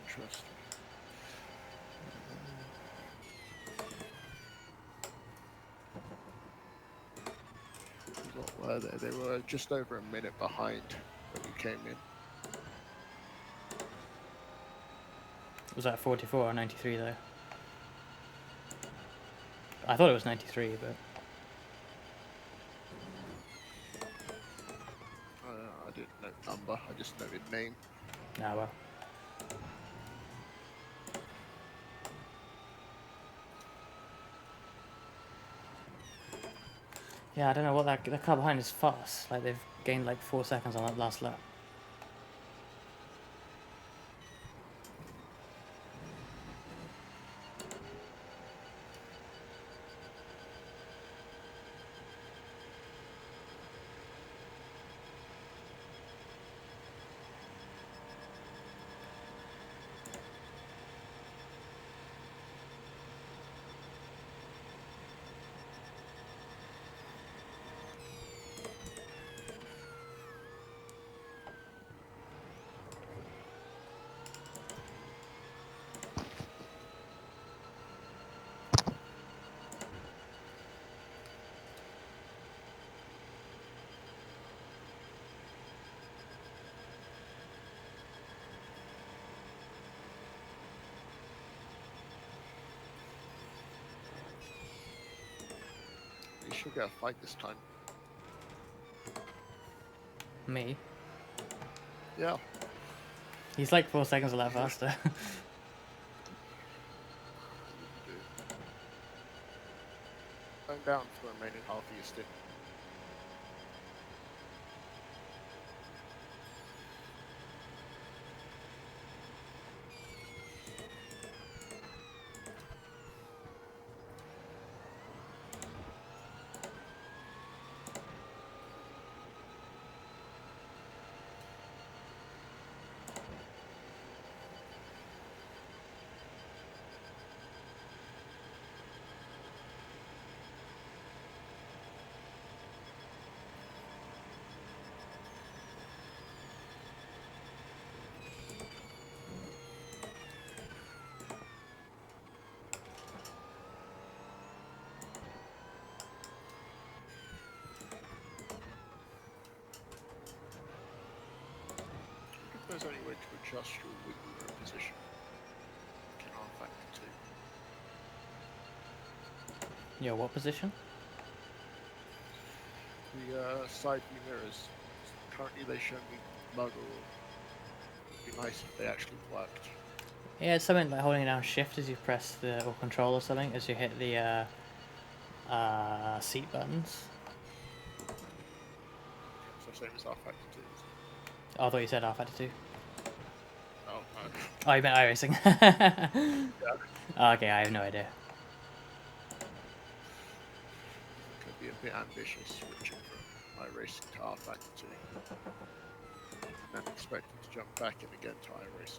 Interesting. What were they? They were just over a minute behind when you came in. Was that 44 or 93 though? I thought it was 93, but... I didn't note number, I just noted name. Nah, well. Yeah, I don't know what the car behind is fast. Like, they've gained like 4 seconds on that last lap. She'll get a fight this time. Me. Yeah. He's like 4 seconds a lap faster. Going down for the remaining half of your stint. If there's any way to adjust your wiggle room position in R Factor 2. Yeah, what position? The side view mirrors. Currently they show me muggle. It'd be nice if they actually worked. Yeah, it's something like holding down shift as you press the, or control or something, as you hit the seat buttons. So same as R Factor 2. Oh, I thought you said R Factor 2. Oh, no. Oh, you meant iRacing. Yeah. Oh, okay, I have no idea. Could be a bit ambitious switching from iRacing to R Factor 2. And then expecting to jump back in again to iRacing.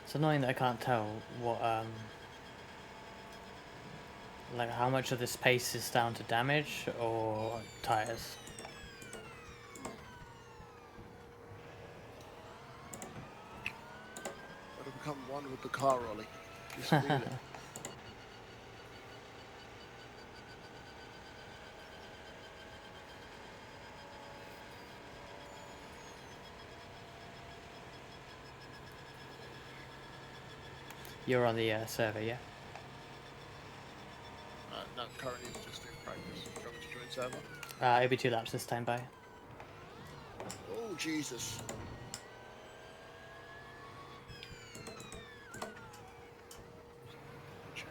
It's annoying that I can't tell what, like how much of this pace is down to damage or tyres. Gotta become one with the car, Ollie. Just feel it. You're on the server, yeah? No, currently it's just in practice. Do you want me to join server? It'll be 2 laps this time by. Oh, Jesus. Check.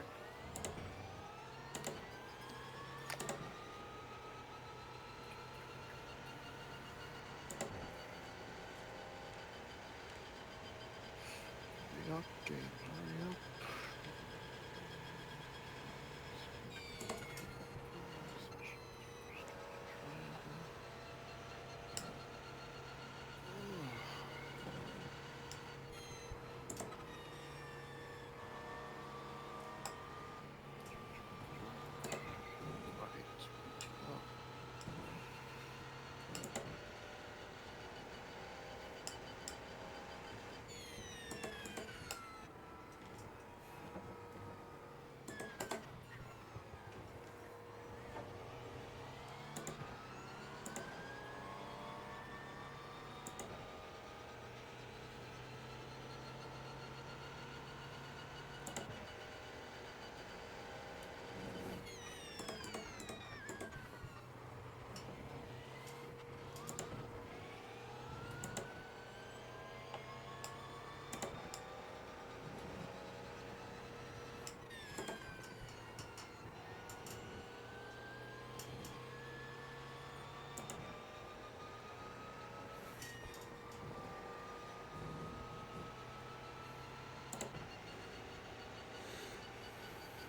Hurry up, game, hurry up.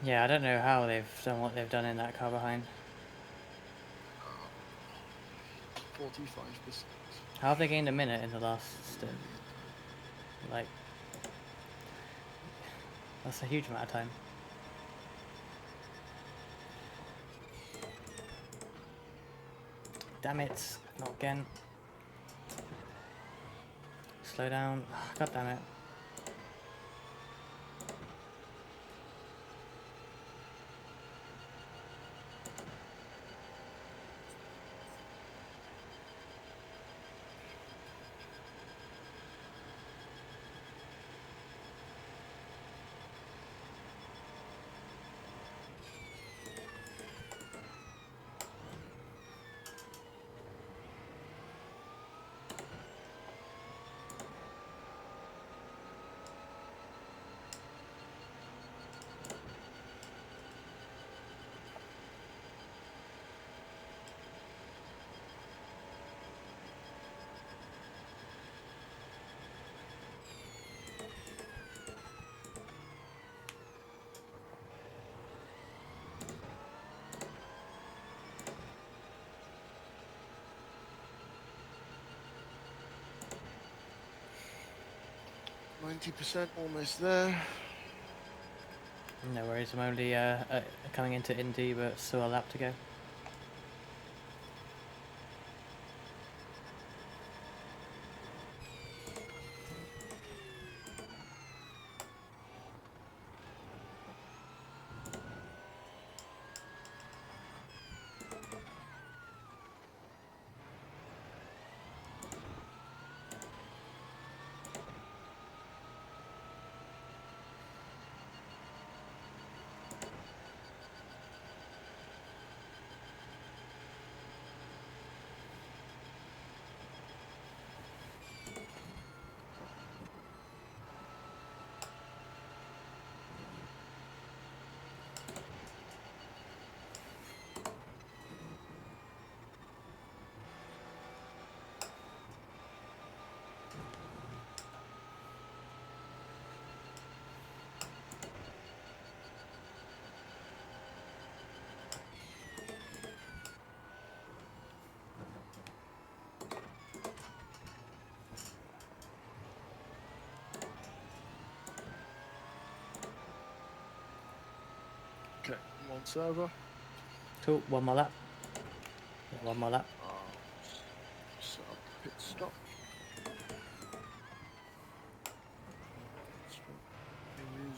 Yeah, I don't know how they've done what they've done in that car behind. 45%. How have they gained a minute in the last stint? Like, that's a huge amount of time. Damn it, not again. Slow down. God damn it. %, almost there. No worries, I'm only coming into Indy, but still a lap to go. Okay, I'm on server. Cool, one more lap. Yeah, one more lap. Set up the pit stop.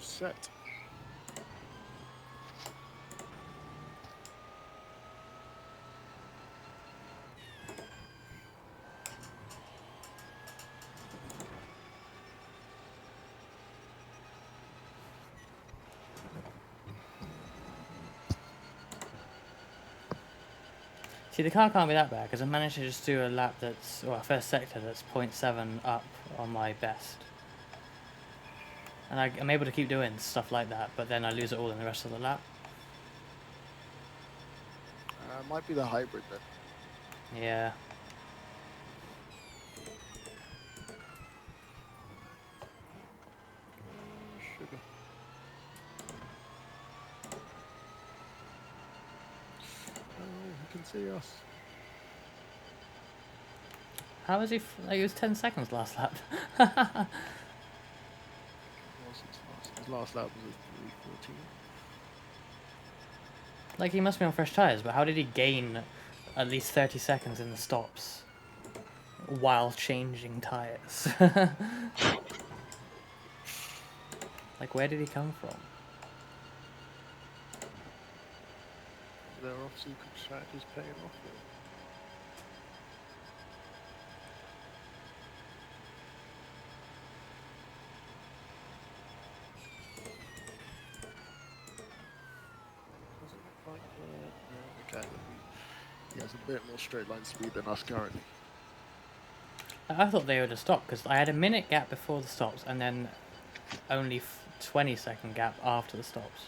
Set. See, the car can't be that bad, because I managed to just do a lap that's, or a first sector that's 0.7 up on my best. And I'm able to keep doing stuff like that, but then I lose it all in the rest of the lap. Might be the hybrid then. Yeah. Sugar. Oh, he can see us. How was he? Like, it was 10 seconds last lap. His last lap was at 3:14. Like, he must be on fresh tyres, but how did he gain at least 30 seconds in the stops while changing tyres? Like, where did he come from? Their off-sequence strategy's paying off here. Doesn't look like that. Okay, he has a bit more straight line speed than us currently. I thought they would have stopped, because I had a minute gap before the stops, and then only 20-second gap after the stops.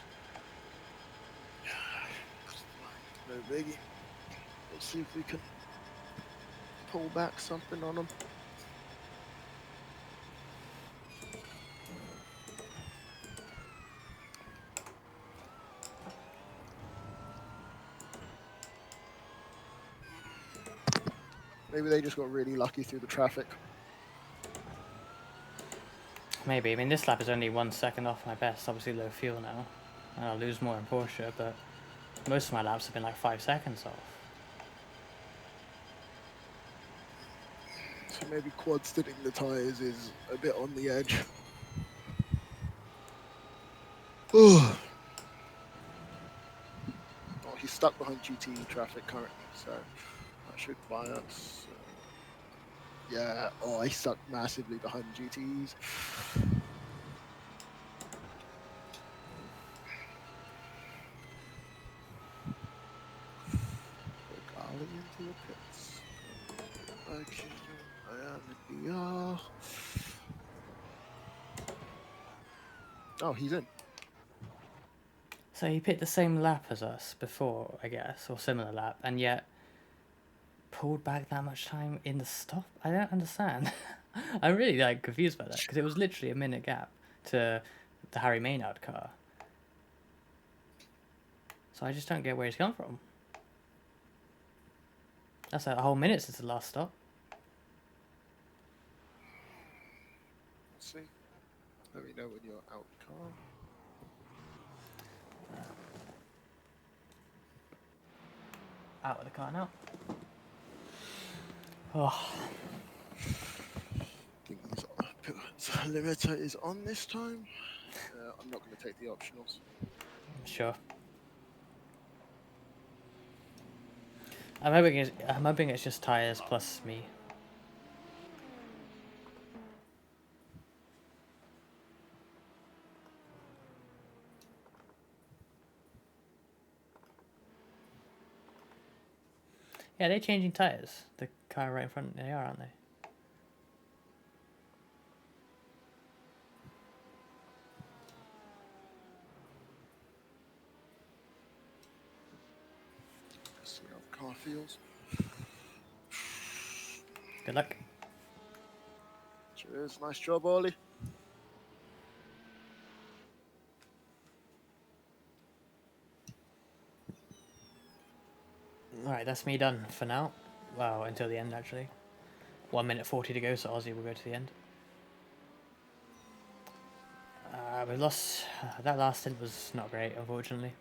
No biggie. Let's see if we can pull back something on them. Maybe they just got really lucky through the traffic. Maybe. I mean, this lap is only 1 second off my best. Obviously low fuel now. And I'll lose more in Porsche, but most of my laps have been like 5 seconds off. So maybe quad stitting the tyres is a bit on the edge. Oh, he's stuck behind GT traffic currently, so that should buy us. Yeah, oh, he's stuck massively behind GTs. Golly into the pits. Okay, I am in the Oh, he's in. So he picked the same lap as us before, I guess, or similar lap, and yet pulled back that much time in the stop? I don't understand. I'm really like confused by that, because it was literally a minute gap to the Harry Maynard car. So I just don't get where he's come from. That's a whole minute since the last stop. Let's see. Let me know when you're out the car. Out of the car now. Oh, I think limiter is on this time. I'm not going to take the optionals. sure. I'm hoping it's just tyres plus me. Yeah, they're changing tyres. The car right in front, they are, aren't they? See how the car feels. Good luck. Cheers, nice job, Ollie. Alright, that's me done for now. Well, until the end, actually. 1 minute 40 to go, so Ossy will go to the end. We lost... that last stint was not great, unfortunately.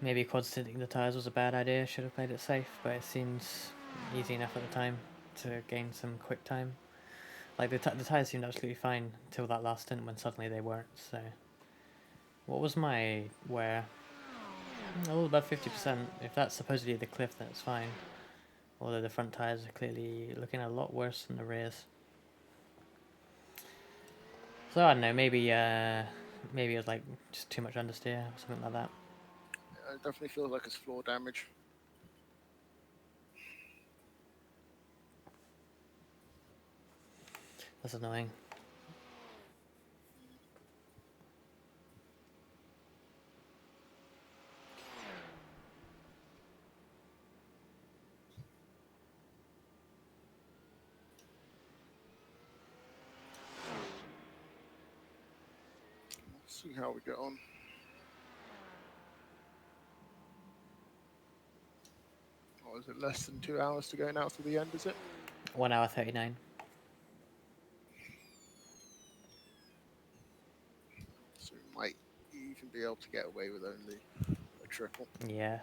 Maybe quad stinting the tyres was a bad idea, should have played it safe, but it seems easy enough at the time to gain some quick time. Like, the tyres seemed absolutely fine until that last stint when suddenly they weren't, so... What was my wear? A little above 50%. If that's supposedly the cliff, then it's fine. Although the front tyres are clearly looking a lot worse than the rears. So I don't know, maybe it was like just too much understeer or something like that. It definitely feels like it's floor damage. That's annoying. Let's see how we get on. Oh, is it less than 2 hours to go now to the end, is it? 1 hour 39. So we might even be able to get away with only a triple. Yeah.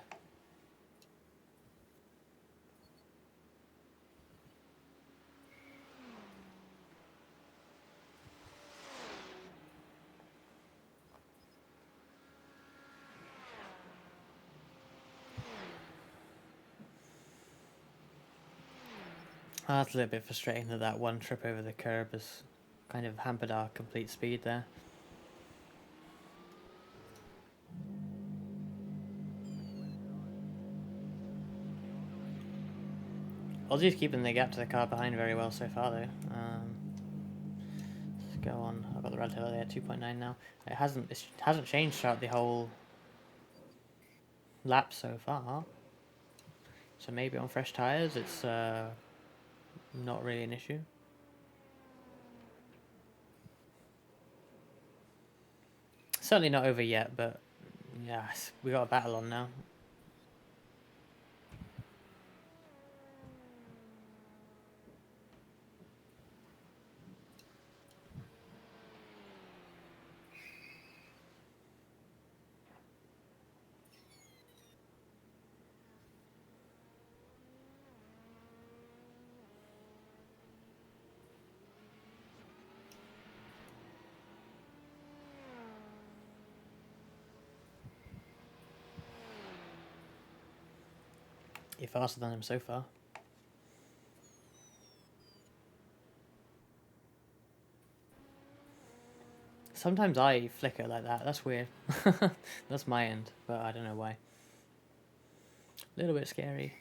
That's a little bit frustrating that one trip over the curb has kind of hampered our complete speed there. Aussie's keeping the gap to the car behind very well so far though. Let's go on. I've got the red tail there, 2.9 now. It hasn't changed throughout the whole lap so far. So maybe on fresh tyres it's not really an issue. Certainly not over yet, but yeah, we got a battle on now. You're faster than him so far. Sometimes I flicker like that. That's weird. That's my end, but I don't know why. A little bit scary.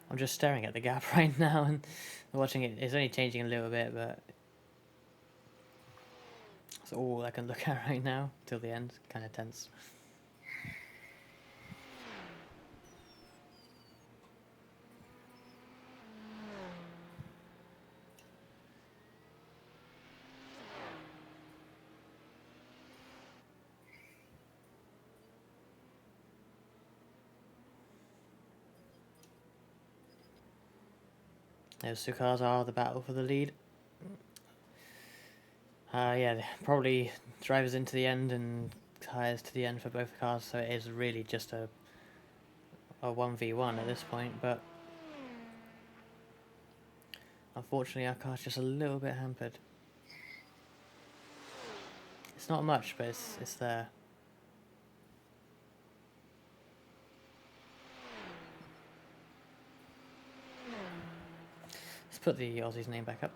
I'm just staring at the gap right now and watching it. It's only changing a little bit, but that's all I can look at right now till the end. Kind of tense. Those two cars are the battle for the lead. Yeah, probably drivers into the end and tyres to the end for both cars, so it is really just a 1v1 at this point, but unfortunately our car's just a little bit hampered. It's not much, but it's there. Let's put the Aussie's name back up.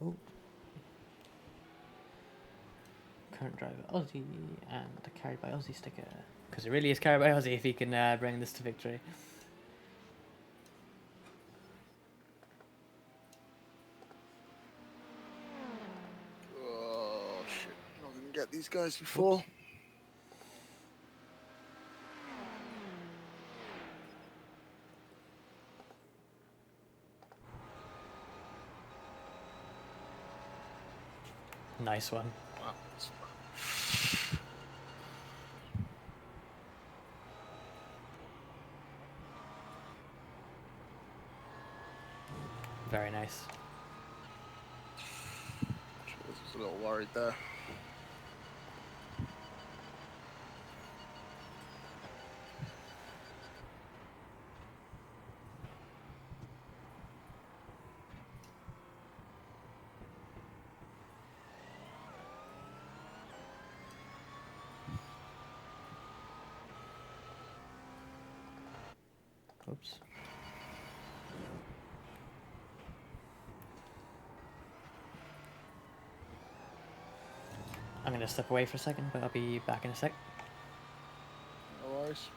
Oh. Current driver Aussie and the carried by Aussie sticker. Because it really is carried by Aussie if he can bring this to victory. Oh shit! I didn't get these guys before. Nice one. Wow. Very nice. I was a little worried there. Oops. I'm going to step away for a second, but I'll be back in a sec. No worries.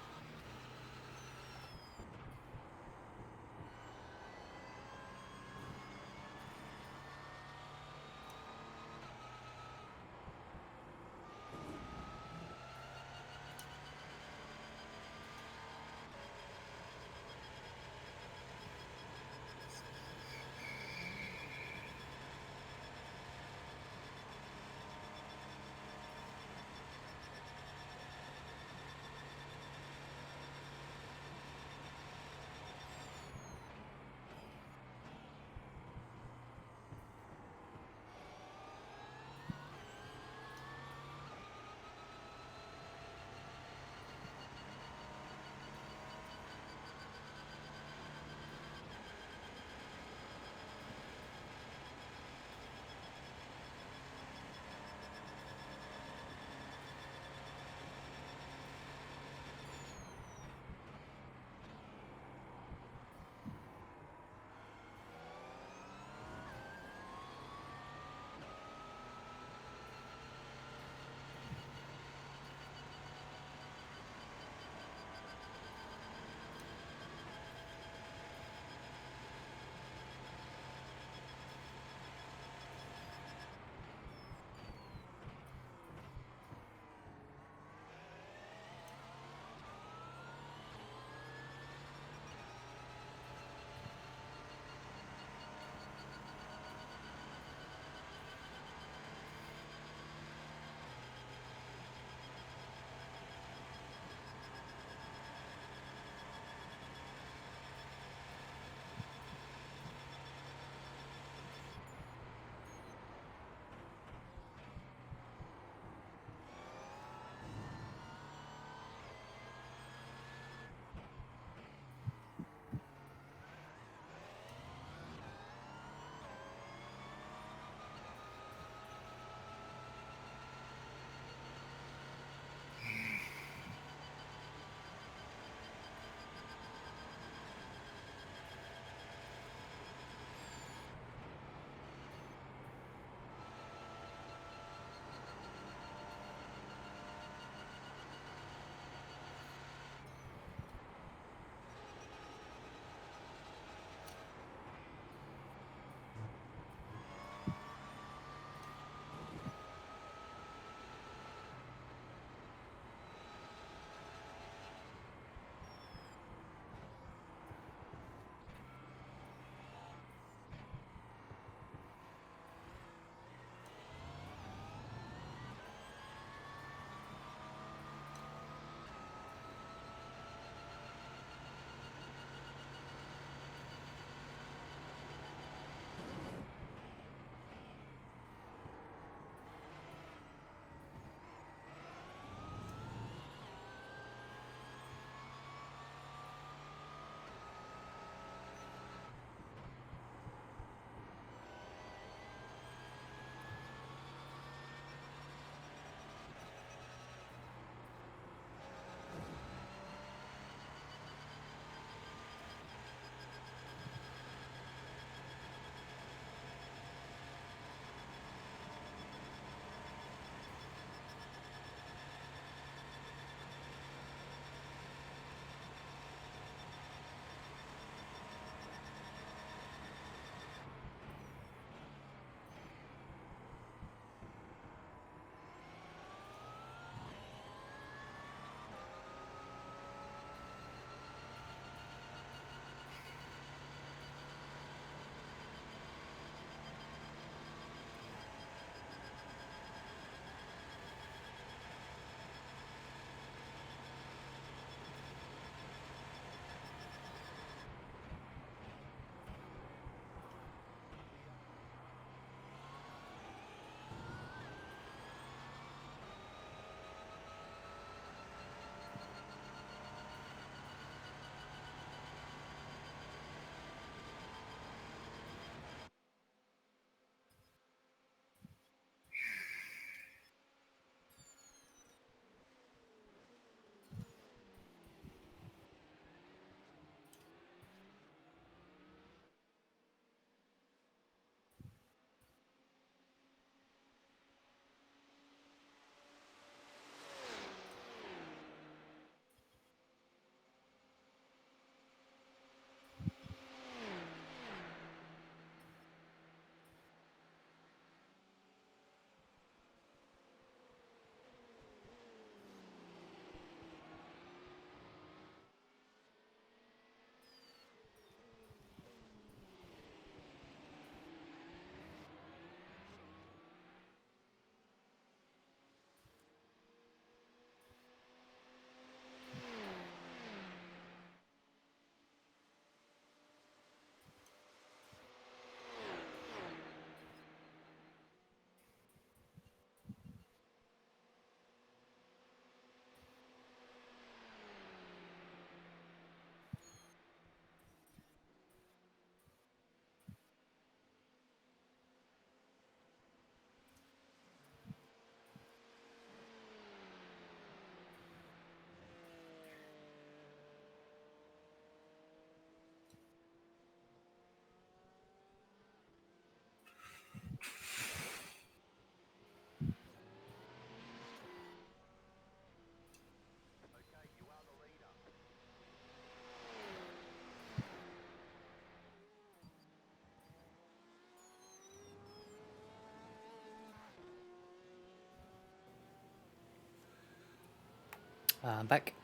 Back.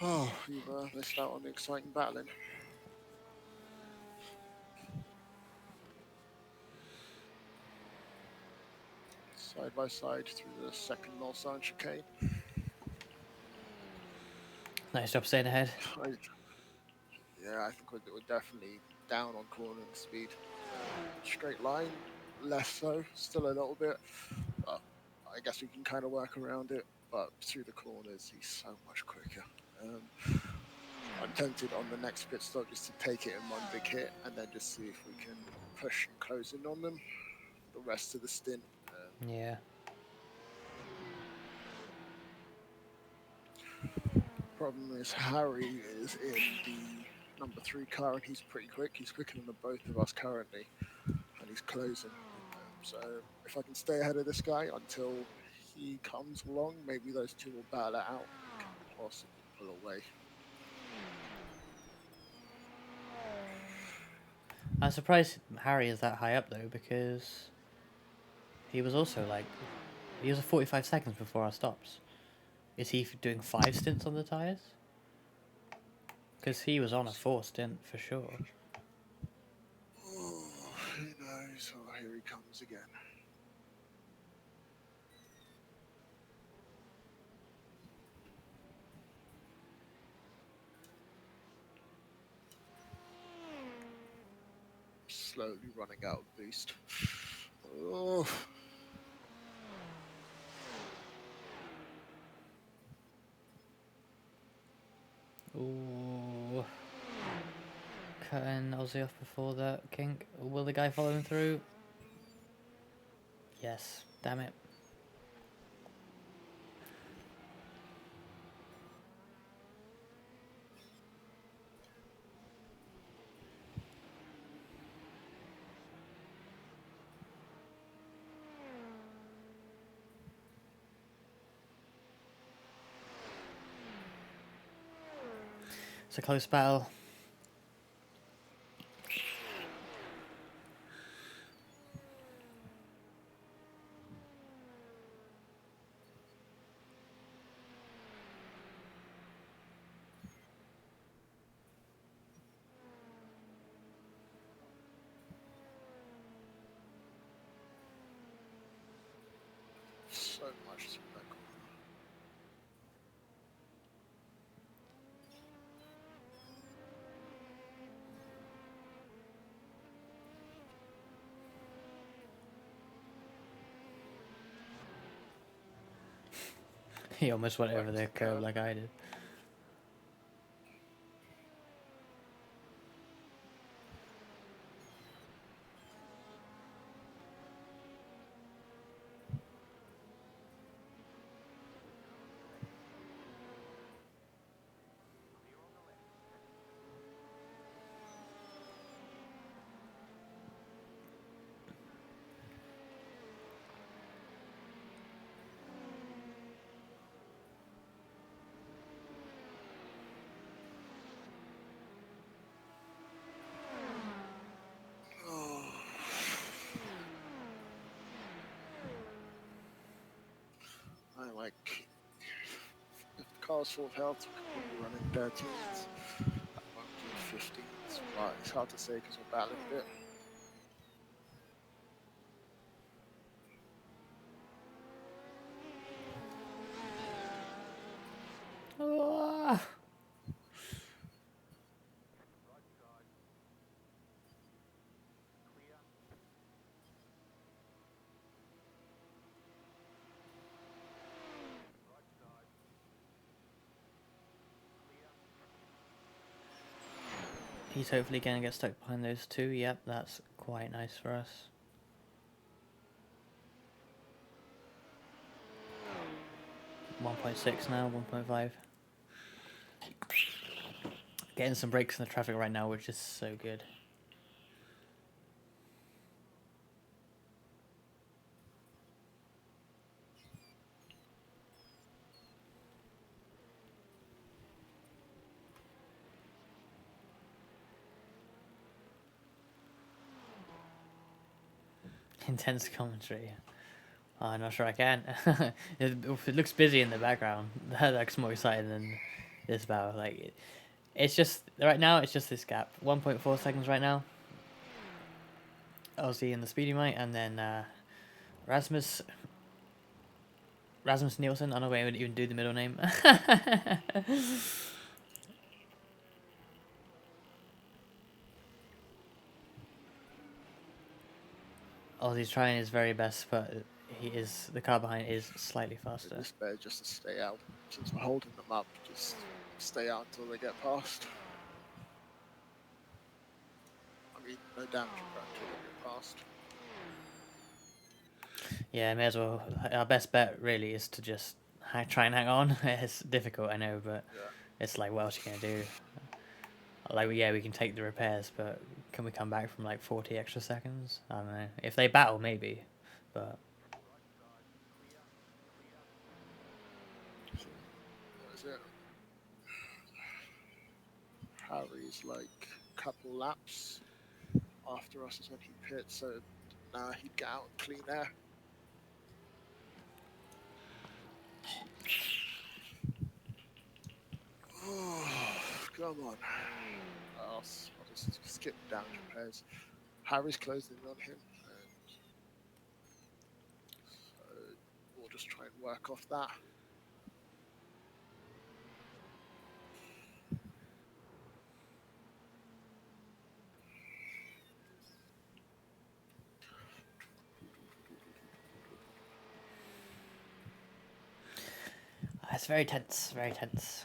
Oh, you've missed out on the exciting battling. Side by side through the second Mulsanne chicane. Nice job staying ahead. Yeah, I think we're definitely down on cornering speed. Straight line, less so, still a little bit. But I guess we can kind of work around it. But through the corners, he's so much quicker. I'm tempted on the next pit stop just to take it in one big hit and then just see if we can push and close in on them the rest of the stint. Yeah. Problem is Harry is in the number 3 car and he's pretty quick. He's quicker than the both of us currently, and he's closing. So if I can stay ahead of this guy until he comes along, maybe those two will battle it out and can possibly pull away. I'm surprised Harry is that high up though, because he was also like, he was 45 seconds before our stops. Is he doing 5 stints on the tyres? Because he was on a 4 stint for sure. Oh, who knows? Oh, here he comes again. Slowly running out of boost. Oh. Ooh. Cutting Ossy off before that kink. Will the guy follow him through? Yes. Damn it. It's a close battle. So much through that corner. He almost went over the curb like I did. Oh. I like if the car's full of health, we could probably run in 13s. That won't do 15s, but it's hard to say because we're battling a bit. Ah. He's hopefully going to get stuck behind those two. Yep, that's quite nice for us. .6 now, 1.5. Getting some breaks in the traffic right now, which is so good. Intense commentary. I'm not sure I can. It looks busy in the background. That looks more exciting than this battle. Like, it's just right now. It's just this gap. 1.4 seconds right now. Ossy and the SpeedyMite, and then Rasmus Nielsen. I don't know if I would even do the middle name. Ozzy's trying his very best, but the car behind is slightly faster. It's better just to stay out. Since we're holding them up, just stay out until they get past. I mean, no damage until they get past. Yeah, may as well. Our best bet really is to just try and hang on. It's difficult, I know, but Yeah. it's like, what else are you gonna do? Like, yeah, we can take the repairs, but can we come back from like 40 extra seconds? I don't know. If they battle, maybe, but What is it? Harry's like a couple laps after us is when he pits, so now he'd get out and clean air. Oh, come on. I'll just skip down repairs. Harry's closing in on him, and so we'll just try and work off that. it's very tense, very tense.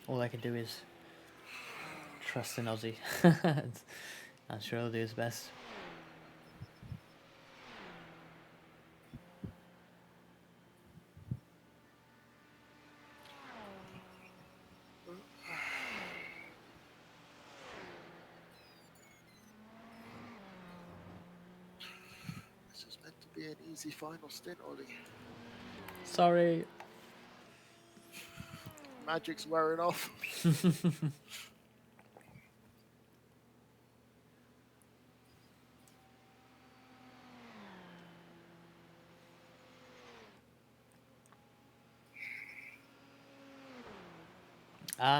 All I can do is trust in Ozzy. I'm sure he'll do his best. This is meant to be an easy final stint, Ollie. Sorry. Magic's wearing off.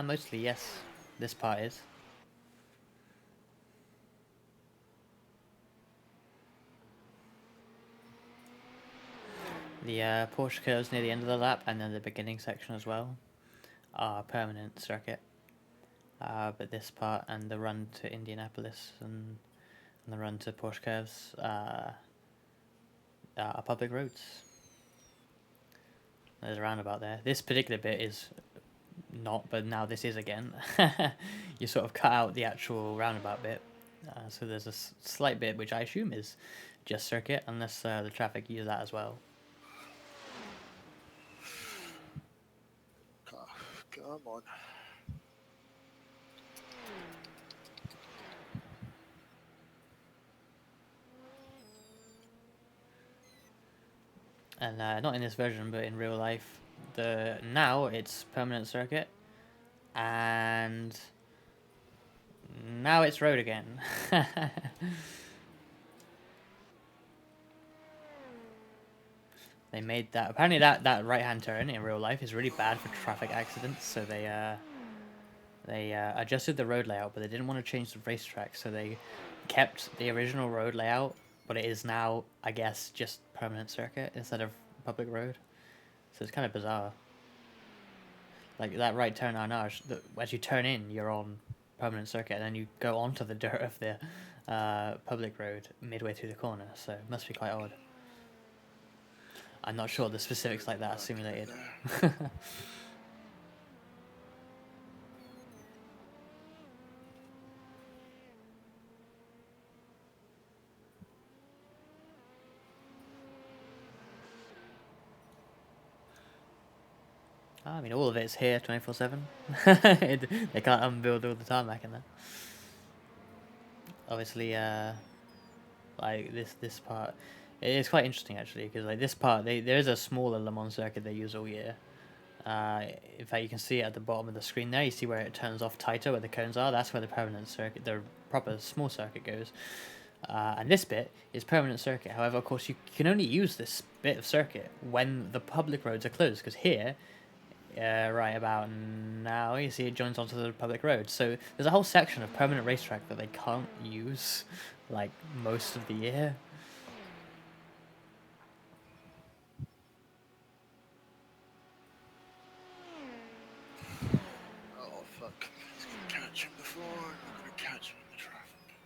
Mostly yes. This part is. The Porsche curves near the end of the lap and then the beginning section as well are permanent circuit. But this part and the run to Indianapolis and the run to Porsche curves are public roads. There's a roundabout there. This particular bit is not, but now this is again. You sort of cut out the actual roundabout bit. So there's a slight bit which I assume is just circuit, unless the traffic use that as well. Come on. And not in this version, but in real life, now it's permanent circuit, and now it's road again. They made that, apparently that right-hand turn in real life is really bad for traffic accidents, so they adjusted the road layout, but they didn't want to change the racetrack, so they kept the original road layout, but it is now, I guess, just permanent circuit instead of public road. So it's kind of bizarre. Like that right turn Arnage, as you turn in, you're on permanent circuit, and then you go onto the dirt of the public road midway through the corner, so it must be quite odd. I'm not sure the specifics like that are simulated. I mean, all of it's here 24/7. They can't unbuild all the tarmac in there. Obviously, like this part, it is quite interesting actually, because like this part, there is a smaller Le Mans circuit they use all year. In fact, you can see it at the bottom of the screen there. You see where it turns off tighter, where the cones are. That's where the permanent circuit, the proper small circuit goes. And this bit is permanent circuit. However, of course, you can only use this bit of circuit when the public roads are closed, because here, right about now, you see it joins onto the public road. So there's a whole section of permanent racetrack that they can't use, like, most of the year. Oh fuck! He's gonna catch him before. I'm gonna catch him in the traffic.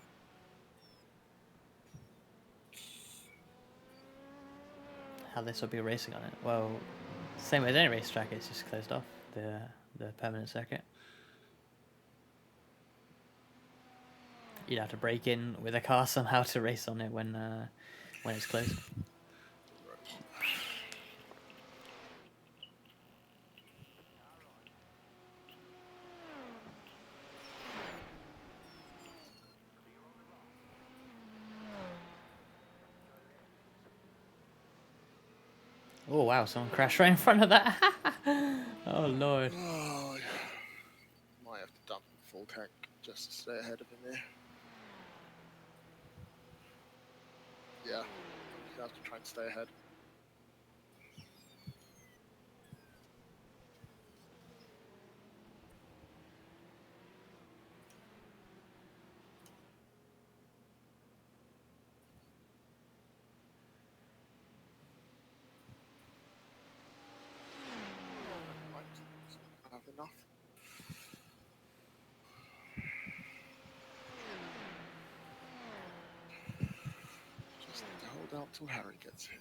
How this will be racing on it? Well, same as any racetrack, it's just closed off, the permanent circuit. You'd have to break in with a car somehow to race on it when it's closed. Oh wow, someone crashed right in front of that. Oh lord. Oh, might have to dump full tank just to stay ahead of him there. Yeah, you have to try and stay ahead. Might have enough. Just need to hold out till Harry gets here.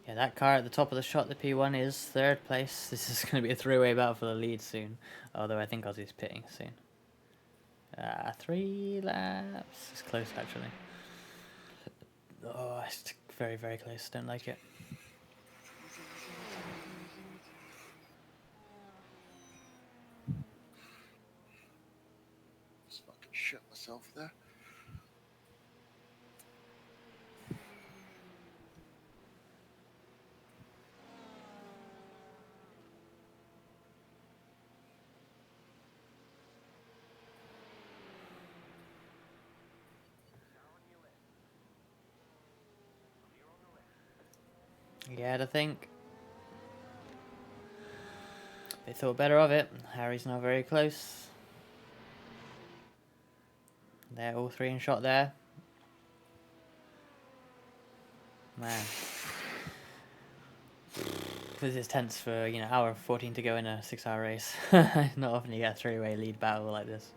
Yeah, that car at the top of the shot, the P1, is third place. This is going to be a three-way battle for the lead soon. Although I think Ozzy's pitting soon. 3 laps. It's close, actually. Oh, it's very, very close. Don't like it. Just fucking shit myself there. Yeah, to think. They thought better of it. Harry's now very close. They're all 3 in shot there. Man. This is tense for, hour 14 to go in a 6-hour race. Not often you get a 3-way lead battle like this.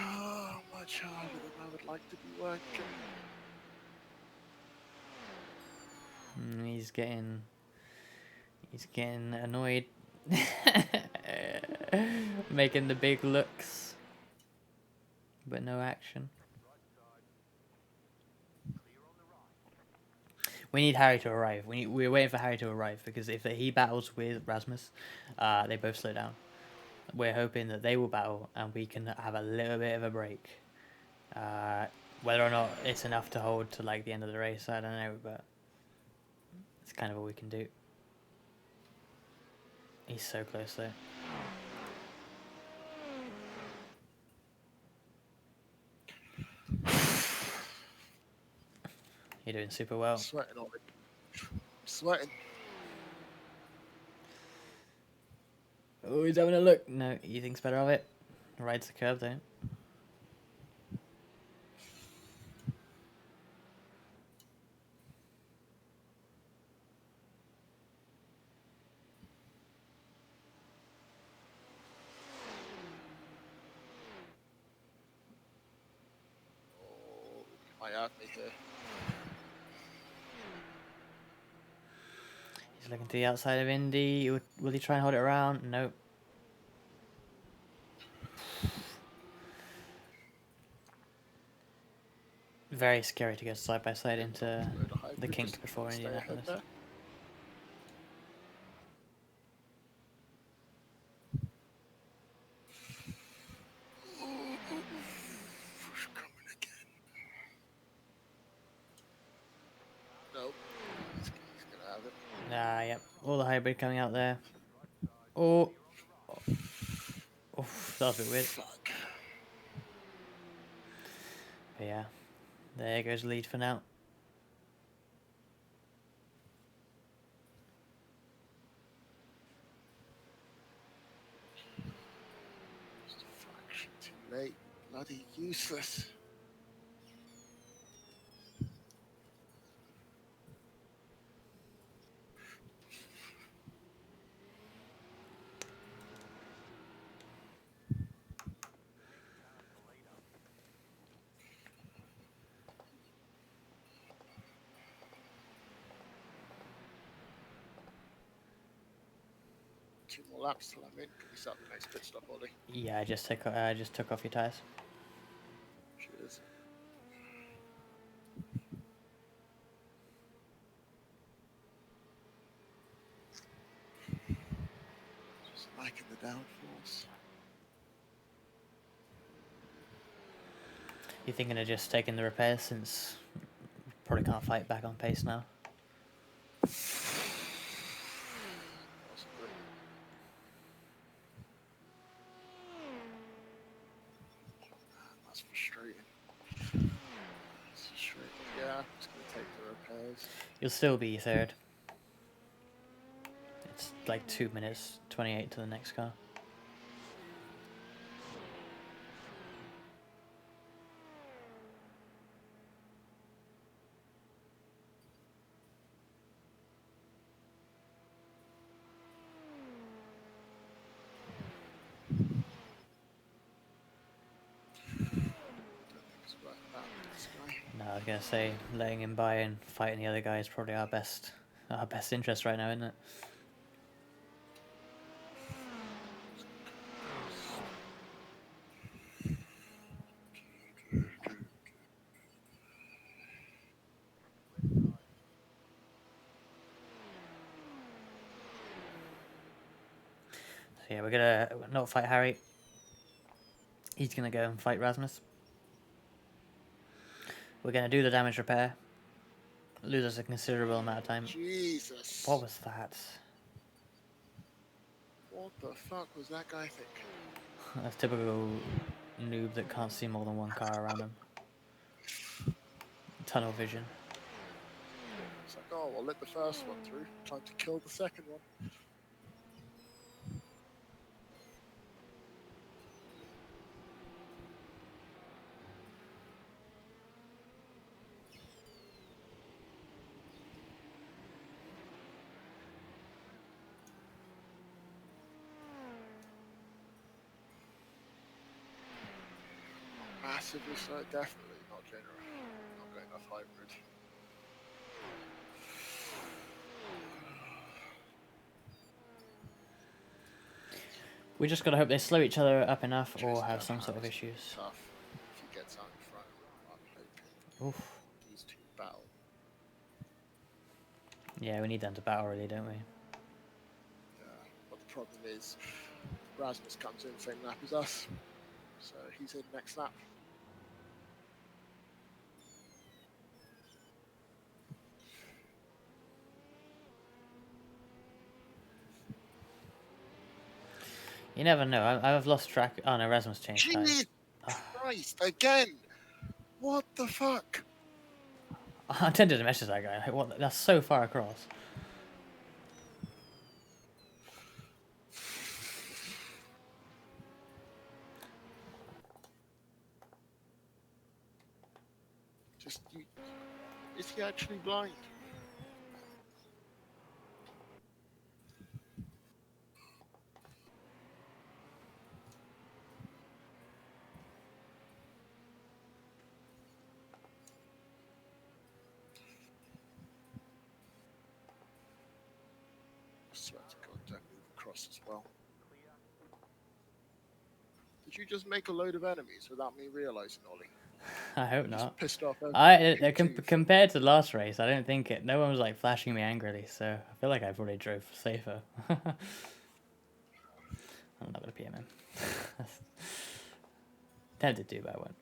Oh, much harder than I would like to be working. He's getting annoyed. Making the big looks. But no action. We need Harry to arrive. We're waiting for Harry to arrive, because if he battles with Rasmus, they both slow down. We're hoping that they will battle and we can have a little bit of a break. Whether or not it's enough to hold to like the end of the race, I don't know, but it's kind of all we can do. He's so close though. You're doing super well. Sweating on it. Sweating. Oh, he's having a look. No, he thinks better of it. Rides the curve though. Oh, might have me here. He's looking to the outside of Indy. Will he try and hold it around? Nope. Very scary to go side by side into the kink before Indianapolis. Nope. He's gonna have it. Ah, yep. All the hybrid coming out there. Oh. Oof, that was a bit weird. Fuck. But yeah, there goes the lead for now. Just a fraction too late. Bloody useless. Two more laps till I'm in. Can we start the next pit stop, Ollie? Yeah, I just took off your tires. Cheers. Just liking the downforce. You thinking of just taking the repairs since probably can't fight back on pace now? Possibly. That's frustrating. That's frustrating. Yeah, I'm just gonna take the repairs. You'll still be third. It's like 2 minutes 28 to the next car. No, I was gonna say letting him by and fighting the other guy is probably our best interest right now, isn't it? So yeah, we're gonna not fight Harry. He's gonna go and fight Rasmus. We're gonna do the damage repair. Lose us a considerable amount of time. Jesus. What was that? What the fuck was that guy thinking? That's typical noob that can't see more than one car around him. Tunnel vision. It's like, oh, I'll let the first one through. Time to kill the second one. Massively slow, definitely not general. Not going enough hybrid. We just gotta hope they slow each other up enough or Chasing have down some sort of Harry's issues. Tough. If he gets out in front, I'm hoping Oof. these two battle. Yeah, we need them to battle really, don't we? Yeah, but the problem is, Rasmus comes in same lap as us, so he's in next lap. You never know. I've lost track. Oh no, Rasmus changed tires. Jesus Christ, again! What the fuck? I intended to message that guy. Like, what? That's so far across. Just, is he actually blind? across as well. Did you just make a load of enemies without me realizing, Ollie? I hope Just not. pissed off. Compared to the last race, I don't think no one was like flashing me angrily, so I feel like I probably drove safer. I'm not gonna PM him. Tempted to, but I won't.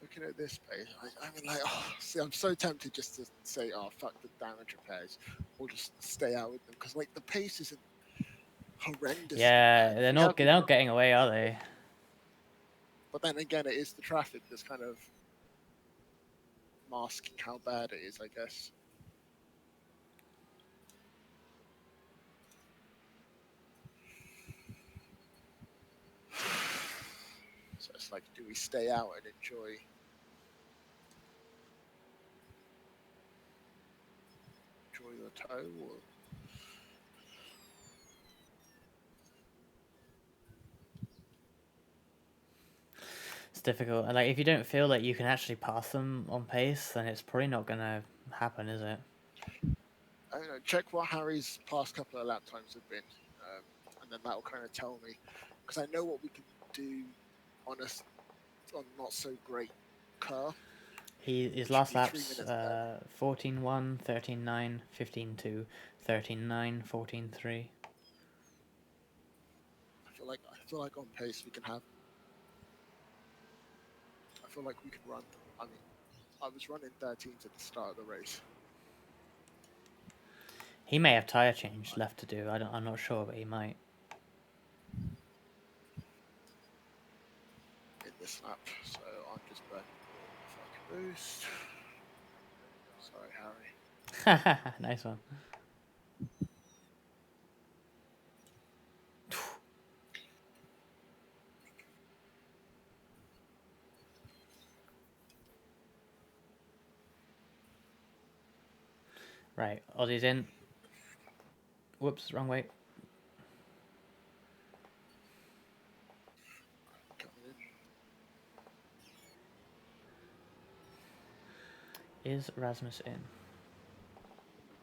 Looking at this page, I mean, like, oh, see, I'm so tempted just to say, oh, fuck the damage repairs, or just stay out with them, because like the pace isn't horrendous. Yeah, they're not getting away, are they? But then again, it is the traffic that's kind of masking how bad it is, I guess. So it's like, do we stay out and enjoy the tow, or It's difficult. Like if you don't feel like you can actually pass them on pace, then it's probably not gonna happen, is it? I don't know, check what Harry's past couple of lap times have been, and then that'll kind of tell me, because I know what we can do on not so great car. His last laps 14-1, 13-9, 15-2, 13-9, 14-3. I feel like on pace we can have. I feel like we can run. I mean, I was running 13s at the start of the race. He may have tyre change left to do. I'm not sure, but he might. In this lap, so I'm just burning fucking boost. Sorry, Harry. Nice one. Right, Aussie's in. Whoops, wrong way. Coming in. Is Rasmus in?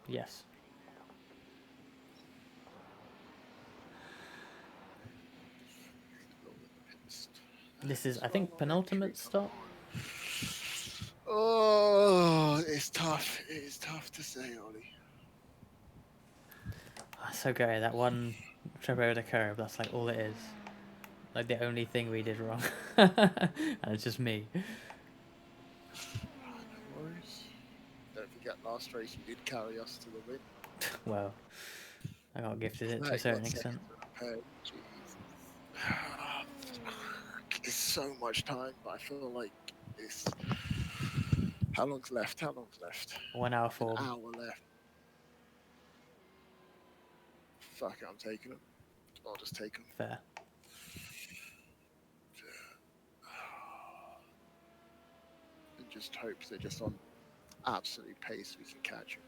Yes. This is, I think, penultimate stop. Oh, it's tough. It is tough to say, Ollie. Oh, so good. That one trip over the curb, that's like all it is. Like the only thing we did wrong. And it's just me. No worries. Don't forget, last race you did carry us to the win. Well, I got gifted it to a certain extent. It's so much time, but I feel like it's... How long's left? 1 hour 4. An hour left. Fuck it, I'm taking them. I'll just take them. Fair. And just hope they're just on absolute pace we can catch them.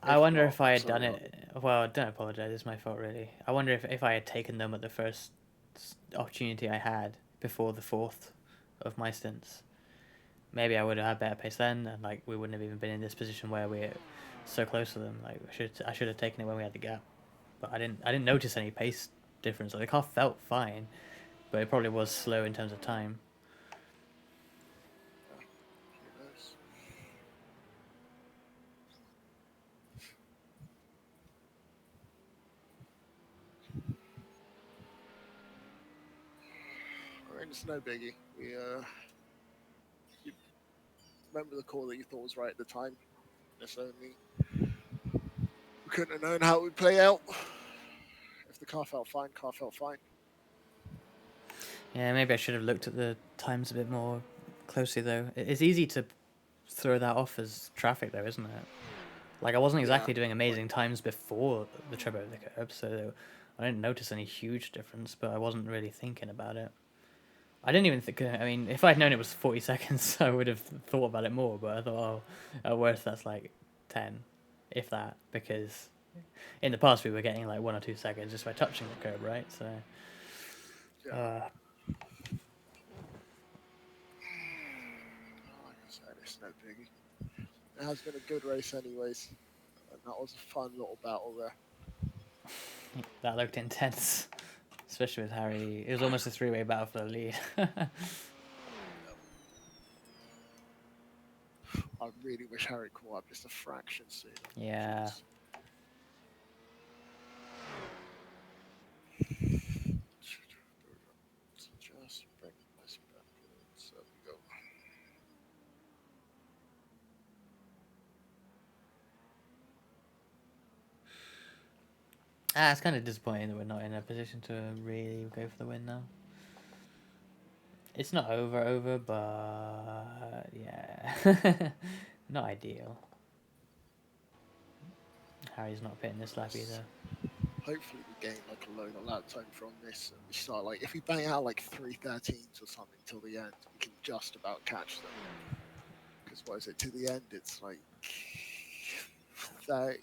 I wonder if I had done it. Well, don't apologize. It's my fault, really. I wonder if I had taken them at the first opportunity I had before the 4th of my stints. Maybe I would have had better pace then, and like we wouldn't have even been in this position where we're so close to them. Like I should have taken it when we had the gap, but I didn't notice any pace difference. Like the car felt fine, but it probably was slow in terms of time. It's no biggie. You remember the call that you thought was right at the time. It's only we couldn't have known how it would play out. If the car felt fine, Yeah, maybe I should have looked at the times a bit more closely though. It's easy to throw that off as traffic though, isn't it? Like I wasn't exactly doing amazing times before the trip over the curb, so I didn't notice any huge difference, but I wasn't really thinking about it. I didn't even think. I mean, if I'd known it was 40 seconds, I would have thought about it more. But I thought, oh, at worst, that's like 10, if that, because in the past we were getting like 1 or 2 seconds just by touching the curb, right? So Yeah. Uh, Like I said, it's no biggie. It has been a good race, anyways. And that was a fun little battle there. that looked intense, especially with Harry. It was almost a three-way battle for the lead. I really wish Harry caught up just a fraction sooner. Yeah. Jeez. So just bring this back in. So we go. It's kind of disappointing that we're not in a position to really go for the win now. It's not over, but yeah, not ideal. Harry's not pitting this lap either. Hopefully we gain like a load of lap time from this, and we start like if we bang out like 3:13s or something till the end, we can just about catch them. Because what is it to the end? It's like 30.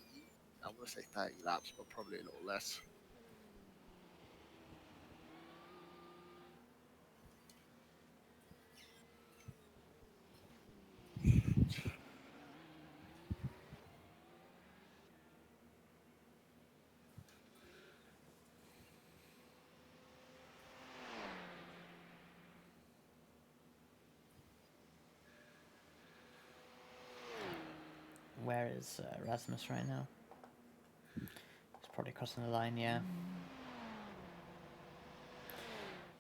I want to say 30 laps, but probably a little less. Where is Rasmus right now? He's probably crossing the line, yeah.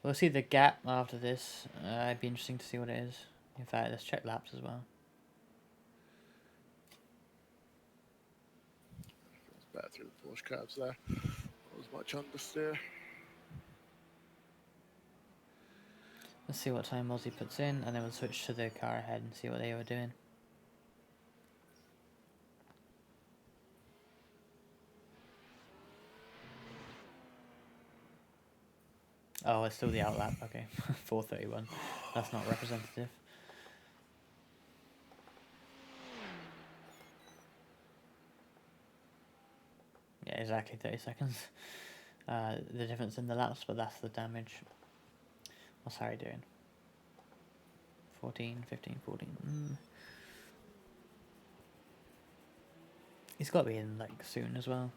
We'll see the gap after this. It'd be interesting to see what it is. In fact, let's check laps as well. Goes back through the Porsche cabs there. Not as much understeer. Let's see what time Ossy puts in, and then we'll switch to the car ahead and see what they were doing. Oh, it's still the outlap. Okay, 4:31. That's not representative. Yeah, exactly 30 seconds. The difference in the laps, but that's the damage. What's Harry doing? 14, 15, 14. He's got to be in like soon as well.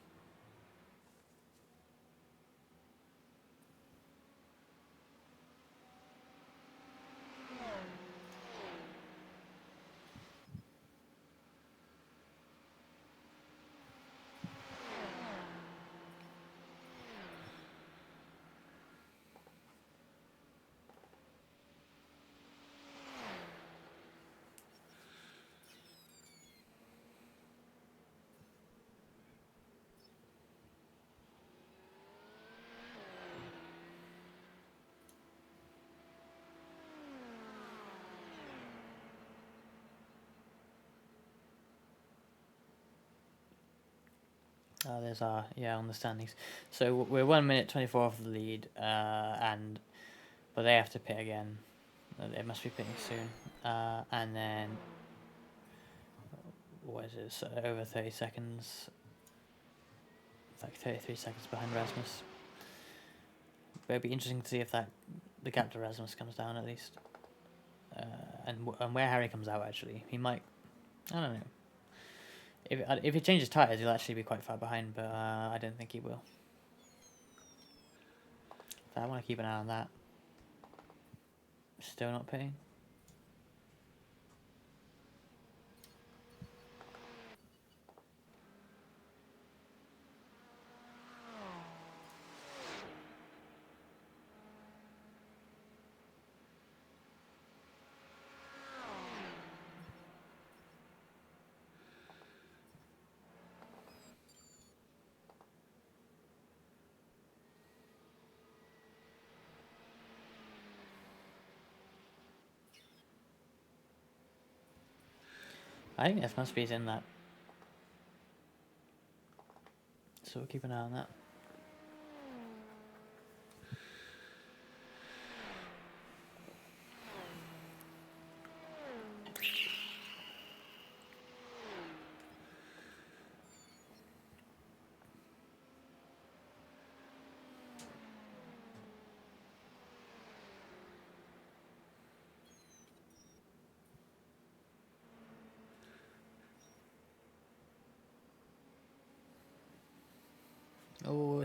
There's our on the standings. So we're 1 minute 24 off the lead, but they have to pit again. They must be pitting soon, and then what is it? So over 30 seconds. It's like 33 seconds behind Rasmus. But it'd be interesting to see if the gap to Rasmus comes down at least, and where Harry comes out actually. He might, I don't know. If he changes tyres, he'll actually be quite far behind, but I don't think he will. So I want to keep an eye on that. Still not pitting. I think F must be in that. So we'll keep an eye on that.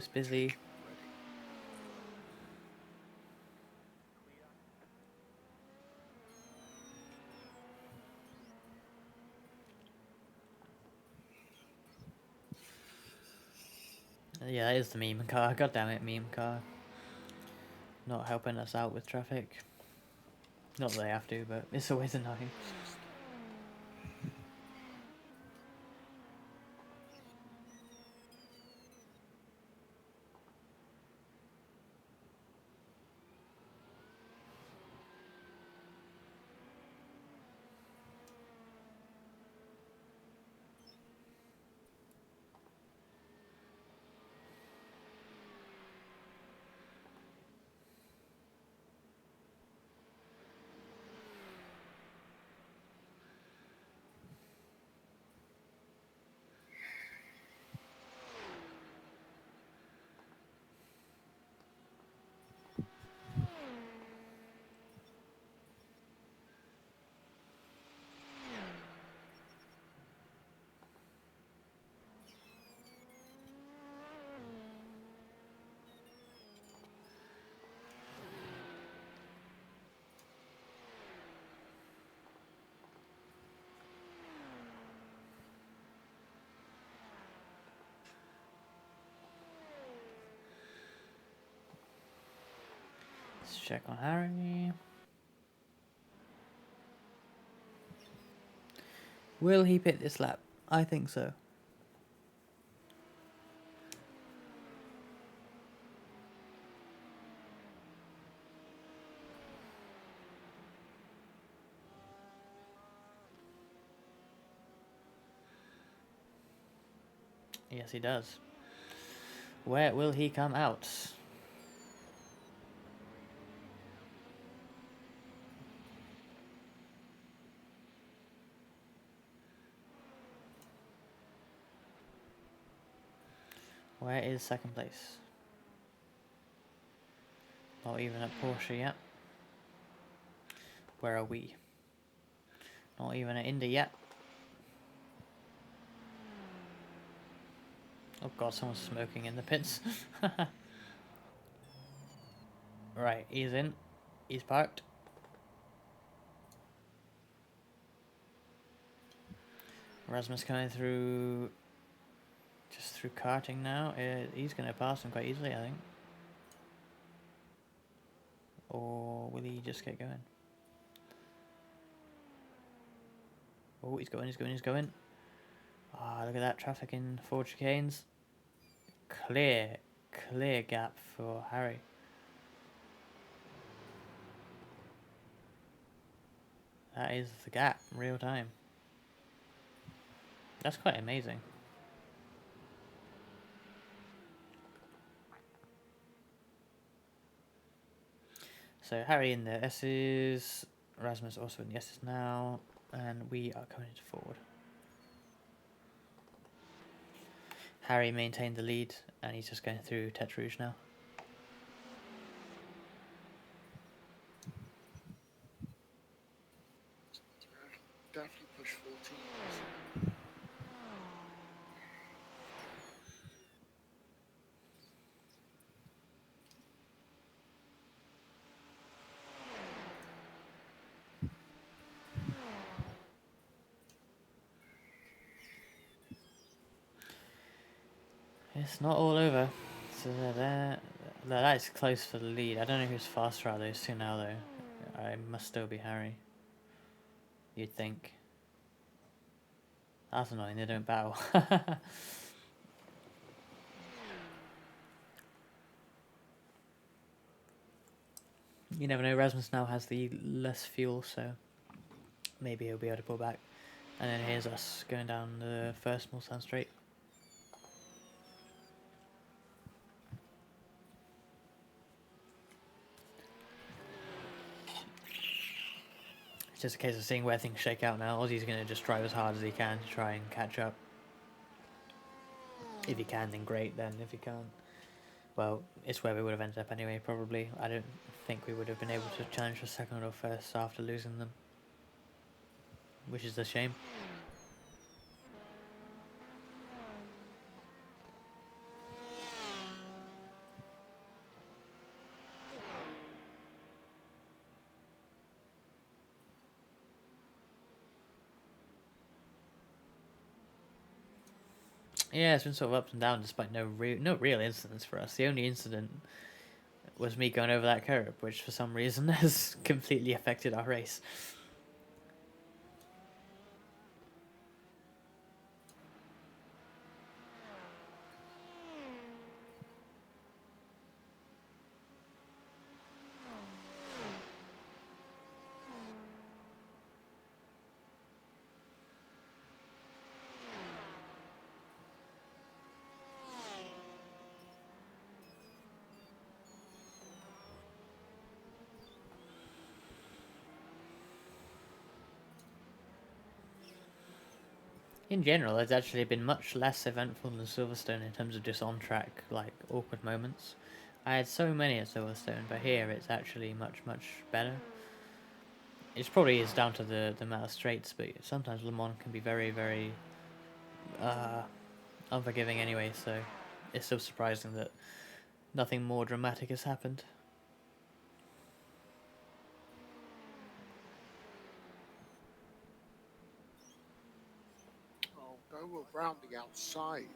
it's busy. Ready. Yeah, that is the meme car. God damn it, meme car. Not helping us out with traffic. Not that they have to, but it's always annoying. Let's check on Harry. Will he pit this lap? I think so. Yes, he does. Where will he come out? Where is second place? Not even at Porsche yet. Where are we? Not even at Indy yet. Oh god, someone's smoking in the pits. Right, he's in. He's parked. Rasmus coming through, just through karting now. He's going to pass him quite easily, I think. Or will he just get going? Oh, he's going, he's going, he's going. Ah, look at that traffic in Ford chicanes. Clear gap for Harry. That is the gap, real time. That's quite amazing. So Harry in the S's, Rasmus also in the S's now, and we are coming into forward. Harry maintained the lead, and he's just going through Tete Rouge now. Definitely push 14. It's not all over. So that is close for the lead. I don't know who's faster out of those two now, though. I must still be Harry. You'd think. That's annoying, they don't battle. You never know, Rasmus now has the less fuel, so maybe he'll be able to pull back. And then here's us going down the first Mulsanne straight. It's just a case of seeing where things shake out now. Ozzy's going to just drive as hard as he can to try and catch up. If he can, then great. Then if he can't, well, it's where we would have ended up anyway, probably. I don't think we would have been able to challenge for second or first after losing them, which is a shame. Yeah, it's been sort of up and down despite no real incidents for us. The only incident was me going over that curb, which for some reason has completely affected our race. In general, it's actually been much less eventful than Silverstone in terms of just on-track, like, awkward moments. I had so many at Silverstone, but here it's actually much, much better. It probably is down to the amount of straights, but sometimes Le Mans can be very, very unforgiving anyway, so it's so surprising that nothing more dramatic has happened. Oh, go around the outside.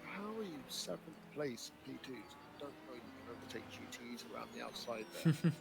How are you 7th place in P2s? I don't know you can overtake GTs around the outside there.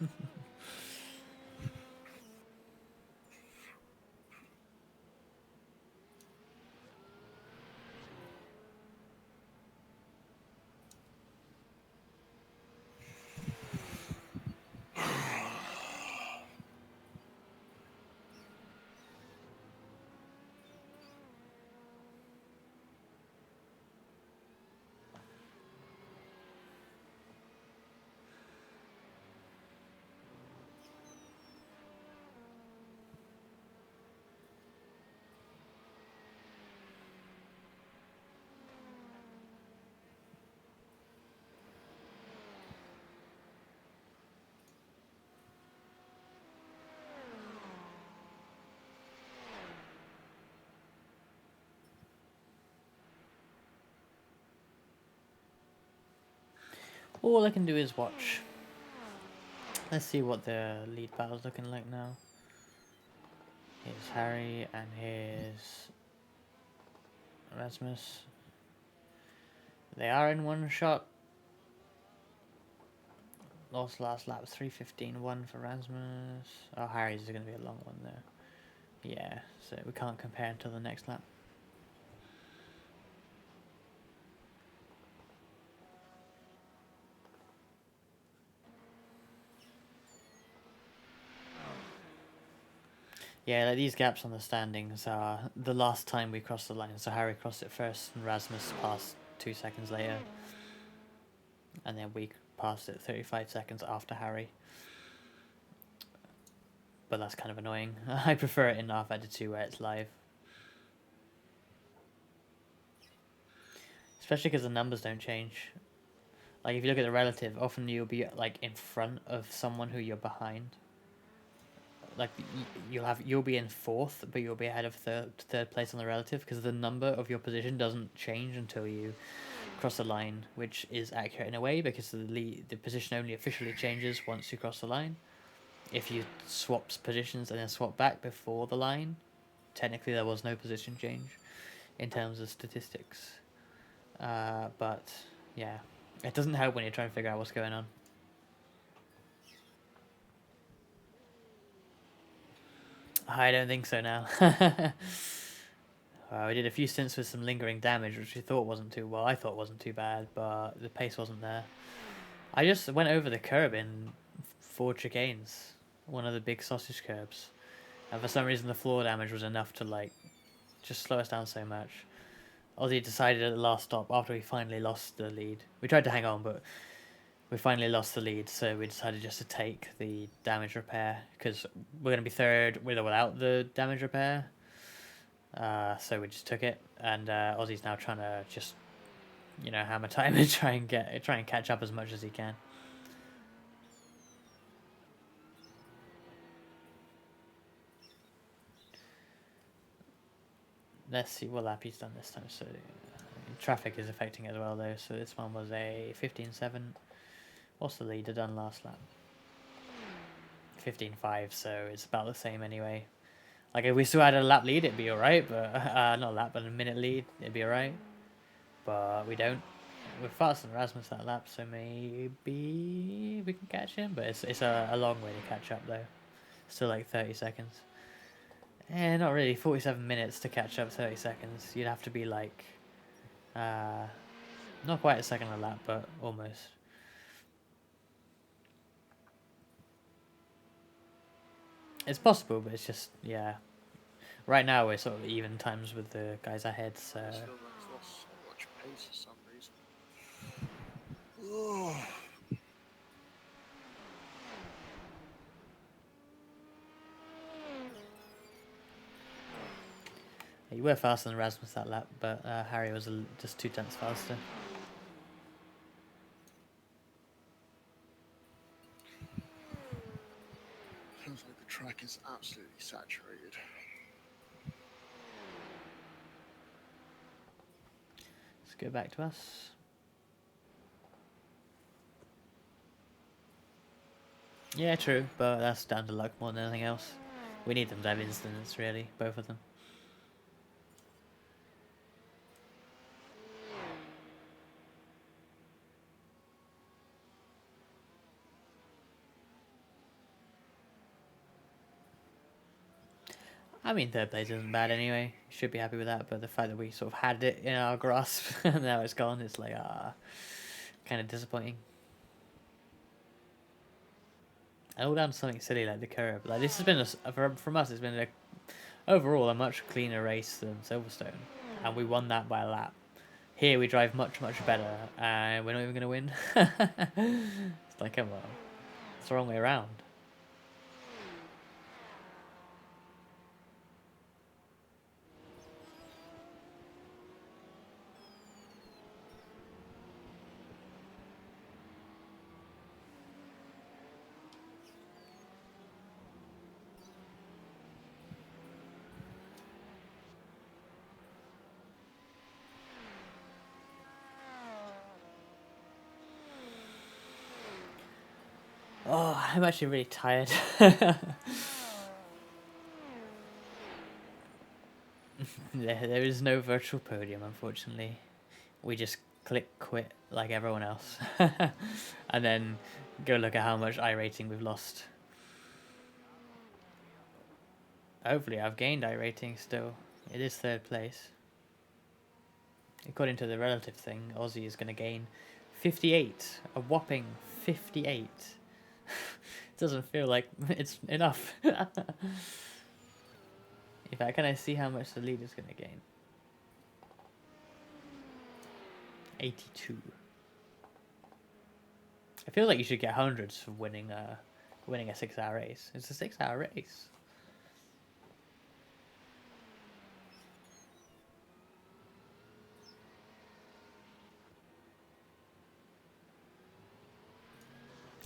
All I can do is watch. Let's see what the lead battle's looking like now. Here's Harry and here's Rasmus. They are in one shot. Lost last lap, 3:15.1 for Rasmus. Oh, Harry's is going to be a long one there. Yeah, so we can't compare until the next lap. Yeah, like these gaps on the standings are the last time we crossed the line. So Harry crossed it first and Rasmus passed 2 seconds later. And then we passed it 35 seconds after Harry. But that's kind of annoying. I prefer it in R32 where it's live. Especially because the numbers don't change. Like if you look at the relative, often you'll be like in front of someone who you're behind. Like you'll be in 4th, but you'll be ahead of third place on the relative because the number of your position doesn't change until you cross the line, which is accurate in a way because the position only officially changes once you cross the line. If you swap positions and then swap back before the line, technically there was no position change in terms of statistics. But yeah, it doesn't help when you're trying to figure out what's going on. I don't think so now. We did a few stints with some lingering damage, which we thought wasn't too well. I thought wasn't too bad, but the pace wasn't there. I just went over the curb in 4 chicanes, one of the big sausage curbs, and for some reason the floor damage was enough to like just slow us down so much. Ossy decided at the last stop after we finally lost the lead. We tried to hang on, but we finally lost the lead, so we decided just to take the damage repair because we're going to be third with or without the damage repair. So we just took it, and Ozzy's now trying to just, hammer time and try and catch up as much as he can. Let's see what lap he's done this time. So traffic is affecting it as well, though. So this one was a 15.7. What's the leader done last lap? 15.5, so it's about the same anyway. Like, if we still had a lap lead, it'd be alright, but, not a lap, but a minute lead, it'd be alright. But we don't. We're faster than Rasmus that lap, so maybe we can catch him, but it's a long way to catch up, though. Still like 30 seconds. Not really, 47 minutes to catch up 30 seconds. You'd have to be like, not quite a second a lap, but almost. It's possible, but it's just, yeah. Right now we're sort of even times with the guys ahead, so... I still lost so much pace for some reason. Oh. You were faster than Rasmus that lap, but Harry was just 2 tenths faster. Feels like the track is absolutely saturated. Let's go back to us. Yeah, true, but that's down to luck more than anything else. We need them to have incidents, really, both of them. I mean, 3rd place isn't bad anyway. Should be happy with that, but the fact that we sort of had it in our grasp and now it's gone, it's like, kind of disappointing. And all down to something silly like the curb. Like, this has been, from us, it's been overall a much cleaner race than Silverstone. And we won that by a lap. Here we drive much, much better, and we're not even going to win. It's like, come on. It's the wrong way around. Oh, I'm actually really tired. There is no virtual podium, unfortunately. We just click quit like everyone else. And then go look at how much iRating we've lost. Hopefully I've gained iRating still. It is 3rd place. According to the relative thing, Ossy is going to gain 58. A whopping 58. It doesn't feel like it's enough. In fact, can I see how much the lead is going to gain? 82. I feel like you should get hundreds for winning a 6-hour race. It's a 6-hour race.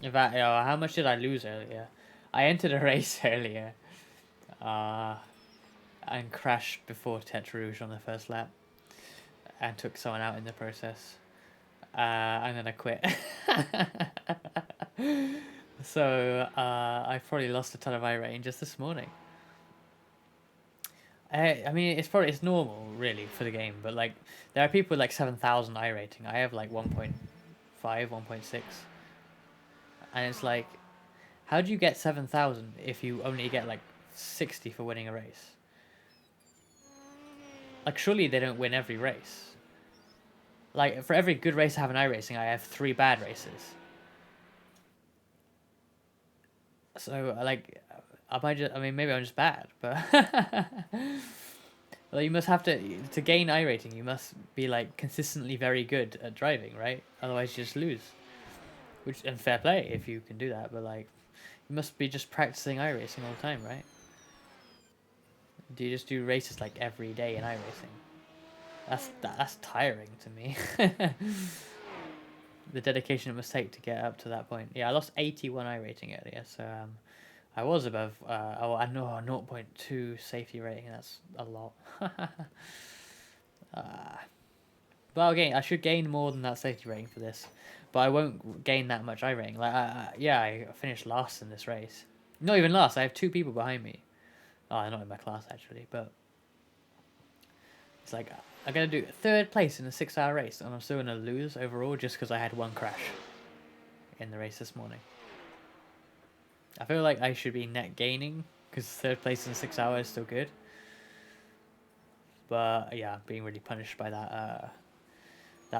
In fact, how much did I lose earlier? I entered a race earlier, and crashed before Tete Rouge on the first lap, and took someone out in the process, and then I quit. So I probably lost a ton of iRating just this morning. I mean, it's normal really for the game, but like there are people with like 7,000 iRating. I have like 1.5, 1.6. And it's like, how do you get 7,000 if you only get like 60 for winning a race? Like, surely they don't win every race. Like, for every good race I have in iRacing, I have 3 bad races. So, like, I mean, maybe I'm just bad, but... Well, you must have to gain iRating, you must be, like, consistently very good at driving, right? Otherwise you just lose. And fair play if you can do that, but like, you must be just practicing iRacing all the time, right? Do you just do races like every day in iRacing? That's tiring to me. The dedication it must take to get up to that point. Yeah, I lost 81 iRating earlier, so I was above. I know 0.2 safety rating. That's a lot. But again, I should gain more than that safety rating for this. But I won't gain that much iRating. Like, yeah, I finished last in this race. Not even last. I have 2 people behind me. Oh, they're not in my class actually, but it's like I'm gonna do 3rd place in a 6-hour race, and I'm still gonna lose overall just because I had 1 crash in the race this morning. I feel like I should be net gaining because 3rd place in 6 hours is still good. But yeah, being really punished by that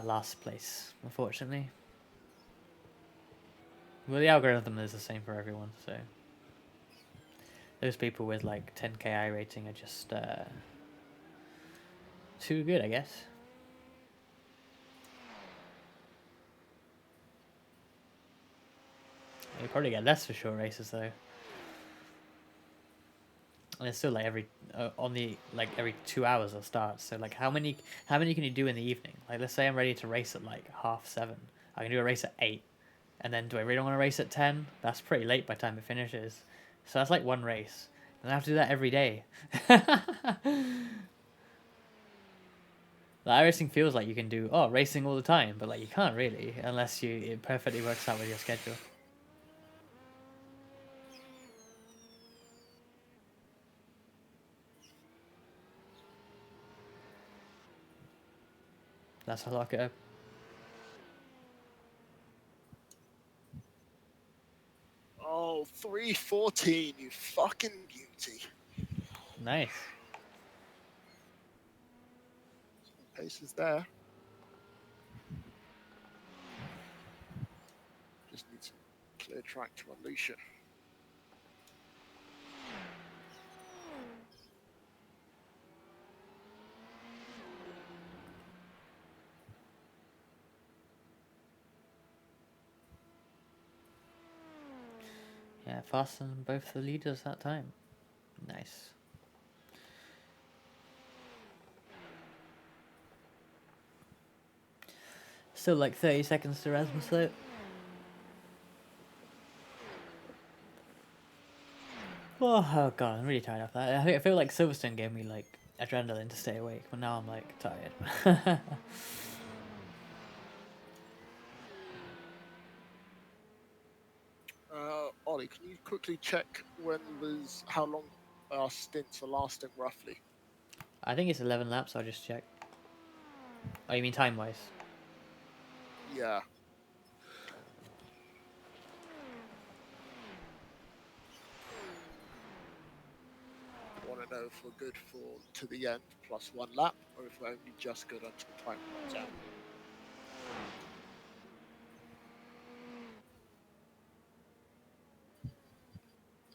last place, unfortunately. Well, the algorithm is the same for everyone, so those people with like 10k iRating are just too good, I guess. You probably get less for short races though. And it's still like every every 2 hours it starts. So like how many can you do in the evening? Like let's say I'm ready to race at like 7:30. I can do a race at 8. And then do I really want to race at 10? That's pretty late by the time it finishes. So that's like 1 race. And I have to do that every day. The iRacing feels like you can do racing all the time, but like you can't really unless it perfectly works out with your schedule. That's how I lock it up. Oh, 3:14, you fucking beauty. Nice. Pace is there. Just need some clear track to unleash it. Yeah, faster than both the leaders that time. Nice. Still like 30 seconds to Rasmus though. Oh god, I'm really tired of that. I feel like Silverstone gave me like adrenaline to stay awake, but now I'm like tired. Ollie, can you quickly check how long our stints are lasting roughly? I think it's 11 laps, I'll just check. Oh, you mean time-wise? Yeah. I want to know if we're good to the end plus 1 lap, or if we're only just good until time runs out.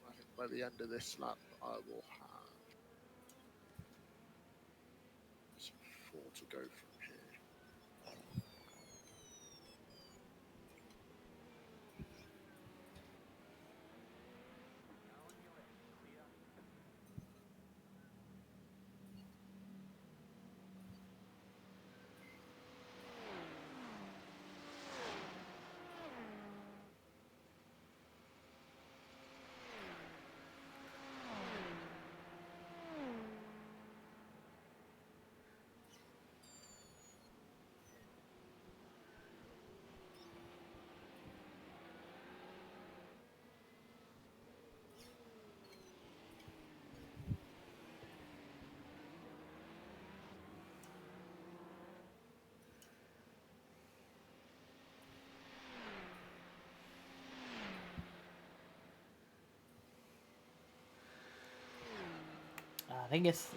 I think by the end of this lap, I will have 4 to go from here. I think it's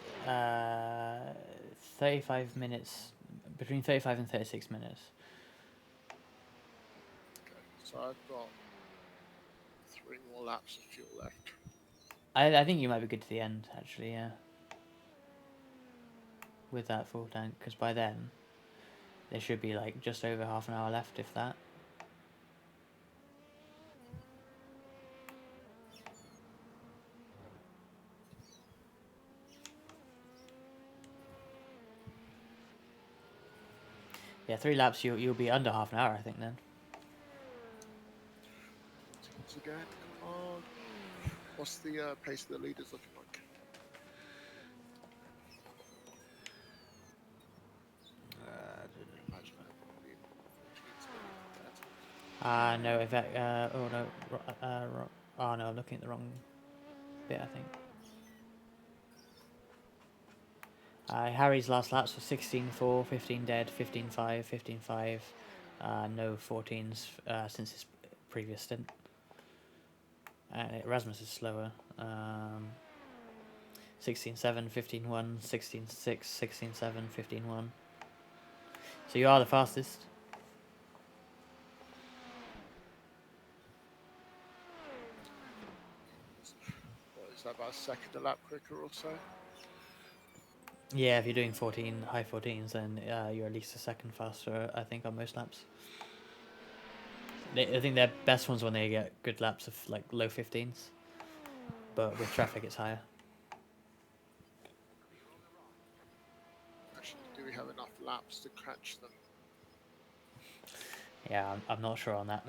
35 minutes, between 35 and 36 minutes. Okay, so I've got 3 more laps of fuel left. I think you might be good to the end, actually, yeah. With that full tank, because by then, there should be like just over half an hour left, if that. Yeah, 3 laps, you'll be under half an hour, I think, then. Teams again, come on. What's the pace of the leaders looking like? Imagine they're probably in 14s, maybe compared to No, in fact, oh no, Oh no, I'm looking at the wrong bit, I think. Harry's last laps were 16.4, 15 dead, 15.5, 15.5. No 14s since his previous stint. Erasmus is slower. 16.7, 15.1, 16.6, 16.7, 15.1. So you are the fastest. What is that, about a second a lap quicker or so? Yeah, if you're doing high 14s, then you're at least a second faster, I think, on most laps. I think their best ones when they get good laps of like low 15s, but with traffic it's higher. Actually, do we have enough laps to catch them? Yeah, I'm not sure on that.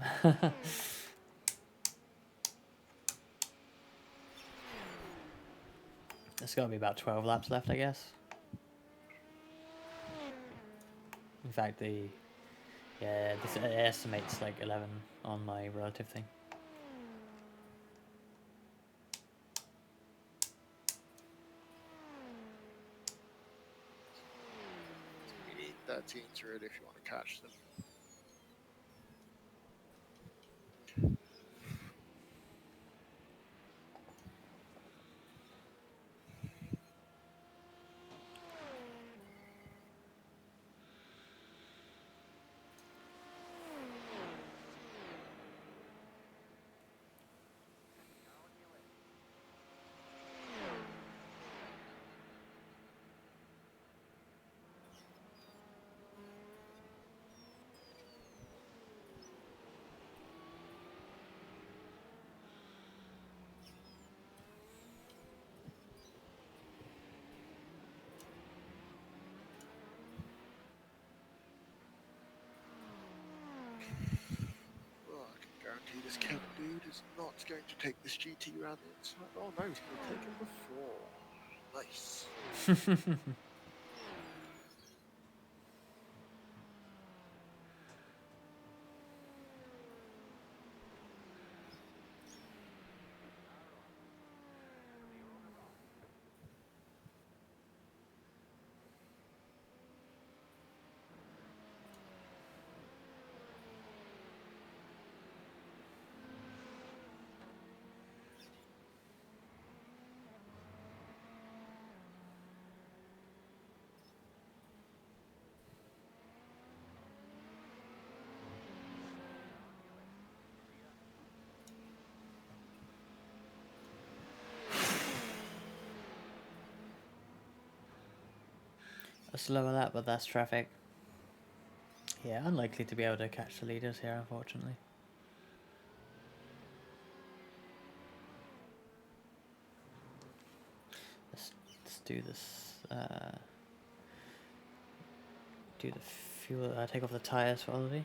There's got to be about 12 laps left, I guess. In fact, this estimates like 11 on my relative thing. You need 13s really if you want to catch them. Oh, I can guarantee this Kevin dude is not going to take this GT round the inside. Oh no, he's going to take it before. Nice. A slower lap, but that's traffic. Yeah, unlikely to be able to catch the leaders here, unfortunately. Let's do this. Do the fuel. Take off the tires for Ollie.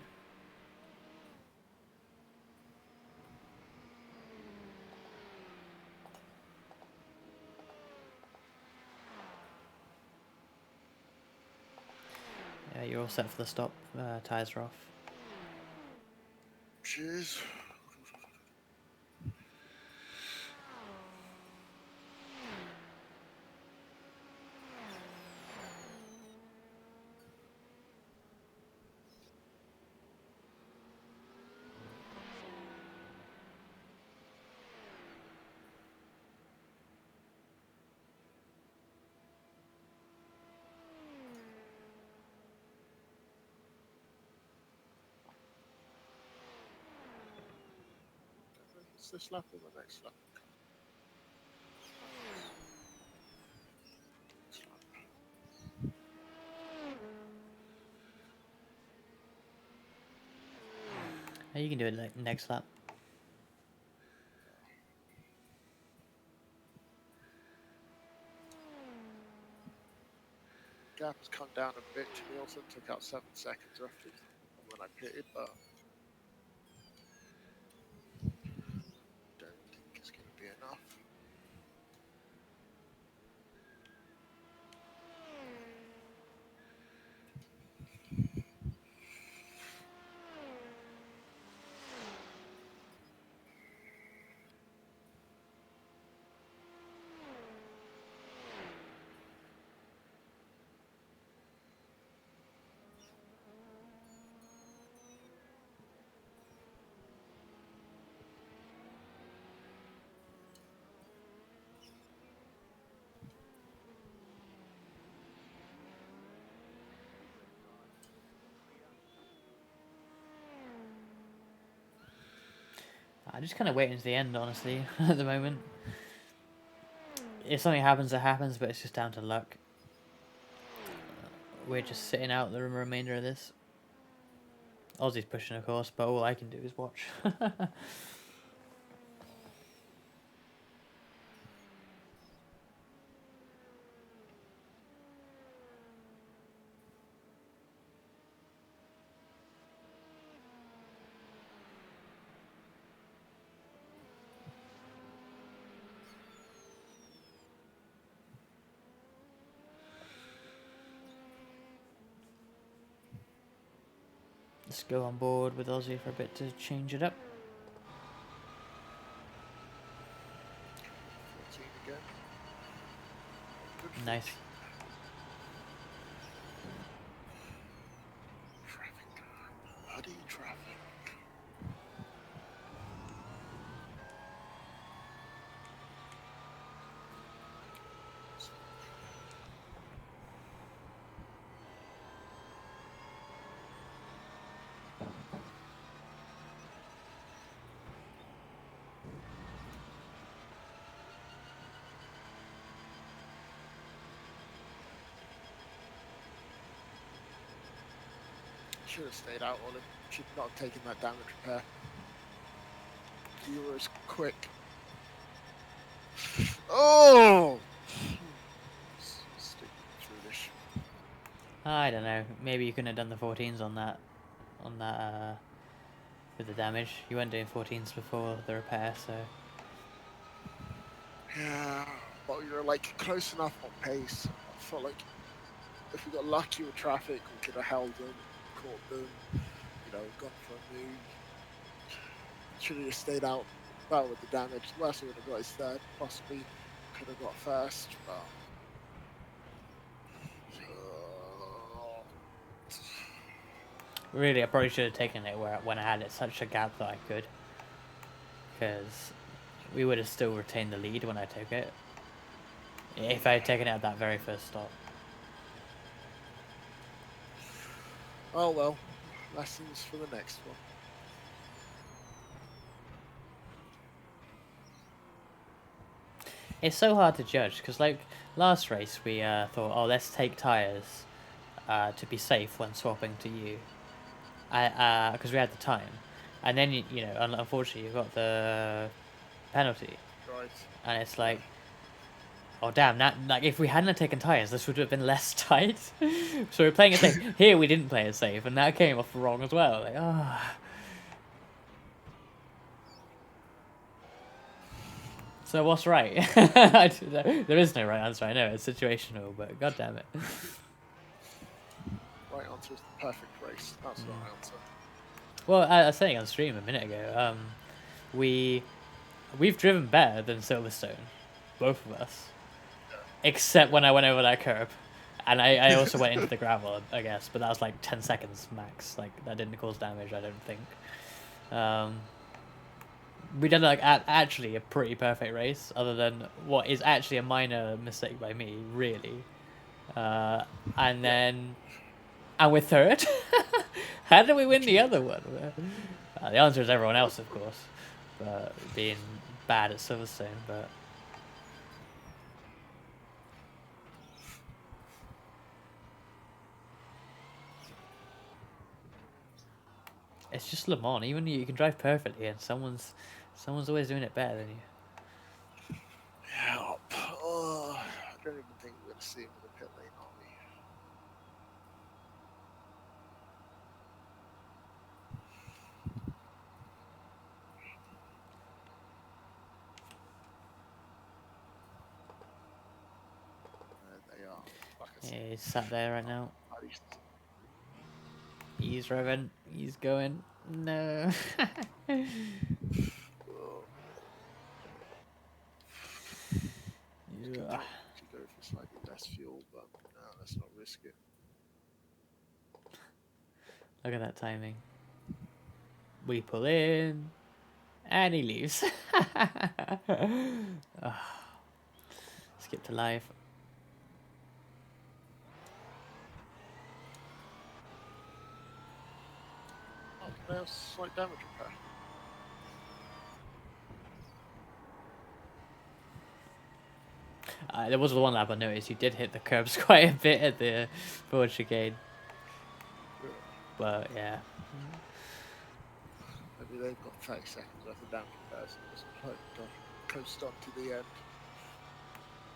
Yeah, you're all set for the stop. Tires are off. Cheers. Is this lap or the next lap? Next lap. You can do it like next lap. Gap has come down a bit to Nielsen, took out 7 seconds roughly when I pitted, but don't think it's going to be enough. I'm just kind of waiting to the end, honestly, at the moment. If something happens, it happens, but it's just down to luck. We're just sitting out the remainder of this. Ozzy's pushing, of course, but all I can do is watch. Let's go on board with Ozzy for a bit to change it up. 14 again. Good Nice. traffic. Bloody traffic. Should have stayed out, Olive. Should not have taken that damage repair. You were as quick. Oh! Stupid, foolish. I don't know. Maybe you couldn't have done the 14s on that. With the damage. You weren't doing 14s before the repair, so. Yeah, but we were like close enough on pace. I felt like if we got lucky with traffic, we could have held them, caught them, you know, gone for a move. Should have just stayed out with the damage. Worst would have got his third, possibly could have got first, but. Really, I probably should have taken it when I had it such a gap that I could. Because we would have still retained the lead when I took it. If I had taken it at that very first stop. Oh well, lessons for the next one. It's so hard to judge, because like last race we thought, oh, let's take tyres to be safe when swapping to you. Because we had the time. And then, you know, unfortunately you got the penalty. Right. And it's like, oh damn, like if we hadn't taken tyres, this would have been less tight. So we're playing it safe. Here we didn't play it safe, and that came off wrong as well. Like, ah. So what's right? There is no right answer. I know it's situational, but god damn it. Right answer is the perfect race. That's the right answer. Well, I was saying on stream a minute ago, we've driven better than Silverstone, both of us, except when I went over that curb, and I also went into the gravel, I guess, but that was like 10 seconds max. Like that didn't cause damage, I don't think. We did like actually a pretty perfect race, other than what is actually a minor mistake by me, really. And then, and we're third. How did we win the other one? The answer is everyone else, of course, but being bad at Silverstone. But it's just Le Mans. Even you can drive perfectly, and someone's always doing it better than you. Help. Oh, I don't even think we're going to see him in the pit lane, are we? They are. Like I said, He's sat there right now. at least He's revving. He's going. No. oh, Yeah. to go for slightly less fuel, but no, let's not risk it. Look at that timing. We pull in, and he leaves. Skip to live. Oh, can I have slight damage repair? There was one lap I noticed you did hit the curbs quite a bit at the forward chicane. But yeah. Maybe they've got 30 seconds worth of down comparison. Just hope to coast on to the end.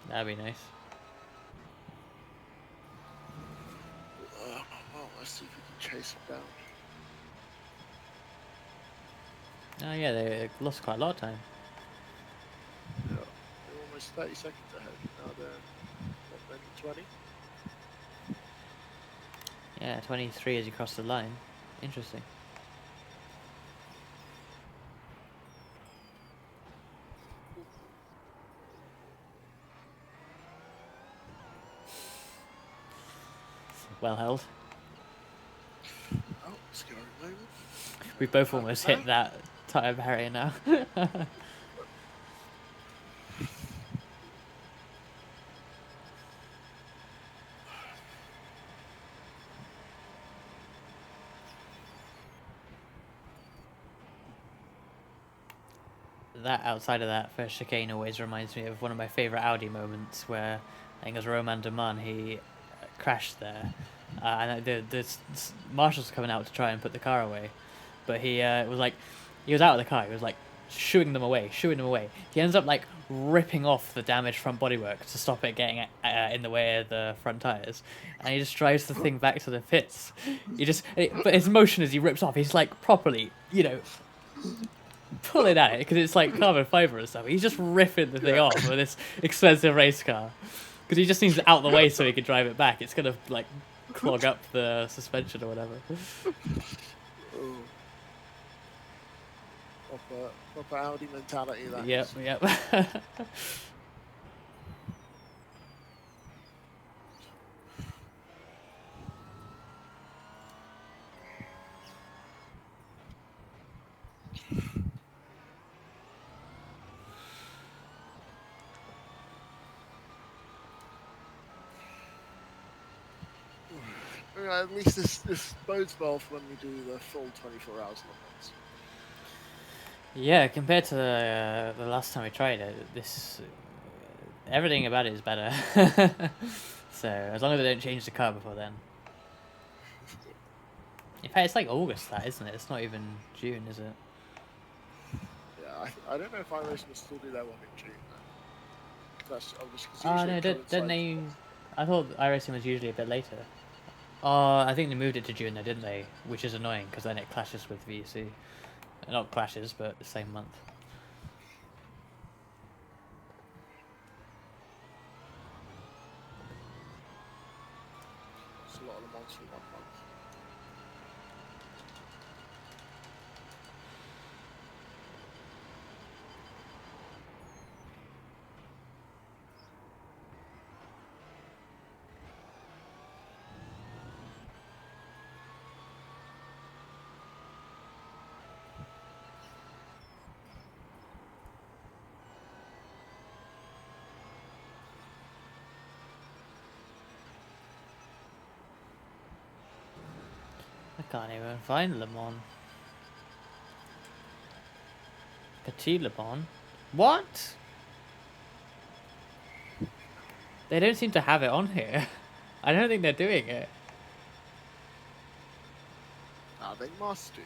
That'd be nice. Well, let's see if we can chase them down. Oh yeah, they lost quite a lot of time. Yeah, they're almost 30 seconds ahead. Now they're, what, then 20? Yeah, 23 as you cross the line. Interesting. Well held. Oh, scary moment. We both almost hit that tyre barrier now. That outside of that first chicane always reminds me of one of my favourite Audi moments where I think it was Romain Duman, he crashed there. And the marshals coming out to try and put the car away. But he was like, he was out of the car, he was like shooing them away. He ends up like ripping off the damaged front bodywork to stop it getting in the way of the front tyres. And he just drives the thing back to the pits. But his motion as he rips off, he's like properly, you know, pulling at it because it's like carbon fibre and stuff. He's just ripping the thing off with this expensive race car because he just needs it out the way so he can drive it back. It's gonna like clog up the suspension or whatever. Ooh. Proper Audi mentality. That Yep, is. yep. At least this bodes well for when we do the full 24 hours limits. Yeah, compared to the last time we tried it, this everything about it is better. So as long as they don't change the car before then. In fact, it's like August, that isn't it? It's not even June, is it? Yeah, I don't know if iRacing will still do that one in June. Though. That's obviously. Oh no, don't they? I thought iRacing was usually a bit later. Oh, I think they moved it to June, though, didn't they? Which is annoying because then it clashes with VC. Not clashes, but the same month. It's a lot of the months for 1 month. I can't even find Le Mans. Petit Le Mans? What? They don't seem to have it on here. I don't think they're doing it. Ah, they must do.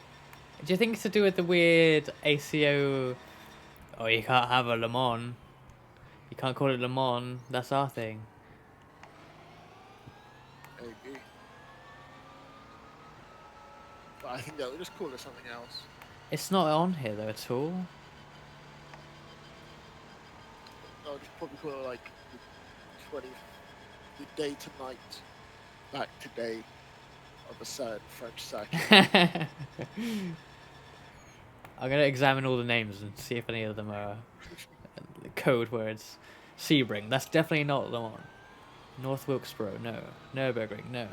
Do you think it's to do with the weird ACO? Oh, you can't have a Le Mans. You can't call it Le Mans. That's our thing. Maybe. But I think they'll just call it something else. It's not on here though at all. They'll just probably call it like the day to night, back to day of a certain French circuit. I'm gonna examine all the names and see if any of them are code words. Sebring, that's definitely not the one. North Wilkesboro, no. Nürburgring, no.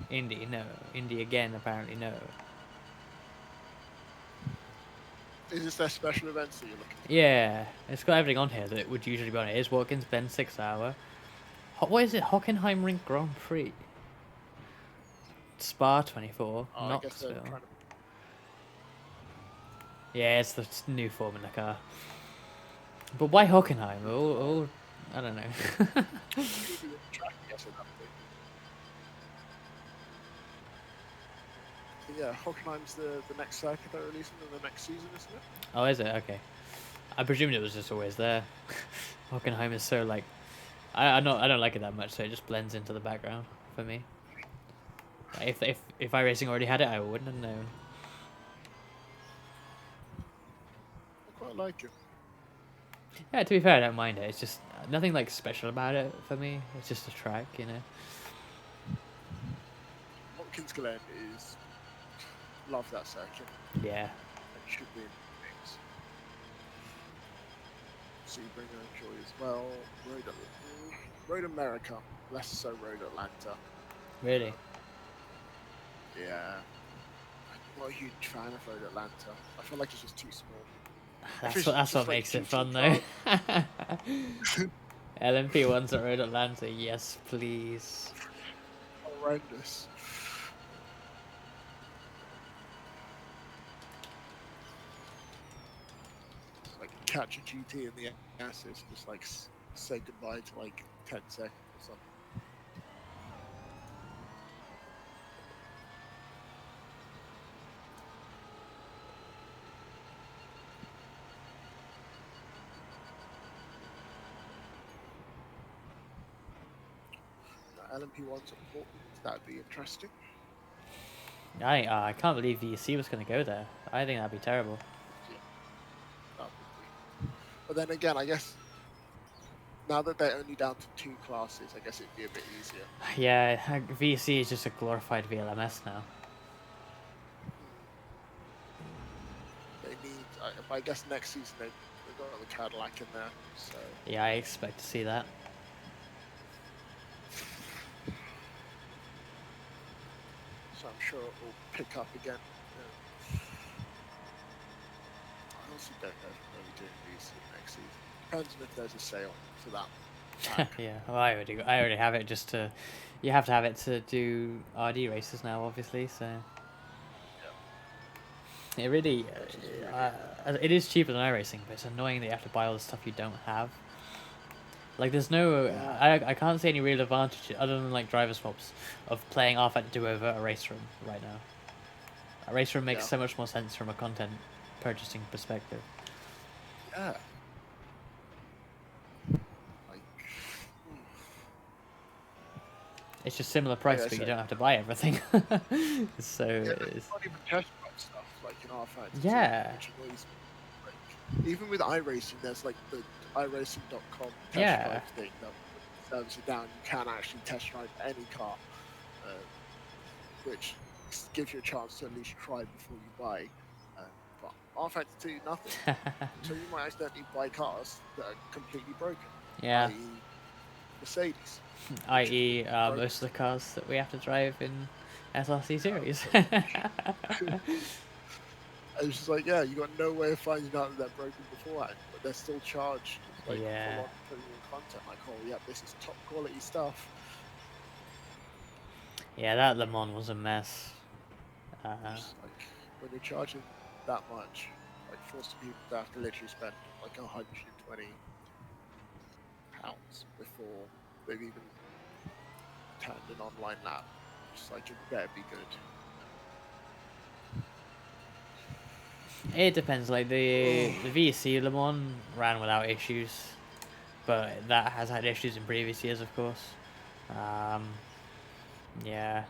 Indy, no. Indy again, apparently, no. Is this their special events that you're looking for? Yeah, it's got everything on here that would usually be on it. Is Watkins Bend 6 hour. What is it? Hockenheimring Grand Prix. Spa 24, Oh, I guess they're Knoxville. trying to... Yeah, it's the new Formula car. But why Hockenheim? All I don't know. Maybe the track, I guess, at that point. But yeah, Hockenheim's the next circuit they're releasing in the next season, isn't it? Oh, is it? Okay. I presumed it was just always there. Hockenheim is so like, I don't like it that much, so it just blends into the background for me. If iRacing already had it, I wouldn't have known. I quite like it. Yeah, to be fair, I don't mind it. It's just nothing like special about it for me. It's just a track, you know. Watkins Glen is love that circuit. Yeah. It should be in things. Sebring I enjoy as well. Road America, less so Road Atlanta. Really. Yeah. I'm not a huge fan of Road Atlanta. I feel like it's just too small. That's what makes it fun though. LMP1's at Road Atlanta, yes please. Horrendous. Like catch a GT in the assist, just like say goodbye to like 10 seconds or something. LMP1's at Portland, that'd be interesting. I can't believe VC was going to go there. I think that'd be terrible. Yeah, that would be. But then again, I guess now that they're only down to 2 classes, I guess it'd be a bit easier. Yeah, VC is just a glorified VLMS now. They need, I guess next season they've got the Cadillac in there, so. Yeah, I expect to see that. So I'm sure it will pick up again. Yeah. I honestly don't know if we're doing VC next season. Depends on if there's a sale for that. Yeah, well, I already have it just to. You have to have it to do RD races now, obviously. So. Yeah. It really, it is cheaper than iRacing, but it's annoying that you have to buy all the stuff you don't have. Like, there's no, I can't see any real advantage other than like driver swaps of playing R-Factor over a race room right now. A race room makes so much more sense from a content purchasing perspective. Yeah. It's just similar price, but you don't have to buy everything. So it's not even test drive stuff like in R-Factor. Yeah. Which annoys me. Like, even with iRacing, there's like the iRacing.com test drive thing that serves it down. You can actually test drive any car, which gives you a chance to at least try before you buy. But R-Factor 2, nothing. So you might accidentally buy cars that are completely broken. Yeah. I.e. Mercedes. I.e. Most of the cars that we have to drive in SRC series. It's just like, yeah, you got no way of finding out that they're broken beforehand, but they're still charged like full on premium content. Like, oh yeah, this is top quality stuff. Yeah, that Le Mans was a mess. Just, like, when you're charging that much, like forcing people to have to literally spend like £120 before they've even turned an online lap. Just like, it better be good. It depends. Like the VC Le Mans ran without issues, but that has had issues in previous years, of course. Yeah.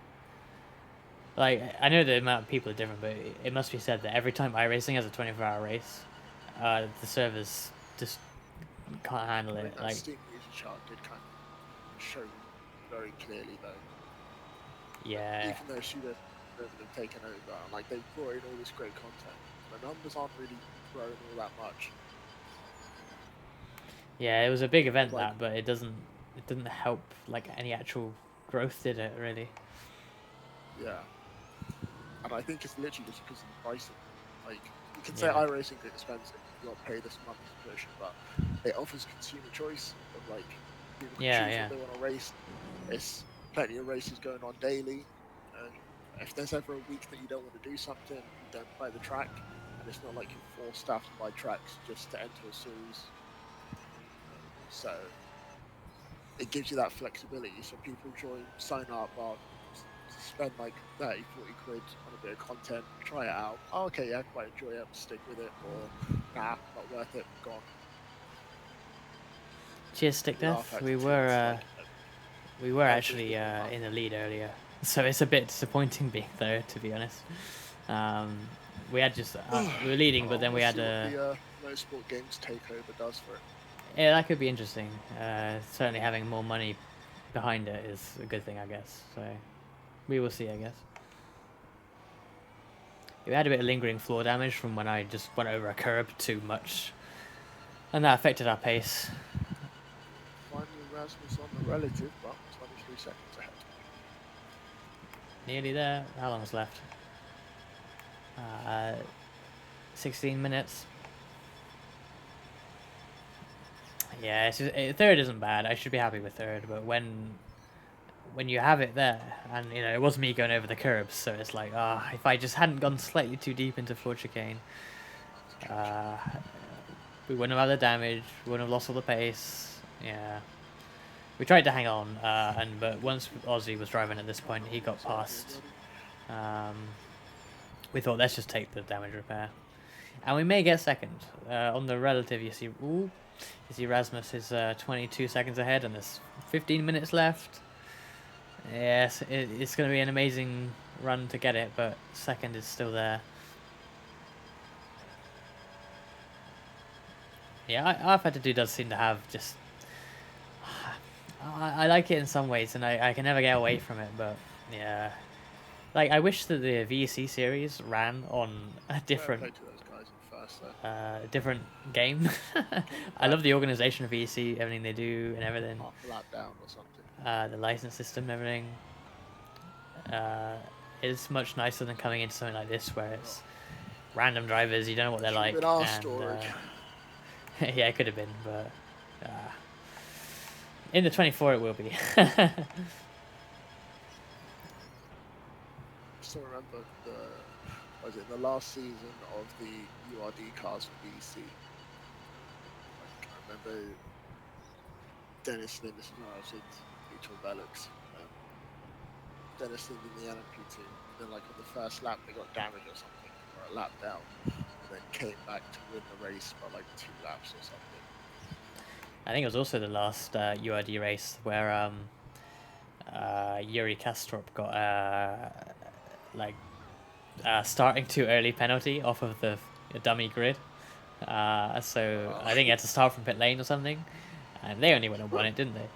Like, I know the amount of people are different, but it must be said that every time iRacing has a 24-hour race, the servers just can't handle it. Like, Steam user chart did kind of show very clearly though. Yeah. Even though Suda have taken over, like they brought in all this great content, the numbers aren't really growing all that much. Yeah, it was a big event that, but it didn't help like any actual growth, did it? Really? Yeah. And I think it's literally just because of the pricing. Like, you can say iRacing is expensive, you got to pay this monthly subscription, but it offers consumer choice of like people can choose what they want to race. It's plenty of races going on daily. If there's ever a week that you don't want to do something, you don't buy the track, and it's not like you're forced to have to buy tracks just to enter a series. So it gives you that flexibility. So people sign up, spend like 30, 40 quid on a bit of content, try it out. Oh, okay, yeah, I quite enjoy it, stick with it, or nah, not worth it, gone. Cheers, Stick You laugh Death. at We it too, were it's actually everything you love. in the lead earlier, so it's a bit disappointing being there, to be honest. We had just we were leading, but then we We'll had see what the Motorsport Games takeover does for it. yeah, that could be interesting. Certainly having more money behind it is a good thing, I guess. So we will see, I guess. We had a bit of lingering floor damage from when I just went over a curb too much, and that affected our pace. Finally, Rasmus on the relative, but 23 seconds ahead. Nearly there. How long's left? 16 minutes. Yeah, third isn't bad. I should be happy with third, but when you have it there, and you know it was me going over the curbs, so it's like, if I just hadn't gone slightly too deep into floor chicane, we wouldn't have had the damage, we wouldn't have lost all the pace. Yeah, we tried to hang on, but once Ozzy was driving at this point, he got past. We thought, let's just take the damage repair, and we may get second. On the relative, you see Rasmus is 22 seconds ahead, and there's 15 minutes left. Yes, it's going to be an amazing run to get it, but second is still there. Yeah, R52 does seem to have just... I like it in some ways, and I can never get away from it, but yeah. Like, I wish that the VEC series ran on a different... different game. I love the organization of VEC, everything they do and everything. Half a lap down or something. The license system and everything. It's much nicer than coming into something like this where it's random drivers, you don't know what they're like. Been our story. Yeah, it could have been, but in the 24 it will be. Still remember the last season of the URD cars for VEC. Like, I remember Dennis Lynn, this is when I was with Mutual Velux. Dennis Lynn in the LMP2. Then, like, on the first lap, they got damaged or something, or a lap down, and then came back to win the race by like 2 laps or something. I think it was also the last URD race where Yuri Kastrop got starting too early penalty off of the dummy grid. So I think he had to start from pit lane or something, and they only went and won it, didn't they?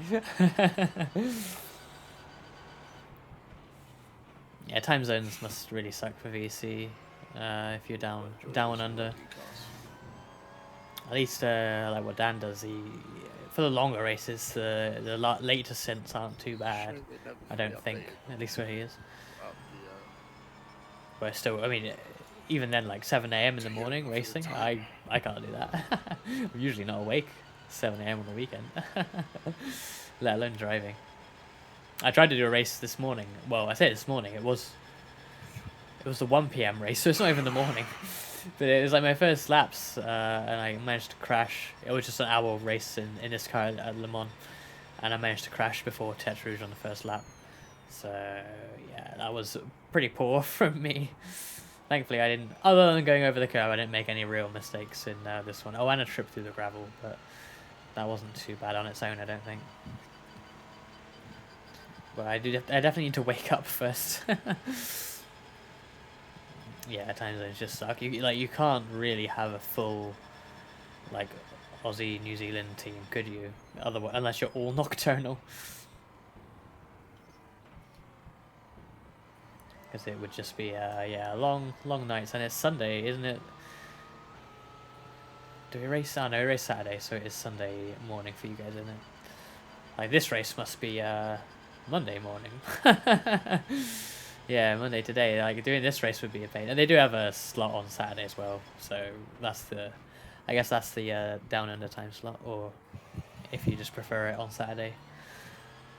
Yeah, time zones must really suck for VC if you're down and under. At least like what Dan does, for the longer races, the late ascents aren't too bad. I don't think, at least where he is. But still, I mean, even then, like 7 AM in the morning racing, I can't do that. I'm usually not awake 7 AM on the weekend, let alone driving. I tried to do a race this morning. Well, I say this morning. It was the 1 PM race, so it's not even the morning. But it was like my first laps, and I managed to crash. It was just an hour race in this car at Le Mans, and I managed to crash before Tete Rouge on the first lap. So yeah, that was pretty poor from me. Thankfully, I didn't. Other than going over the curb, I didn't make any real mistakes in this one. Oh, and a trip through the gravel, but that wasn't too bad on its own, I don't think. But I definitely need to wake up first. Yeah, time zones just suck. You can't really have a full like Aussie New Zealand team, could you? Otherwise, unless you're all nocturnal. Because it would just be long nights, and it's Sunday, isn't it? Do we race? Oh no, we race Saturday, so it is Sunday morning for you guys, isn't it? Like this race must be Monday morning. Yeah, Monday today. Like doing this race would be a pain, and they do have a slot on Saturday as well. So I guess that's the down under time slot, or if you just prefer it on Saturday.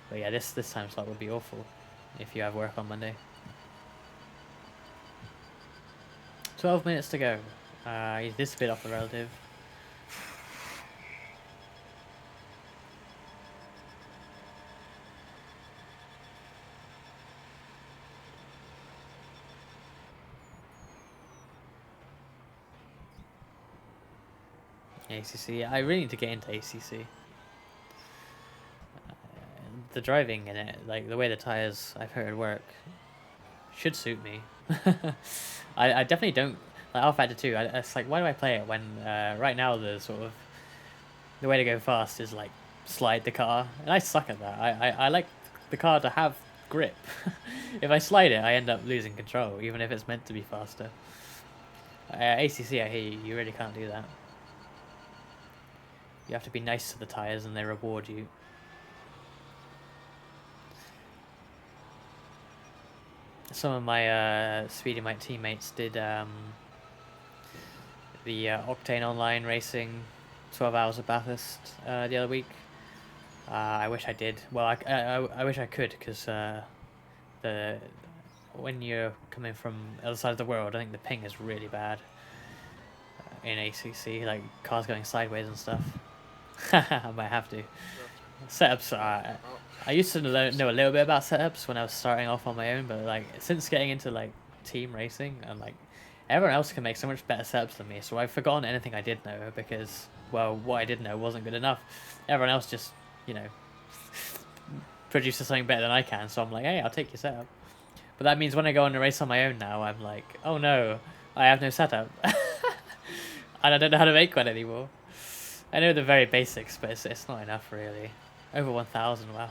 But yeah, this time slot would be awful if you have work on Monday. 12 minutes to go. He's this bit off the relative. ACC. I really need to get into ACC. The driving in it, like the way the tires I've heard work, should suit me. I definitely don't like R Factor 2. It's like, why do I play it when right now the way to go fast is like slide the car, and I suck at that. I like the car to have grip. If I slide it, I end up losing control, even if it's meant to be faster. ACC, I hear you. You really can't do that. You have to be nice to the tires, and they reward you. Some of my SpeedyMite teammates did the Octane Online Racing 12 Hours of Bathurst the other week. I wish I did. Well, I wish I could, because when you're coming from the other side of the world, I think the ping is really bad in ACC, like cars going sideways and stuff. I might have to. Setups I used to know a little bit about setups when I was starting off on my own, but like since getting into like team racing, and like everyone else can make so much better setups than me, so I've forgotten anything I did know, because, well, what I did know wasn't good enough. Everyone else just, you know, produces something better than I can, so I'm like, hey, I'll take your setup. But that means when I go on a race on my own now, I'm like, oh no, I have no setup. And I don't know how to make one anymore. I know the very basics, but it's not enough, really. Over 1,000, wow.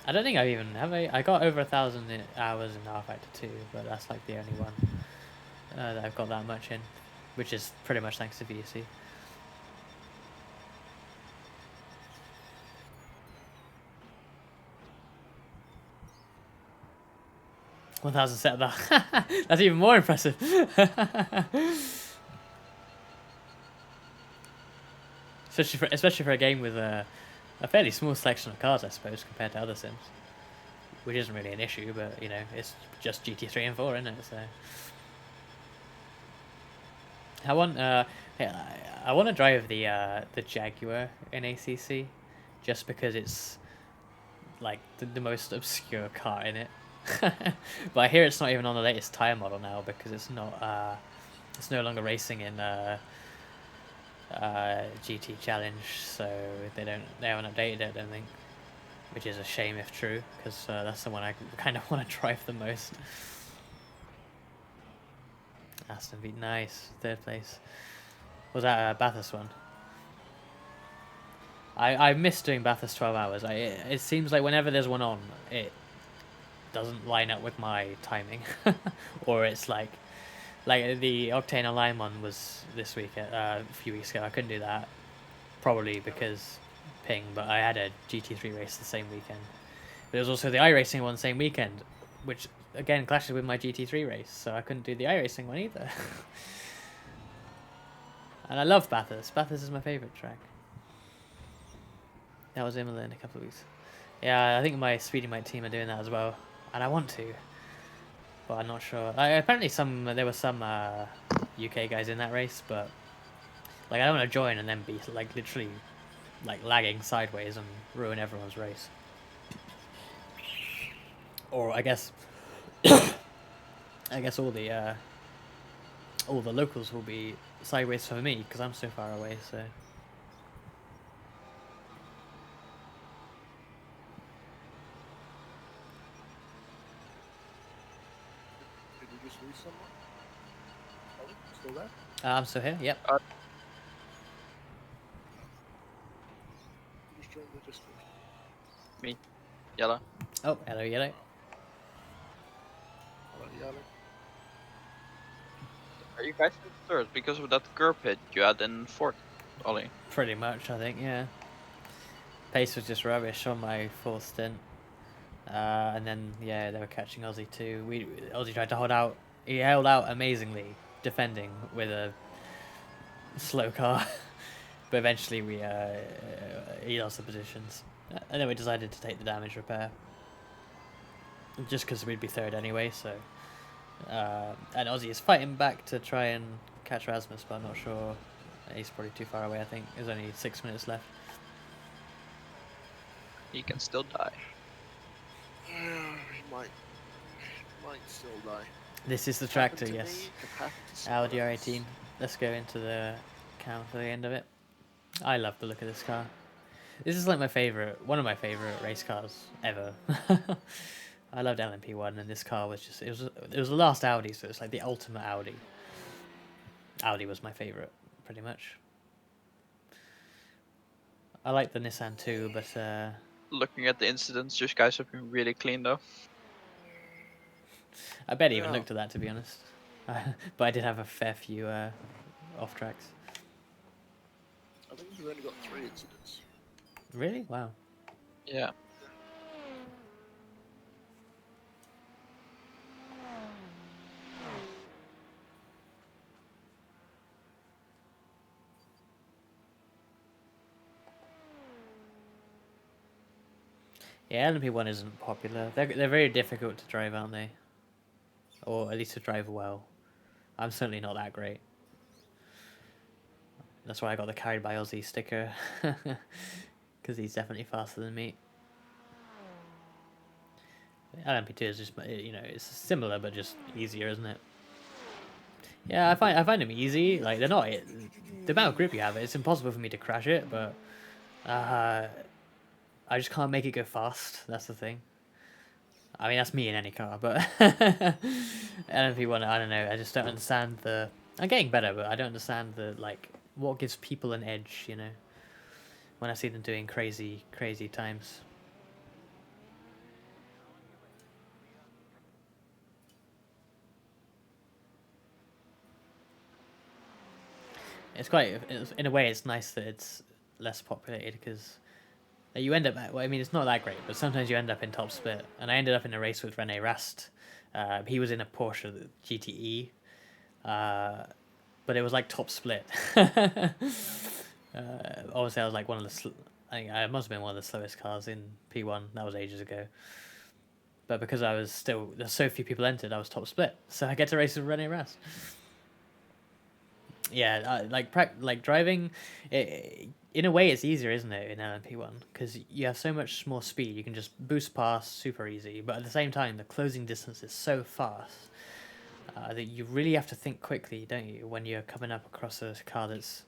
I don't think I've even... I got over 1,000 hours in R Factor 2, but that's like the only one that I've got that much in, which is pretty much thanks to VOC. $1,000 set that. That's even more impressive. Especially for a game with a fairly small selection of cars, I suppose, compared to other sims, which isn't really an issue. But you know, it's just GT3 and 4, isn't it? So I want to drive the Jaguar in ACC, just because it's like the most obscure car in it. But I hear it's not even on the latest tire model now, because it's not. It's no longer racing in GT Challenge, so they haven't updated it, I don't think, which is a shame if true, because that's the one I kind of want to drive the most. Aston V, nice, 3rd place. Was that a Bathurst one? I miss doing Bathurst 12 hours. It seems like whenever there's one on, it doesn't line up with my timing. Or it's like the Octane Online one was this week, a few weeks ago. I couldn't do that, probably because ping, but I had a GT3 race the same weekend. There was also the iRacing one the same weekend, which again clashes with my GT3 race, so I couldn't do the iRacing one either. And I love Bathurst. Bathurst is my favourite track. That was Imola in a couple of weeks. Yeah, I think my SpeedyMite team are doing that as well, and I want to, but I'm not sure. Apparently there were some UK guys in that race, but like I don't want to join and then be like literally like lagging sideways and ruin everyone's race. Or I guess all the locals will be sideways for me because I'm so far away. So. Did you just lose someone? Oh, still there? I'm still here. Yep. You just joined the Discord. Me, Yellow. Oh, hello, Yellow. Hello, Yellow. Are you guys in 3rd because of that curb hit you had in 4th, Ollie? Pretty much, I think. Yeah. Pace was just rubbish on my 4th stint. And then, yeah, they were catching Ossy too. Ossy tried to hold out. He held out amazingly, defending with a slow car. But eventually he lost the positions. And then we decided to take the damage repair. Just because we'd be 3rd anyway, so... and Ossy is fighting back to try and catch Rasmus, but I'm not sure. He's probably too far away, I think. There's only 6 minutes left. He can still die. He might still die. This is the happened tractor, to yes. me can happen to someone Audi else. R18. Let's go into the cam for the end of it. I love the look of this car. This is like one of my favorite race cars ever. I loved LMP1, and this car was just, it was the last Audi, so it's like the ultimate Audi. Audi was my favorite, pretty much. I like the Nissan too, but Looking at the incidents, your guys have been really clean though. I barely even Yeah. looked at that, to be honest. But I did have a fair few off tracks. I think we've only got 3 incidents. Really? Wow. Yeah. Yeah, LMP1 isn't popular. They're very difficult to drive, aren't they? Or at least to drive well. I'm certainly not that great. That's why I got the Carried by Ossy sticker. Because he's definitely faster than me. LMP2 is just, you know, it's similar but just easier, isn't it? Yeah, I find them easy. Like, they're not... The amount of grip you have, it's impossible for me to crash it, but... I just can't make it go fast. That's the thing. I mean, that's me in any car, but LMP1, I don't know. I just don't understand the. I'm getting better, but I don't understand the like what gives people an edge. You know, when I see them doing crazy times. In a way, it's nice that it's less populated because you end up. Well, I mean, it's not that great, but sometimes you end up in top split. And I ended up in a race with Rene Rast. He was in a Porsche GTE, but it was like top split. Obviously, I was like one of the. I think I must have been one of the slowest cars in P1. That was ages ago. But because I was still, there's so few people entered, I was top split. So I get to race with Rene Rast. Yeah, like driving, in a way it's easier, isn't it, in LMP1? Because you have so much more speed, you can just boost past super easy. But at the same time, the closing distance is so fast that you really have to think quickly, don't you, when you're coming up across a car that's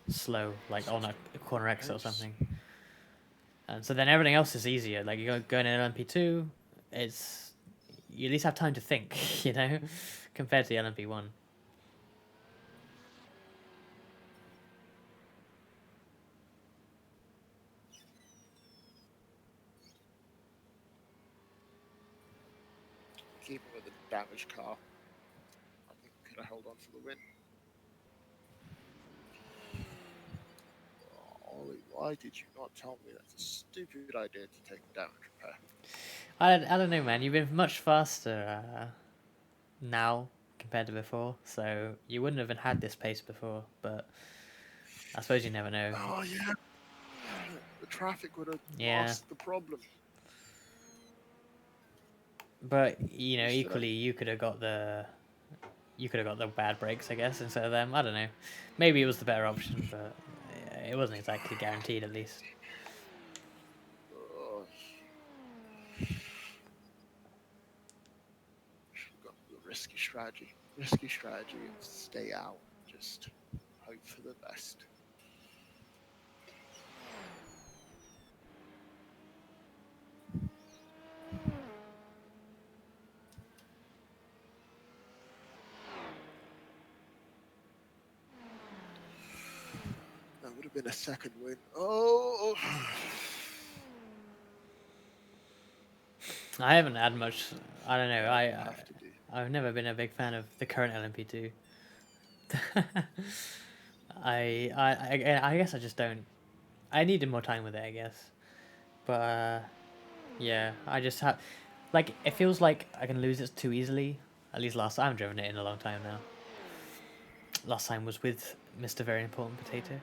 slow, like on a corner exit or something. And so then everything else is easier. Like you're going in LMP2, it's you at least have time to think, you know, compared to the LMP1. Keeping with the damaged car, I think we could have held on for the win. Ollie, why did you not tell me that's a stupid idea to take damage repair? I don't know, man. You've been much faster now compared to before, so you wouldn't have had this pace before. But I suppose you never know. Oh yeah, the traffic would have Yeah. masked the problem. But you know, equally, you could have got the bad brakes, I guess, instead of them. I don't know. Maybe it was the better option, but it wasn't exactly guaranteed, at least. Should have gone for the risky strategy. Risky strategy and stay out. Just hope for the best. That would have been a second win. Oh. I haven't had much. I don't know. I've never been a big fan of the current LMP2. I guess I just don't. I needed more time with it, I guess. But yeah, I just have. Like, it feels like I can lose it too easily. At least last time. I haven't driven it in a long time now. Last time was with Mr. Very Important Potato.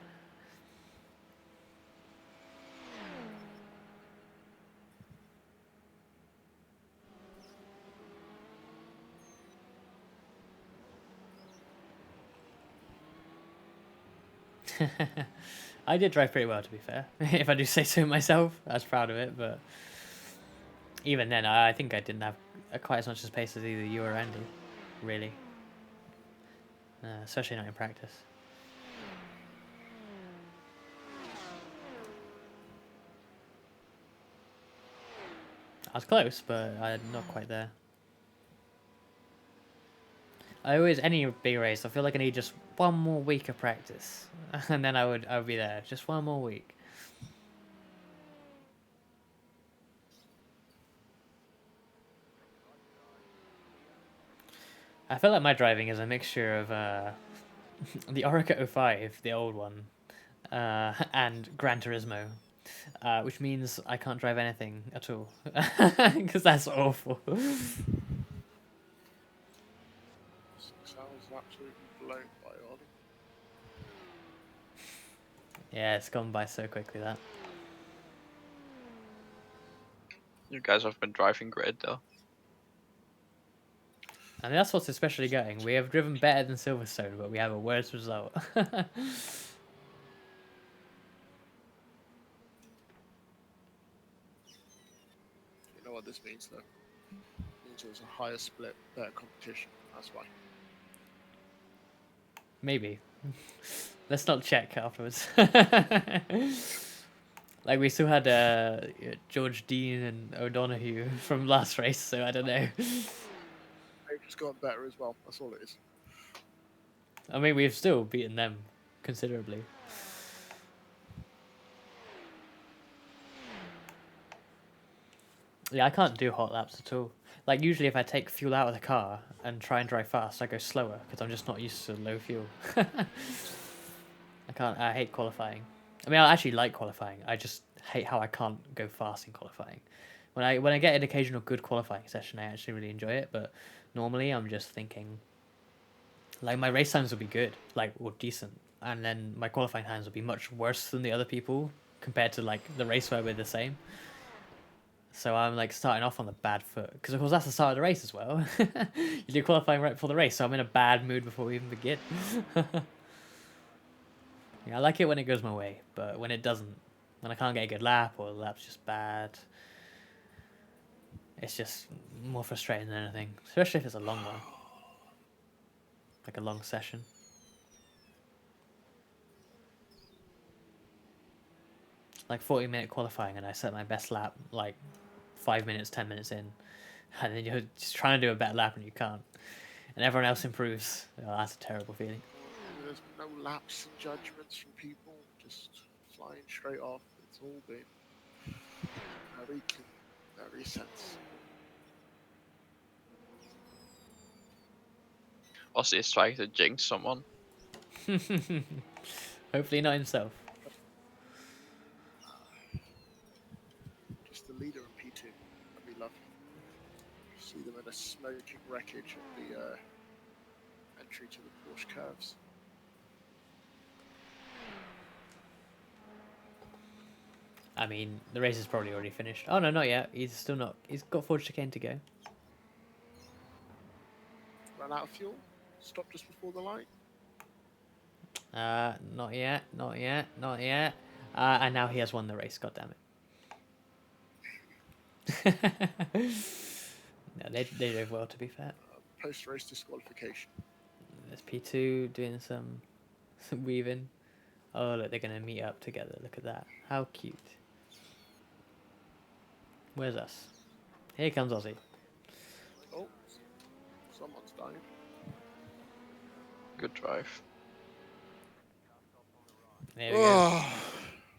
I did drive pretty well, to be fair. If I do say so myself, I was proud of it. But even then, I think I didn't have quite as much pace as either you or Andy. really. Especially not in practice. I was close, but I'm not quite there. Any big race, I feel like I need just one more week of practice, and then I would be there. Just one more week. I feel like my driving is a mixture of the Orica 05, the old one, and Gran Turismo, which means I can't drive anything at all, because that's awful. 6 hours absolutely blown by Ollie. Yeah, it's gone by so quickly, that. You guys have been driving great though. And that's what's especially going. We have driven better than Silverstone, but we have a worse result. You know what this means, though? It means it was a higher split, better competition. That's why. Maybe. Let's not check afterwards. Like, we still had George Dean and O'Donoghue from last race, so I don't know. They've just gotten better as well. That's all it is. I mean, we've still beaten them considerably. Yeah, I can't do hot laps at all. Like, usually if I take fuel out of the car and try and drive fast, I go slower, because I'm just not used to low fuel. I hate qualifying. I mean, I actually like qualifying. I just hate how I can't go fast in qualifying. When I get an occasional good qualifying session, I actually really enjoy it, but normally I'm just thinking, like, my race times will be good, like, or decent, and then my qualifying times will be much worse than the other people compared to, like, the race where we're the same. So I'm, like, starting off on the bad foot, because of course that's the start of the race as well. You do qualifying right before the race, so I'm in a bad mood before we even begin. Yeah, I like it when it goes my way, but when it doesn't, when I can't get a good lap or the lap's just bad, it's just more frustrating than anything, especially if it's a long one, like a long session. Like 40-minute qualifying, and I set my best lap like 5 minutes, 10 minutes in, and then you're just trying to do a better lap and you can't, and everyone else improves. Oh, that's a terrible feeling. There's no lapse in judgments from people. Just flying straight off. It's all been very clean, very sense. Ossy is trying to jinx someone. Hopefully not himself. Just the leader in P2. That'd be lovely. See them in a smoking wreckage at the entry to the Porsche curves. I mean, the race is probably already finished. Oh no, not yet. He's still not. He's got Forge Chicane to go. Ran out of fuel. Stopped just before the light. Not yet. Not yet. Not yet. And now he has won the race. God damn it. No, they drove well, to be fair. Post-race disqualification. There's P2 doing some weaving. Oh, look, they're going to meet up together. Look at that. How cute. Where's us? Here comes Ozzy. Oh, someone's dying. Good drive. There we go.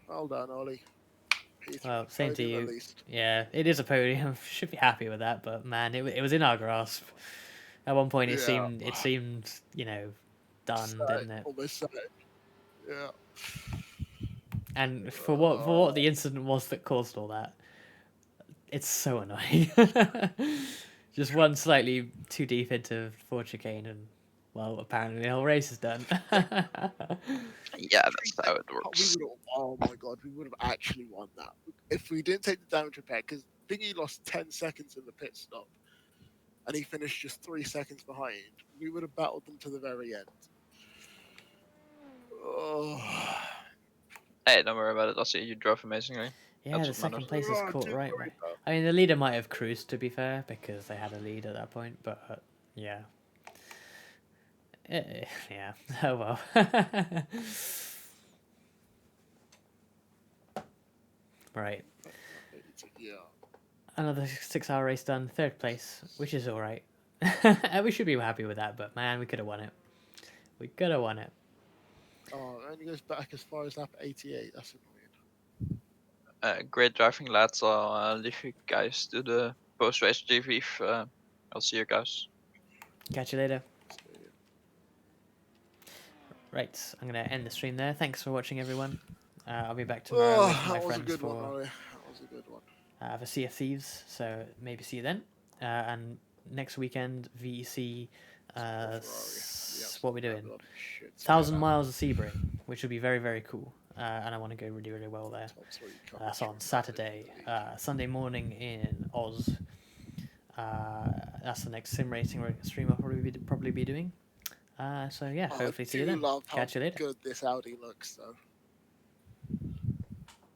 Well done, Ollie. P3 Well, same to podium you. at least. Yeah, it is a podium. Should be happy with that, but man, it was in our grasp. At one point, it Yeah. seemed, you know, done, didn't it? Almost set. Yeah. And for what the incident was that caused all that, it's so annoying. Just one slightly too deep into Ford chicane, and well, apparently the whole race is done. Yeah, that's how it works. Oh my god, we would have actually won that if we didn't take the damage repair. Because Thingy lost 10 seconds in the pit stop, and he finished just 3 seconds behind. We would have battled them to the very end. Oh. Hey, don't worry about it, Ossy. You drove amazingly. Yeah, That's the what second matters. place is Oh, caught dude, right. sorry, though. I mean, the leader might have cruised, to be fair, because they had a lead at that point. But yeah, Yeah. Oh well. Right. Yeah. Another 6-hour race done. 3rd place, which is all right. We should be happy with that, but man, we could have won it. We could have won it. Oh, it only goes back as far as lap 88. That's annoying. Great driving, lads. I'll leave you guys to the post-race debrief. I'll see you guys. Catch you later. So, yeah. Right, I'm gonna end the stream there. Thanks for watching, everyone. I'll be back tomorrow Oh, with my that was a friends good one, for Ollie. That was a good one. the Sea of Thieves. So maybe see you then. And next weekend, VEC. What we doing? 1,000 miles of Sebring, which would be very, very cool. And I want to go really, really well there. That's on Saturday. Sunday morning in Oz. That's the next sim racing stream I'll probably be doing. So yeah, hopefully see you then. Catch you later. Good this Audi looks though.